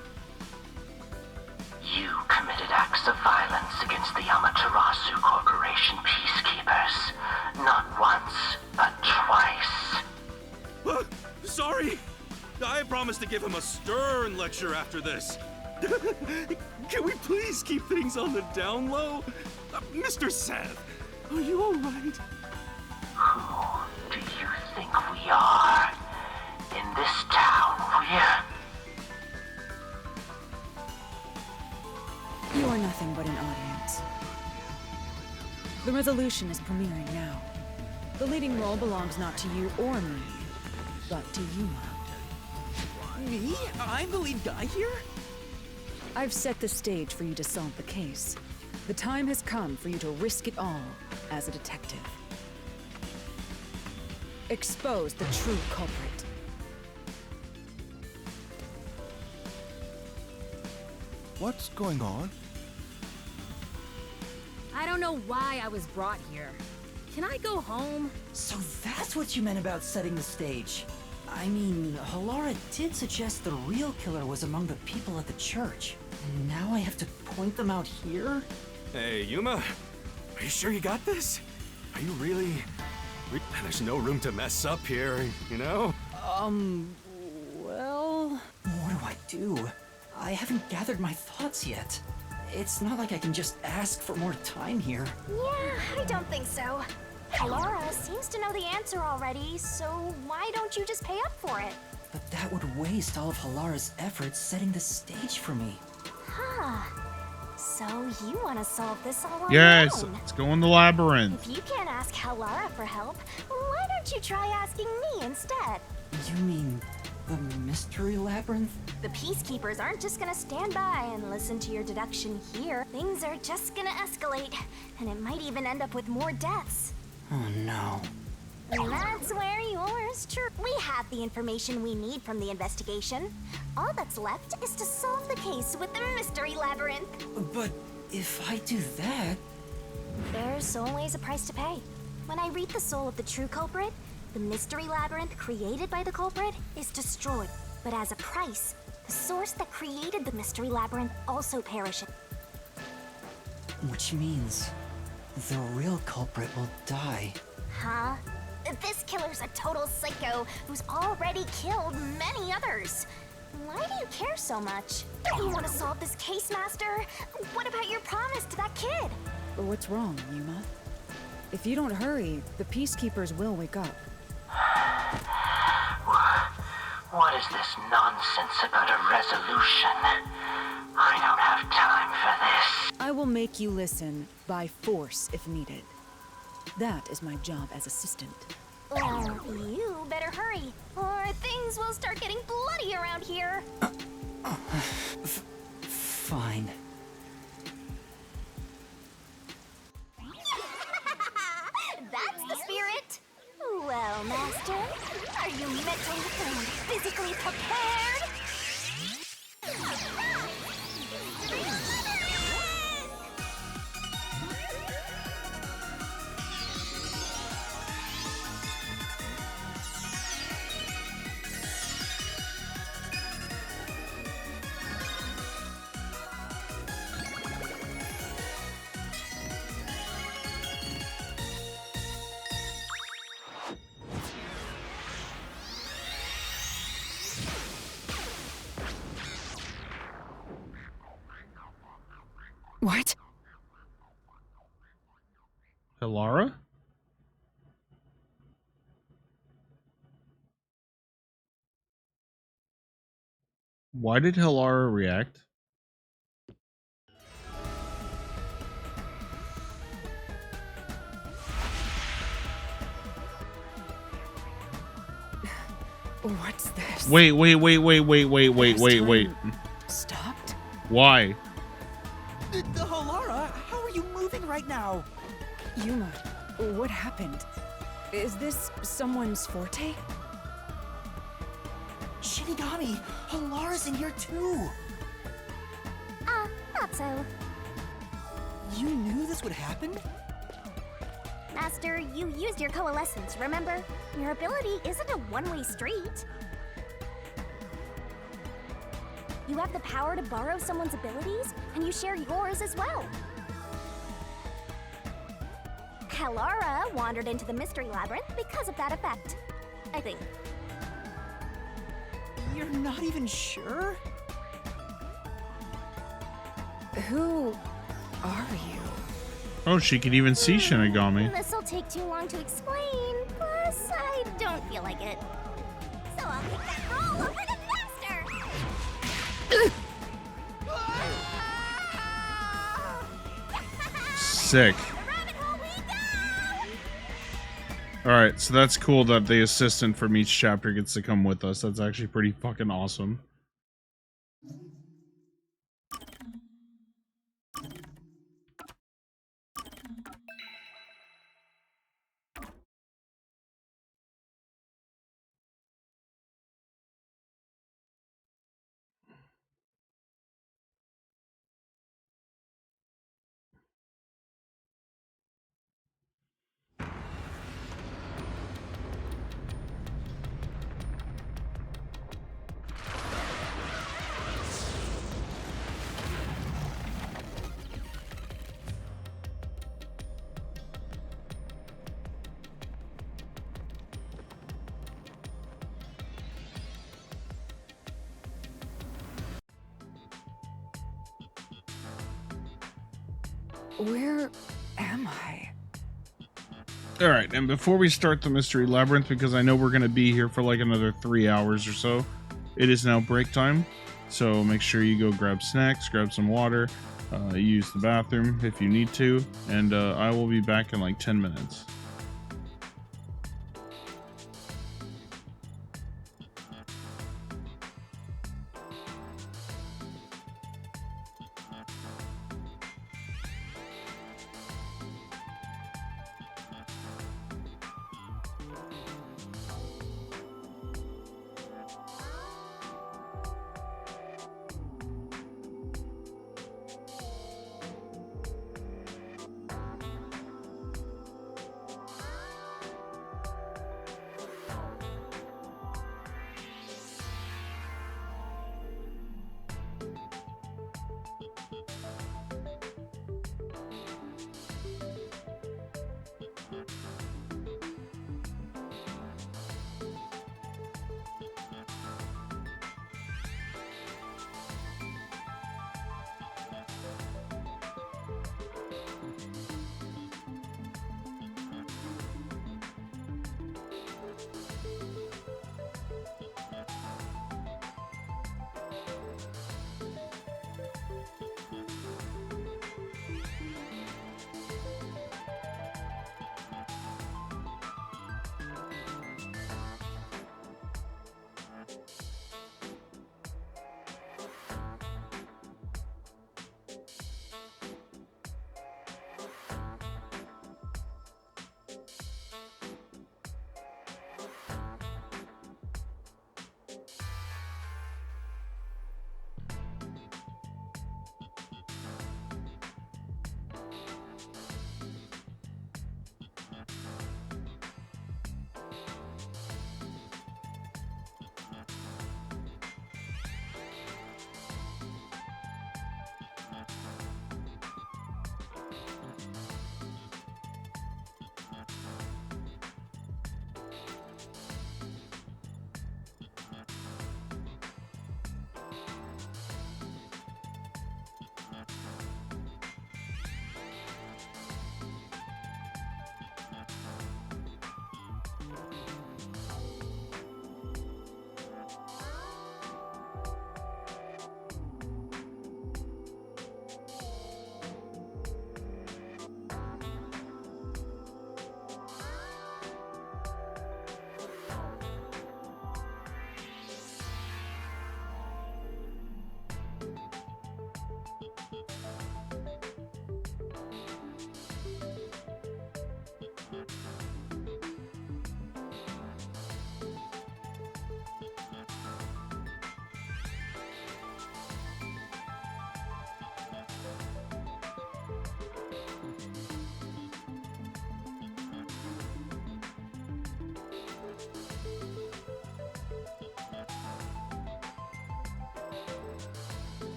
You committed acts of violence against the Amaterasu Corporation peacekeepers. Not once, but twice. Sorry! I promised to give him a stern lecture after this. Can we please keep things on the down low? Mr. Seth, are you alright? Who do you think we are? In this town, You are nothing but an audience. The resolution is premiering now. The leading role belongs not to you or me, but to Yuma. Me? I'm the lead guy here? I've set the stage for you to solve the case. The time has come for you to risk it all as a detective. Expose the true culprit. What's going on? I don't know why I was brought here. Can I go home? So that's what you meant about setting the stage. I mean, Halara did suggest the real killer was among the people at the church. Now I have to point them out here? Hey, Yuma, are you sure you got this? Are you really... There's no room to mess up here, you know? Well... What do? I haven't gathered my thoughts yet. It's not like I can just ask for more time here. Yeah, I don't think so. Laura seems to know the answer already, so why don't you just pay up for it? But that would waste all of Halara's efforts setting the stage for me. Huh. So you want to solve this all on Yes, your own? let's go in the labyrinth. If you can't ask Halara for help, why don't you try asking me instead? You mean the mystery labyrinth? The Peacekeepers aren't just gonna stand by and listen to your deduction here. Things are just gonna escalate, and it might even end up with more deaths. Oh no. And that's where yours true. We have the information we need from the investigation. All that's left is to solve the case with the mystery labyrinth. But if I do that... There's always a price to pay. When I read the soul of the true culprit, the mystery labyrinth created by the culprit is destroyed. But as a price, the source that created the mystery labyrinth also perishes. Which means the real culprit will die. Huh? This killer's a total psycho who's already killed many others. Why do you care so much? Don't you want to solve this case, Master? What about your promise to that kid? What's wrong, Yuma? If you don't hurry, the Peacekeepers will wake up. What is this nonsense about a resolution? I don't have time for this. I will make you listen by force if needed. That is my job as assistant. Well, you better hurry, or things will start getting bloody around here. Fine. That's the spirit. Well, Master, are you mentally and physically prepared? What? Halara? Why did Halara react? What's this? Wait. Stopped? Why? The Halara? How are you moving right now? Yuma, what happened? Is this someone's forte? Shinigami! Halara's in here too! Not so. You knew this would happen? Master, you used your coalescence, remember? Your ability isn't a one-way street. You have the power to borrow someone's abilities, and you share yours as well. Halara wandered into the mystery labyrinth because of that effect, I think. You're not even sure? Who are you? Oh, she could even see Shinigami. This'll take too long to explain, plus I don't feel like it. So I'll take that roll over the master! Sick. Alright, so that's cool that the assistant from each chapter gets to come with us. That's actually pretty fucking awesome. Where am I? Alright, and before we start the Mystery Labyrinth, because I know we're going to be here for like another 3 hours or so, it is now break time. So make sure you go grab snacks, grab some water, use the bathroom if you need to, and I will be back in like 10 minutes.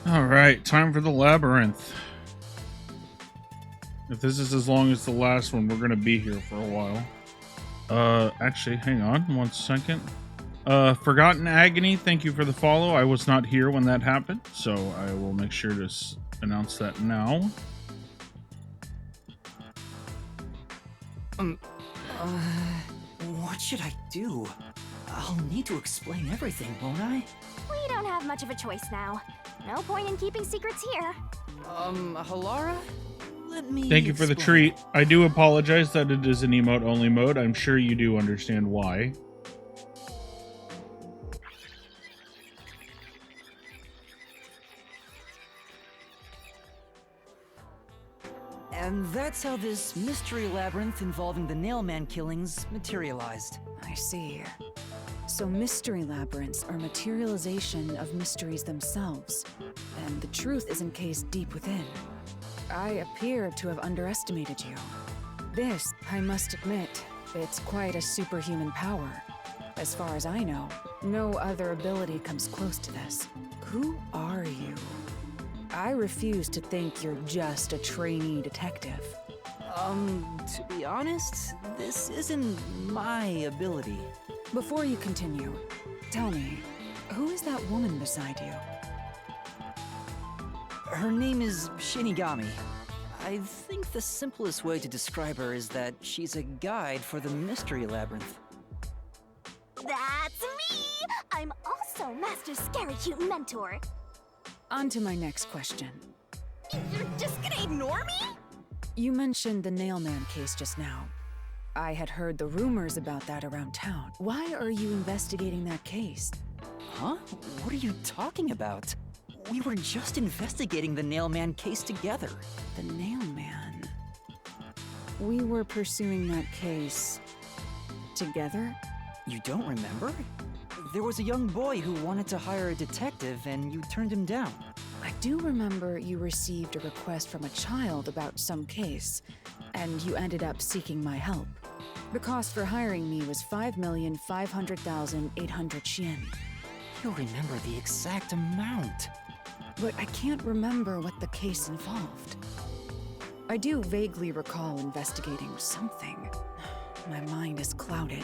Alright, time for the labyrinth. If this is as long as the last one, we're gonna be here for a while. Actually, hang on 1 second. Forgotten Agony, thank you for the follow. I was not here when that happened, so I will make sure to announce that now. What should I do? I'll need to explain everything, won't I? We don't have much of a choice now. No point in keeping secrets here. Halara? Let me Thank you for the explain. treat. I do apologize that it is an emote-only mode. I'm sure you do understand why. And that's how this mystery labyrinth involving the Nailman killings materialized. I see. So mystery labyrinths are materialization of mysteries themselves, and the truth is encased deep within. I appear to have underestimated you. This, I must admit, it's quite a superhuman power. As far as I know, no other ability comes close to this. Who are you? I refuse to think you're just a trainee detective. To be honest, this isn't my ability. Before you continue, tell me, who is that woman beside you? Her name is Shinigami. I think the simplest way to describe her is that she's a guide for the mystery labyrinth. That's me! I'm also Master Scary Cute Mentor. On to my next question. You're just gonna ignore me? You mentioned the Nailman case just now. I had heard the rumors about that around town. Why are you investigating that case? Huh? What are you talking about? We were just investigating the Nailman case together. The Nailman? We were pursuing that case together? You don't remember? There was a young boy who wanted to hire a detective and you turned him down. I do remember you received a request from a child about some case, and you ended up seeking my help. The cost for hiring me was 5,500,800 yen. You'll remember the exact amount. But I can't remember what the case involved. I do vaguely recall investigating something. My mind is clouded.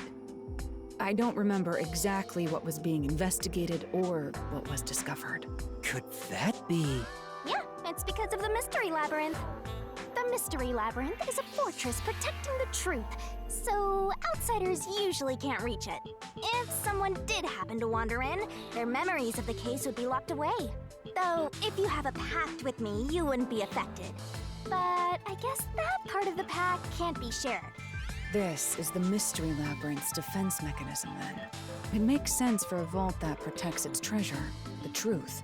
I don't remember exactly what was being investigated or what was discovered. Could that be? Yeah, it's because of the Mystery Labyrinth. The Mystery Labyrinth is a fortress protecting the truth, so outsiders usually can't reach it. If someone did happen to wander in, their memories of the case would be locked away. Though, if you have a pact with me, you wouldn't be affected. But I guess that part of the pact can't be shared. This is the Mystery Labyrinth's defense mechanism, then. It makes sense for a vault that protects its treasure, the truth,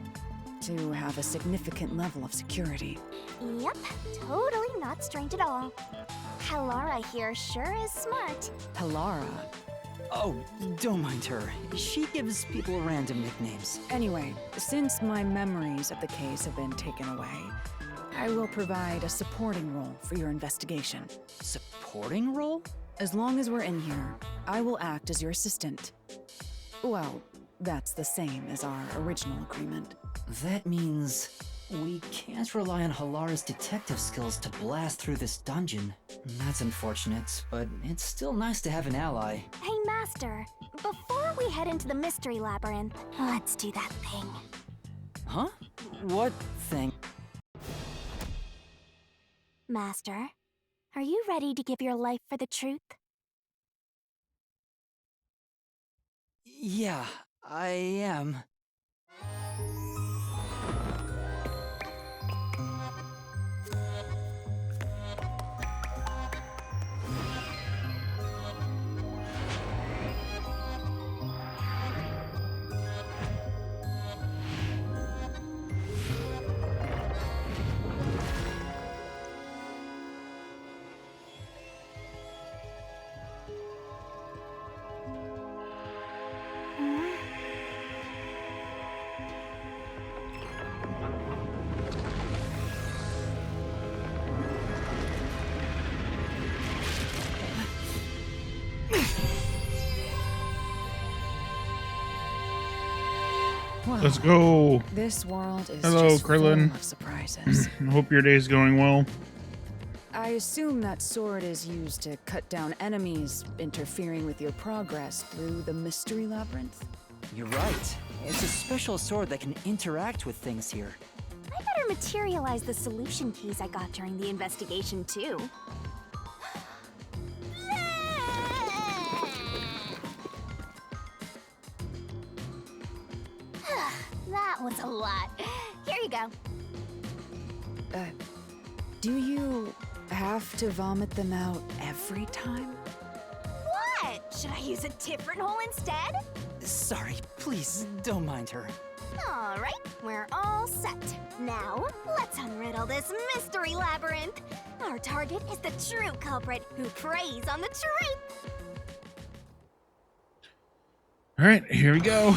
to have a significant level of security. Yep, totally not strange at all. Halara here sure is smart. Halara? Oh, don't mind her. She gives people random nicknames. Anyway, since my memories of the case have been taken away, I will provide a supporting role for your investigation. Supporting role? As long as we're in here, I will act as your assistant. Well, that's the same as our original agreement. That means we can't rely on Halara's detective skills to blast through this dungeon. That's unfortunate, but it's still nice to have an ally. Hey, Master, before we head into the Mystery Labyrinth, let's do that thing. Huh? What thing? Master, are you ready to give your life for the truth? Yeah, I am. Well, Let's go. This world is Hello, just Krillin. full of surprises. Hope your day's going well. I assume that sword is used to cut down enemies interfering with your progress through the mystery labyrinth. You're right. It's a special sword that can interact with things here. I better materialize the solution keys I got during the investigation, too. That was a lot. Here you go. Do you have to vomit them out every time? What? Should I use a different hole instead? Sorry, please don't mind her. All right, we're all set. Now, let's unriddle this mystery labyrinth. Our target is the true culprit who preys on the truth. All right, here we go.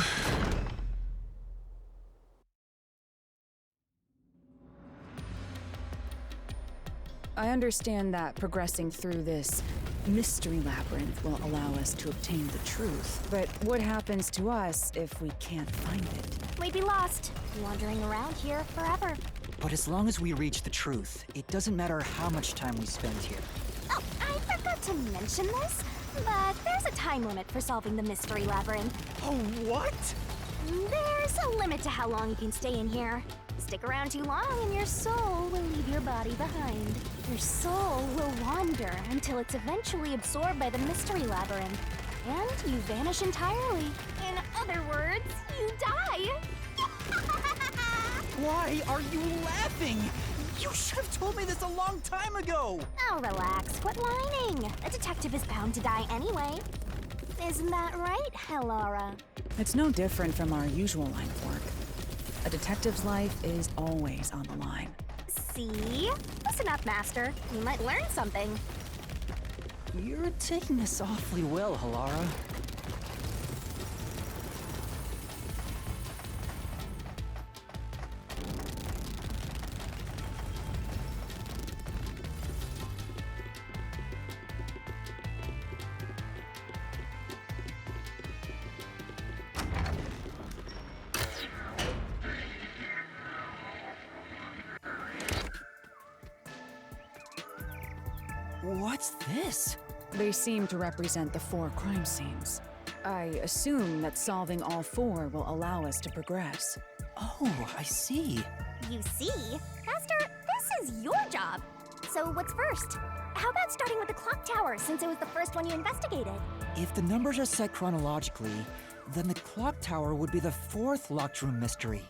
I understand that progressing through this mystery labyrinth will allow us to obtain the truth. But what happens to us if we can't find it? We'd be lost, wandering around here forever. But as long as we reach the truth, it doesn't matter how much time we spend here. Oh, I forgot to mention this, but there's a time limit for solving the mystery labyrinth. Oh, what? There's a limit to how long you can stay in here. Stick around too long and your soul will leave your body behind. Your soul will wander until it's eventually absorbed by the mystery labyrinth. And you vanish entirely. In other words, you die. Why are you laughing? You should have told me this a long time ago! Oh, relax. Quit whining. A detective is bound to die anyway. Isn't that right, Hellara? It's no different from our usual line of work. A detective's life is always on the line. See? Listen up, Master. You might learn something. You're taking this awfully well, Hellara. What's this? They seem to represent the 4 crime scenes. I assume that solving all 4 will allow us to progress. Oh, I see. You see? Master, this is your job. So what's first? How about starting with the clock tower, since it was the first one you investigated? If the numbers are set chronologically, then the clock tower would be the 4th locked room mystery.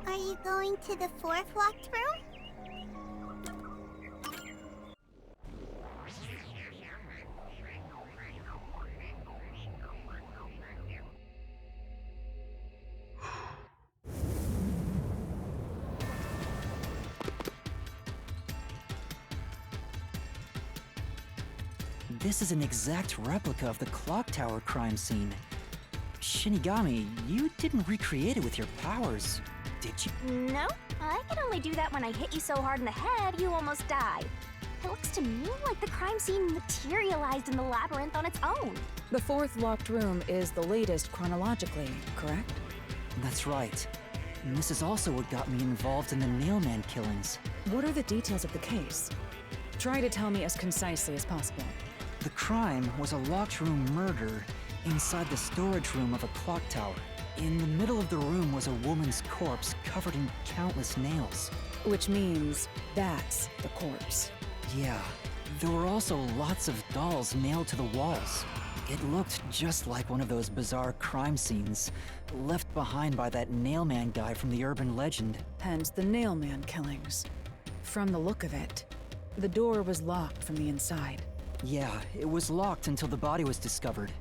Are you going to the 4th locked room? This is an exact replica of the clock tower crime scene. Shinigami, you didn't recreate it with your powers, did you? No, I can only do that when I hit you so hard in the head you almost die. It looks to me like the crime scene materialized in the labyrinth on its own. The 4th locked room is the latest chronologically, correct? That's right. And this is also what got me involved in the Nailman killings. What are the details of the case? Try to tell me as concisely as possible. The crime was a locked room murder inside the storage room of a clock tower. In the middle of the room was a woman's corpse covered in countless nails. Which means that's the corpse. Yeah, there were also lots of dolls nailed to the walls. It looked just like one of those bizarre crime scenes left behind by that Nailman guy from the urban legend. Hence the Nailman killings. From the look of it, the door was locked from the inside. Yeah, it was locked until the body was discovered.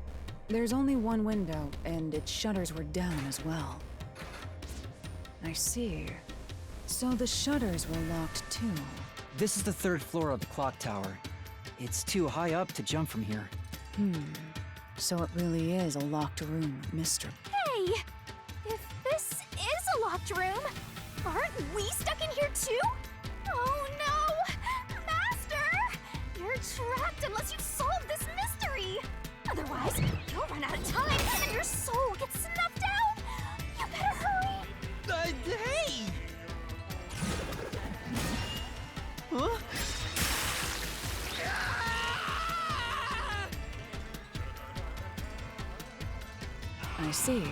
There's only one window, and its shutters were down as well. I see. So the shutters were locked too. This is the 3rd floor of the clock tower. It's too high up to jump from here. So it really is a locked room mystery. Hey! If this is a locked room, aren't we stuck in here too? Oh no! Master! You're trapped act unless you solve this mystery. Otherwise, you'll run out of time and your soul gets snuffed out. You better hurry. Hey! Huh? I see.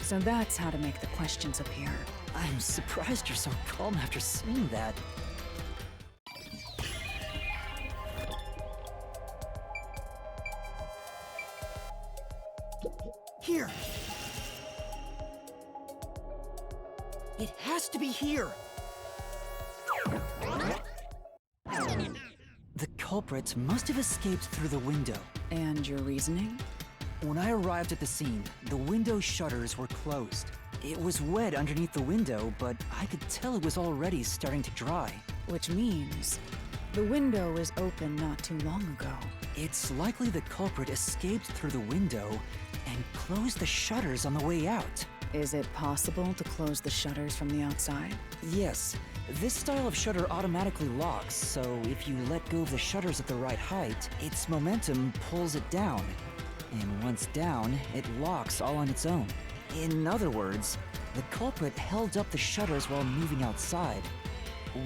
So that's how to make the questions appear. I'm surprised you're so calm after seeing that. Here! It has to be here! The culprit must have escaped through the window. And your reasoning? When I arrived at the scene, the window shutters were closed. It was wet underneath the window, but I could tell it was already starting to dry. Which means the window was open not too long ago. It's likely the culprit escaped through the window and closed the shutters on the way out. Is it possible to close the shutters from the outside? Yes. This style of shutter automatically locks, so if you let go of the shutters at the right height, its momentum pulls it down. And once down, it locks all on its own. In other words, the culprit held up the shutters while moving outside.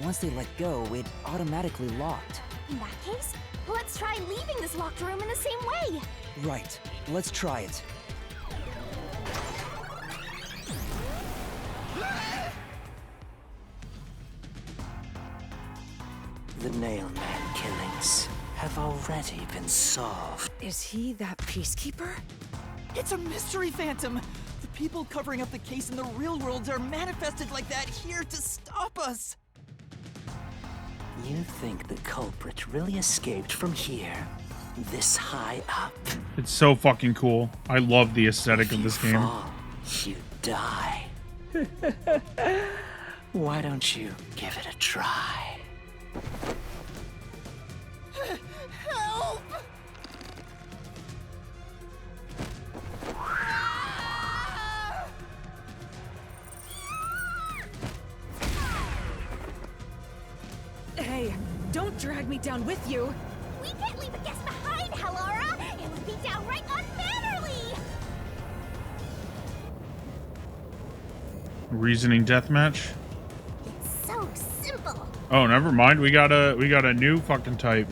Once they let go, it automatically locked. In that case, let's try leaving this locked room in the same way. Right. Let's try it. The Nailman killings have already been solved. Is he that peacekeeper? It's a mystery phantom! The people covering up the case in the real world are manifested like that here to stop us! You think the culprit really escaped from here? This high up? It's so fucking cool. I love the aesthetic of this game. Fall, you die. Why don't you give it a try? Help! Hey, don't drag me down with you! We can't leave a guest behind, Hallara! It would be downright unmannerly! Reasoning deathmatch? It's so simple! Oh, never mind. We got a new fucking type.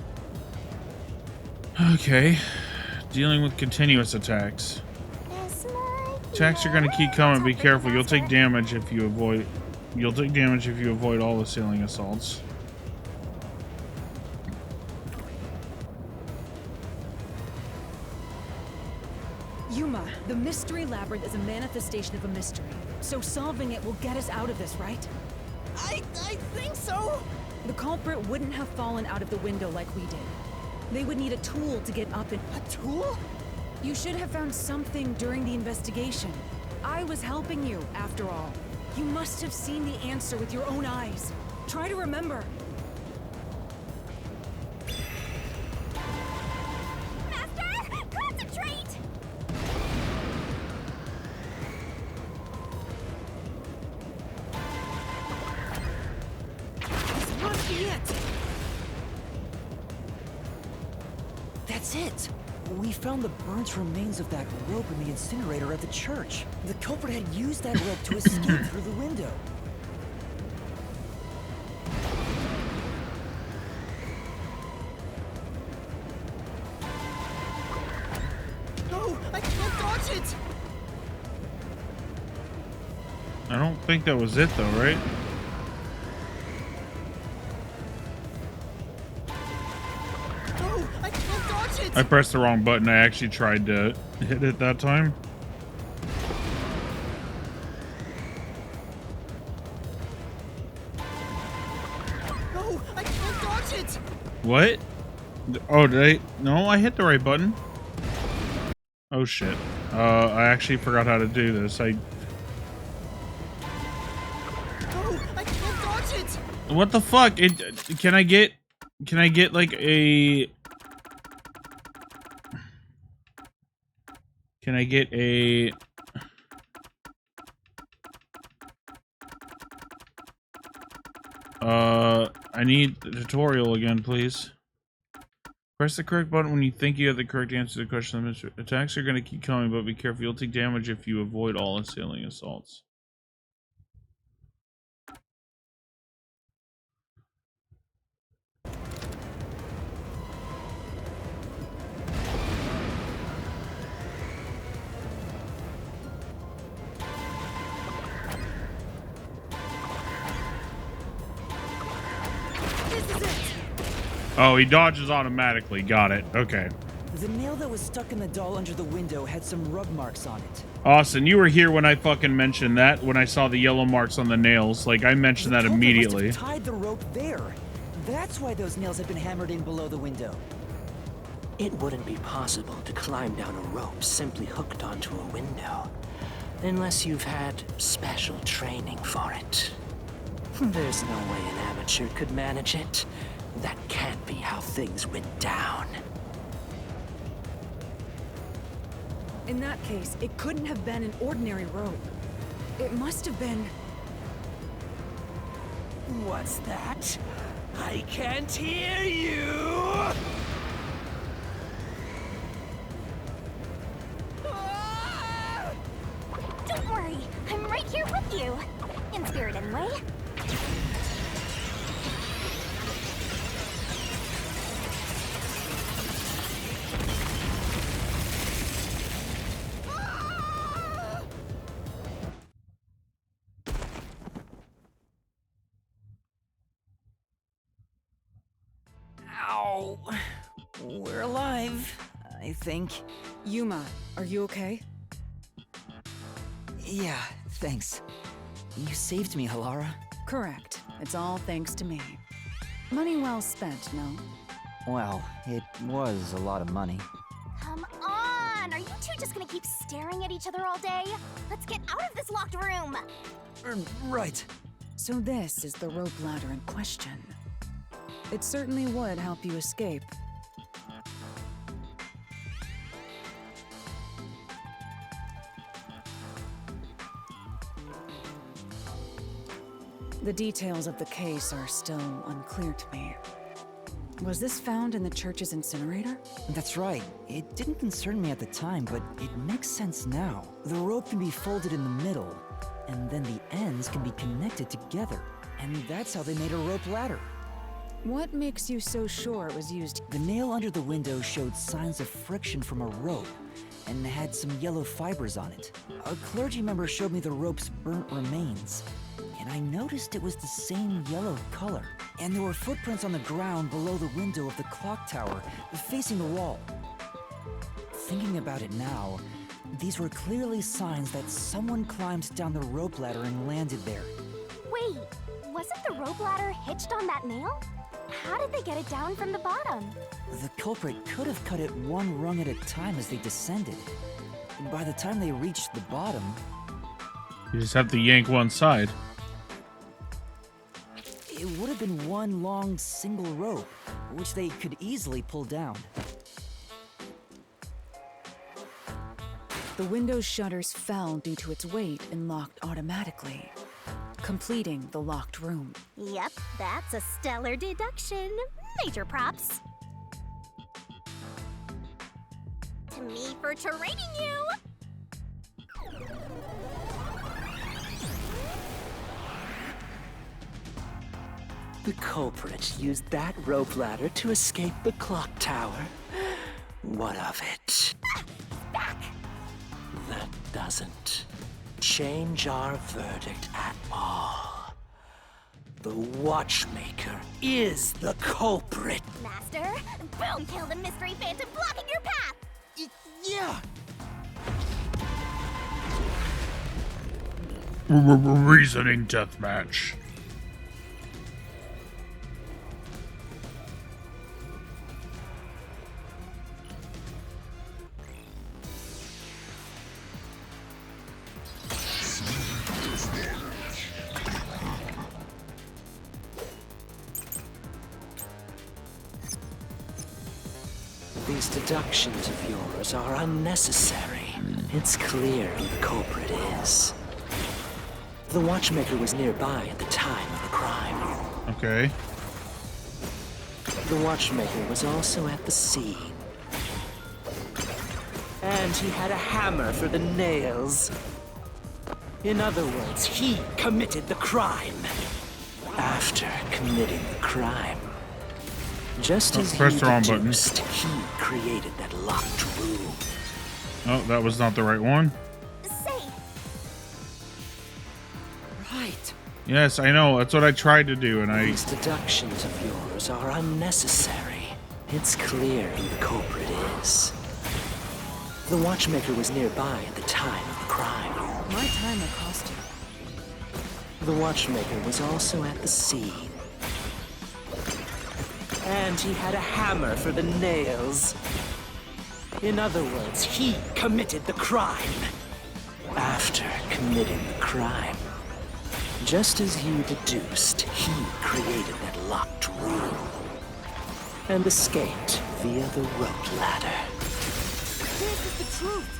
Okay. Dealing with continuous attacks. Attacks are gonna keep coming. Be careful. You'll take damage if you avoid all assailing assaults. Yuma, the Mystery Labyrinth is a manifestation of a mystery. So solving it will get us out of this, right? I think so! The culprit wouldn't have fallen out of the window like we did. They would need a tool to get up and— A tool? You should have found something during the investigation. I was helping you, after all. You must have seen the answer with your own eyes. Try to remember. Master! Concentrate! This must be it! That's it! We found the burnt remains of that rope in the incinerator at the church. The culprit had used that rope to escape through the window. No! I can't dodge it! I don't think that was it though, right? No! I can't dodge it! I pressed the wrong button. I actually tried to hit it that time. No! I can't dodge it! What? Oh, did I? No, I hit the right button. Oh shit. I actually forgot how to do this. No! I can't dodge it! What the fuck? Can I get like a... Can I get a... I need the tutorial again, please. Press the correct button when you think you have the correct answer to the question. Attacks are going to keep coming, but be careful. You'll take damage if you avoid all assailing assaults. Oh, he dodges automatically. Got it. Okay. The nail that was stuck in the doll under the window had some rub marks on it. Austin, you were here when I fucking mentioned that, when I saw the yellow marks on the nails. Like, I mentioned that immediately. Must have tied the rope there. That's why those nails had been hammered in below the window. It wouldn't be possible to climb down a rope simply hooked onto a window, unless you've had special training for it. There's no way an amateur could manage it. That can't be how things went down. In that case, it couldn't have been an ordinary rope. It must have been... What's that? I can't hear you! Don't worry, I'm right here with you. In spirit, anyway. Ow. We're alive, I think. Yuma, are you okay? Yeah, thanks. You saved me, Halara. Correct. It's all thanks to me. Money well spent, no? Well, it was a lot of money. Come on! Are you two just gonna keep staring at each other all day? Let's get out of this locked room! Right. So this is the rope ladder in question. It certainly would help you escape. The details of the case are still unclear to me. Was this found in the church's incinerator? That's right. It didn't concern me at the time, but it makes sense now. The rope can be folded in the middle, and then the ends can be connected together. And that's how they made a rope ladder. What makes you so sure it was used? The nail under the window showed signs of friction from a rope, and had some yellow fibers on it. A clergy member showed me the rope's burnt remains, and I noticed it was the same yellow color. And there were footprints on the ground below the window of the clock tower, facing the wall. Thinking about it now, these were clearly signs that someone climbed down the rope ladder and landed there. Wait, wasn't the rope ladder hitched on that nail? How did they get it down from the bottom? The culprit could have cut it one rung at a time as they descended. By the time they reached the bottom... You just have to yank one side. It would have been one long single rope, which they could easily pull down. The window's shutters fell due to its weight and locked automatically, completing the locked room. Yep, that's a stellar deduction. Major props. To me for training you! The culprit used that rope ladder to escape the clock tower. What of it? Back! That doesn't change our verdict at all. The Watchmaker is the culprit. Master, boom! Kill the mystery phantom blocking your path! Yeah! Reasoning deathmatch. These deductions of yours are unnecessary. It's clear who the culprit is. The Watchmaker was nearby at the time of the crime. Okay. The watchmaker was also at the scene. And he had a hammer for the nails. In other words, he committed the crime. After committing the crime, just as press you the wrong button. deduced, he created that locked room. Oh, that was not the right one. Right. Yes, I know. That's what I tried to do, and I... These deductions of yours are unnecessary. It's clear who the culprit is. The watchmaker was nearby at the time of the crime. My timer cost you. The watchmaker was also at the scene. And he had a hammer for the nails. In other words, he committed the crime. After committing the crime, just as you deduced, he created that locked room and escaped via the rope ladder. This is the truth.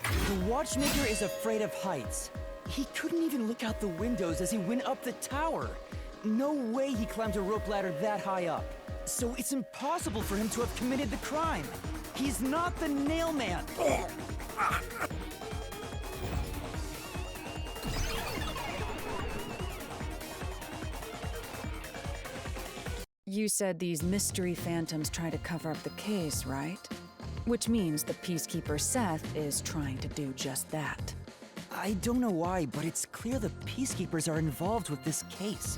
The watchmaker is afraid of heights. He couldn't even look out the windows as he went up the tower. No way he climbed a rope ladder that high up. So it's impossible for him to have committed the crime. He's not the nail man. You said these mystery phantoms try to cover up the case, right? Which means the Peacekeeper Seth is trying to do just that. I don't know why, but it's clear the Peacekeepers are involved with this case.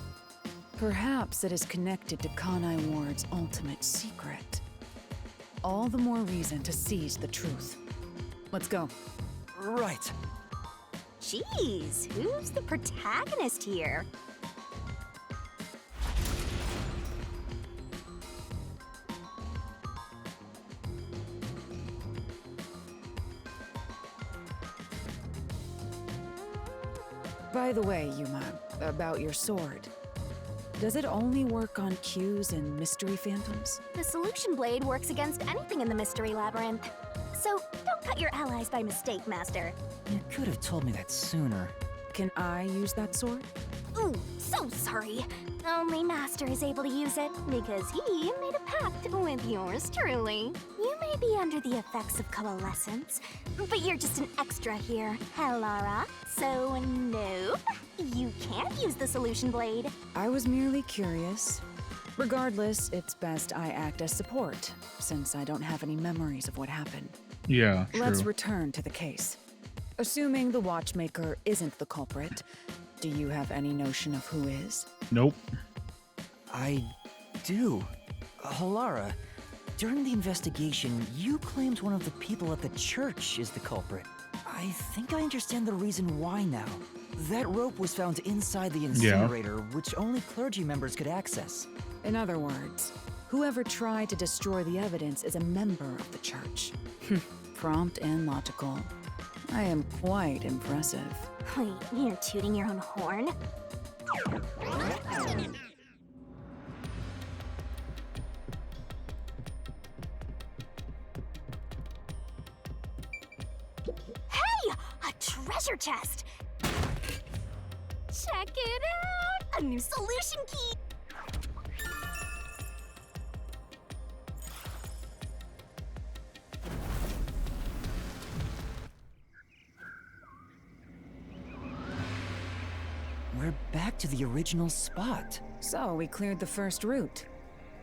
Perhaps it is connected to Kanai Ward's ultimate secret. All the more reason to seize the truth. Let's go. Right. Jeez, who's the protagonist here? By the way, Yuma, about your sword. Does it only work on cues and mystery phantoms? The solution blade works against anything in the mystery labyrinth. So don't cut your allies by mistake, Master. You could have told me that sooner. Can I use that sword? Ooh, so sorry. Only Master is able to use it because he made a pact with yours truly. You may be under the effects of coalescence, but you're just an extra here, Helara. So nope, you can't use the solution blade. I was merely curious. Regardless, it's best I act as support, since I don't have any memories of what happened. Yeah, true. Let's return to the case. Assuming the watchmaker isn't the culprit, do you have any notion of who is? Nope. I do. Halara, during the investigation, you claimed one of the people at the church is the culprit. I think I understand the reason why now. That rope was found inside the incinerator, which only clergy members could access. In other words, whoever tried to destroy the evidence is a member of the church. Prompt and logical. I am quite impressive. Wait, you're tooting your own horn? Hey! A treasure chest! Check it out! A new solution key! We're back to the original spot. So we cleared the first route.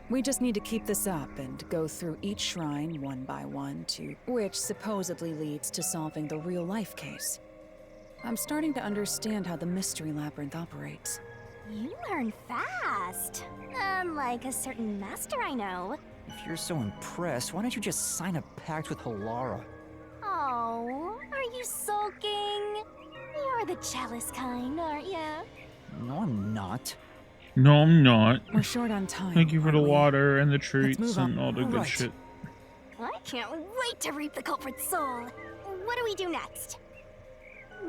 We just need to keep this up and go through each shrine one by one to which supposedly leads to solving the real-life case. I'm starting to understand how the Mystery Labyrinth operates. You learn fast. Unlike a certain master I know. If you're so impressed, why don't you just sign a pact with Halara? Oh, are you sulking? You're the jealous kind, aren't you? No, I'm not. No, I'm not. We're short on time. Thank you for the aren't we? water and the Let's treats move on. and all the good Right. shit. I can't wait to reap the culprit's soul. What do we do next?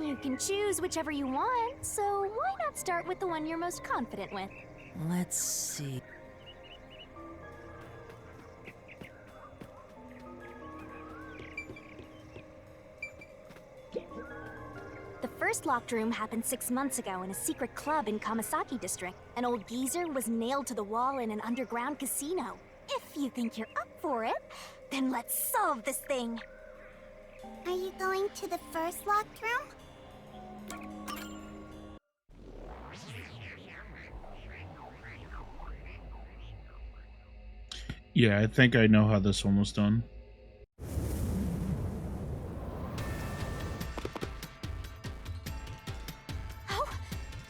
You can choose whichever you want, so why not start with the one you're most confident with? Let's see. first locked room happened 6 months ago in a secret club in Kamasaki District. An old geezer was nailed to the wall in an underground casino. If you think you're up for it, then let's solve this thing. Are you going to the first locked room? Yeah, I think I know how this one was done. Oh,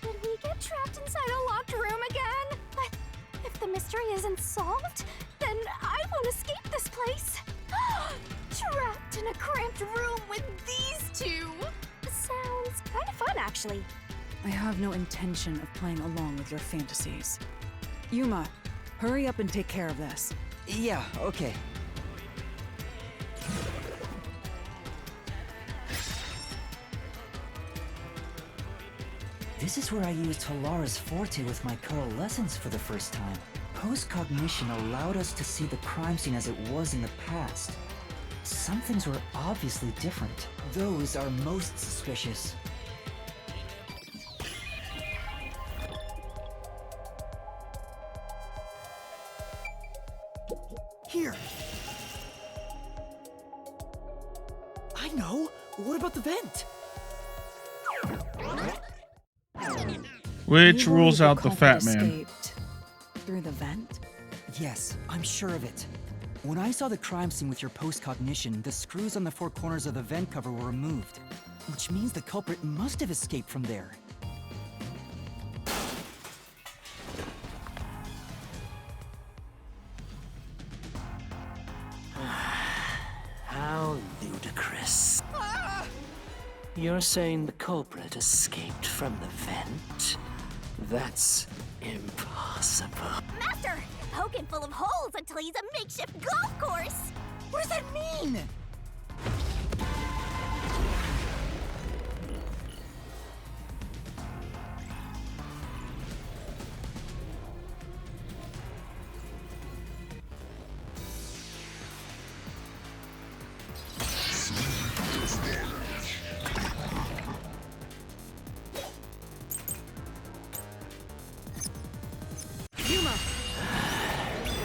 did we get trapped inside a locked room again? But if the mystery isn't solved, then I won't escape this place. Trapped in a cramped room with these two. Sounds kind of fun, actually. I have no intention of playing along with your fantasies. Yuma, hurry up and take care of this. Yeah, okay. This is where I used Halara's Forte with my Curl lessons for the first time. Post-cognition allowed us to see the crime scene as it was in the past. Some things were obviously different. Those are most suspicious. Here. I know. What about the vent? Which You rules believe the out the culprit fat man? escaped through the vent? Yes, I'm sure of it. When I saw the crime scene with your post-cognition, the screws on the four corners of the vent cover were removed. Which means the culprit must have escaped from there. How ludicrous. You're saying the culprit escaped from the vent? That's impossible. Master, poke him full of holes until he's a makeshift golf course. What does that mean?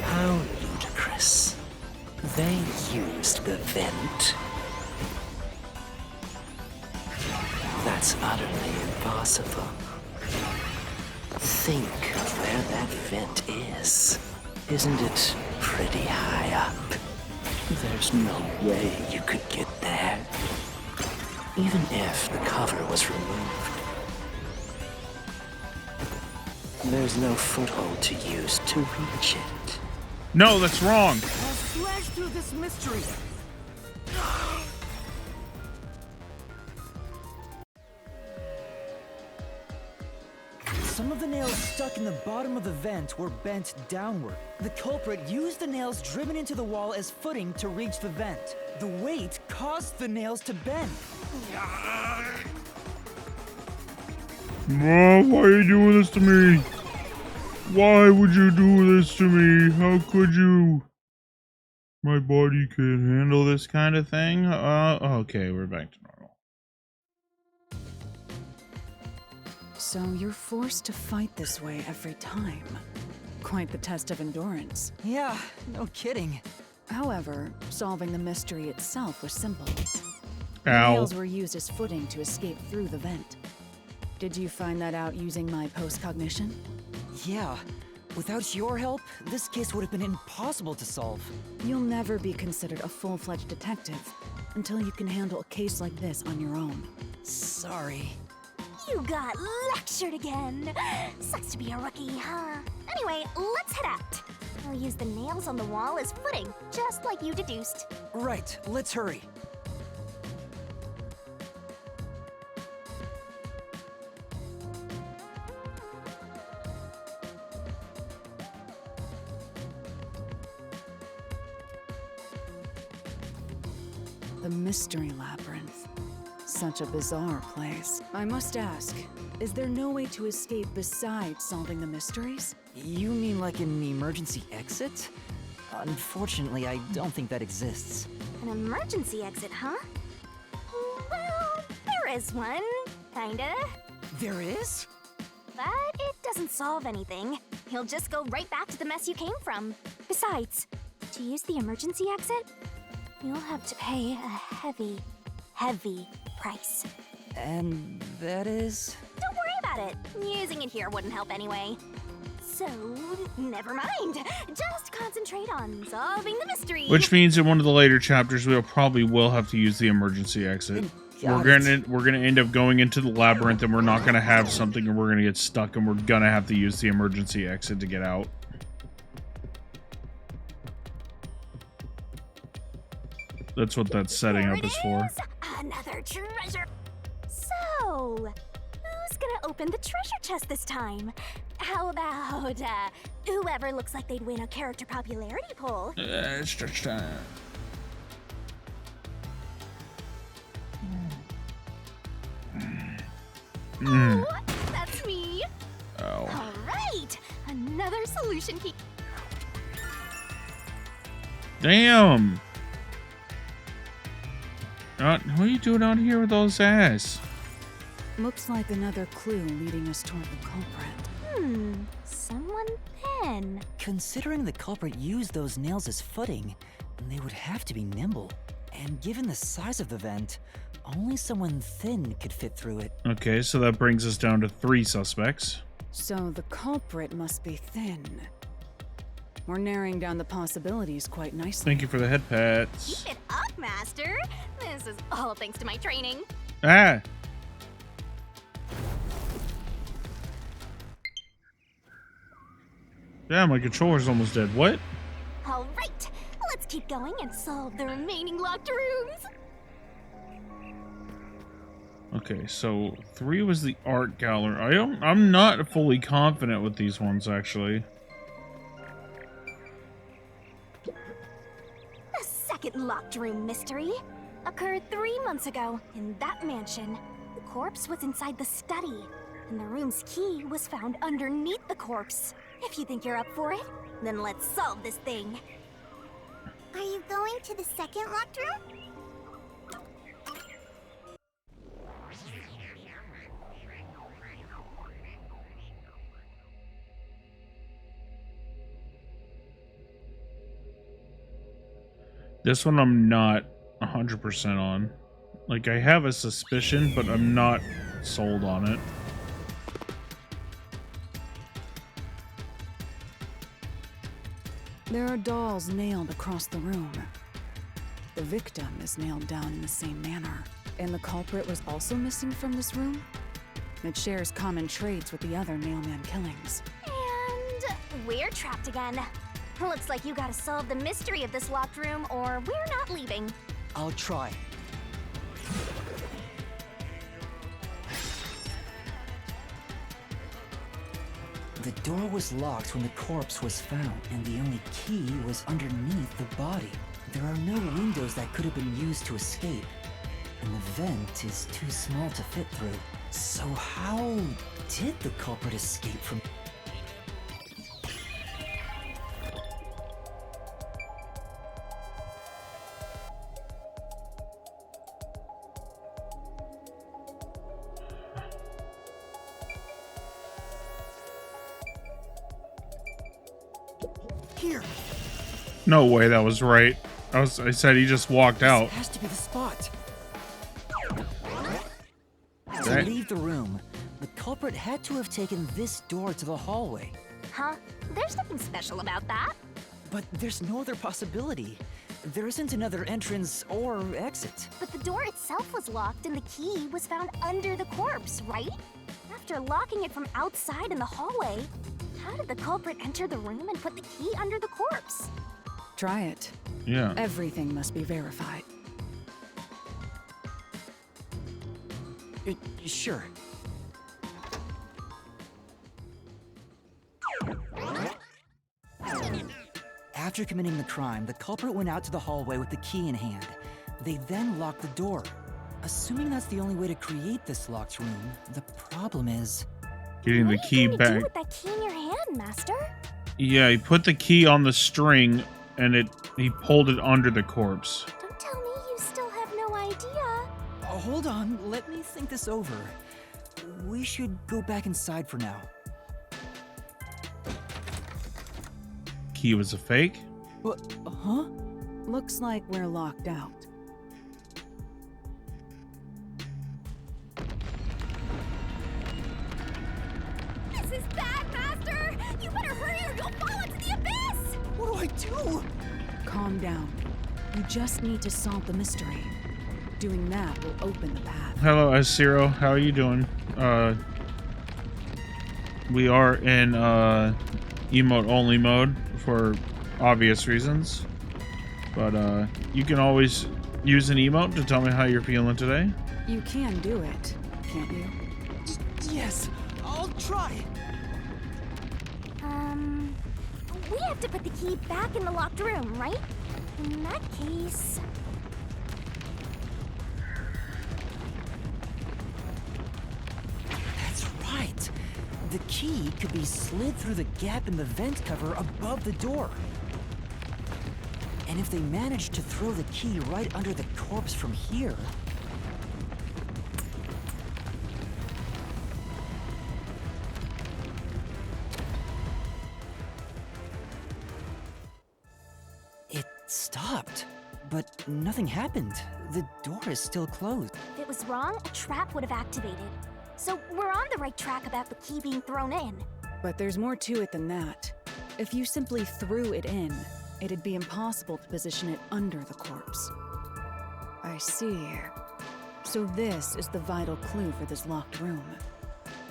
How ludicrous. They used the vent. That's utterly impossible. Think of where that vent is. Isn't it pretty high up? There's no way you could get there. Even if the cover was removed. There's no foothold to use to reach it. No, that's wrong. I'll slash through this mystery. Some of the nails stuck in the bottom of the vent were bent downward. The culprit used the nails driven into the wall as footing to reach the vent. The weight caused the nails to bend. Mom, why are you doing this to me? Why would you do this to me? How could you? My body can't handle this kind of thing. Okay, we're back to normal. So you're forced to fight this way every time. Quite the test of endurance. Yeah, no kidding. However, solving the mystery itself was simple. The Ow. nails were used as footing to escape through the vent. Did you find that out using my post-cognition? Yeah. Without your help, this case would have been impossible to solve. You'll never be considered a full-fledged detective until you can handle a case like this on your own. Sorry. You got lectured again. Sucks to be a rookie, huh? Anyway, let's head out. I'll use the nails on the wall as footing, just like you deduced. Right, let's hurry. The Mystery Labyrinth. Such a bizarre place. I must ask, is there no way to escape besides solving the mysteries? You mean like an emergency exit? Unfortunately, I don't think that exists. An emergency exit, huh? Well, there is one. kinda. There is? But it doesn't solve anything. You'll just go right back to the mess you came from. Besides, to use the emergency exit, you'll have to pay a heavy, heavy price. And that is? Don't worry about it. Using it here wouldn't help anyway. So, never mind. Just concentrate on solving the mystery. Which means in one of the later chapters, we'll probably have to use the emergency exit. We're gonna end up going into the labyrinth, and we're not gonna have something, and we're gonna get stuck, and we're gonna have to use the emergency exit to get out. That's what that setting up is for. Another treasure. So, who's gonna open the treasure chest this time? How about whoever looks like they'd win a character popularity poll? It's just time. Oh, that's me. Oh. All right, another solution key. Damn. What are you doing out here with all this ass? Looks like another clue leading us toward the culprit. Someone thin. Considering the culprit used those nails as footing, they would have to be nimble. And given the size of the vent, only someone thin could fit through it. Okay, so that brings us down to 3 suspects. So the culprit must be thin. We're narrowing down the possibilities quite nicely. Thank you for the head pats. Keep it up, Master. This is all thanks to my training. Ah! Damn, my controller's almost dead. What? All right, let's keep going and solve the remaining locked rooms. Okay, so 3 was the art gallery. I'm not fully confident with these ones, actually. The second locked room mystery occurred 3 months ago in that mansion. The corpse was inside the study, and the room's key was found underneath the corpse. If you think you're up for it, then let's solve this thing. Are you going to the second locked room? This one I'm not 100% on. Like, I have a suspicion, but I'm not sold on it. There are dolls nailed across the room. The victim is nailed down in the same manner. And the culprit was also missing from this room? It shares common traits with the other Nailman killings. And we're trapped again. Looks like you gotta solve the mystery of this locked room, or we're not leaving. I'll try. The door was locked when the corpse was found, and the only key was underneath the body. There are no windows that could have been used to escape, and the vent is too small to fit through. So how did the culprit escape from... Here. No way that was right. I said he just walked out. This has to be the spot. To Right. leave the room, the culprit had to have taken this door to the hallway. Huh? There's nothing special about that. But there's no other possibility. There isn't another entrance or exit. But the door itself was locked and the key was found under the corpse, right? After locking it from outside in the hallway, how did the culprit enter the room and put the key under the corpse? Try it. Yeah. Everything must be verified. Sure. After committing the crime, the culprit went out to the hallway with the key in hand. They then locked the door. Assuming that's the only way to create this locked room, the problem is... Getting the key What are you back. do with that key in your hand, Master? Yeah, he put the key on the string, and he pulled it under the corpse. Don't tell me you still have no idea. Hold on, let me think this over. We should go back inside for now. Key was a fake? What? Huh? Looks like we're locked out. This is bad, Master! You better hurry or you'll fall into the abyss! What do I do? Calm down. You just need to solve the mystery. Doing that will open the path. Hello, S0. How are you doing? We are in emote only mode for obvious reasons. But you can always use an emote to tell me how you're feeling today. You can do it, can't you? Yes, I'll try. We have to put the key back in the locked room, right? In that case... That's right. The key could be slid through the gap in the vent cover above the door. And if they manage to throw the key right under the corpse from here... It stopped, but nothing happened. The door is still closed. If it was wrong, a trap would have activated. So we're on the right track about the key being thrown in. But there's more to it than that. If you simply threw it in, it'd be impossible to position it under the corpse. I see. So this is the vital clue for this locked room.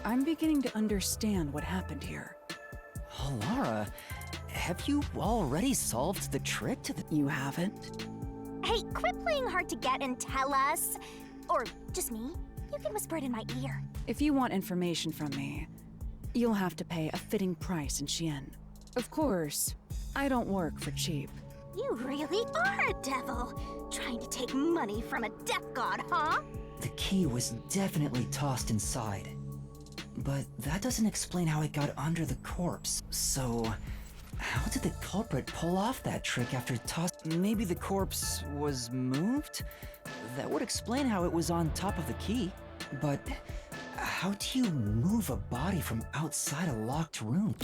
I'm beginning to understand what happened here. Oh, Lara, have you already solved the trick to the... You haven't? Hey, quit playing hard to get and tell us. Or just me. You can whisper it in my ear. If you want information from me, you'll have to pay a fitting price in Xi'an. Of course, I don't work for cheap. You really are a devil. Trying to take money from a death god, huh? The key was definitely tossed inside. But that doesn't explain how it got under the corpse. So, how did the culprit pull off that trick after toss? Maybe the corpse was moved? That would explain how it was on top of the key. But how do you move a body from outside a locked room?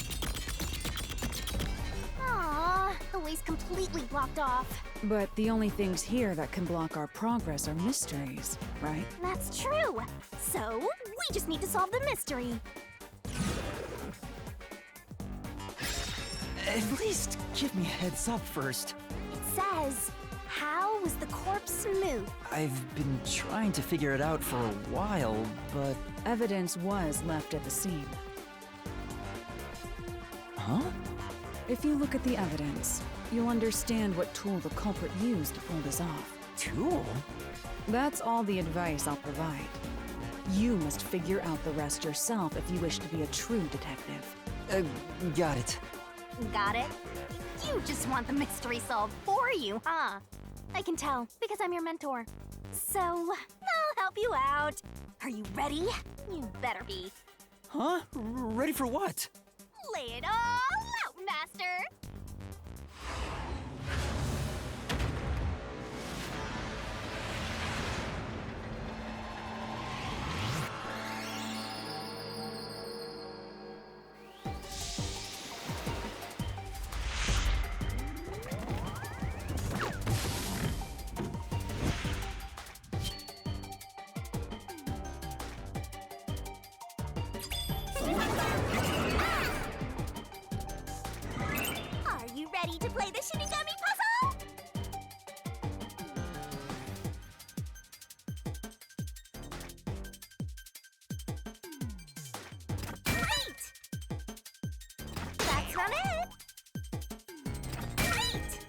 Aww, the way's completely blocked off. But the only things here that can block our progress are mysteries, right? That's true. So, we just need to solve the mystery. At least give me a heads up first. It says, how was the corpse moved? I've been trying to figure it out for a while, but... Evidence was left at the scene. Huh? If you look at the evidence, you'll understand what tool the culprit used to pull this off. Tool? That's all the advice I'll provide. You must figure out the rest yourself if you wish to be a true detective. Got it. Got it? You just want the mystery solved for you, huh? I can tell, because I'm your mentor. So, I'll help you out. Are you ready? You better be. Huh? Ready for what? Lay it all out, Master! Are you ready to play the Shinigami puzzle? Great! That's not it! Great!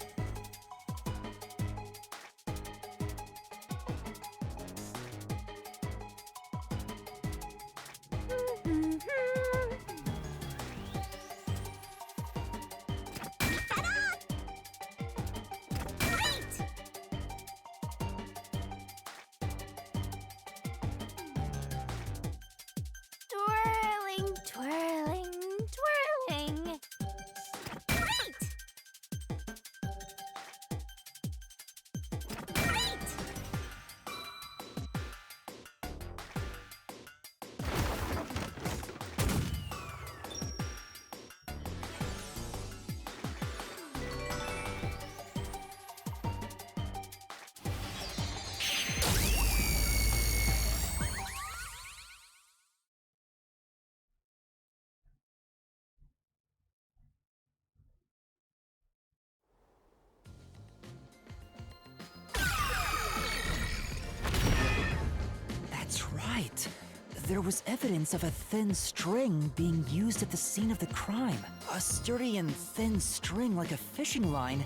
there was evidence of a thin string being used at the scene of the crime. A sturdy and thin string like a fishing line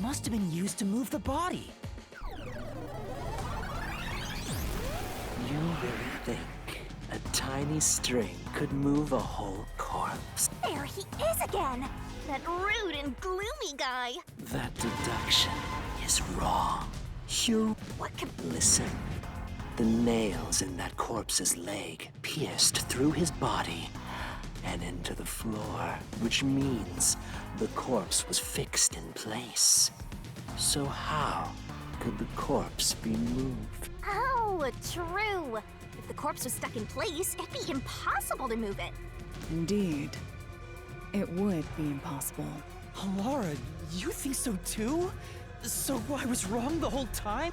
must have been used to move the body. You really think a tiny string could move a whole corpse? There he is again! That rude and gloomy guy! That deduction is wrong. You... What could... Listen. The nails in that corpse's leg pierced through his body and into the floor, which means the corpse was fixed in place. So how could the corpse be moved? Oh, true! If the corpse was stuck in place, it'd be impossible to move it. Indeed. It would be impossible. Laura, you think so too? So I was wrong the whole time?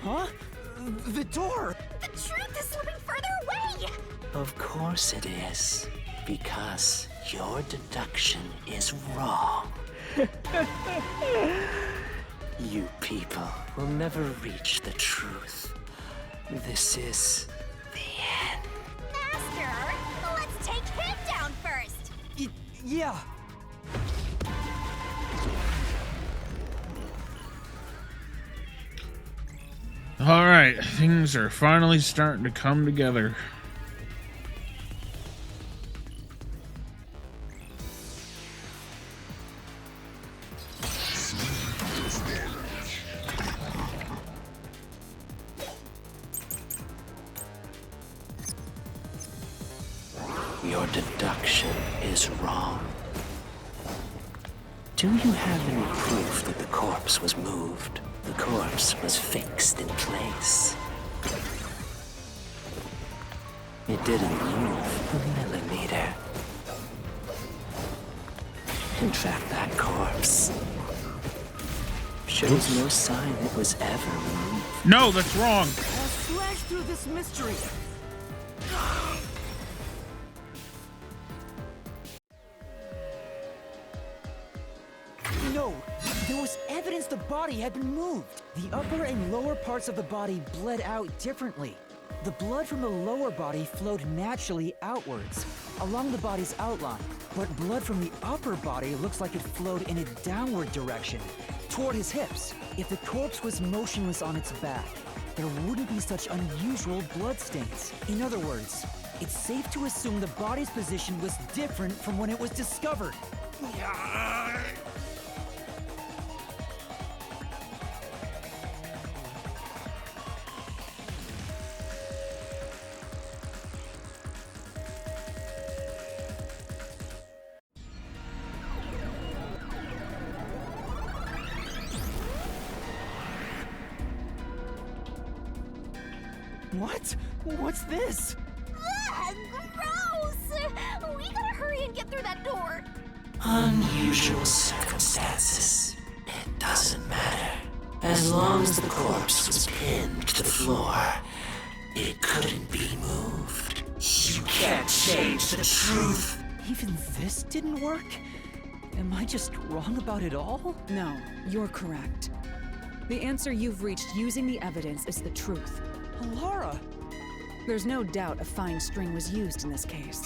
Huh? The door! The truth is slipping further away! Of course it is, because your deduction is wrong. You people will never reach the truth. This is the end. Master, let's take him down first! Yeah. All right, things are finally starting to come together. Your deduction is wrong. Do you have any proof that the corpse was moved? The corpse was fixed in place. It didn't move a millimeter. In fact, that corpse shows no sign it was ever moved. No, that's wrong. I'll slash through this mystery. No, there was evidence the body had been moved. The upper and lower parts of the body bled out differently. The blood from the lower body flowed naturally outwards, along the body's outline. But blood from the upper body looks like it flowed in a downward direction, toward his hips. If the corpse was motionless on its back, there wouldn't be such unusual blood stains. In other words, it's safe to assume the body's position was different from when it was discovered. What? What's this? Ah, gross! We gotta hurry and get through that door. Unusual circumstances. It doesn't matter. As long as the corpse was pinned to the floor, it couldn't be moved. You can't change the truth. Even this didn't work? Am I just wrong about it all? No, you're correct. The answer you've reached using the evidence is the truth. Laura! There's no doubt a fine string was used in this case.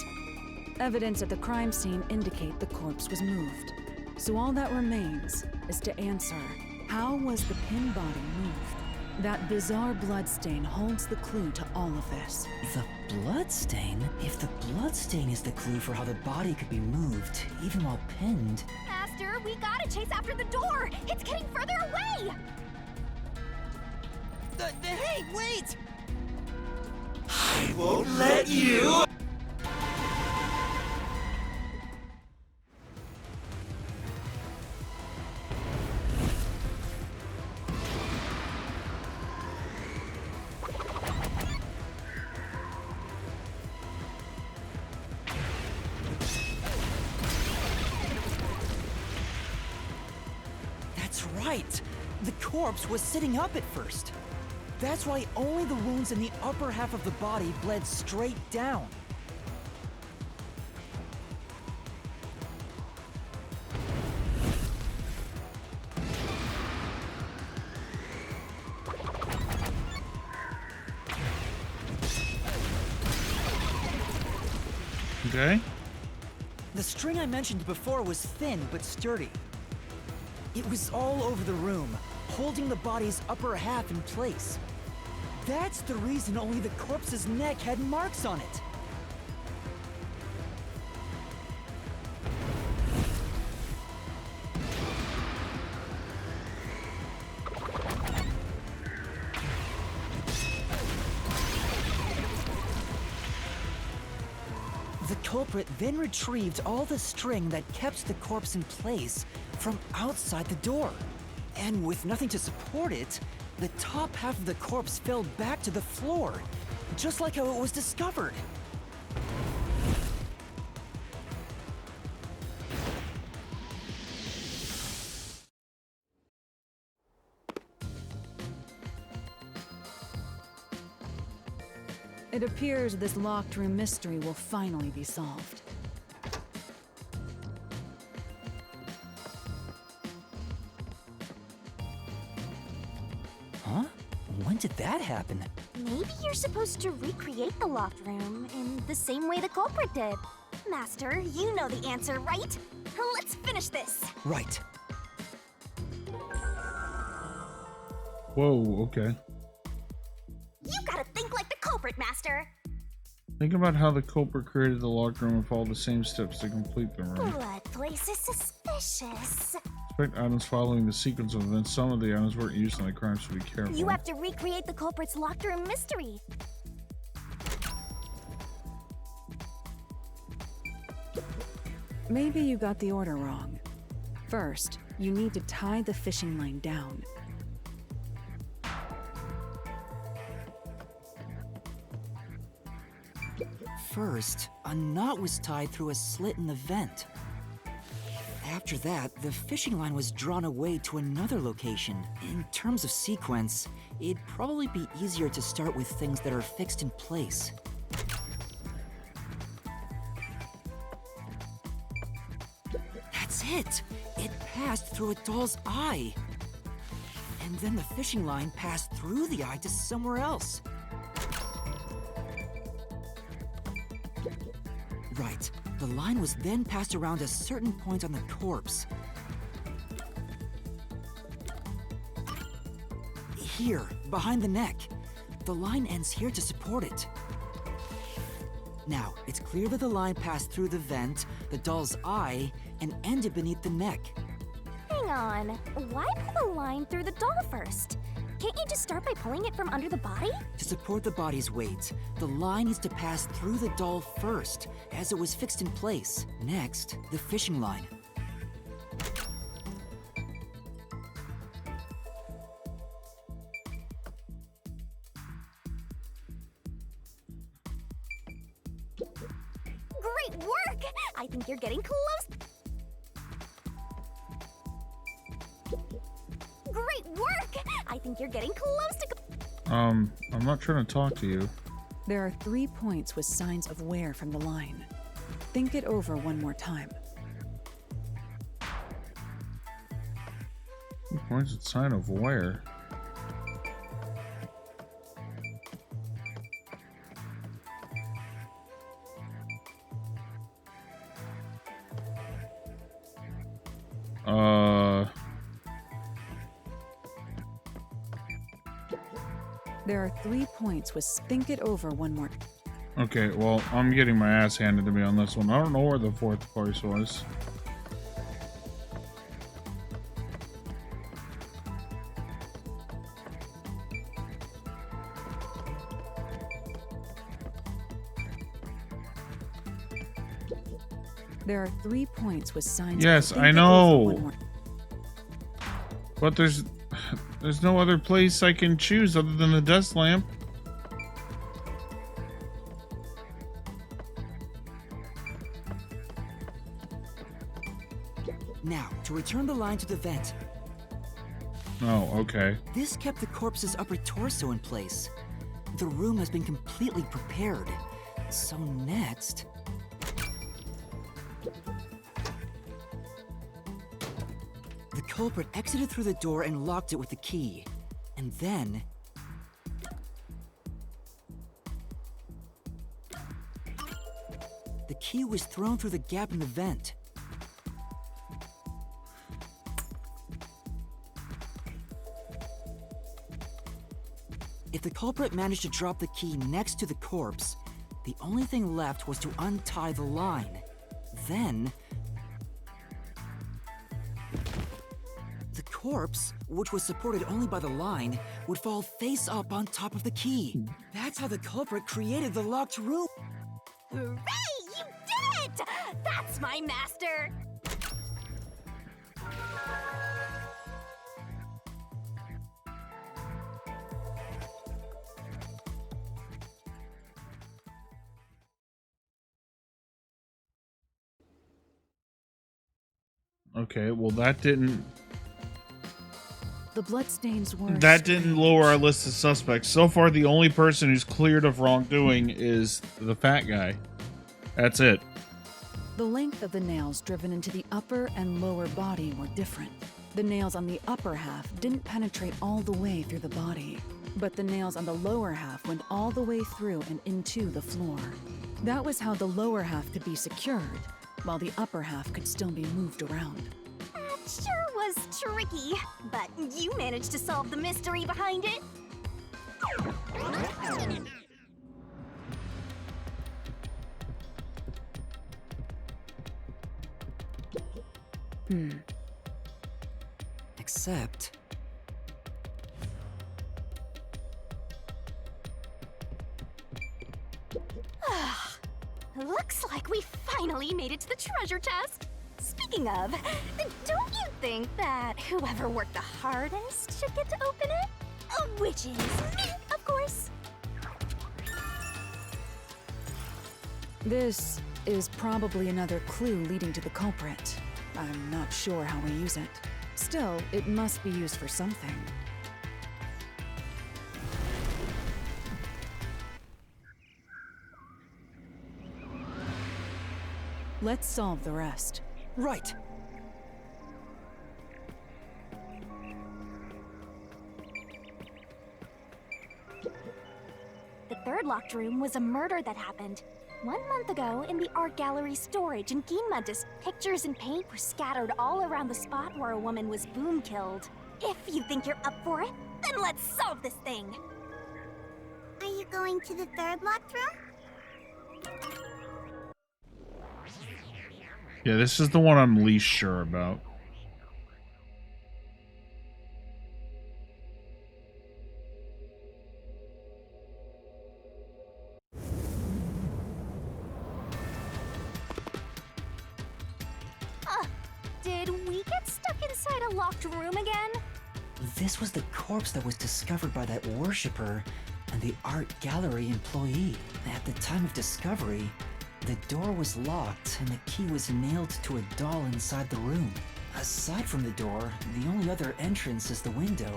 Evidence at the crime scene indicate the corpse was moved. So all that remains is to answer, how was the pinned body moved? That bizarre bloodstain holds the clue to all of this. The bloodstain? If the bloodstain is the clue for how the body could be moved, even while pinned... Master, we gotta chase after the door! It's getting further away! Hey, wait! I won't let you! That's right! The corpse was sitting up at first. That's why only the wounds in the upper half of the body bled straight down. Okay. The string I mentioned before was thin but sturdy. It was all over the room, holding the body's upper half in place. That's the reason only the corpse's neck had marks on it. The culprit then retrieved all the string that kept the corpse in place from outside the door. And with nothing to support it, the top half of the corpse fell back to the floor, just like how it was discovered. It appears this locked room mystery will finally be solved. Huh? When did that happen? Maybe you're supposed to recreate the locked room in the same way the culprit did. Master, you know the answer, right? Let's finish this. Right. Whoa, okay. You gotta think like the culprit, Master. Think about how the culprit created the locked room and followed the same steps to complete the room. Blood place is suspicious. Expect items following the sequence of events. Some of the items weren't used in the crime, so be careful. You have to recreate the culprit's locked room mystery. Maybe you got the order wrong. First, you need to tie the fishing line down. First, a knot was tied through a slit in the vent. After that, the fishing line was drawn away to another location. In terms of sequence, it'd probably be easier to start with things that are fixed in place. That's it! It passed through a doll's eye. And then the fishing line passed through the eye to somewhere else. Right. The line was then passed around a certain point on the corpse. Here, behind the neck. The line ends here to support it. Now, it's clear that the line passed through the vent, the doll's eye, and ended beneath the neck. Hang on. Why pull the line through the doll first? Can't you just start by pulling it from under the body? To support the body's weight, the line needs to pass through the doll first, as it was fixed in place. Next, the fishing line. Great work! I think you're getting close. Great work! I think you're getting close to... I'm not trying to talk to you. There are 3 points with signs of wear from the line. Think it over one more time. 3 points with sign of wear. There are 3 points with think it over one more. Okay, well, I'm getting my ass handed to me on this one. I don't know where the fourth place was. There are 3 points with signs. Yes, of I think it over one know. more. But there's no other place I can choose other than the desk lamp. Now, to return the line to the vent. Oh, okay. This kept the corpse's upper torso in place. The room has been completely prepared. So next... The culprit exited through the door and locked it with the key. And then... The key was thrown through the gap in the vent. If the culprit managed to drop the key next to the corpse, the only thing left was to untie the line. Then, the corpse, which was supported only by the line, would fall face up on top of the key. That's how the culprit created the locked room. Hooray! You did it! That's my master! Okay, well that didn't The bloodstains were... that didn't lower our list of suspects. So far, the only person who's cleared of wrongdoing is the fat guy. That's it. The length of the nails driven into the upper and lower body were different. The nails on the upper half didn't penetrate all the way through the body, but the nails on the lower half went all the way through and into the floor. That was how the lower half could be secured, while the upper half could still be moved around. That sure was tricky, but you managed to solve the mystery behind it. Except... Looks like we finally made it to the treasure chest. Speaking of, don't you think that whoever worked the hardest should get to open it? Which is me, of course. This is probably another clue leading to the culprit. I'm not sure how we use it. Still, it must be used for something. Let's solve the rest. Right. The third locked room was a murder that happened 1 month ago in the art gallery storage in Ginma District. Pictures and paint were scattered all around the spot where a woman was boom killed. If you think you're up for it, then let's solve this thing. Are you going to the third locked room? Yeah, this is the one I'm least sure about. Did we get stuck inside a locked room again? This was the corpse that was discovered by that worshipper and the art gallery employee. At the time of discovery, the door was locked and the key was nailed to a doll inside the room. Aside from the door, the only other entrance is the window,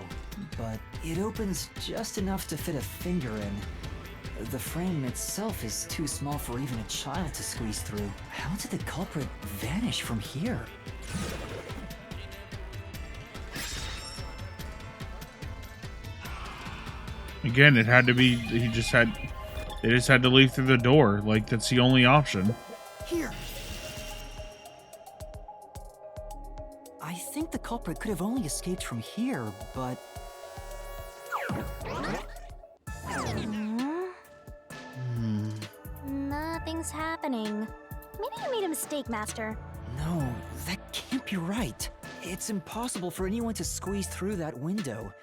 but it opens just enough to fit a finger in. The frame itself is too small for even a child to squeeze through. How did the culprit vanish from here? Again, it had to be, they just had to leave through the door. Like, that's the only option. Here. I think the culprit could have only escaped from here, but... Nothing's happening. Maybe you made a mistake, Master. No, that can't be right. It's impossible for anyone to squeeze through that window.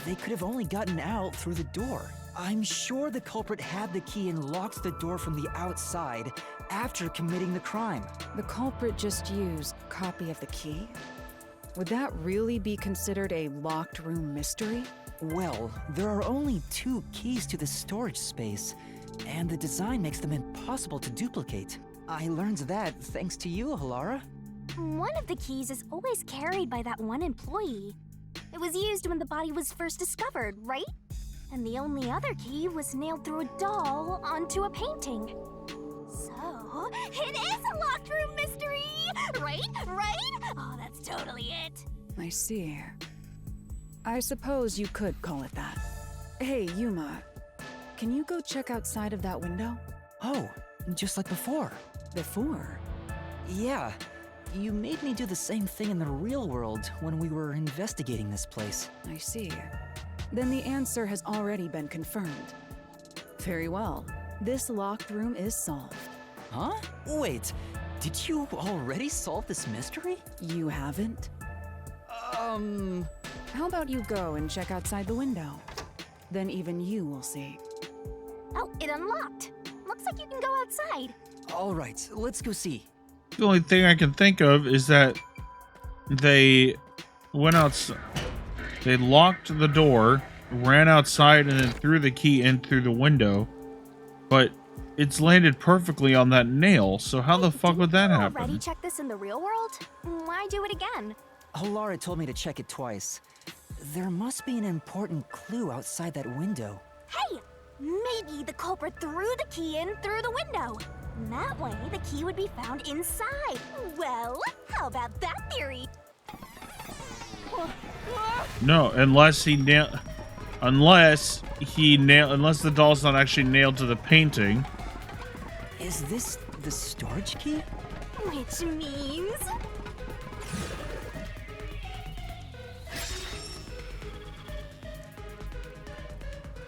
They could have only gotten out through the door. I'm sure the culprit had the key and locked the door from the outside after committing the crime. The culprit just used a copy of the key? Would that really be considered a locked room mystery? Well, there are only 2 keys to the storage space, and the design makes them impossible to duplicate. I learned that thanks to you, Halara. One of the keys is always carried by that one employee. It was used when the body was first discovered, right? And the only other key was nailed through a doll onto a painting. So, it is a locked room mystery! Right? Right? Oh, that's totally it. I see. I suppose you could call it that. Hey, Yuma, can you go check outside of that window? Oh, just like before. Before? Yeah. You made me do the same thing in the real world when we were investigating this place. I see. Then the answer has already been confirmed. Very well. This locked room is solved. Huh? Wait, did you already solve this mystery? You haven't? How about you go and check outside the window? Then even you will see. Oh, it unlocked. Looks like you can go outside. All right, let's go see. The only thing I can think of is that they went outside. They locked the door, ran outside, and then threw the key in through the window. But it's landed perfectly on that nail, so how the fuck would that happen? Already checked this in the real world? Why do it again? Lara told me to check it twice. There must be an important clue outside that window. Hey! Maybe the culprit threw the key in through the window. That way, the key would be found inside. Well, how about that theory? No, unless the doll's not actually nailed to the painting. Is this the storage key? Which means...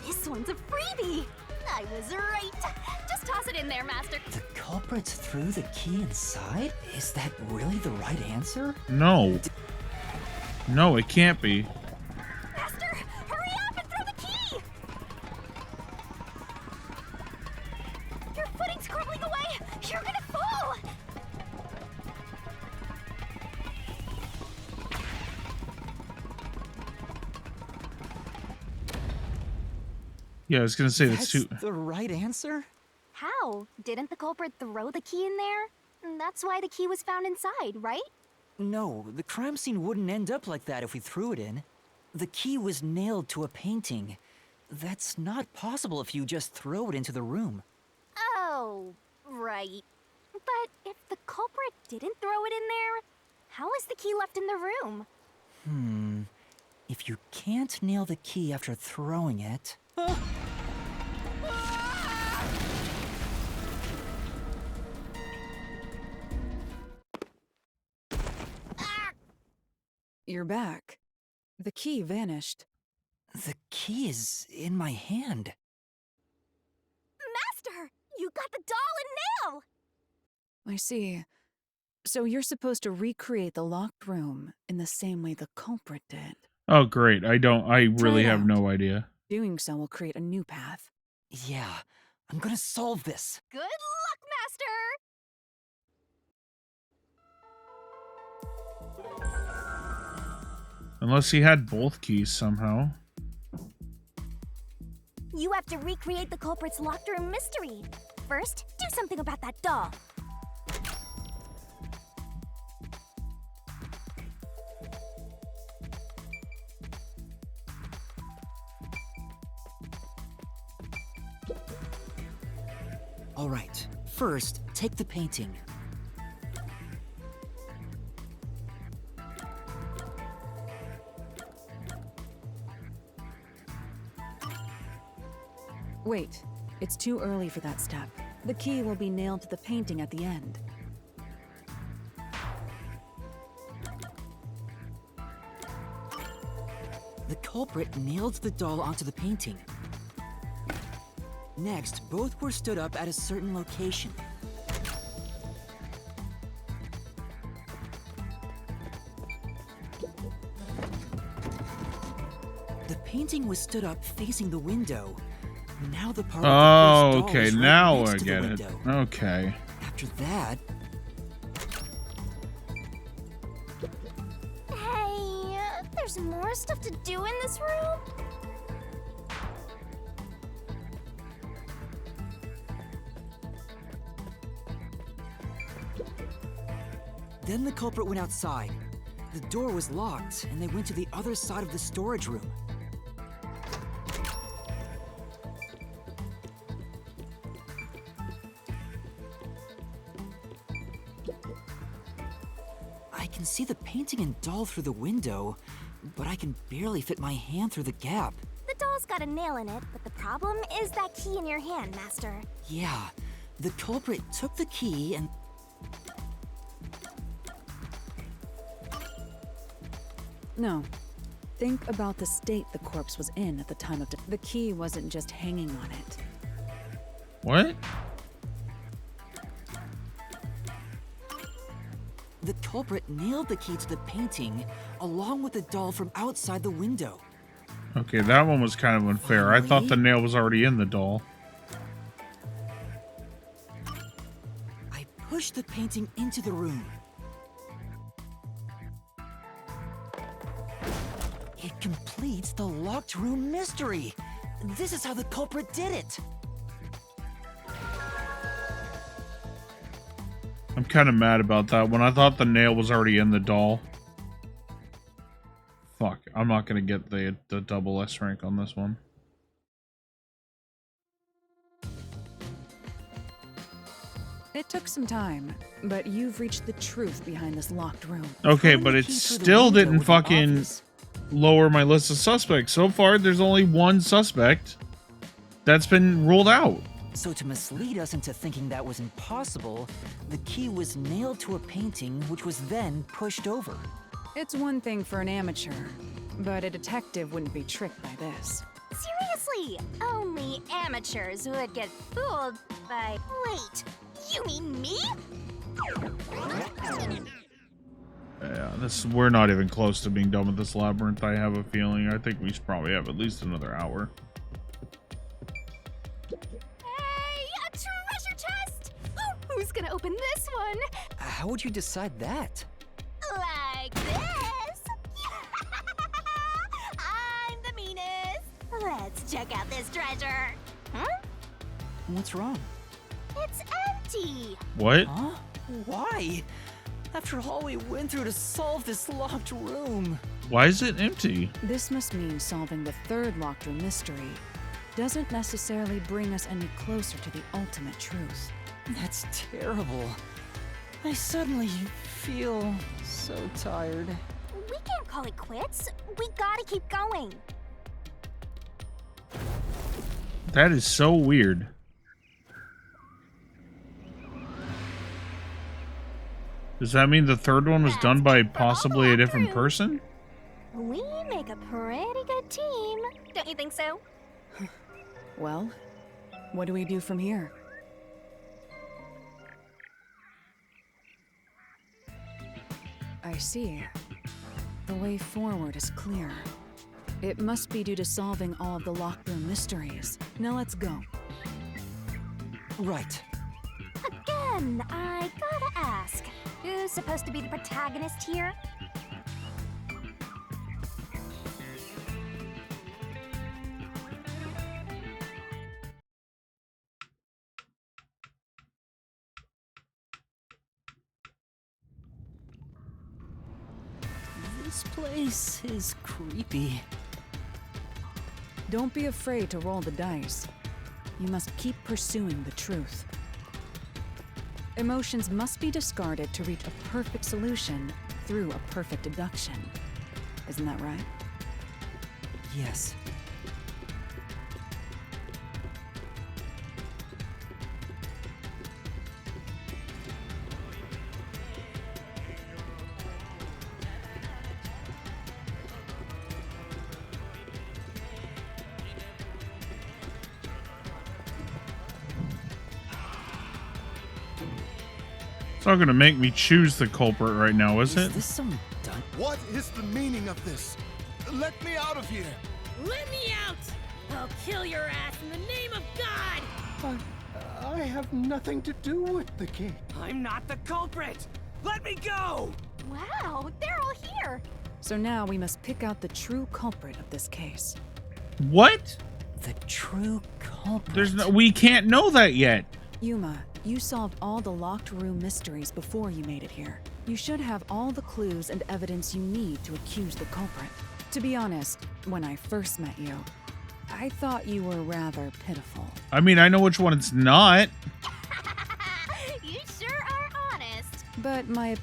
this one's a freebie! I was right! Just toss it in there, Master. The culprit threw the key inside? Is that really the right answer? No. No, it can't be. Master, hurry up and throw the key! Your footing's crumbling away! You're gonna fall! Yeah, I was gonna say that's too. the right answer? How? Didn't the culprit throw the key in there? That's why the key was found inside, right? No, the crime scene wouldn't end up like that if we threw it in. The key was nailed to a painting. That's not possible if you just throw it into the room. Oh, right. But if the culprit didn't throw it in there, how is the key left in the room? If you can't nail the key after throwing it... You're back. The key vanished. The key is in my hand. Master! You got the doll and nail! I see. So you're supposed to recreate the locked room in the same way the culprit did. Oh, great. I really it have out. no idea. Doing so will create a new path. Yeah, I'm gonna solve this. Good luck, Master! Unless he had both keys somehow. You have to recreate the culprit's locked room mystery. First, do something about that doll. All right, first, take the painting. Wait, it's too early for that step. The key will be nailed to the painting at the end. The culprit nailed the doll onto the painting. Next, both were stood up at a certain location. The painting was stood up facing the window. Now the part of the Oh, doll okay. is right Now next I to the get it. window. Okay. After that, Hey, there's more stuff to do in this room? then the culprit went outside. The door was locked, and they went to the other side of the storage room. I can see the painting and doll through the window, but I can barely fit my hand through the gap. The doll's got a nail in it, but the problem is that key in your hand, Master. Yeah, The culprit took the key and... No. Think about the state the corpse was in at the time of the key wasn't just hanging on it. What? The culprit nailed the key to the painting along with the doll from outside the window. Okay, that one was kind of unfair. I thought the nail was already in the doll. I pushed the painting into the room. It completes the locked room mystery. This is how the culprit did it. I'm kind of mad about that one. I thought the nail was already in the doll. Fuck, I'm not gonna get the double S rank on this one. It took some time, but you've reached the truth behind this locked room. Okay, but it still didn't fucking lower my list of suspects. So far, there's only one suspect that's been ruled out. So to mislead us into thinking that was impossible, the key was nailed to a painting which was then pushed over. It's one thing for an amateur, but a detective wouldn't be tricked by this. Seriously, only amateurs would get fooled by... Wait, you mean me? Yeah, we're not even close to being done with this labyrinth, I have a feeling. I think we should probably have at least another hour. Hey, a treasure chest! Oh, who's gonna open this one? How would you decide that? Like this? I'm the meanest. Let's check out this treasure. Huh? What's wrong? It's empty. What? Huh? Why? After all we went through to solve this locked room. Why is it empty? This must mean solving the third locked room mystery doesn't necessarily bring us any closer to the ultimate truth. That's terrible. I suddenly feel so tired. We can't call it quits. We gotta keep going. That is so weird. Does that mean the third one was done by possibly a different person? We make a pretty good team. Don't you think so? Well, what do we do from here? I see. The way forward is clear. It must be due to solving all of the locked room mysteries. Now let's go. Right. Again, I gotta ask. Who's supposed to be the protagonist here? This place is creepy. Don't be afraid to roll the dice. You must keep pursuing the truth. Emotions must be discarded to reach a perfect solution through a perfect deduction. Isn't that right? Yes. It's not gonna make me choose the culprit right now, is it? Is this some done? What is the meaning of this? Let me out of here! Let me out! I'll kill your ass in the name of God! I have nothing to do with the kid. I'm not the culprit! Let me go! Wow, they're all here. So now we must pick out the true culprit of this case. What? The true culprit. There's no, we can't know that yet. Yuma, you solved all the locked room mysteries before you made it here. You should have all the clues and evidence you need to accuse the culprit. To be honest, when I first met you, I thought you were rather pitiful. I mean, I know which one it's not. You sure are honest. But my